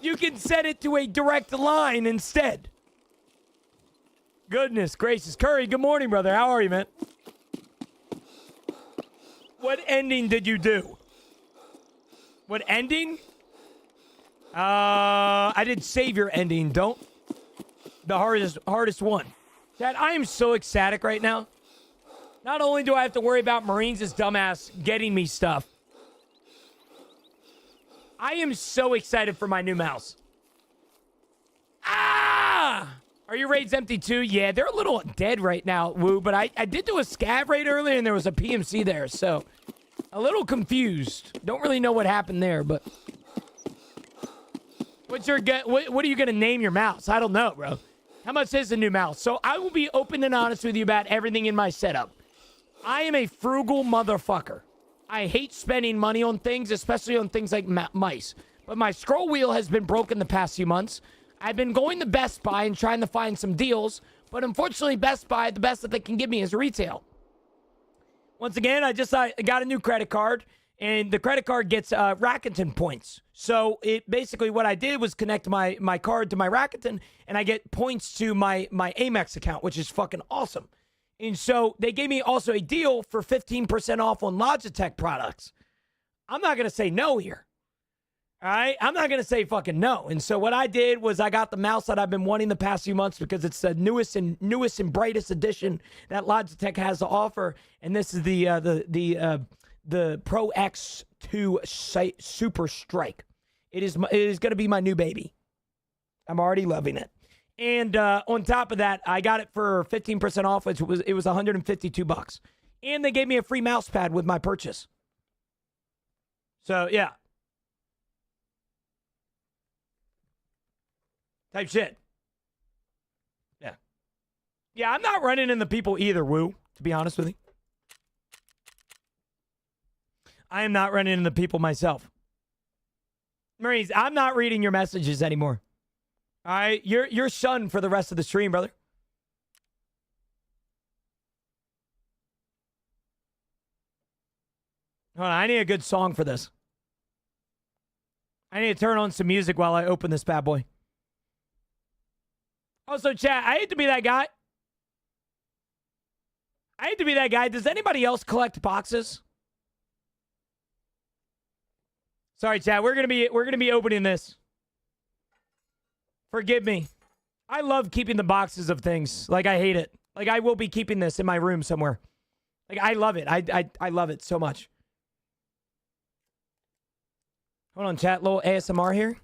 you can send it to a direct line instead. Goodness gracious. Curry, good morning, brother. How are you, man? What ending did you do? What ending? I did Savior ending. Don't. The hardest one. Dad, I am so ecstatic right now. Not only do I have to worry about Marines' dumbass getting me stuff, I am so excited for my new mouse. Ah! Are your raids empty too? Yeah, they're a little dead right now, Woo, but I did do a scav raid earlier and there was a PMC there, so a little confused. Don't really know what happened there, but what are you going to name your mouse? I don't know, bro. How much is the new mouse? So I will be open and honest with you about everything in my setup. I am a frugal motherfucker. I hate spending money on things, especially on things like mice. But my scroll wheel has been broken the past few months. I've been going to Best Buy and trying to find some deals, but unfortunately Best Buy, the best that they can give me is retail. Once again, I got a new credit card, and the credit card gets Rakuten points. So it basically what I did was connect my card to my Rakuten, and I get points to my Amex account, which is fucking awesome. And so they gave me also a deal for 15% off on Logitech products. I'm not going to say no here. All right? I'm not going to say fucking no. And so what I did was I got the mouse that I've been wanting the past few months because it's the newest and brightest edition that Logitech has to offer. And this is the Pro X2 Super Strike. It is going to be my new baby. I'm already loving it. And on top of that, I got it for 15% off. It was $152. And they gave me a free mouse pad with my purchase. So, yeah. type shit. Yeah. Yeah, I'm not running in the people either, Woo, to be honest with you. I am not running in the people myself. Marines, I'm not reading your messages anymore. All right? You're shunned for the rest of the stream, brother. Hold on, I need a good song for this. I need to turn on some music while I open this bad boy. Also, chat, I hate to be that guy. I hate to be that guy. Does anybody else collect boxes? Sorry, chat. We're gonna be opening this. Forgive me. I love keeping the boxes of things. Like, I hate it. Like, I will be keeping this in my room somewhere. Like, I love it. I love it so much. Hold on, chat. Little ASMR here.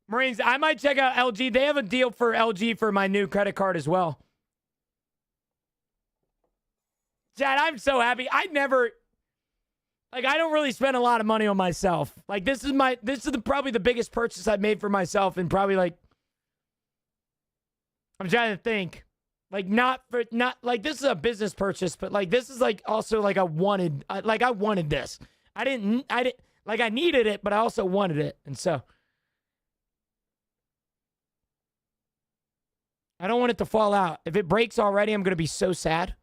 Marines, I might check out LG. They have a deal for LG for my new credit card as well. Chad, I'm so happy. I don't really spend a lot of money on myself. Like, this is probably the biggest purchase I've made for myself, and probably, like, I'm trying to think. Like, not like, this is a business purchase, but, like, this is, like, also, like, I wanted this. I needed it, but I also wanted it. And so I don't want it to fall out. If it breaks already, I'm going to be so sad.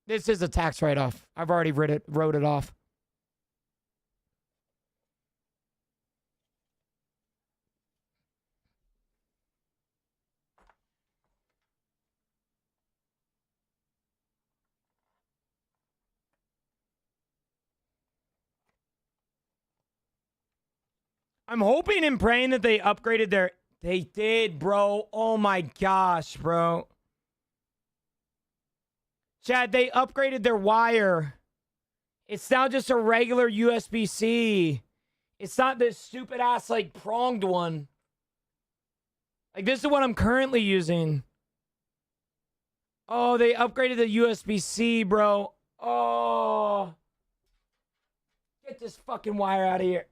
This is a tax write-off. I've already wrote it off. I'm hoping and praying that they upgraded their... They did, bro. Oh my gosh, bro. Chad, they upgraded their wire. It's now just a regular USB-C. It's not this stupid-ass, like, pronged one. Like, this is what I'm currently using. Oh, they upgraded the USB-C, bro. Oh. Get this fucking wire out of here.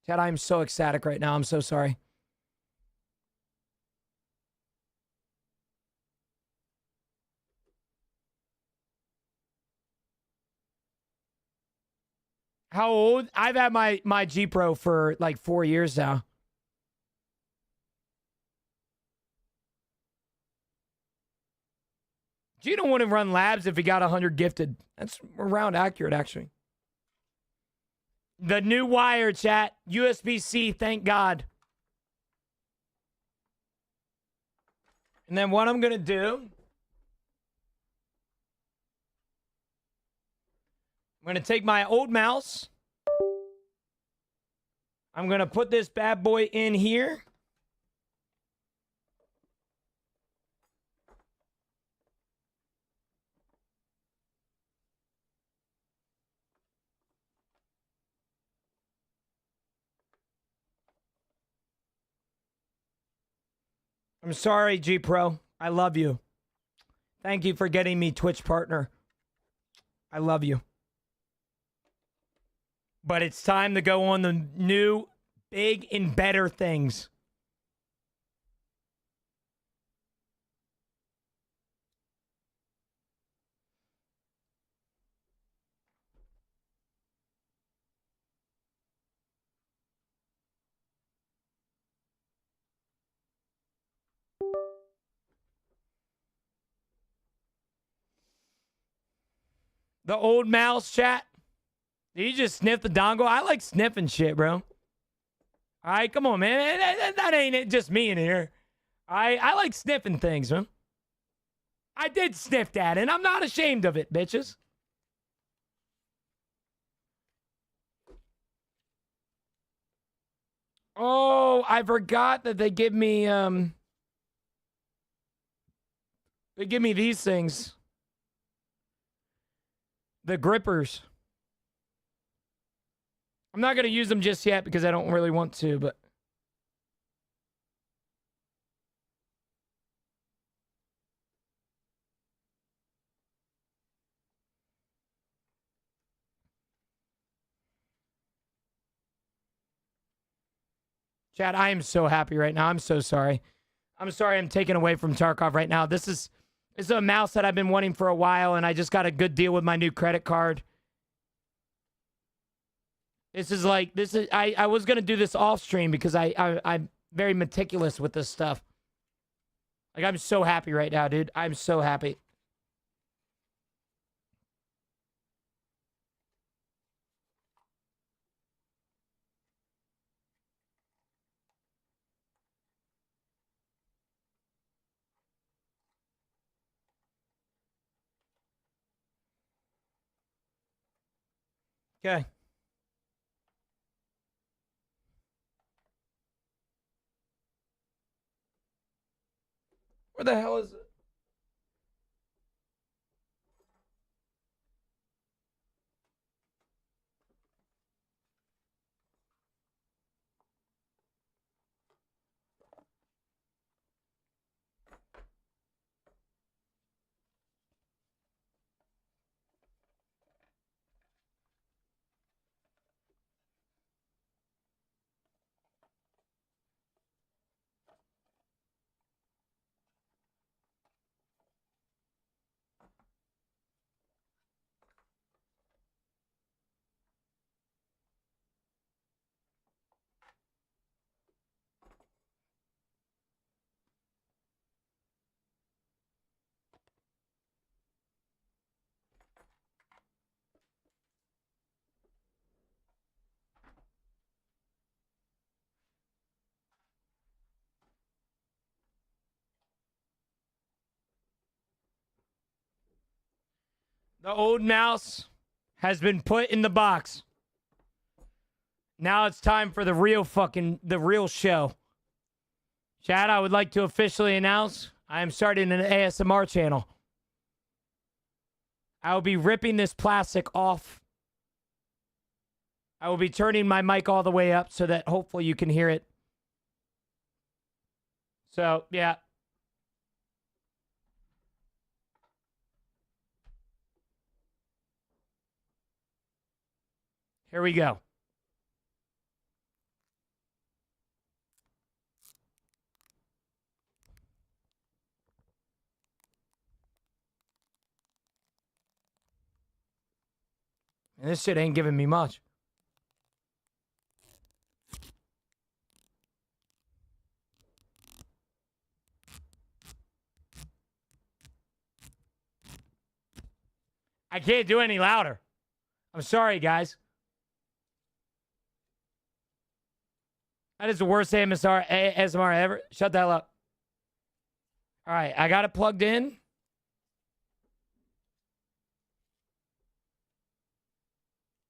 Chad, I'm so ecstatic right now. I'm so sorry. How old? I've had my G Pro for like 4 years now. G don't want to run labs if he got 100 gifted. That's around accurate, actually. The new wire, chat. USB-C, thank God. And then what I'm going to do, I'm going to take my old mouse. I'm going to put this bad boy in here. I'm sorry, G Pro. I love you. Thank you for getting me Twitch partner. I love you. But it's time to go on the new, big, and better things. The old mouse, chat. Did you just sniff the dongle? I like sniffing shit, bro. All right, come on, man. That ain't it, just me in here. I like sniffing things, man. I did sniff that, and I'm not ashamed of it, bitches. Oh, I forgot that they give me these things. The grippers. I'm not going to use them just yet because I don't really want to, but Chad, I am so happy right now. I'm so sorry. I'm sorry I'm taken away from Tarkov right now. This is a mouse that I've been wanting for a while, and I just got a good deal with my new credit card. I was going to do this off stream because I'm very meticulous with this stuff. Like, I'm so happy right now, dude. I'm so happy. Okay. Where the hell is it? The old mouse has been put in the box. Now it's time for the real show. Chad, I would like to officially announce I am starting an ASMR channel. I will be ripping this plastic off. I will be turning my mic all the way up so that hopefully you can hear it. So, yeah. Here we go. And this shit ain't giving me much. I can't do any louder. I'm sorry, guys. That is the worst ASMR ever. Shut the hell up. All right, I got it plugged in.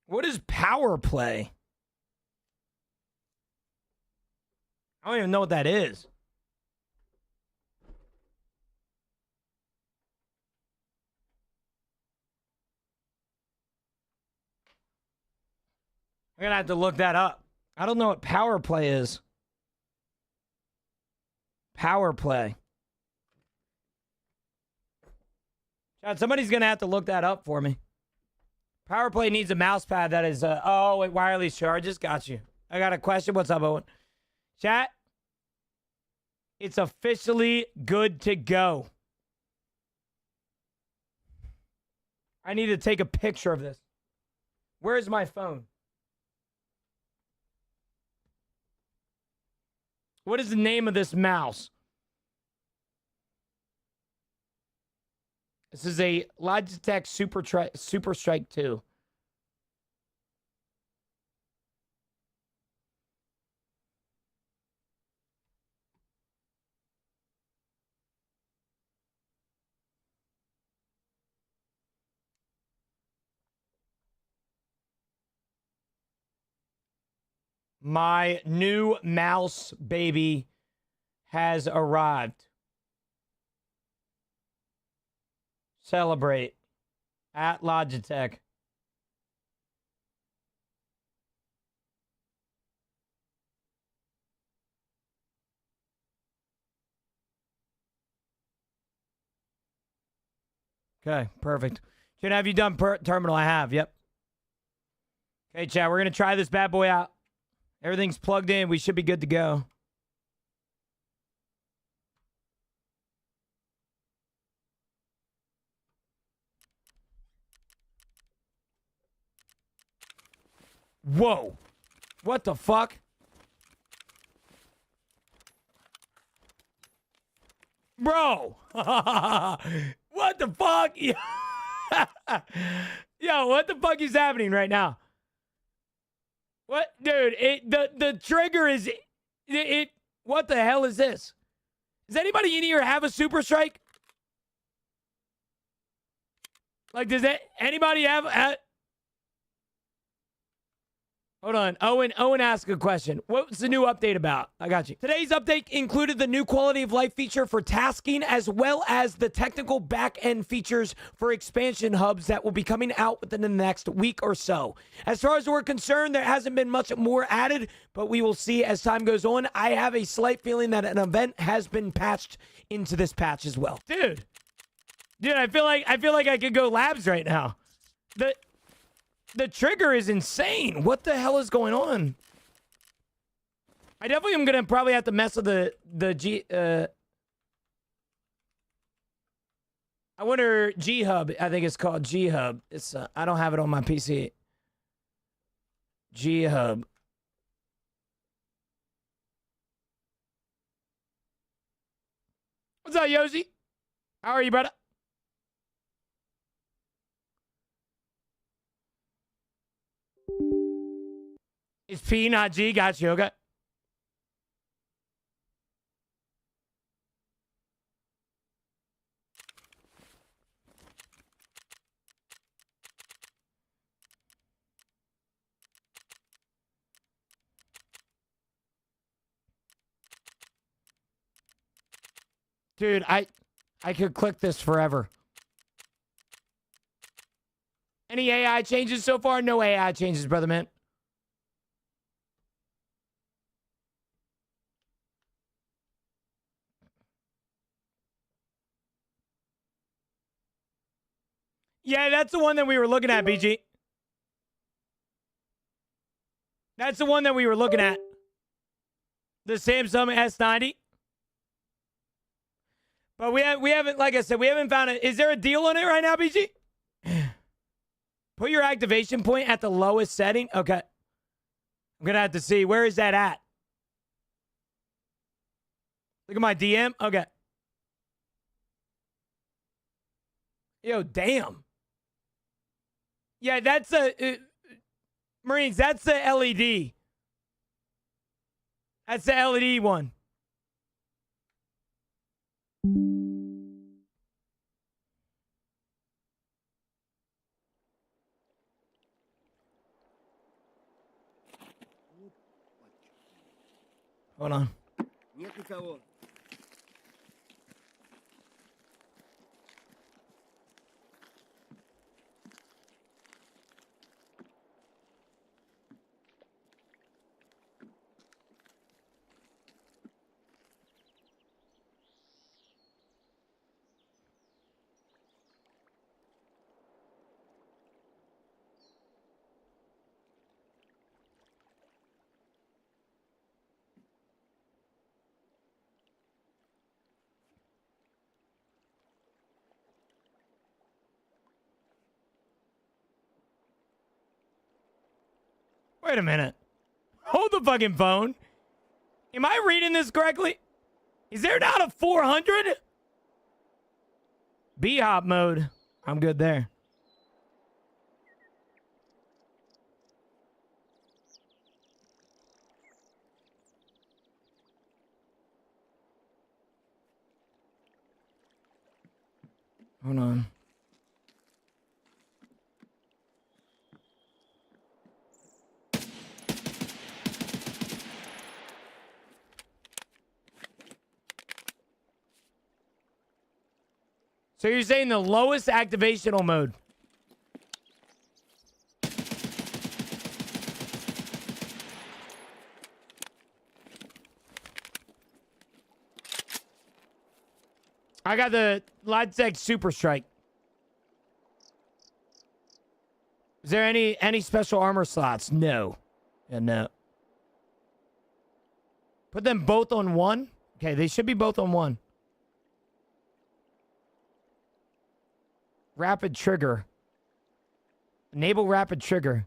What is power play? I don't even know what that is. I'm going to have to look that up. I don't know what power play is. Power play. Chad, somebody's going to have to look that up for me. Power play needs a mouse pad that is, wait, wireless charges. Got you. I got a question. What's up, Owen? Chat, it's officially good to go. I need to take a picture of this. Where's my phone? What is the name of this mouse? This is a Logitech Super Strike 2. My new mouse baby has arrived. Celebrate at Logitech. Okay, perfect. Jen, have you done terminal? I have, yep. Okay, chat, we're going to try this bad boy out. Everything's plugged in. We should be good to go. Whoa. What the fuck? Bro. What the fuck? Yo, what the fuck is happening right now? What? Dude, the trigger is... What the hell is this? Does anybody in here have a super strike? Like, does anybody have... Hold on. Owen asked a question. What's the new update about? I got you. Today's update included the new quality of life feature for tasking, as well as the technical back-end features for expansion hubs that will be coming out within the next week or so. As far as we're concerned, there hasn't been much more added, but we will see as time goes on. I have a slight feeling that an event has been patched into this patch as well. Dude, I feel like I could go labs right now. The trigger is insane. What the hell is going on? I definitely am gonna probably have to mess with the G. I wonder G Hub. I think it's called G Hub. It's I don't have it on my PC. G Hub. What's up, Yoshi? How are you, brother? It's P, not G. Got you, okay? Dude, I could click this forever. Any AI changes so far? No AI changes, brother man. Yeah, that's the one that we were looking at, BG. That's the one that we were looking at. The Samsung S90. But we haven't, like I said, we haven't found it. Is there a deal on it right now, BG? Put your activation point at the lowest setting. Okay. I'm going to have to see. Where is that at? Look at my DM. Okay. Yo, damn. Yeah, that's a... Marines, that's the LED. That's the LED one. Hold on. Wait a minute. Hold the fucking phone. Am I reading this correctly? Is there not a 400? B-hop mode. I'm good there. Hold on. So you're saying the lowest activational mode? I got the Logitech Super Strike. Is there any special armor slots? No. Yeah, no. Put them both on one? Okay, they should be both on one. Rapid trigger. Enable rapid trigger.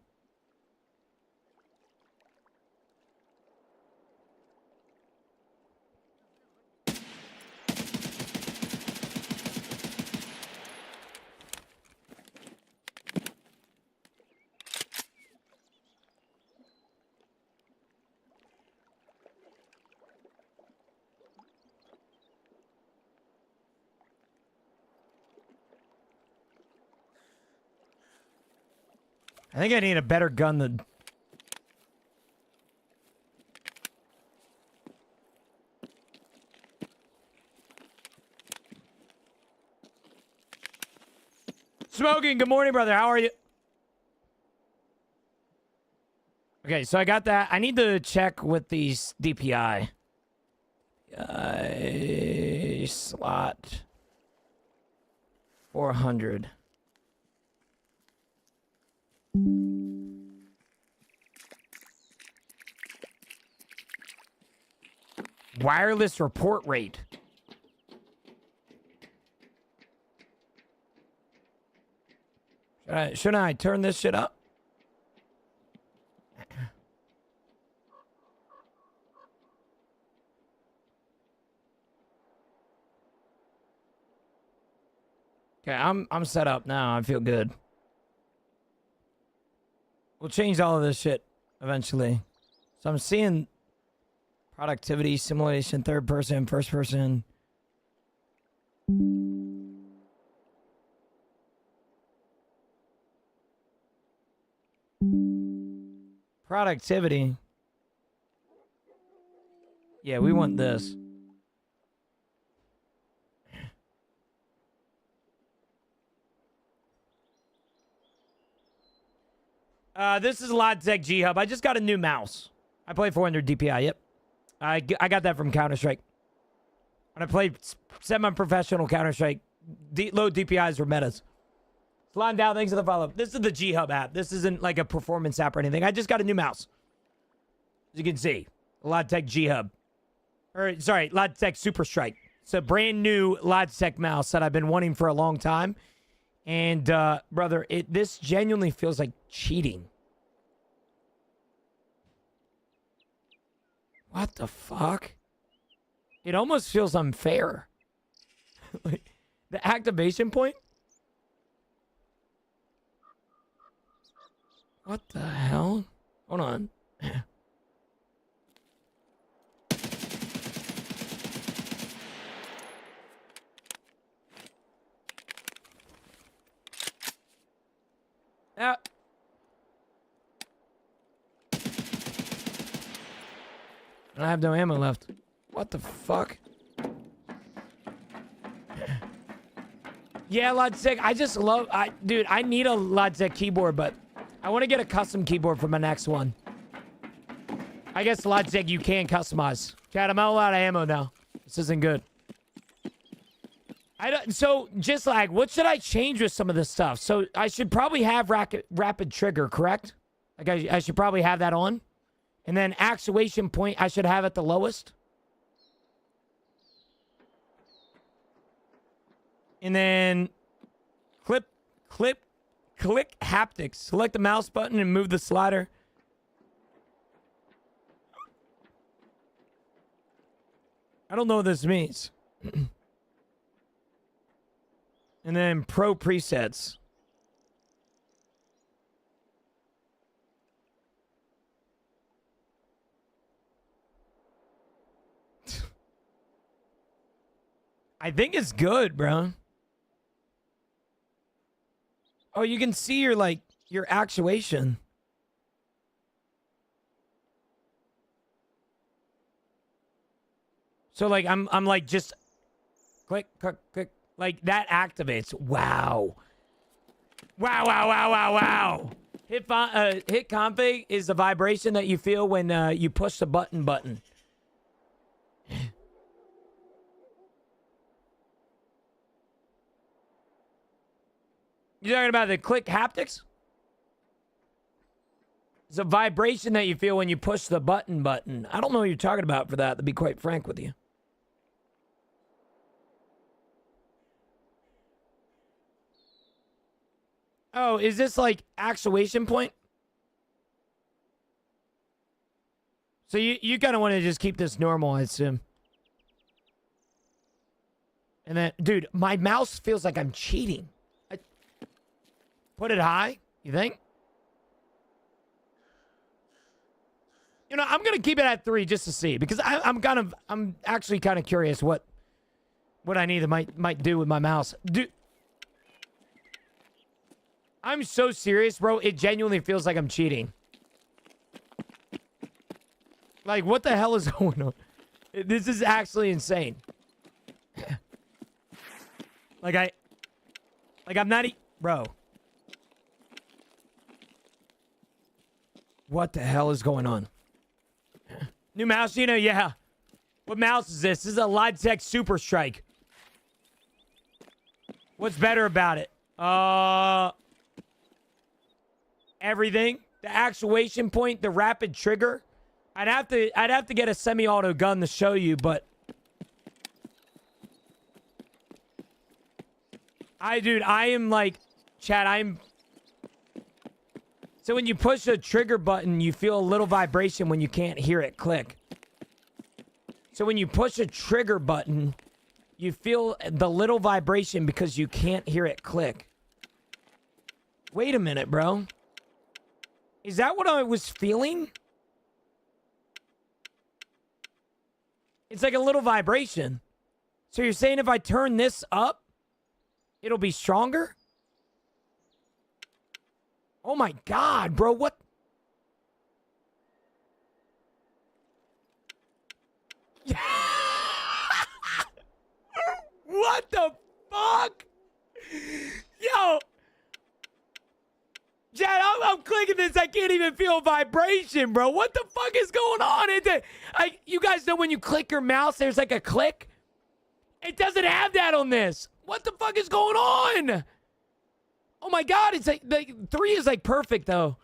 I think I need a better gun than... Smoking, good morning, brother. How are you? Okay, so I got that. I need to check with these DPI. Slot 400. Wireless report rate. Shouldn't I turn this shit up? Okay, I'm set up now. I feel good. We'll change all of this shit eventually. So I'm seeing productivity, simulation, third person, first person. Productivity. Yeah, we want this. This is Logitech G Hub. I just got a new mouse. I play 400 DPI. Yep. I got that from Counter-Strike. When I played semi-professional Counter-Strike, low DPIs were metas. Slime down, thanks for the follow. This is the G Hub app. This isn't like a performance app or anything. I just got a new mouse. As you can see, Logitech G Hub. Or, sorry, Logitech Super Strike. It's a brand new Logitech mouse that I've been wanting for a long time. And, brother, this genuinely feels like cheating. What the fuck? It almost feels unfair. Like, the activation point? What the hell? Hold on. Yeah. I have no ammo left. What the fuck? Yeah, Logitech. I just love... dude, I need a Logitech keyboard, but I want to get a custom keyboard for my next one. I guess Logitech you can customize. Chad, I'm all out of ammo now. This isn't good. So, just like, what should I change with some of this stuff? So, I should probably have rapid trigger, correct? Like, I should probably have that on. And then actuation point, I should have at the lowest. And then click haptics. Select the mouse button and move the slider. I don't know what this means. And then pro presets. I think it's good, bro. Oh, you can see your actuation. So like I'm like just click. Like, that activates. Wow. Wow, wow, wow, wow, wow. Hit config is the vibration that you feel when you push the button. You talking about the click haptics? It's a vibration that you feel when you push the button. I don't know what you're talking about for that, to be quite frank with you. Oh, is this like actuation point? So you kind of want to just keep this normal, I assume. And then, dude, my mouse feels like I'm cheating. Put it high, you think? You know, I'm gonna keep it at 3 just to see, because I'm actually kind of curious what I need might do with my mouse. Dude, I'm so serious, bro. It genuinely feels like I'm cheating. Like, what the hell is going on? This is actually insane. I'm not bro. What the hell is going on? New mouse, you know, yeah. What mouse is this? This is a Logitech Super Strike. What's better about it? Everything. The actuation point, the rapid trigger. I'd have to get a semi-auto gun to show you, but I am like, Chad, so when you push a trigger button, you feel a little vibration when you can't hear it click. So when you push a trigger button, you feel the little vibration because you can't hear it click. Wait a minute, bro. Is that what I was feeling? It's like a little vibration. So you're saying if I turn this up, it'll be stronger? Oh my God, bro, what? What the fuck? Yo. Chad, I'm clicking this. I can't even feel vibration, bro. What the fuck is going on? You guys know when you click your mouse, there's like a click? It doesn't have that on this. What the fuck is going on? Oh my God, it's like 3 is like perfect though.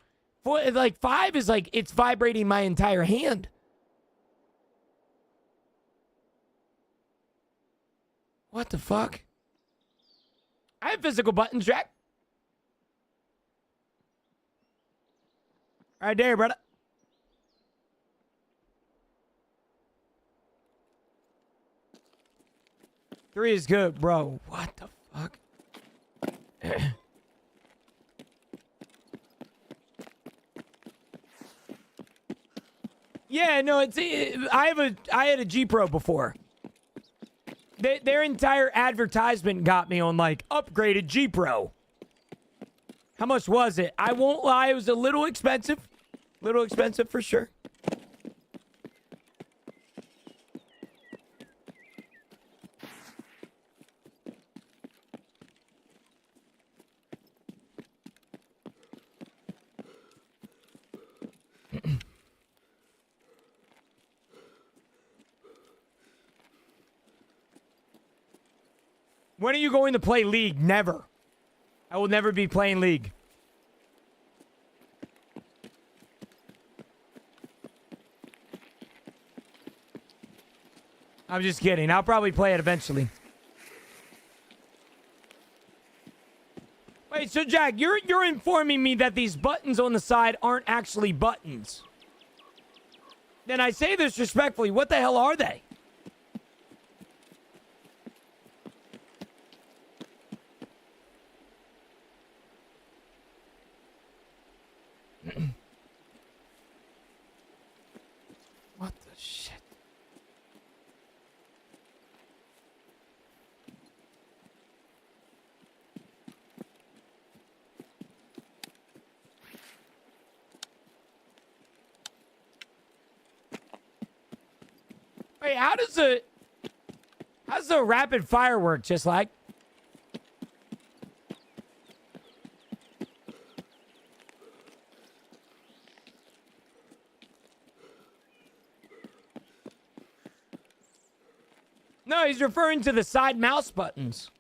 5 is like it's vibrating my entire hand. What the fuck? I have physical buttons, Jack. Right there, brother. Three is good, bro. What the fuck? Yeah, no, I had a G Pro before. Their entire advertisement got me on like upgraded G Pro. How much was it? I won't lie, it was a little expensive. Little expensive for sure. When are you going to play League? Never. I will never be playing League. I'm just kidding. I'll probably play it eventually. Wait, so Jack, you're informing me that these buttons on the side aren't actually buttons. Then I say this respectfully, what the hell are they? What the shit? Wait, how does the rapid fire work? Just like No, he's referring to the side mouse buttons.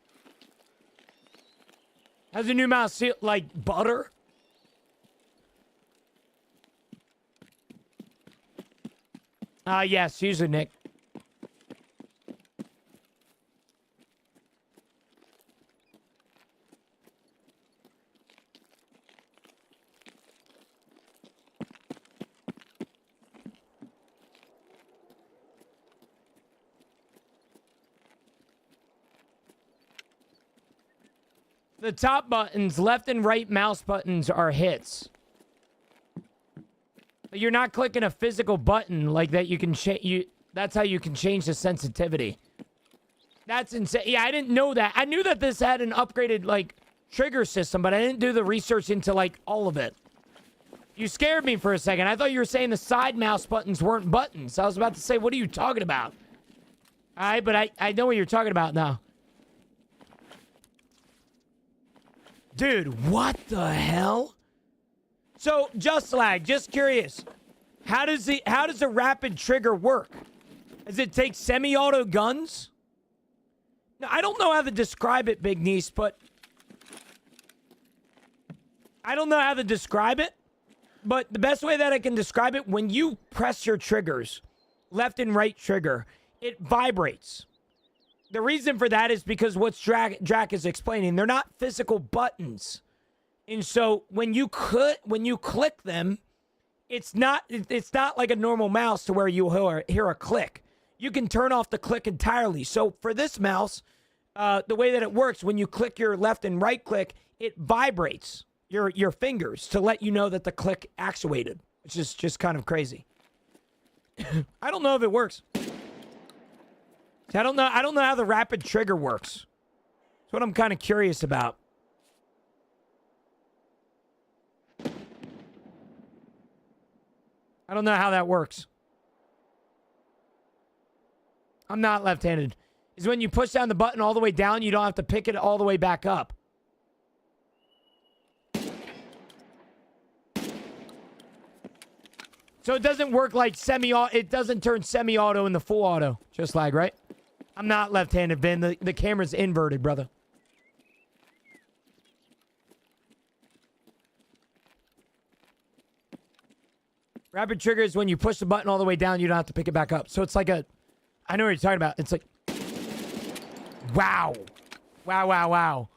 How's the new mouse feel? Like butter? Yes, usually, Nick. The top buttons, left and right mouse buttons are hits. But you're not clicking a physical button like that. You can change. That's how you can change the sensitivity. That's insane. Yeah, I didn't know that. I knew that this had an upgraded like trigger system, but I didn't do the research into like all of it. You scared me for a second. I thought you were saying the side mouse buttons weren't buttons. I was about to say, what are you talking about? All right, but I know what you're talking about now. Dude, what the hell? So, just lag, just curious. How does the rapid trigger work? Does it take semi-auto guns? Now, I don't know how to describe it, Big Niece, but I don't know how to describe it. But the best way that I can describe it, when you press your triggers, left and right trigger, it vibrates. The reason for that is because what's Drac is explaining, they're not physical buttons. And so when you click them, it's not like a normal mouse to where you hear a click. You can turn off the click entirely. So for this mouse, the way that it works, when you click your left and right click, it vibrates your fingers to let you know that the click actuated, which is just kind of crazy. I don't know if it works. I don't know how the rapid trigger works. That's what I'm kind of curious about. I don't know how that works. I'm not left-handed. Is when you push down the button all the way down, you don't have to pick it all the way back up. So it doesn't work like semi-auto. It doesn't turn semi-auto into full auto. Just lag, right? I'm not left-handed, Ben. The camera's inverted, brother. Rapid trigger is when you push the button all the way down, you don't have to pick it back up. So it's like a... I know what you're talking about. It's like... Wow. Wow, wow, wow.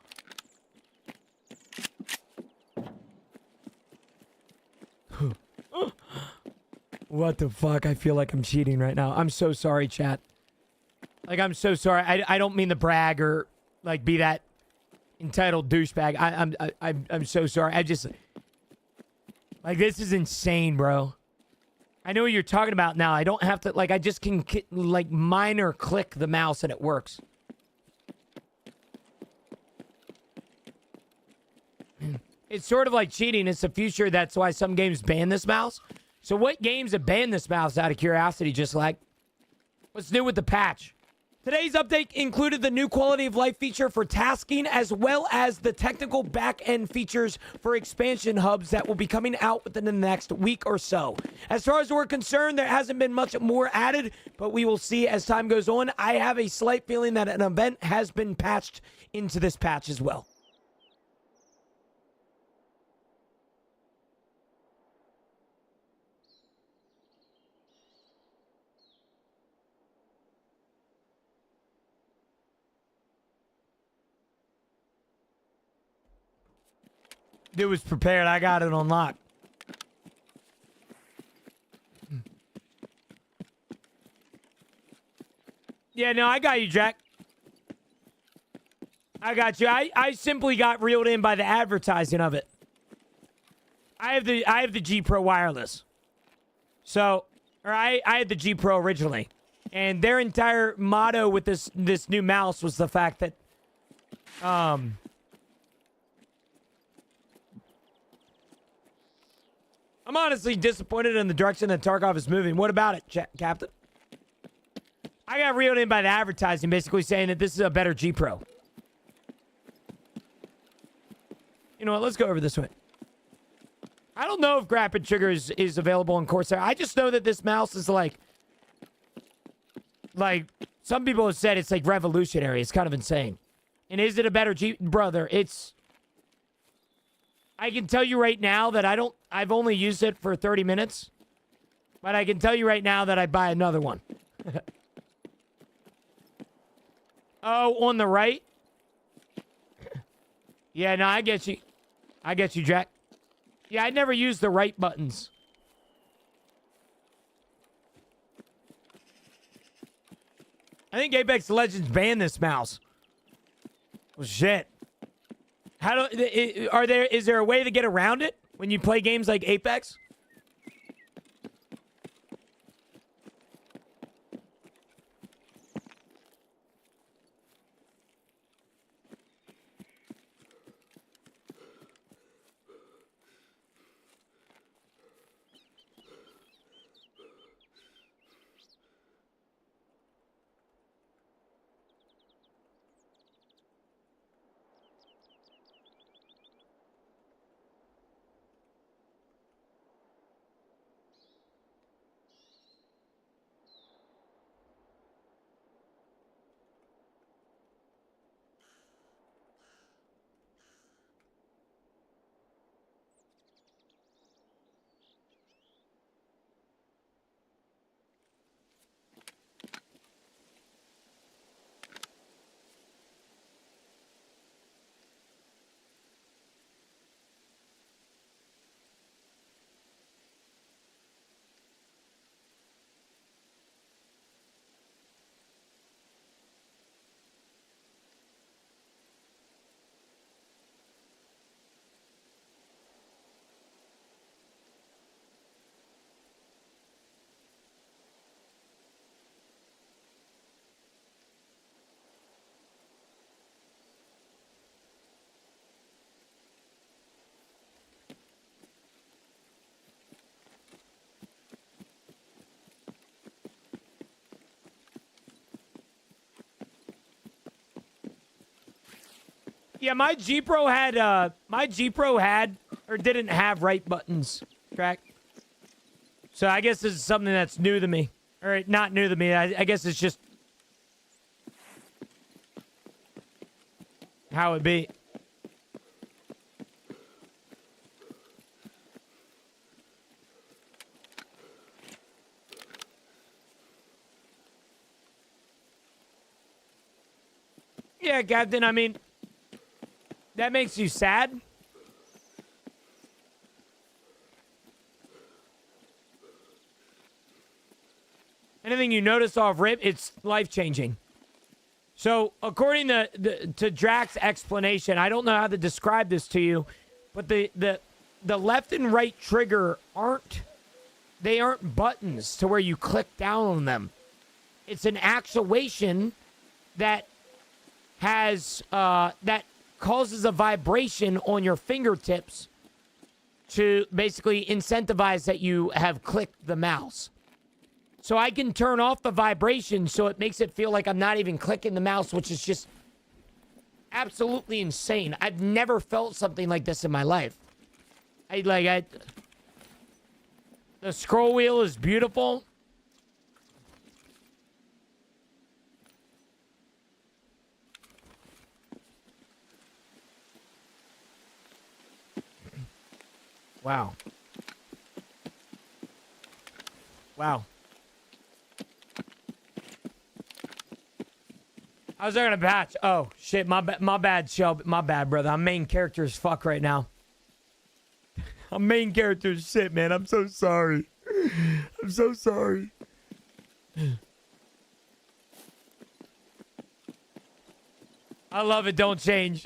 What the fuck? I feel like I'm cheating right now. I'm so sorry, chat. Like, I'm so sorry. I don't mean to brag or, like, be that entitled douchebag. I'm so sorry. I just... Like, this is insane, bro. I know what you're talking about now. I don't have to... Like, I just can, like, minor click the mouse and it works. It's sort of like cheating. It's the future. That's why some games ban this mouse. So what games have banned this mouse out of curiosity? Just like, what's new with the patch? Today's update included the new quality of life feature for tasking, as well as the technical back-end features for expansion hubs that will be coming out within the next week or so. As far as we're concerned, there hasn't been much more added, but we will see as time goes on. I have a slight feeling that an event has been patched into this patch as well. Dude was prepared. I got it on lock. Yeah, no, I got you, Jack. I got you. I simply got reeled in by the advertising of it. I have the G Pro wireless. So, or I had the G Pro originally. And their entire motto with this new mouse was the fact that I'm honestly disappointed in the direction that Tarkov is moving. What about it, Captain? I got reeled in by the advertising, basically saying that this is a better G Pro. You know what? Let's go over this way. I don't know if Rapid Trigger is available on Corsair. I just know that this mouse is like Some people have said it's like revolutionary. It's kind of insane. And is it a better Jeep? Brother, it's... I can tell you right now that I've only used it for 30 minutes. But I can tell you right now that I'd buy another one. Oh, on the right? Yeah, no, I get you. I get you, Jack. Yeah, I never used the right buttons. I think Apex Legends banned this mouse. Well, shit. Is there a way to get around it when you play games like Apex? Yeah, my G Pro had or didn't have right buttons, track. So I guess this is something that's new to me. Or not new to me. I guess it's just how it be. Yeah, Captain, I mean, that makes you sad? Anything you notice off rip, it's life-changing. So, according to Drax's explanation, I don't know how to describe this to you, but the left and right trigger aren't buttons to where you click down on them. It's an actuation that has that causes a vibration on your fingertips to basically incentivize that you have clicked the mouse. So I can turn off the vibration so it makes it feel like I'm not even clicking the mouse, which is just absolutely insane. I've never felt something like this in my life. The scroll wheel is beautiful. Wow. Wow. I was there in a batch. Oh, shit. My bad, Shelby. My bad, brother. I'm main character as fuck right now. I'm main character as shit, man. I'm so sorry. I'm so sorry. I love it. Don't change.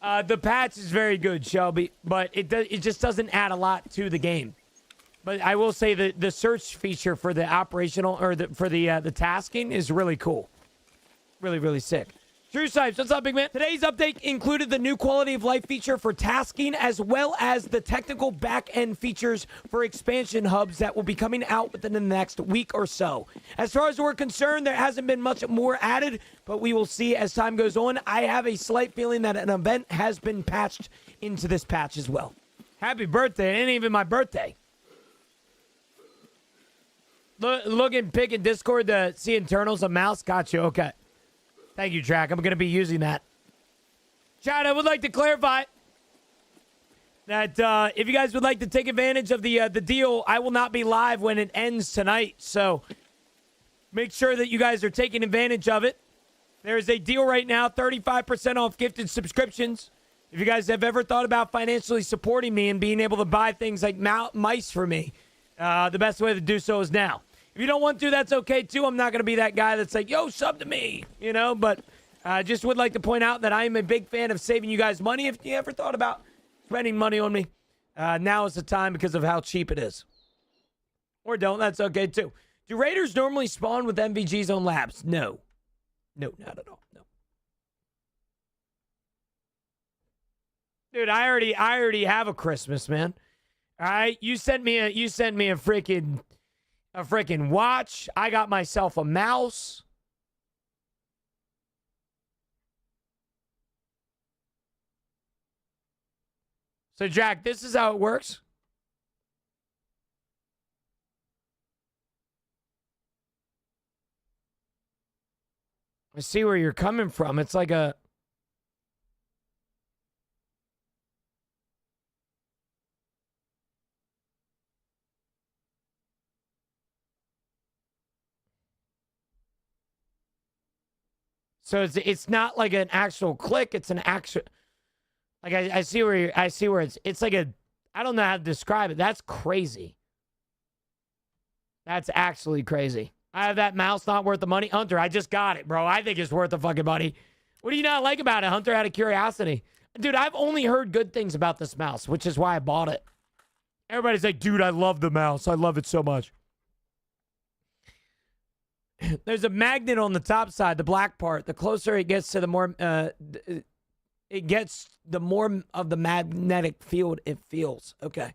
The patch is very good, Shelby, but it just doesn't add a lot to the game. But I will say that the search feature for the operational or for the tasking is really cool. Really, really sick. True Sipes, what's up, big man? Today's update included the new quality of life feature for tasking, as well as the technical back-end features for expansion hubs that will be coming out within the next week or so. As far as we're concerned, there hasn't been much more added, but we will see as time goes on. I have a slight feeling that an event has been patched into this patch as well. Happy birthday. It ain't even my birthday. Look and pick in Discord to see internals of mouse. Got you. Okay. Thank you, Jack. I'm going to be using that. Chad, I would like to clarify that if you guys would like to take advantage of the deal, I will not be live when it ends tonight. So make sure that you guys are taking advantage of it. There's a deal right now, 35% off gifted subscriptions. If you guys have ever thought about financially supporting me and being able to buy things like mice for me, the best way to do so is now. If you don't want to, that's okay too. I'm not going to be that guy that's like, yo, sub to me, you know, but I just would like to point out that I am a big fan of saving you guys money. If you ever thought about spending money on me, now is the time because of how cheap it is. Or don't, that's okay too. Do raiders normally spawn with MVGs on labs? No. No, not at all. No. Dude, I already have a Christmas, man. All right, you sent me a freaking watch. I got myself a mouse. So, Jack, this is how it works. I see where you're coming from. It's like a... So it's not like an actual click. It's an actual... Like, I see where it's like a... I don't know how to describe it. That's crazy. That's actually crazy. I have that mouse not worth the money. Hunter, I just got it, bro. I think it's worth the fucking money. What do you not like about it, Hunter? Out of curiosity. Dude, I've only heard good things about this mouse, which is why I bought it. Everybody's like, dude, I love the mouse. I love it so much. There's a magnet on the top side, the black part. The closer it gets to the more... it gets the more of the magnetic field it feels. Okay.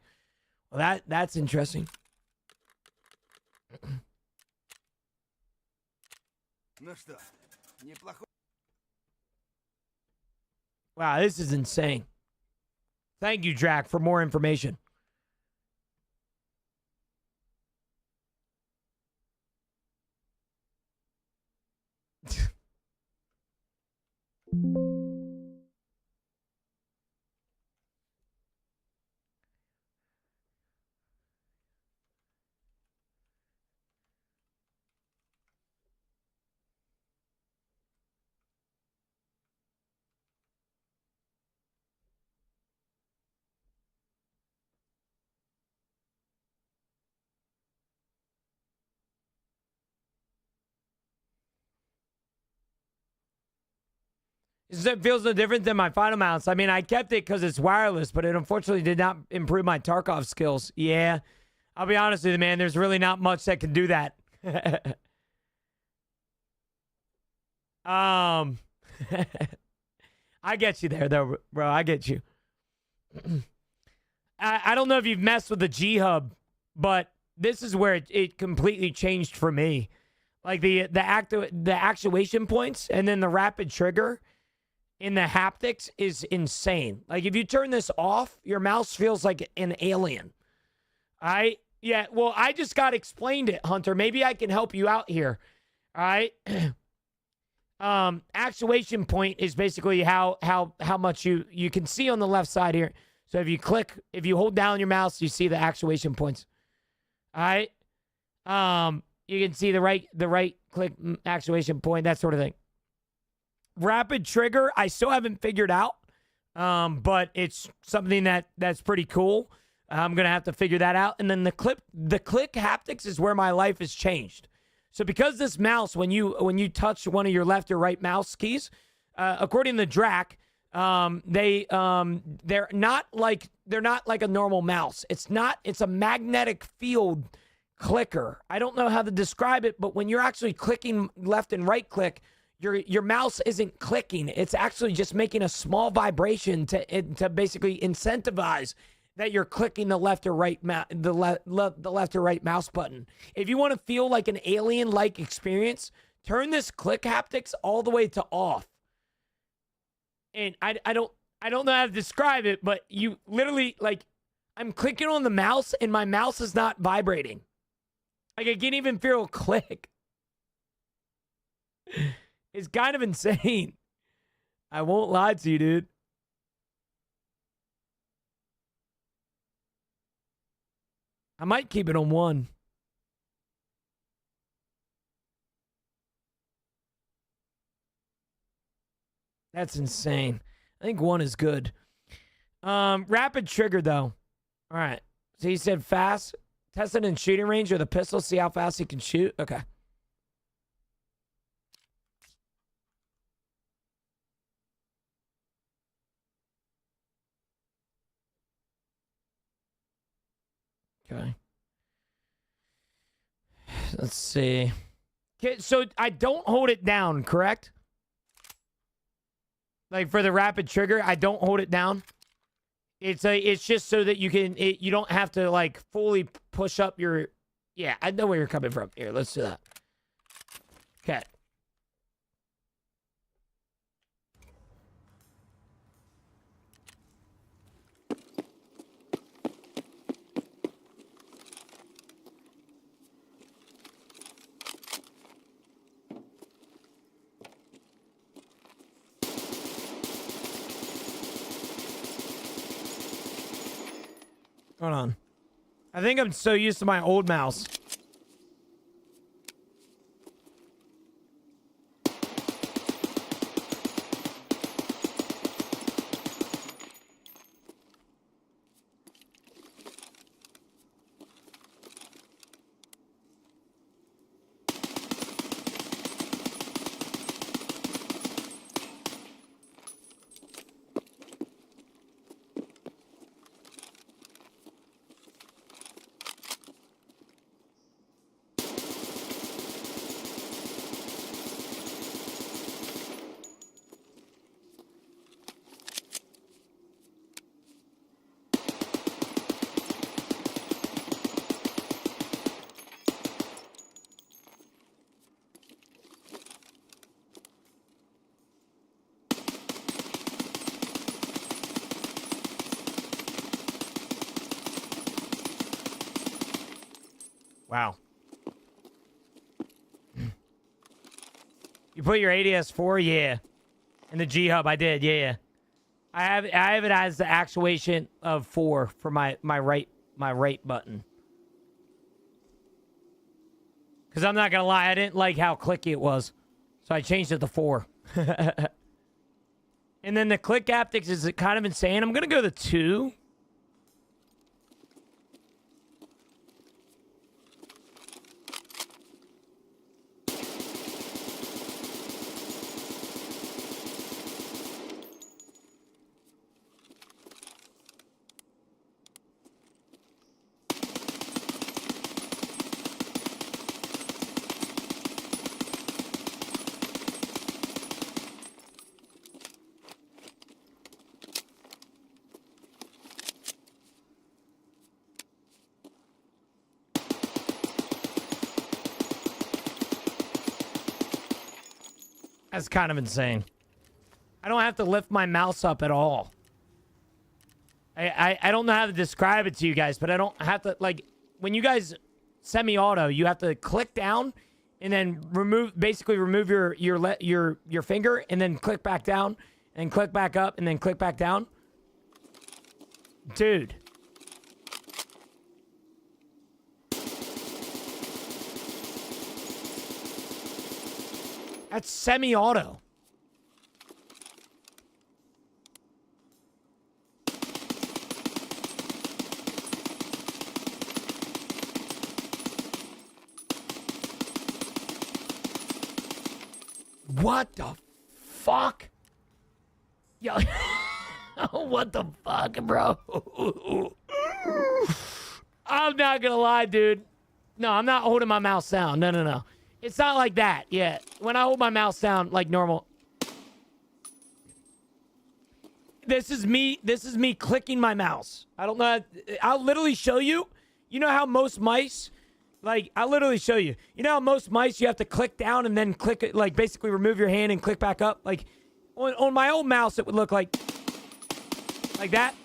Well, that's interesting. Wow, this is insane. Thank you, Drac, for more information. It feels no different than my final mounts. I mean, I kept it because it's wireless, but it unfortunately did not improve my Tarkov skills. Yeah, I'll be honest with you, man. There's really not much that can do that. I get you there, though, bro. I get you. I don't know if you've messed with the G-Hub, but this is where it completely changed for me. Like the actuation points and then the rapid trigger in the haptics is insane. Like, if you turn this off, your mouse feels like an alien. Yeah, well, I just got explained it, Hunter. Maybe I can help you out here. All right? Actuation point is basically how much you can see on the left side here. So if you hold down your mouse, you see the actuation points. All right? You can see the right click actuation point, that sort of thing. Rapid trigger, I still haven't figured out, but it's something that's pretty cool. I'm gonna have to figure that out. And then the click haptics is where my life has changed. So because this mouse, when you touch one of your left or right mouse keys, according to Drac, they're not like a normal mouse. It's a magnetic field clicker. I don't know how to describe it, but when you're actually clicking left and right click, your mouse isn't clicking. It's actually just making a small vibration to basically incentivize that you're clicking the left or right the left or right mouse button. If you want to feel like an alien-like experience, turn this click haptics all the way to off. And I don't know how to describe it, but you literally, like, I'm clicking on the mouse and my mouse is not vibrating. Like, I can't even feel a click. It's kind of insane. I won't lie to you, dude. I might keep it on 1. That's insane. I think 1 is good. Rapid trigger, though. All right. So he said fast. Test it in shooting range with a pistol. See how fast he can shoot. Okay. Okay. Let's see. Okay, so I don't hold it down, correct? Like for the rapid trigger, I don't hold it down. It's just so that you don't have to like fully push up your. Yeah, I know where you're coming from. Here, let's do that. Okay. Hold on. I think I'm so used to my old mouse. Wow. You put your ADS4? Yeah. In the G-Hub, I did, yeah. I have it as the actuation of 4 for my right button. Because I'm not going to lie, I didn't like how clicky it was. So I changed it to 4. And then the click haptics is kind of insane. I'm going to go to 2. That's kind of insane. I don't have to lift my mouse up at all. I don't know how to describe it to you guys, but I don't have to, like, when you guys semi-auto, you have to click down and then basically remove your finger and then click back down and click back up and then click back down. Dude. That's semi-auto. What the fuck? Yo, what the fuck, bro? I'm not gonna lie, dude. No, I'm not holding my mouse down. No. It's not like that. Yeah. When I hold my mouse down like normal. This is me clicking my mouse. I don't know. I'll literally show you. You know how most mice, like, I'll literally show you. You know how most mice you have to click down and then click it, like basically remove your hand and click back up? Like on my old mouse, it would look like that.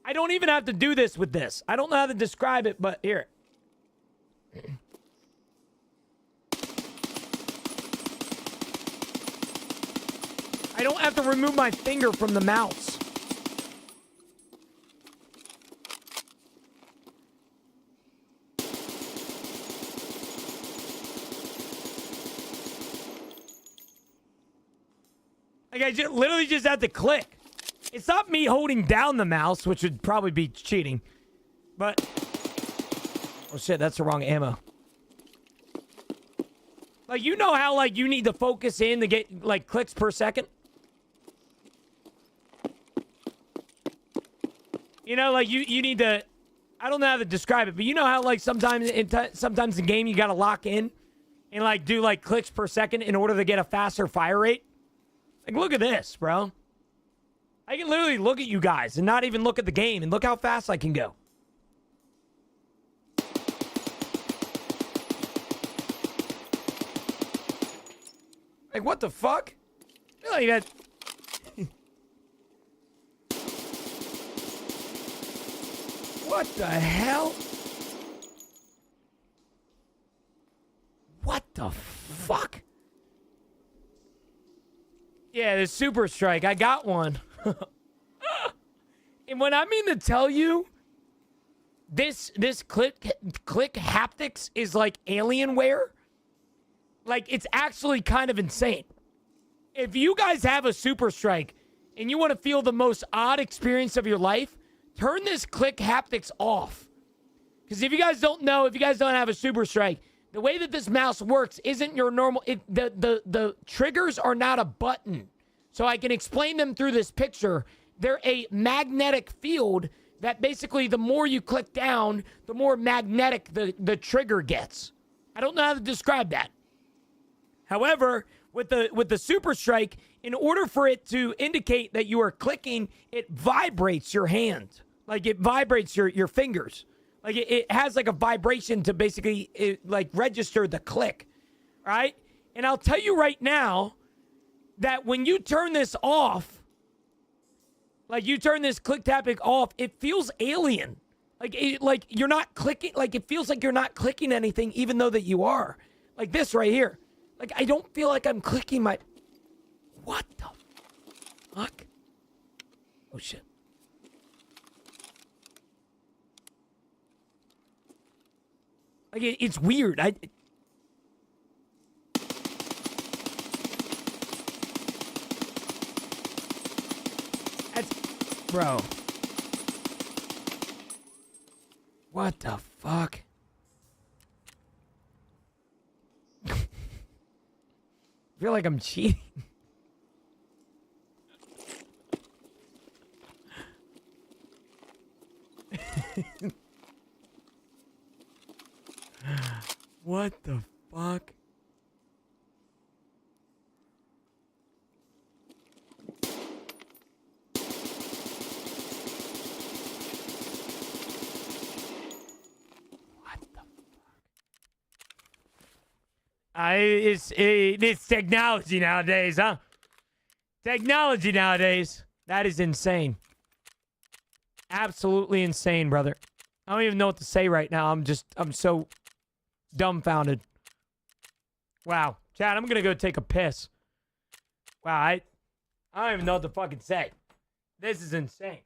I don't even have to do this with this. I don't know how to describe it, but here. I don't have to remove my finger from the mouse. Like, I literally just have to click. It's not me holding down the mouse, which would probably be cheating. But... oh, shit, that's the wrong ammo. Like, you know how, like, you need to focus in to get, like, clicks per second? You know, like, you need to... I don't know how to describe it, but you know how, like, sometimes in game you gotta lock in and, like, do, like, clicks per second in order to get a faster fire rate? Like, look at this, bro. I can literally look at you guys and not even look at the game, and look how fast I can go. Like, what the fuck? I feel like that... what the hell? What the fuck? Yeah, the Super Strike. I got one. And when I mean to tell you, this click haptics is like Alienware. Like, it's actually kind of insane. If you guys have a Super Strike and you want to feel the most odd experience of your life, turn this click haptics off. Because if you guys don't know, if you guys don't have a Super Strike, the way that this mouse works isn't your normal... the triggers are not a button. So I can explain them through this picture. They're a magnetic field that basically the more you click down, the more magnetic the trigger gets. I don't know how to describe that. However, with the Super Strike, in order for it to indicate that you are clicking, it vibrates your hand. Like, it vibrates your fingers. Like, it has, like, a vibration to basically, like, register the click, right? And I'll tell you right now that when you turn this off, like, you turn this click tapping off, it feels alien. Like, you're not clicking, like, it feels like you're not clicking anything even though that you are. Like this right here. Like, I don't feel like I'm clicking my... what the fuck? Oh, shit. Like, it's weird. Bro. What the fuck? I feel like I'm cheating. What the fuck? It's technology nowadays, huh? Technology nowadays. That is insane. Absolutely insane, brother. I don't even know what to say right now. I'm so dumbfounded. Wow. Chad, I'm gonna go take a piss. Wow, I don't even know what to fucking say. This is insane.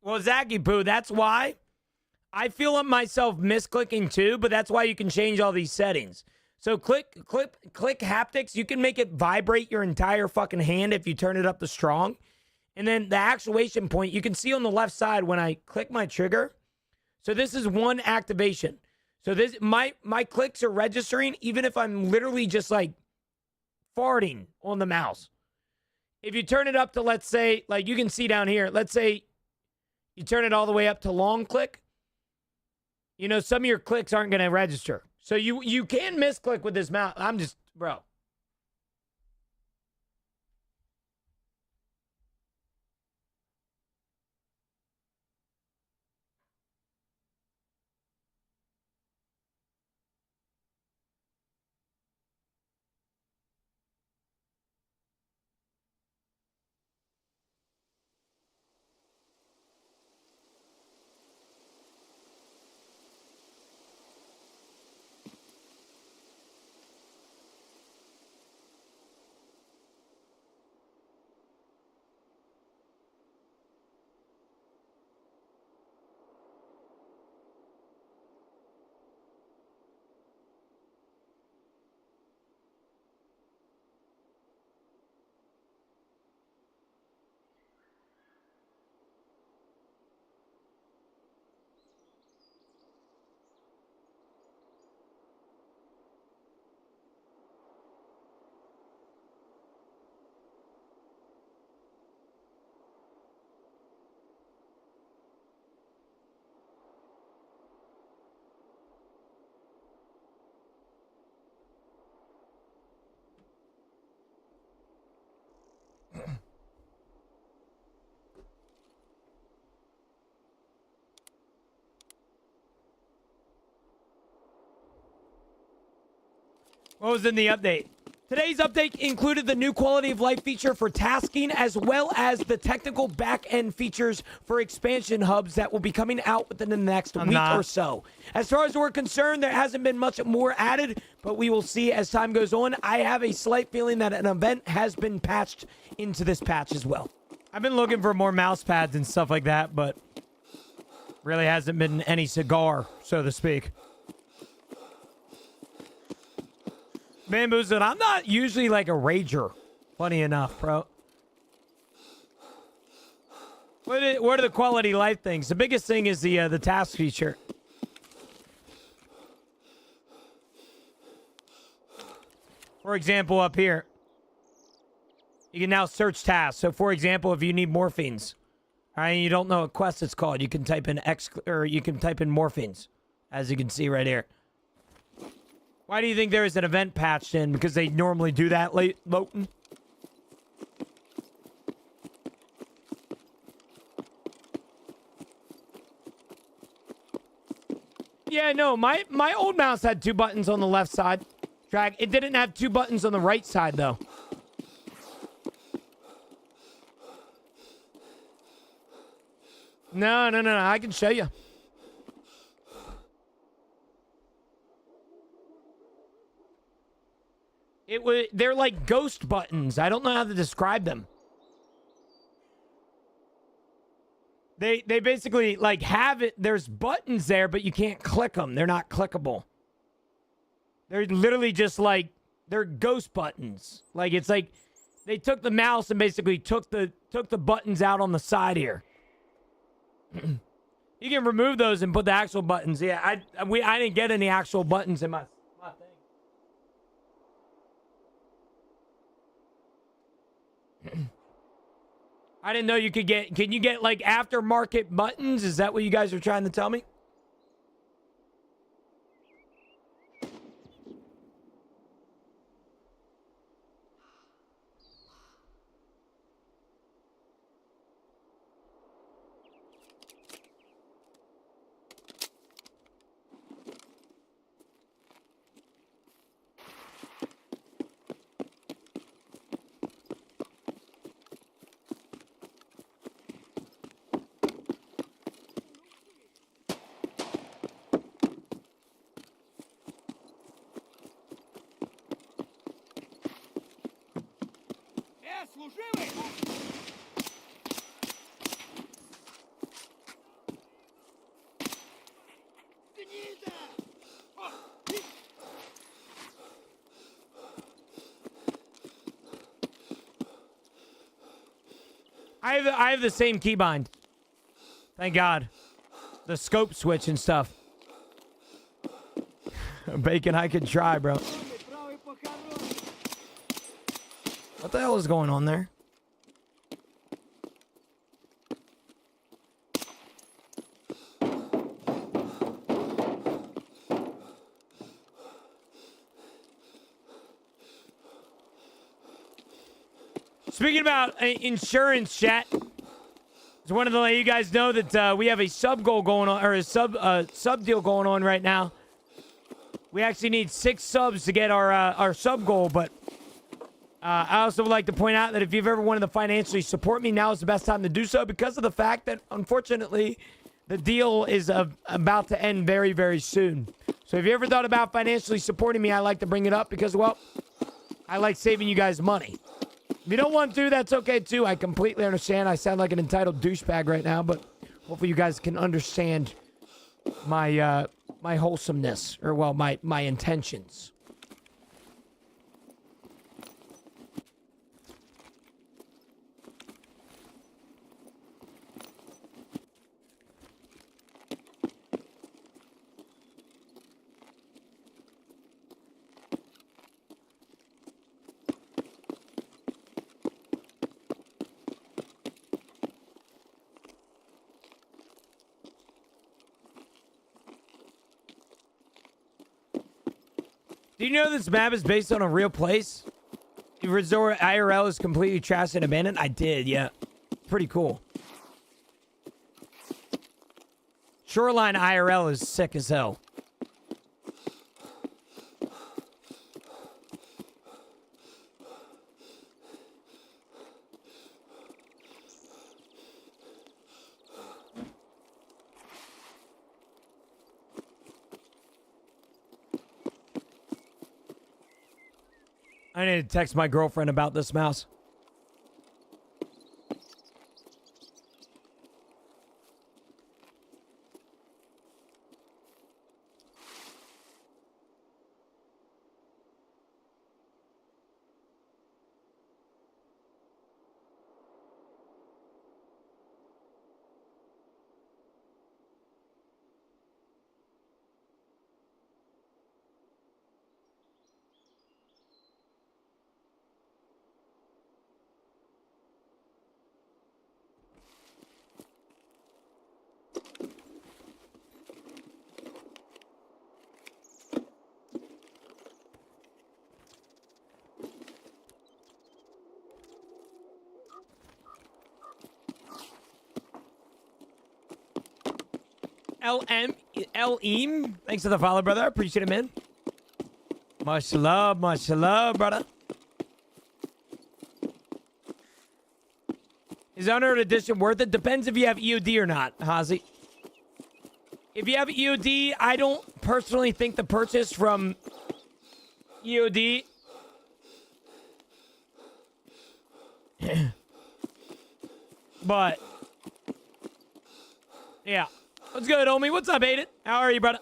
Well, Zachy Poo, that's why I feel myself misclicking too, but that's why you can change all these settings. So click haptics, you can make it vibrate your entire fucking hand if you turn it up to strong. And then the actuation point, you can see on the left side when I click my trigger. So this is one activation. So this my clicks are registering even if I'm literally just like farting on the mouse. If you turn it up to, let's say, like you can see down here, let's say You turn it all the way up to long click. You know, some of your clicks aren't going to register. So you can misclick with this mouse. I'm just, bro. What was in the update? Today's update included the new quality of life feature for tasking, as well as the technical back-end features for expansion hubs that will be coming out within the next week or so. As far as we're concerned, there hasn't been much more added, but we will see as time goes on. I have a slight feeling that an event has been patched into this patch as well. I've been looking for more mouse pads and stuff like that, but really hasn't been any cigar, so to speak. Bamboozled, I'm not usually like a rager. Funny enough, bro. What are the quality of life things? The biggest thing is the task feature. For example, up here, you can now search tasks. So, for example, if you need morphines, all right, you don't know what quest it's called, you can type in you can type in morphines, as you can see right here. Why do you think there is an event patched in? Because they normally do that late, Lowton? Yeah, no, my old mouse had 2 buttons on the left side. Drag. It didn't have 2 buttons on the right side, though. No, I can show you. They're like ghost buttons. I don't know how to describe them. They basically like have it. There's buttons there, but you can't click them. They're not clickable. They're literally just like, they're ghost buttons. Like, it's like they took the mouse and basically took the buttons out on the side here. You can remove those and put the actual buttons. Yeah, I didn't get any actual buttons in my thing. I didn't know you could get... Can you get, like, aftermarket buttons? Is that what you guys are trying to tell me? I have the same keybind. Thank God. The scope switch and stuff. Bacon, I could try, bro. What the hell is going on there? Speaking about insurance, chat, just wanted to let you guys know that we have a sub goal going on, or a sub deal going on right now. We actually need 6 subs to get our sub goal, but I also would like to point out that if you've ever wanted to financially support me, now is the best time to do so because of the fact that, unfortunately, the deal is about to end very, very soon. So if you ever thought about financially supporting me, I like to bring it up because, well, I like saving you guys money. If you don't want to, that's okay too. I completely understand. I sound like an entitled douchebag right now, but hopefully you guys can understand my my wholesomeness, or well, my intentions. Do you know this map is based on a real place? The resort IRL is completely trashed and abandoned? I did, yeah. Pretty cool. Shoreline IRL is sick as hell. I need to text my girlfriend about this mouse. L.E.M. Thanks for the follow, brother. Appreciate it, man. Much love, brother. Is Unearned Edition worth it? Depends if you have EOD or not, Hazi. If you have EOD, I don't personally think the purchase from EOD but yeah. What's good, homie? What's up, Aiden? How are you, brother?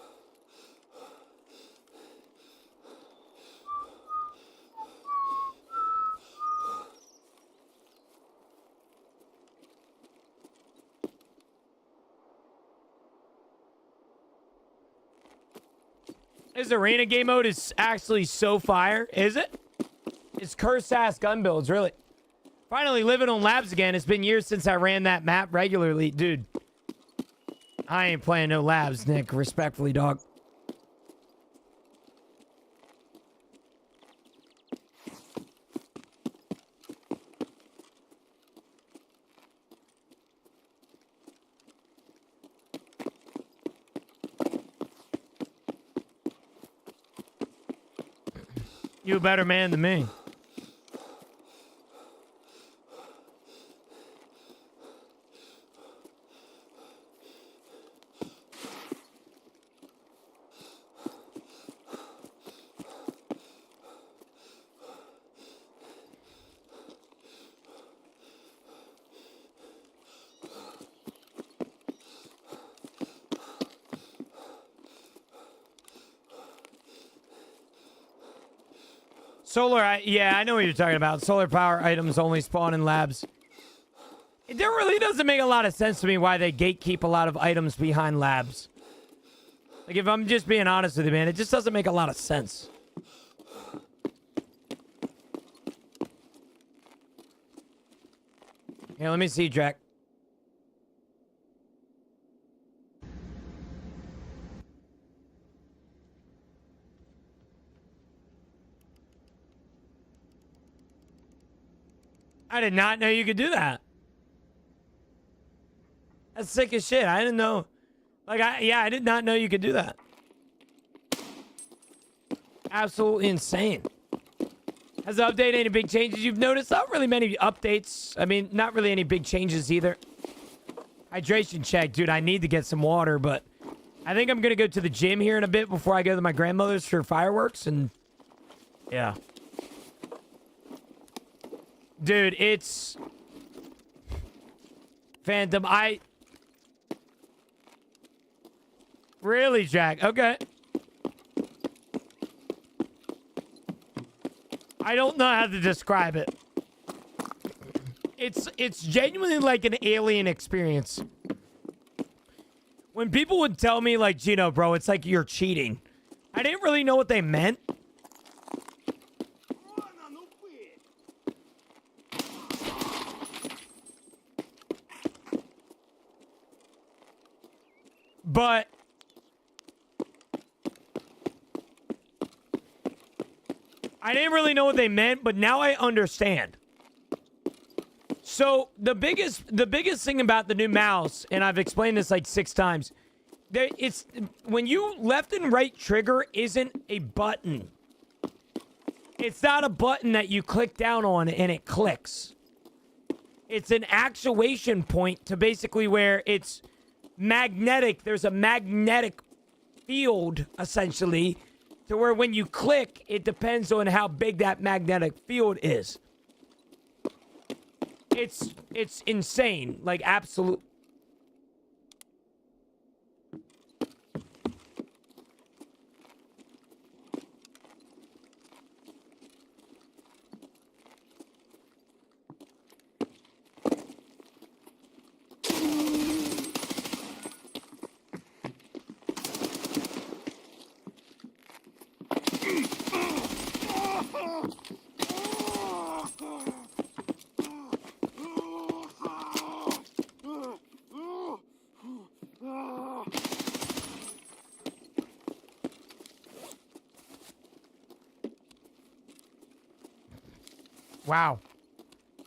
This arena game mode is actually so fire, is it? It's cursed ass gun builds, really. Finally living on labs again. It's been years since I ran that map regularly. Dude, I ain't playing no labs, Nick. Respectfully, dog. You a better man than me. Solar, yeah, I know what you're talking about. Solar power items only spawn in labs. It really doesn't make a lot of sense to me why they gatekeep a lot of items behind labs. Like, if I'm just being honest with you, man, it just doesn't make a lot of sense. Here, let me see, Jack. I did not know you could do that. That's sick as shit. I didn't know. Like, I did not know you could do that. Absolutely insane. Has the update any big changes you've noticed? Not really many updates. I mean, not really any big changes either. Hydration check. Dude, I need to get some water, but I think I'm going to go to the gym here in a bit before I go to my grandmother's for fireworks, and yeah. Dude, it's... Phantom, Really, Jack? Okay. I don't know how to describe it. It's genuinely like an alien experience. When people would tell me, like, Gino, bro, it's like you're cheating, I didn't really know what they meant. But I didn't really know what they meant, but now I understand. So the biggest thing about the new mouse, and I've explained this like 6 times, it's when you left and right trigger isn't a button. It's not a button that you click down on and it clicks. It's an actuation point to basically where it's magnetic. There's a magnetic field essentially to where when you click, it depends on how big that magnetic field is. It's insane, like absolute. Wow.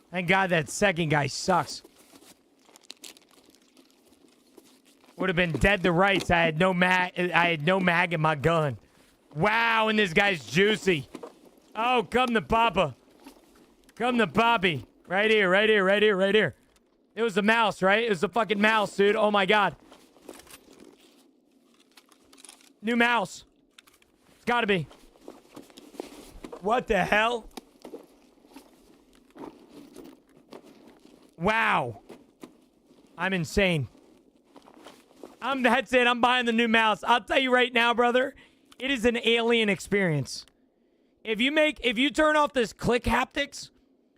Thank God that second guy sucks. Would have been dead to rights. I had no mag in my gun. Wow, and this guy's juicy. Oh, come to Papa. Come to Poppy. Right here, right here, right here, right here. It was a mouse, right? It was a fucking mouse, dude. Oh my God. New mouse. It's gotta be. What the hell? Wow. I'm insane. That's it. I'm buying the new mouse. I'll tell you right now, brother. It is an alien experience. If you turn off this click haptics,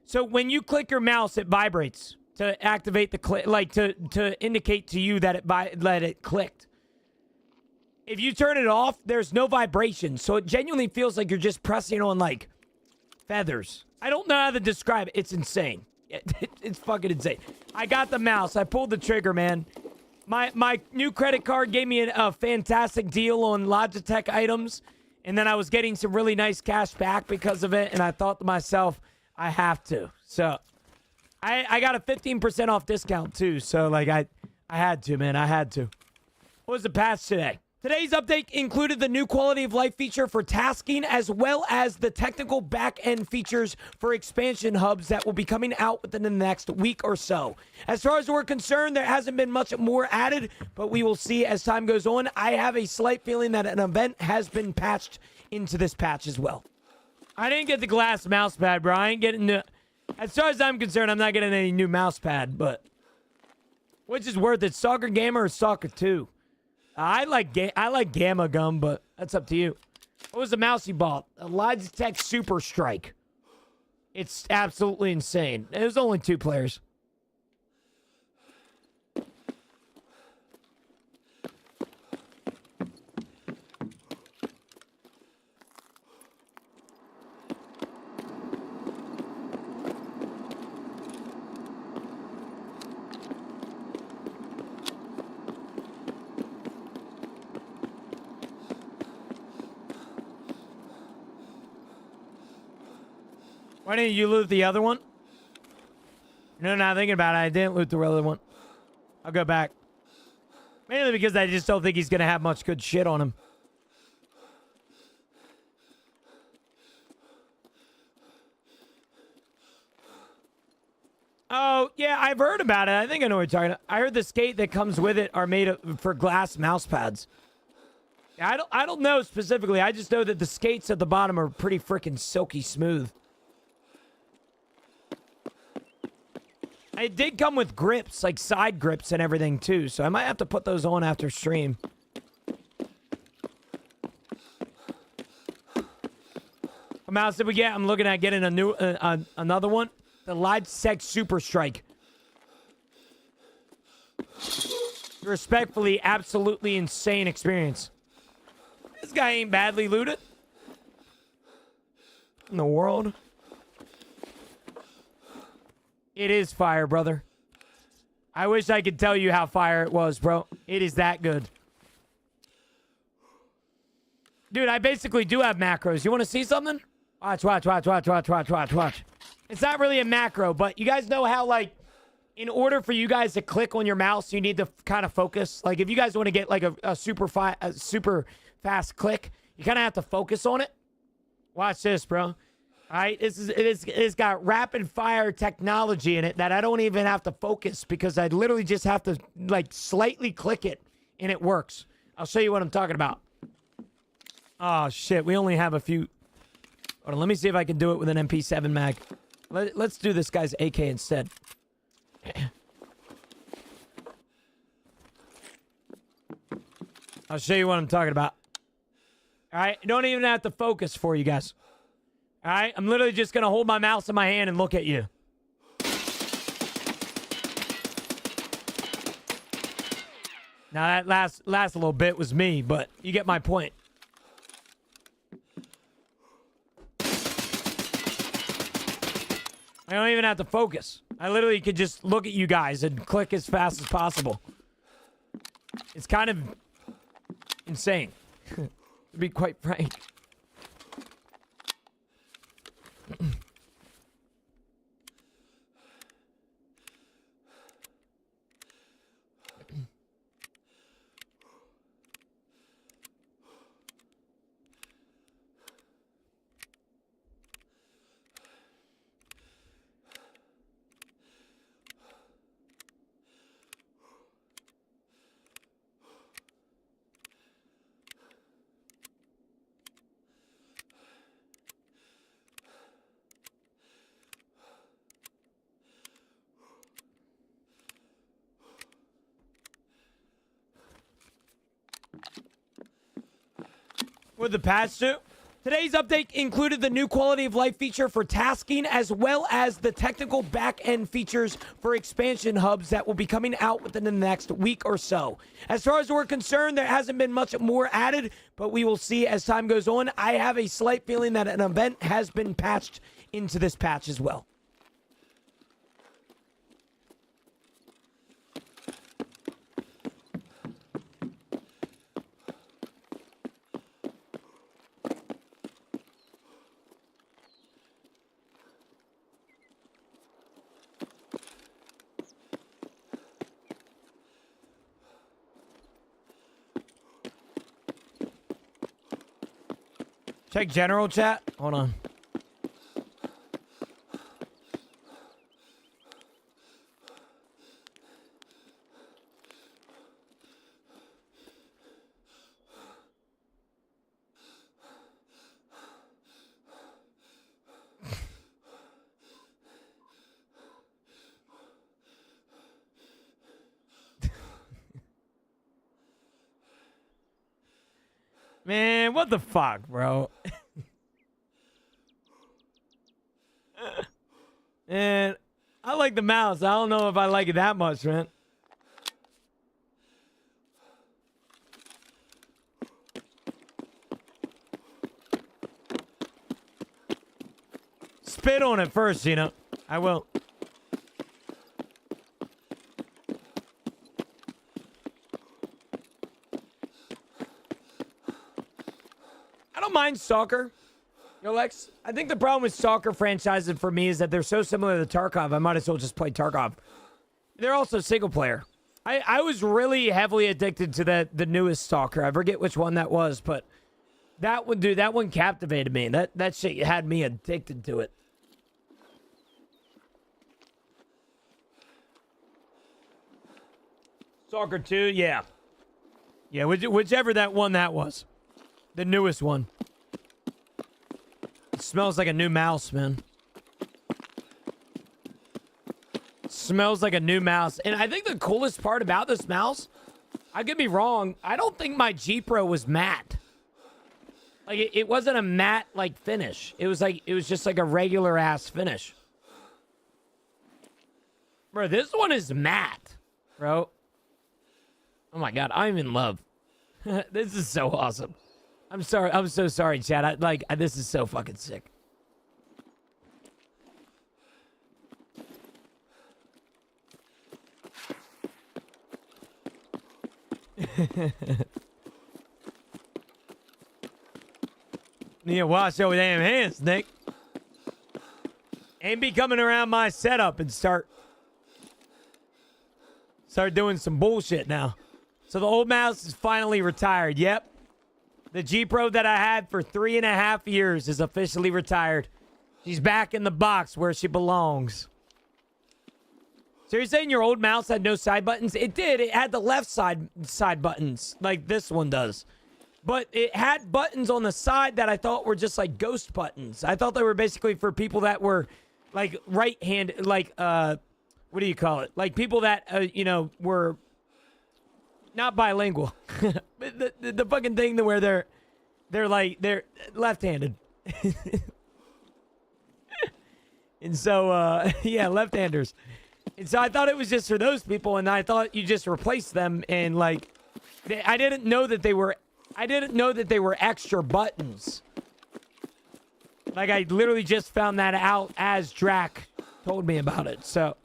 so when you click your mouse, it vibrates to activate the click, like to indicate to you that it clicked. If you turn it off, there's no vibration. So it genuinely feels like you're just pressing on like feathers. I don't know how to describe it. It's insane. It's fucking insane. I got the mouse. I pulled the trigger, man. My new credit card gave me a fantastic deal on Logitech items. And then I was getting some really nice cash back because of it. And I thought to myself, I have to. So I got a 15% off discount too. So like I had to, man. I had to. What was the patch today? Today's update included the new quality of life feature for tasking, as well as the technical back-end features for expansion hubs that will be coming out within the next week or so. As far as we're concerned, there hasn't been much more added, but we will see as time goes on. I have a slight feeling that an event has been patched into this patch as well. I didn't get the glass mouse pad, bro. I ain't getting the... As far as I'm concerned, I'm not getting any new mouse pad, but... Which is worth it, Soccer Gamer or Soccer 2? I like Gamma Gum, but that's up to you. What was the mouse you bought? A Logitech Super Strike. It's absolutely insane. It was only 2 players. Why didn't you loot the other one? No, now thinking about it, I didn't loot the other one. I'll go back. Mainly because I just don't think he's going to have much good shit on him. Oh, yeah, I've heard about it. I think I know what you're talking about. I heard the skate that comes with it are made for glass mouse pads. I don't know specifically. I just know that the skates at the bottom are pretty freaking silky smooth. It did come with grips, like side grips and everything too, so I might have to put those on after stream. What mouse did we get? I'm looking at getting a new, another one. The Logitech Super Strike. Respectfully, absolutely insane experience. This guy ain't badly looted. In the world. It is fire, brother. I wish I could tell you how fire it was, bro. It is that good. Dude, I basically do have macros. You want to see something? Watch. It's not really a macro, but you guys know how, like, in order for you guys to click on your mouse, you need to kind of focus. Like, if you guys want to get, like, a super fast click, you kind of have to focus on it. Watch this, bro. All right, it's got rapid fire technology in it that I don't even have to focus because I literally just have to, like, slightly click it, and it works. I'll show you what I'm talking about. Oh, shit, we only have a few. Hold on, let me see if I can do it with an MP7 mag. Let's do this guy's AK instead. I'll show you what I'm talking about. All right, you don't even have to focus for you guys. All right, I'm literally just going to hold my mouse in my hand and look at you. Now, that last little bit was me, but you get my point. I don't even have to focus. I literally could just look at you guys and click as fast as possible. It's kind of insane, to be quite frank. With the patch too. Today's update included the new quality of life feature for tasking, as well as the technical back-end features for expansion hubs that will be coming out within the next week or so. As far as we're concerned, there hasn't been much more added, but we will see as time goes on. I have a slight feeling that an event has been patched into this patch as well. Check general chat. Hold on. Man, what the fuck, bro? And I like the mouse. I don't know if I like it that much, man. Spit on it first, you know. I will. I don't mind Stalker. Yo, Lex. I think the problem with soccer franchises for me is that they're so similar to Tarkov. I might as well just play Tarkov. They're also single player. I was really heavily addicted to the newest Stalker. I forget which one that was, but that one, dude, that one captivated me. That shit had me addicted to it. Stalker 2, yeah. Yeah, whichever that one that was. The newest one. It smells like a new mouse, man. Smells like a new mouse. And I think the coolest part about this mouse, I could be wrong, I don't think my G Pro was matte. Like, it wasn't a matte, like, finish. It was just like a regular ass finish. Bro, this one is matte, bro. Oh my God, I'm in love. This is so awesome. I'm sorry. I'm so sorry, Chad. This is so fucking sick. Yeah, wash your damn hands, Nick. Ain't be coming around my setup and start doing some bullshit now. So the old mouse is finally retired. Yep. The G Pro that I had for 3.5 years is officially retired. She's back in the box where she belongs. So you're saying your old mouse had no side buttons? It did. It had the left side buttons, like this one does. But it had buttons on the side that I thought were just like ghost buttons. I thought they were basically for people that were like right-handed, like, what do you call it? Like people that, were not bilingual. the fucking thing to where they're left-handed. And so, yeah, left-handers. And so I thought it was just for those people, and I thought you just replaced them, and like, I didn't know that they were extra buttons. Like, I literally just found that out as Drac told me about it, so.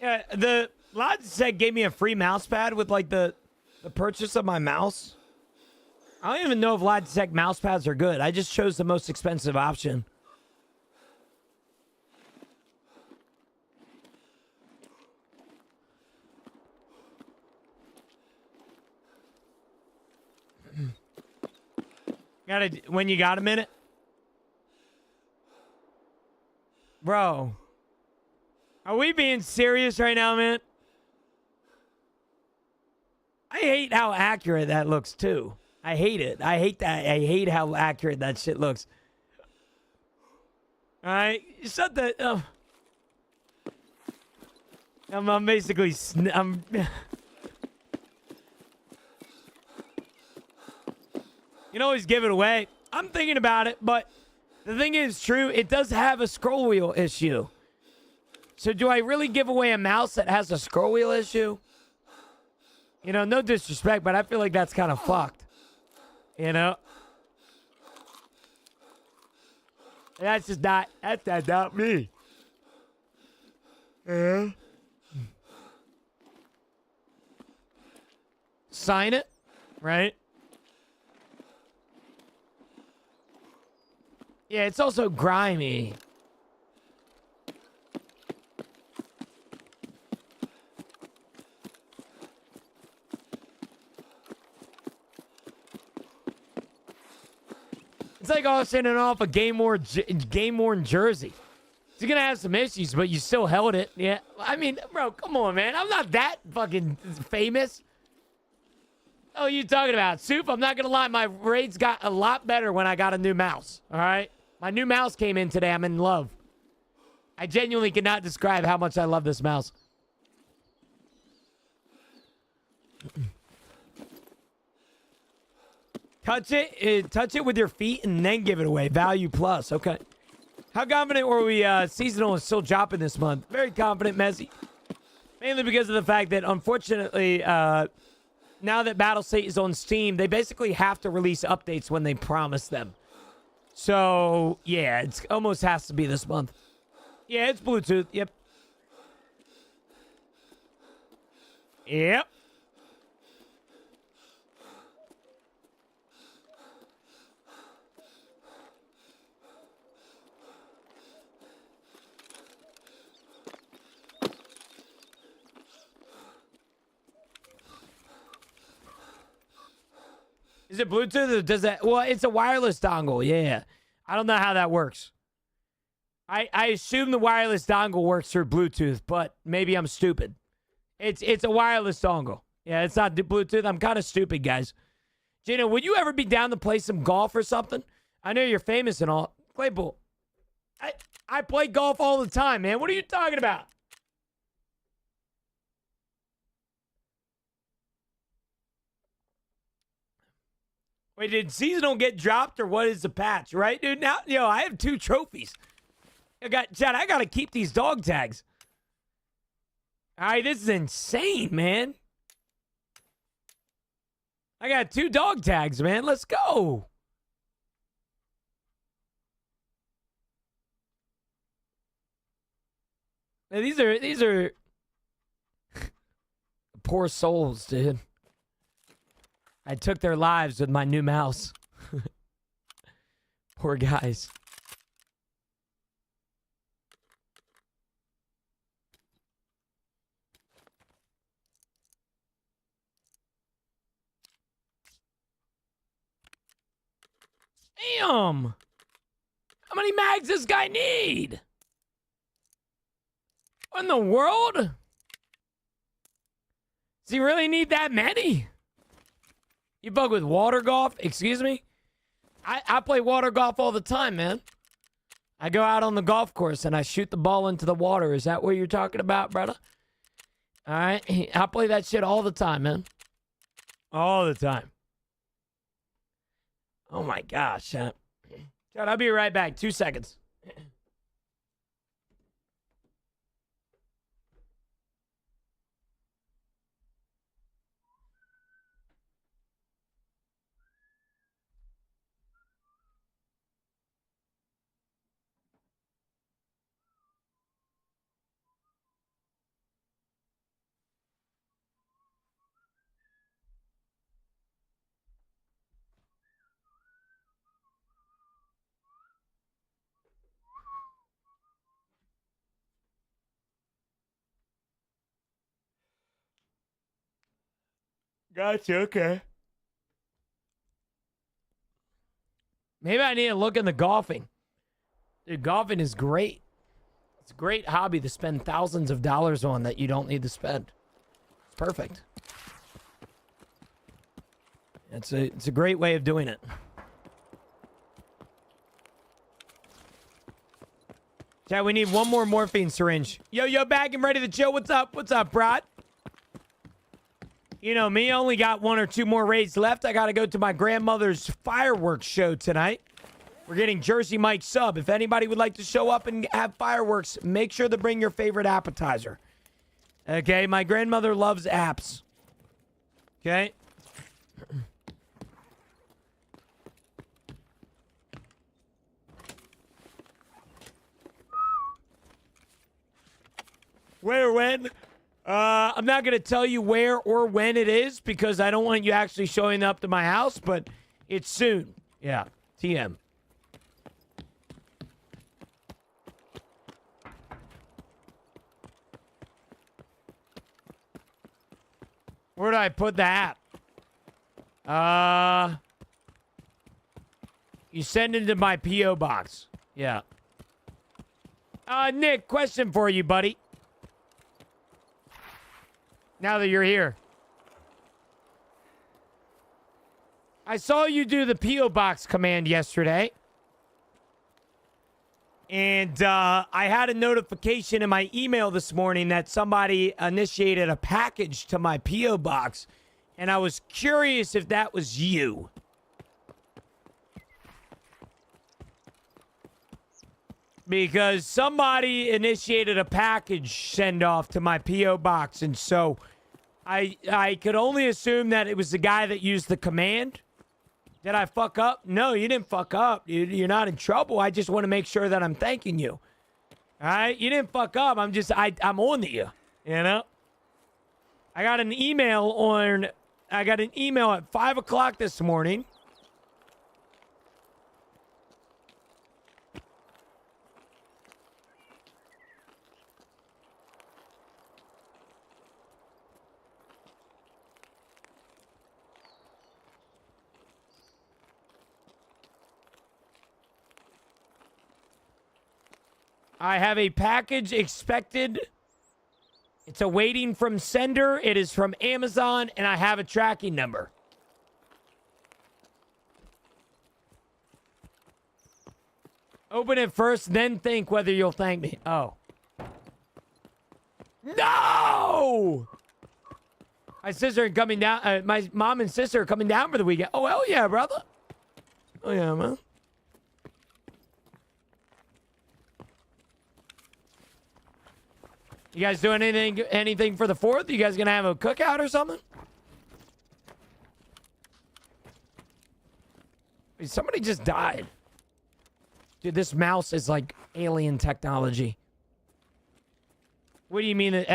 Yeah, the Logitech gave me a free mouse pad with like the purchase of my mouse. I don't even know if Logitech mouse pads are good. I just chose the most expensive option. When you got a minute? Bro. Are we being serious right now, man? I hate how accurate that looks, too. I hate it. I hate that. I hate how accurate that shit looks. All right? Shut the... I'm basically... You can always give it away. I'm thinking about it, but the thing is true. It does have a scroll wheel issue. So do I really give away a mouse that has a scroll wheel issue? You know, no disrespect, but I feel like that's kind of fucked. You know? That's just not, that's not me. Yeah. Sign it, right? Yeah, it's also grimy. It's like sending off a game-worn jersey. It's gonna have some issues, but you still held it. Yeah, I mean, bro, come on, man. I'm not that fucking famous. Oh, you talking about? Soup, I'm not going to lie. My raids got a lot better when I got a new mouse. All right? My new mouse came in today. I'm in love. I genuinely cannot describe how much I love this mouse. Touch it with your feet and then give it away. Value plus. Okay. How confident were we seasonal is still dropping this month? Very confident, Messi. Mainly because of the fact that, unfortunately, now that Battlestate is on Steam, they basically have to release updates when they promise them. So, yeah, it almost has to be this month. Yeah, it's Bluetooth. Yep. Yep. Is it Bluetooth or does that... Well, it's a wireless dongle. Yeah. I don't know how that works. I assume the wireless dongle works through Bluetooth, but maybe I'm stupid. It's a wireless dongle. Yeah, it's not Bluetooth. I'm kind of stupid, guys. Gina, would you ever be down to play some golf or something? I know you're famous and all. Claypool, I play golf all the time, man. What are you talking about? Wait, did seasonal get dropped or what is the patch, right, dude? Now, I have 2 trophies. Chad, I got to keep these dog tags. All right, this is insane, man. I got 2 dog tags, man. Let's go. Now, these are poor souls, dude. I took their lives with my new mouse. Poor guys. Damn! How many mags does this guy need? What in the world? Does he really need that many? You bug with water golf? Excuse me? I play water golf all the time, man. I go out on the golf course and I shoot the ball into the water. Is that what you're talking about, brother? All right. I play that shit all the time, man. All the time. Oh, my gosh. Chad, I'll be right back. 2 seconds. Gotcha, okay. Maybe I need to look into golfing. Dude, golfing is great. It's a great hobby to spend thousands of dollars on that you don't need to spend. It's perfect. It's a great way of doing it. Chad, we need one more morphine syringe. Yo, back and ready to chill. What's up? What's up, Brad? You know me, only got 1 or 2 more raids left. I got to go to my grandmother's fireworks show tonight. We're getting Jersey Mike sub. If anybody would like to show up and have fireworks, make sure to bring your favorite appetizer. Okay, my grandmother loves apps. Okay? Where or when? I'm not going to tell you where or when it is because I don't want you actually showing up to my house, but it's soon. Yeah, TM. Where do I put the app? You send it to my P.O. box. Yeah. Nick, question for you, buddy. Now that you're here. I saw you do the P.O. Box command yesterday. And I had a notification in my email this morning that somebody initiated a package to my P.O. Box. And I was curious if that was you. Because somebody initiated a package send-off to my P.O. Box. And so I could only assume that it was the guy that used the command. Did I fuck up? No, you didn't fuck up. You're not in trouble. I just want to make sure that I'm thanking you. All right? You didn't fuck up. I'm on to you. You know? I got an email at 5 o'clock this morning. I have a package expected. It's awaiting from sender. It is from Amazon, and I have a tracking number. Open it first, then think whether you'll thank me. Oh. No! My sister coming down. My mom and sister are coming down for the weekend. Oh, hell yeah, brother. Oh, yeah, man. You guys doing anything for the 4th? You guys gonna have a cookout or something? Somebody just died. Dude, this mouse is like alien technology. What do you mean?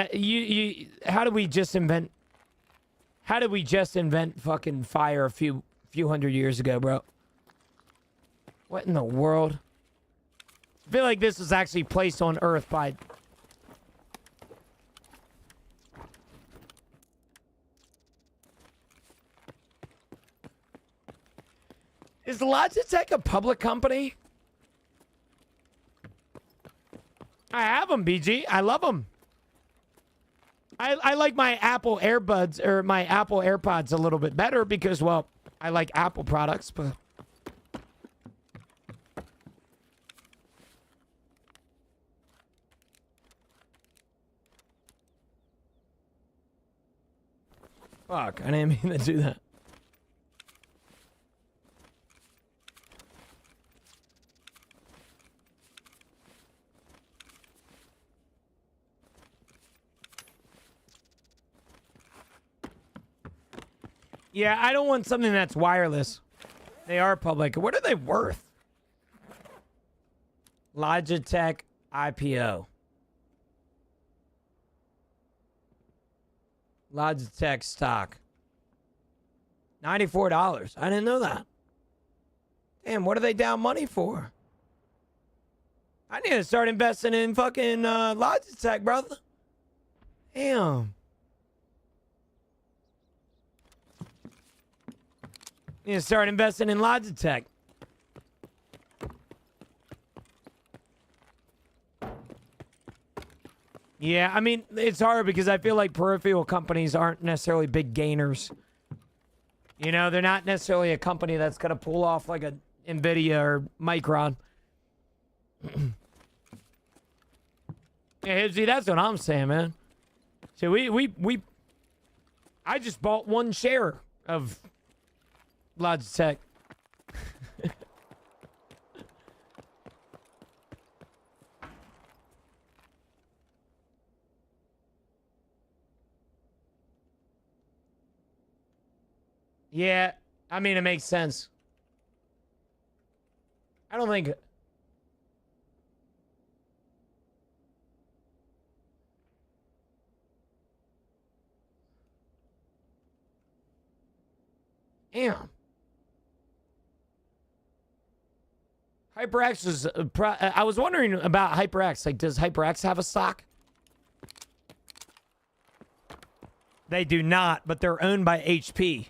How did we just invent fucking fire a few hundred years ago, bro? What in the world? I feel like this was actually placed on Earth by... Is Logitech a public company? I have them, BG. I love them. I like my Apple AirBuds or my Apple AirPods a little bit better because, well, I like Apple products, but... Fuck, I didn't mean to do that. Yeah, I don't want something that's wireless. They are public. What are they worth? Logitech IPO. Logitech stock. $94. I didn't know that. Damn, what are they down money for? I need to start investing in fucking Logitech, brother. Damn. Need to start investing in Logitech. Yeah, I mean, it's hard because I feel like peripheral companies aren't necessarily big gainers. You know, they're not necessarily a company that's going to pull off like a NVIDIA or Micron. Yeah, see, that's what I'm saying, man. So I just bought one share of Logitech. Yeah, I mean, it makes sense. I don't think... Damn. HyperX is... I was wondering about HyperX. Like, does HyperX have a stock? They do not, but they're owned by HP.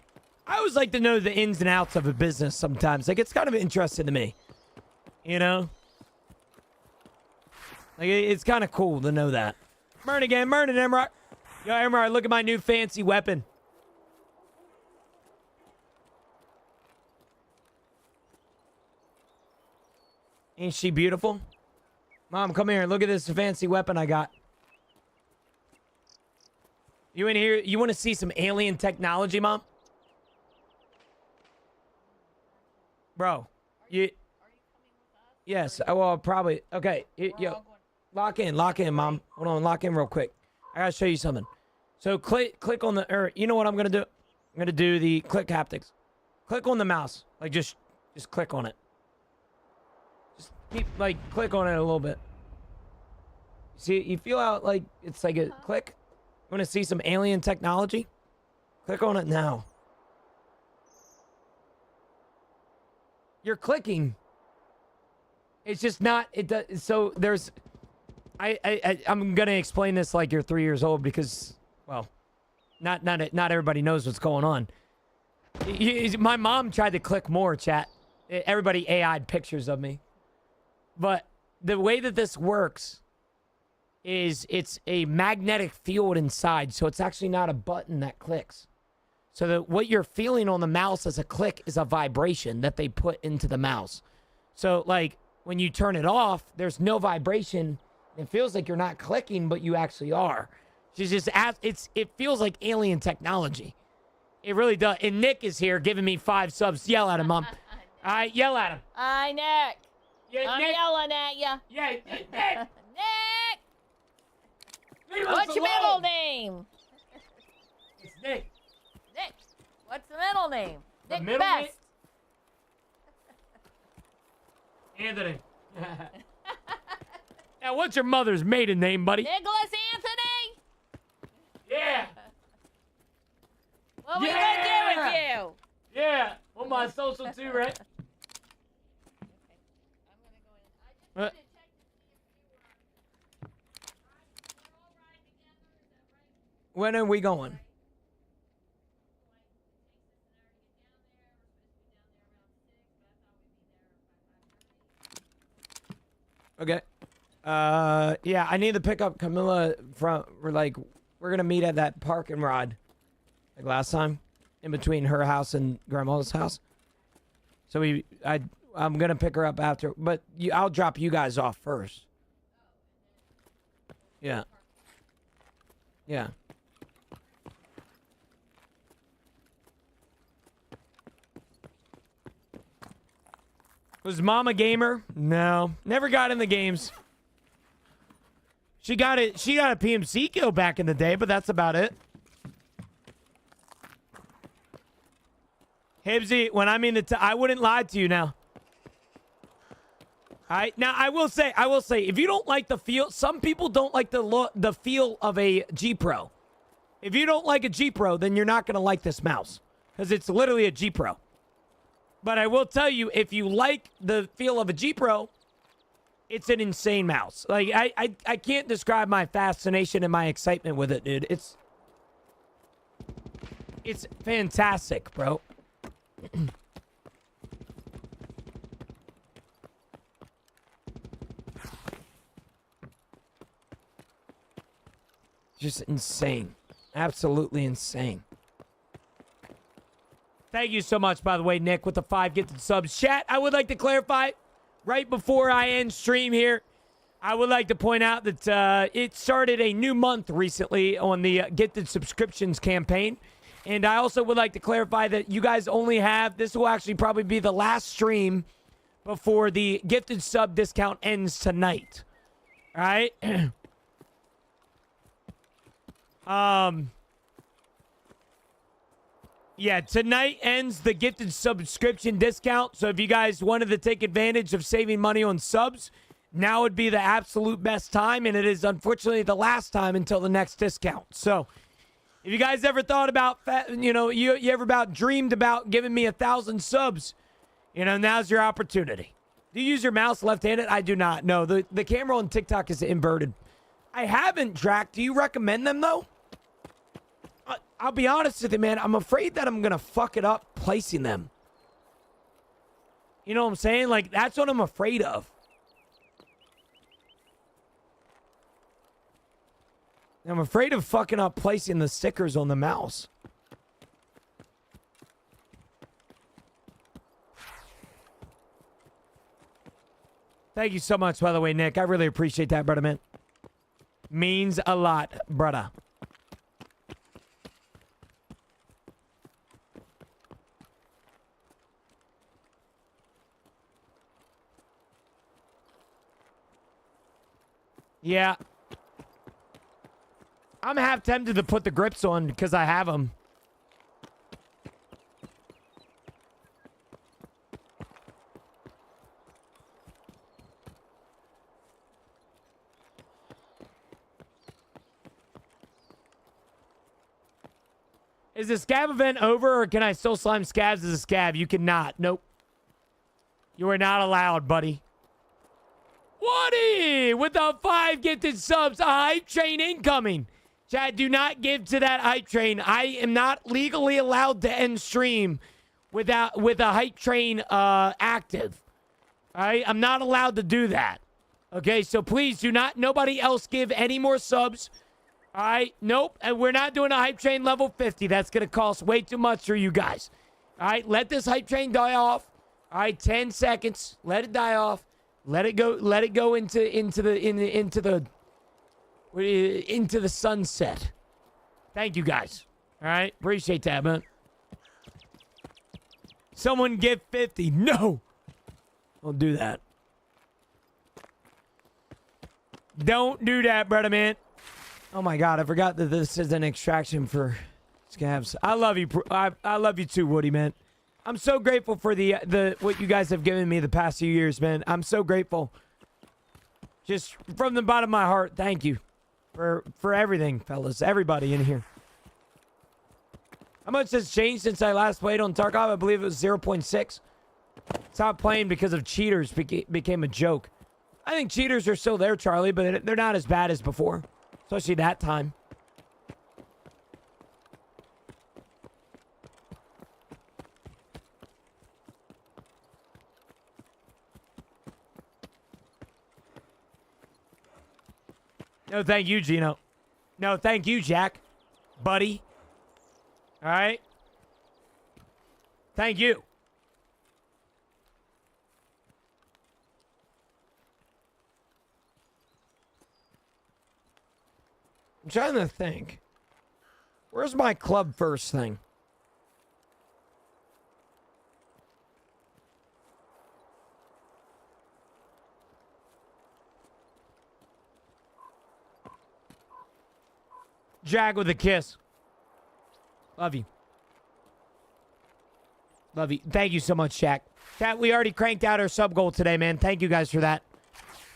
I always like to know the ins and outs of a business sometimes. Like, it's kind of interesting to me. You know? Like, it's kind of cool to know that. Burn again, burn it, Emrock. Yo, Emrock, look at my new fancy weapon. Ain't she beautiful? Mom, come here. Look at this fancy weapon I got. You in here? You want to see some alien technology, Mom? Bro, you... Yes, well, probably. Okay, yo, lock in, Mom. Hold on, lock in real quick. I gotta show you something. So click on the, or you know what I'm gonna do? I'm gonna do the click haptics. Click on the mouse, like just click on it. Just keep click on it a little bit. See, you feel how like it's like a click. You want to see some alien technology? Click on it now. You're clicking. It's just not. It does. So there's. I'm gonna explain this like you're 3 years old because, well, not everybody knows what's going on. My mom tried to click more, chat. Everybody AI'd pictures of me. But the way that this works is it's a magnetic field inside, so it's actually not a button that clicks. So that what you're feeling on the mouse as a click is a vibration that they put into the mouse. So like when you turn it off, there's no vibration. It feels like you're not clicking, but you actually are. She's just it feels like alien technology. It really does. And Nick is here giving me 5 subs. Yell at him, Mom. All right, yell at him. Hi, Nick. Yeah, I'm Nick. yelling at you. Yeah, Nick. Nick. Leave us What's your alone. middle name? It's Nick. Nick. What's the middle name? The Nick middle Best. Anthony. Now, what's your mother's maiden name, buddy? Nicholas Anthony. Yeah. What we gonna do with you? Yeah. On my social too, right? Uh, When are we going? Okay. Yeah, I need to pick up Camilla from, we're gonna meet at that park and ride. Like last time. In between her house and Grandma's house. So I'm gonna pick her up after, but I'll drop you guys off first. Yeah. Yeah. Was Mom a gamer? No. Never got in the games. She got a PMC kill back in the day, but that's about it. Hibsy, when I mean I wouldn't lie to you now. All right, now I will say, if you don't like the feel, some people don't like the feel of a G Pro. If you don't like a G Pro, then you're not gonna like this mouse because it's literally a G Pro. But I will tell you, if you like the feel of a G Pro, it's an insane mouse. Like I can't describe my fascination and my excitement with it, dude. It's fantastic, bro. Just insane. Absolutely insane. Thank you so much, by the way, Nick, with the 5 gifted subs. Chat, I would like to clarify, right before I end stream here, I would like to point out that it started a new month recently on the gifted subscriptions campaign. And I also would like to clarify that you guys only have, this will actually probably be the last stream before the gifted sub discount ends tonight. All right? Yeah, tonight ends the gifted subscription discount. So if you guys wanted to take advantage of saving money on subs, now would be the absolute best time. And it is unfortunately the last time until the next discount. So if you guys ever thought about, you ever dreamed about giving me 1,000 subs, now's your opportunity. Do you use your mouse left-handed? I do not. No, the camera on TikTok is inverted. I haven't, Drac. Do you recommend them, though? I'll be honest with you, man. I'm afraid that I'm going to fuck it up placing them. You know what I'm saying? Like, that's what I'm afraid of. I'm afraid of fucking up placing the stickers on the mouse. Thank you so much, by the way, Nick. I really appreciate that, brother, man. Means a lot, brother. Yeah. I'm half tempted to put the grips on because I have them. Is the scab event over, or can I still slime scabs as a scab? You cannot. Nope. You are not allowed, buddy. Woody with the 5 gifted subs. A hype train incoming. Chad, do not give to that hype train. I am not legally allowed to end stream with a hype train active. All right? I'm not allowed to do that. Okay, so please do not, nobody else give any more subs. All right, nope, and we're not doing a hype train level 50. That's going to cost way too much for you guys. All right, let this hype train die off. All right, 10 seconds. Let it die off. Let it go into the sunset. Thank you guys. All right, appreciate that, man. Someone give 50. No. Don't do that. Don't do that, brother, man. Oh my God, I forgot that this is an extraction for scabs. I love you. I love you too, Woody, man. I'm so grateful for the what you guys have given me the past few years, man. I'm so grateful. Just from the bottom of my heart, thank you for everything, fellas. Everybody in here. How much has changed since I last played on Tarkov? I believe it was 0.6. Stopped playing because of cheaters became a joke. I think cheaters are still there, Charlie, but they're not as bad as before. Especially that time. No, thank you, Gino. No, thank you, Jack. Buddy. All right? Thank you. I'm trying to think. Where's my club first thing? Jack with a kiss. Love you. Love you. Thank you so much, Jack. Chat, we already cranked out our sub goal today, man. Thank you guys for that.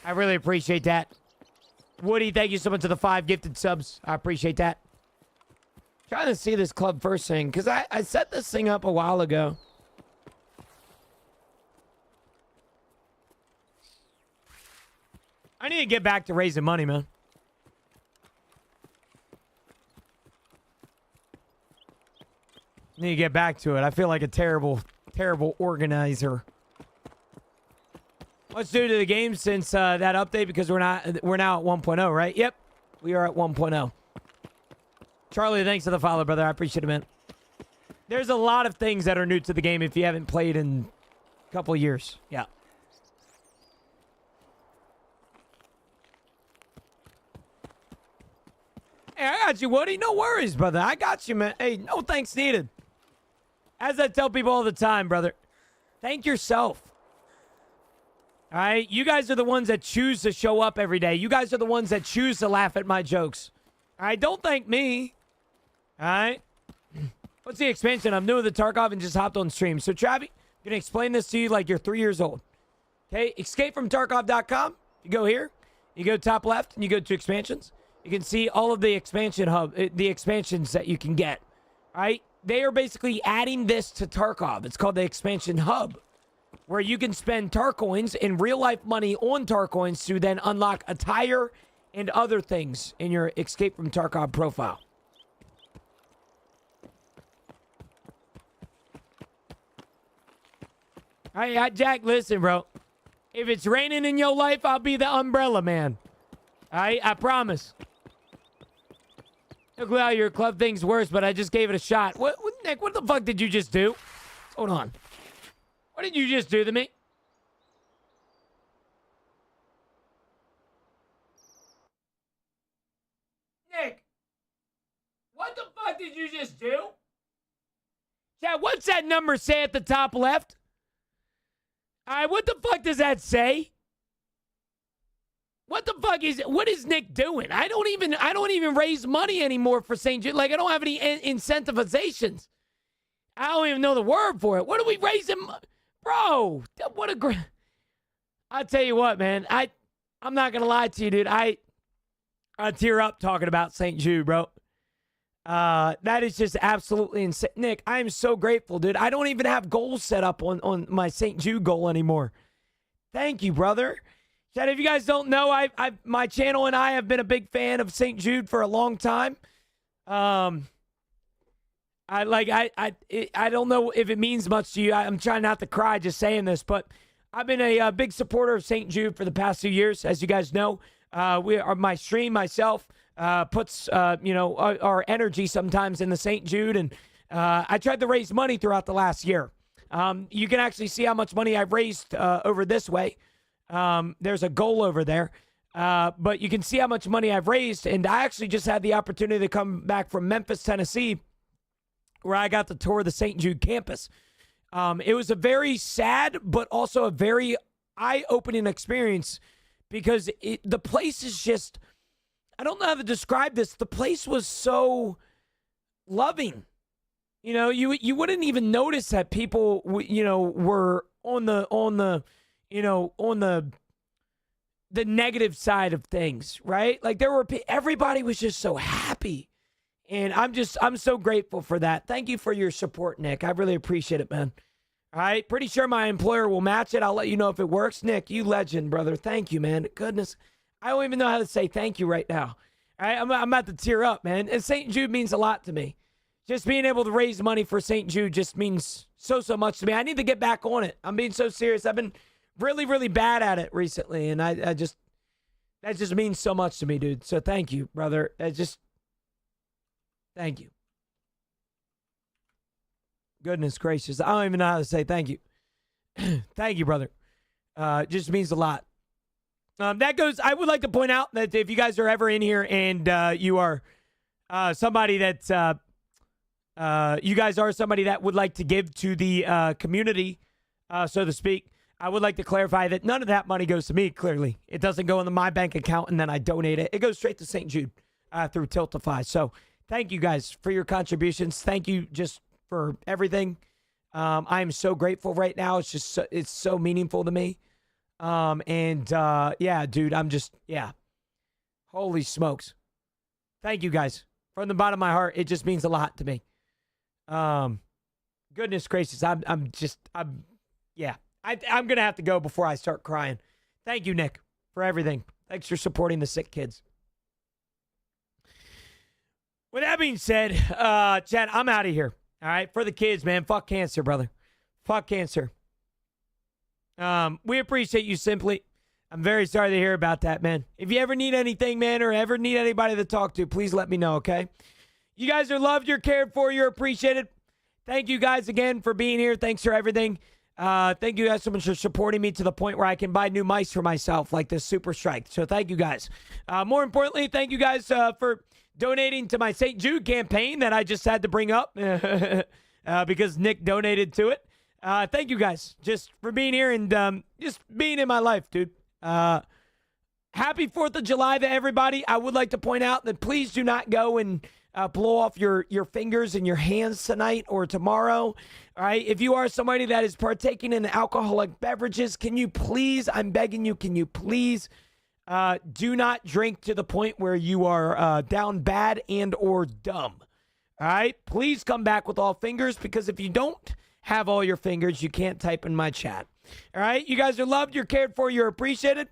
I really appreciate that. Woody, thank you so much for the 5 gifted subs. I appreciate that. Trying to see this club first thing, because I set this thing up a while ago. I need to get back to raising money, man. Need to get back to it. I feel like a terrible, terrible organizer. Let's do to the game since that update, because we're now at 1.0, right? Yep, we are at 1.0. Charlie, thanks for the follow, brother. I appreciate it, man. There's a lot of things that are new to the game if you haven't played in a couple years. Yeah. Hey, I got you, Woody. No worries, brother. I got you, man. Hey, no thanks needed. As I tell people all the time, brother, thank yourself. All right? You guys are the ones that choose to show up every day. You guys are the ones that choose to laugh at my jokes. All right? Don't thank me. All right? What's the expansion? I'm new to the Tarkov and just hopped on stream. So, Travi, I'm going to explain this to you like you're 3 years old. Okay? EscapeFromTarkov.com. You go here. You go top left, and you go to expansions. You can see all of the expansion the expansions that you can get. All right? They are basically adding this to Tarkov. It's called the Expansion Hub, where you can spend Tarcoins in real-life money on Tarcoins to then unlock attire and other things in your Escape from Tarkov profile. All right, Jack, listen, bro. If it's raining in your life, I'll be the umbrella man. All right, I promise. Look how your club thing's worse, but I just gave it a shot. Nick, what the fuck did you just do? Hold on. What did you just do to me? did you just do? Chat, what's that number say at the top left? All right, what the fuck does that say? What is Nick doing? I don't even raise money anymore for St. Jude. Like, I don't have any incentivizations. I don't even know the word for it. What are we raising? Bro, what a great... I'll tell you what, man. I'm not going to lie to you, dude. I tear up talking about St. Jude, bro. That is just absolutely insane. Nick, I am so grateful, dude. I don't even have goals set up on my St. Jude goal anymore. Thank you, brother. Chad, if you guys don't know, my channel and I have been a big fan of St. Jude for a long time. I don't know if it means much to you. I'm trying not to cry just saying this, but I've been a big supporter of St. Jude for the past 2 years, as you guys know. My stream, myself, puts our energy sometimes in the St. Jude, and I tried to raise money throughout the last year. You can actually see how much money I've raised over this way. There's a goal over there, but you can see how much money I've raised, and I actually just had the opportunity to come back from Memphis, Tennessee, where I got to tour the St. Jude campus. It was a very sad, but also a very eye-opening experience because the place is just, I don't know how to describe this. The place was so loving. You know, you wouldn't even notice that people, were on the negative side of things, right? Like everybody was just so happy. And I'm so grateful for that. Thank you for your support, Nick. I really appreciate it, man. All right. Pretty sure my employer will match it. I'll let you know if it works. Nick, you legend, brother. Thank you, man. Goodness. I don't even know how to say thank you right now. All right. I'm about to tear up, man. And St. Jude means a lot to me. Just being able to raise money for St. Jude just means so much to me. I need to get back on it. I'm being so serious. I've been really, really bad at it recently. And that just means so much to me, dude. So thank you, brother. Thank you. Goodness gracious. I don't even know how to say thank you. Thank you, brother. Just means a lot. I would like to point out that if you guys are ever in here and you are somebody that you guys are somebody that would like to give to the community, so to speak, I would like to clarify that none of that money goes to me, clearly. It doesn't go into my bank account and then I donate it. It goes straight to St. Jude through Tiltify. So thank you guys for your contributions. Thank you just for everything. I am so grateful right now. It's so meaningful to me. Yeah, dude, holy smokes. Thank you guys. From the bottom of my heart, it just means a lot to me. Goodness gracious. I'm going to have to go before I start crying. Thank you, Nick, for everything. Thanks for supporting the sick kids. With that being said, Chad, I'm out of here. All right, for the kids, man. Fuck cancer, brother. Fuck cancer. We appreciate you, Simply. I'm very sorry to hear about that, man. If you ever need anything, man, or ever need anybody to talk to, please let me know, okay? You guys are loved, you're cared for, you're appreciated. Thank you guys again for being here. Thanks for everything. Thank you guys so much for supporting me to the point where I can buy new mice for myself, like this Super Strike. So thank you guys. More importantly, thank you guys for donating to my St. Jude campaign that I just had to bring up because Nick donated to it. Thank you guys just for being here and just being in my life, dude. Happy 4th of July to everybody. I would like to point out that please do not go and blow off your fingers and your hands tonight or tomorrow. All right. If you are somebody that is partaking in alcoholic beverages, can you please, I'm begging you, can you please do not drink to the point where you are down bad and or dumb. All right. Please come back with all fingers, because if you don't have all your fingers, you can't type in my chat. All right. You guys are loved. You're cared for. You're appreciated.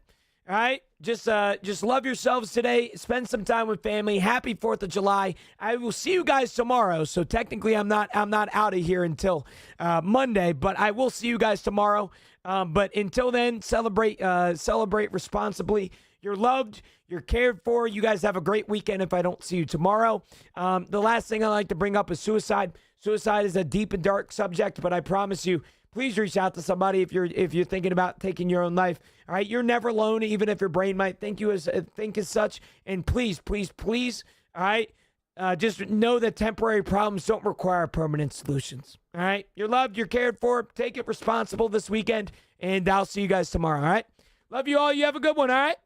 All right. Just love yourselves today. Spend some time with family. Happy 4th of July. I will see you guys tomorrow. So technically I'm not out of here until Monday, but I will see you guys tomorrow. But until then, celebrate responsibly. You're loved. You're cared for. You guys have a great weekend if I don't see you tomorrow. The last thing I like to bring up is suicide. Suicide is a deep and dark subject, but I promise you, please reach out to somebody if you're thinking about taking your own life. All right, you're never alone, even if your brain might think as such. And please, all right, Just know that temporary problems don't require permanent solutions. All right? You're loved. You're cared for. Take it responsible this weekend. And I'll see you guys tomorrow. All right? Love you all. You have a good one. All right?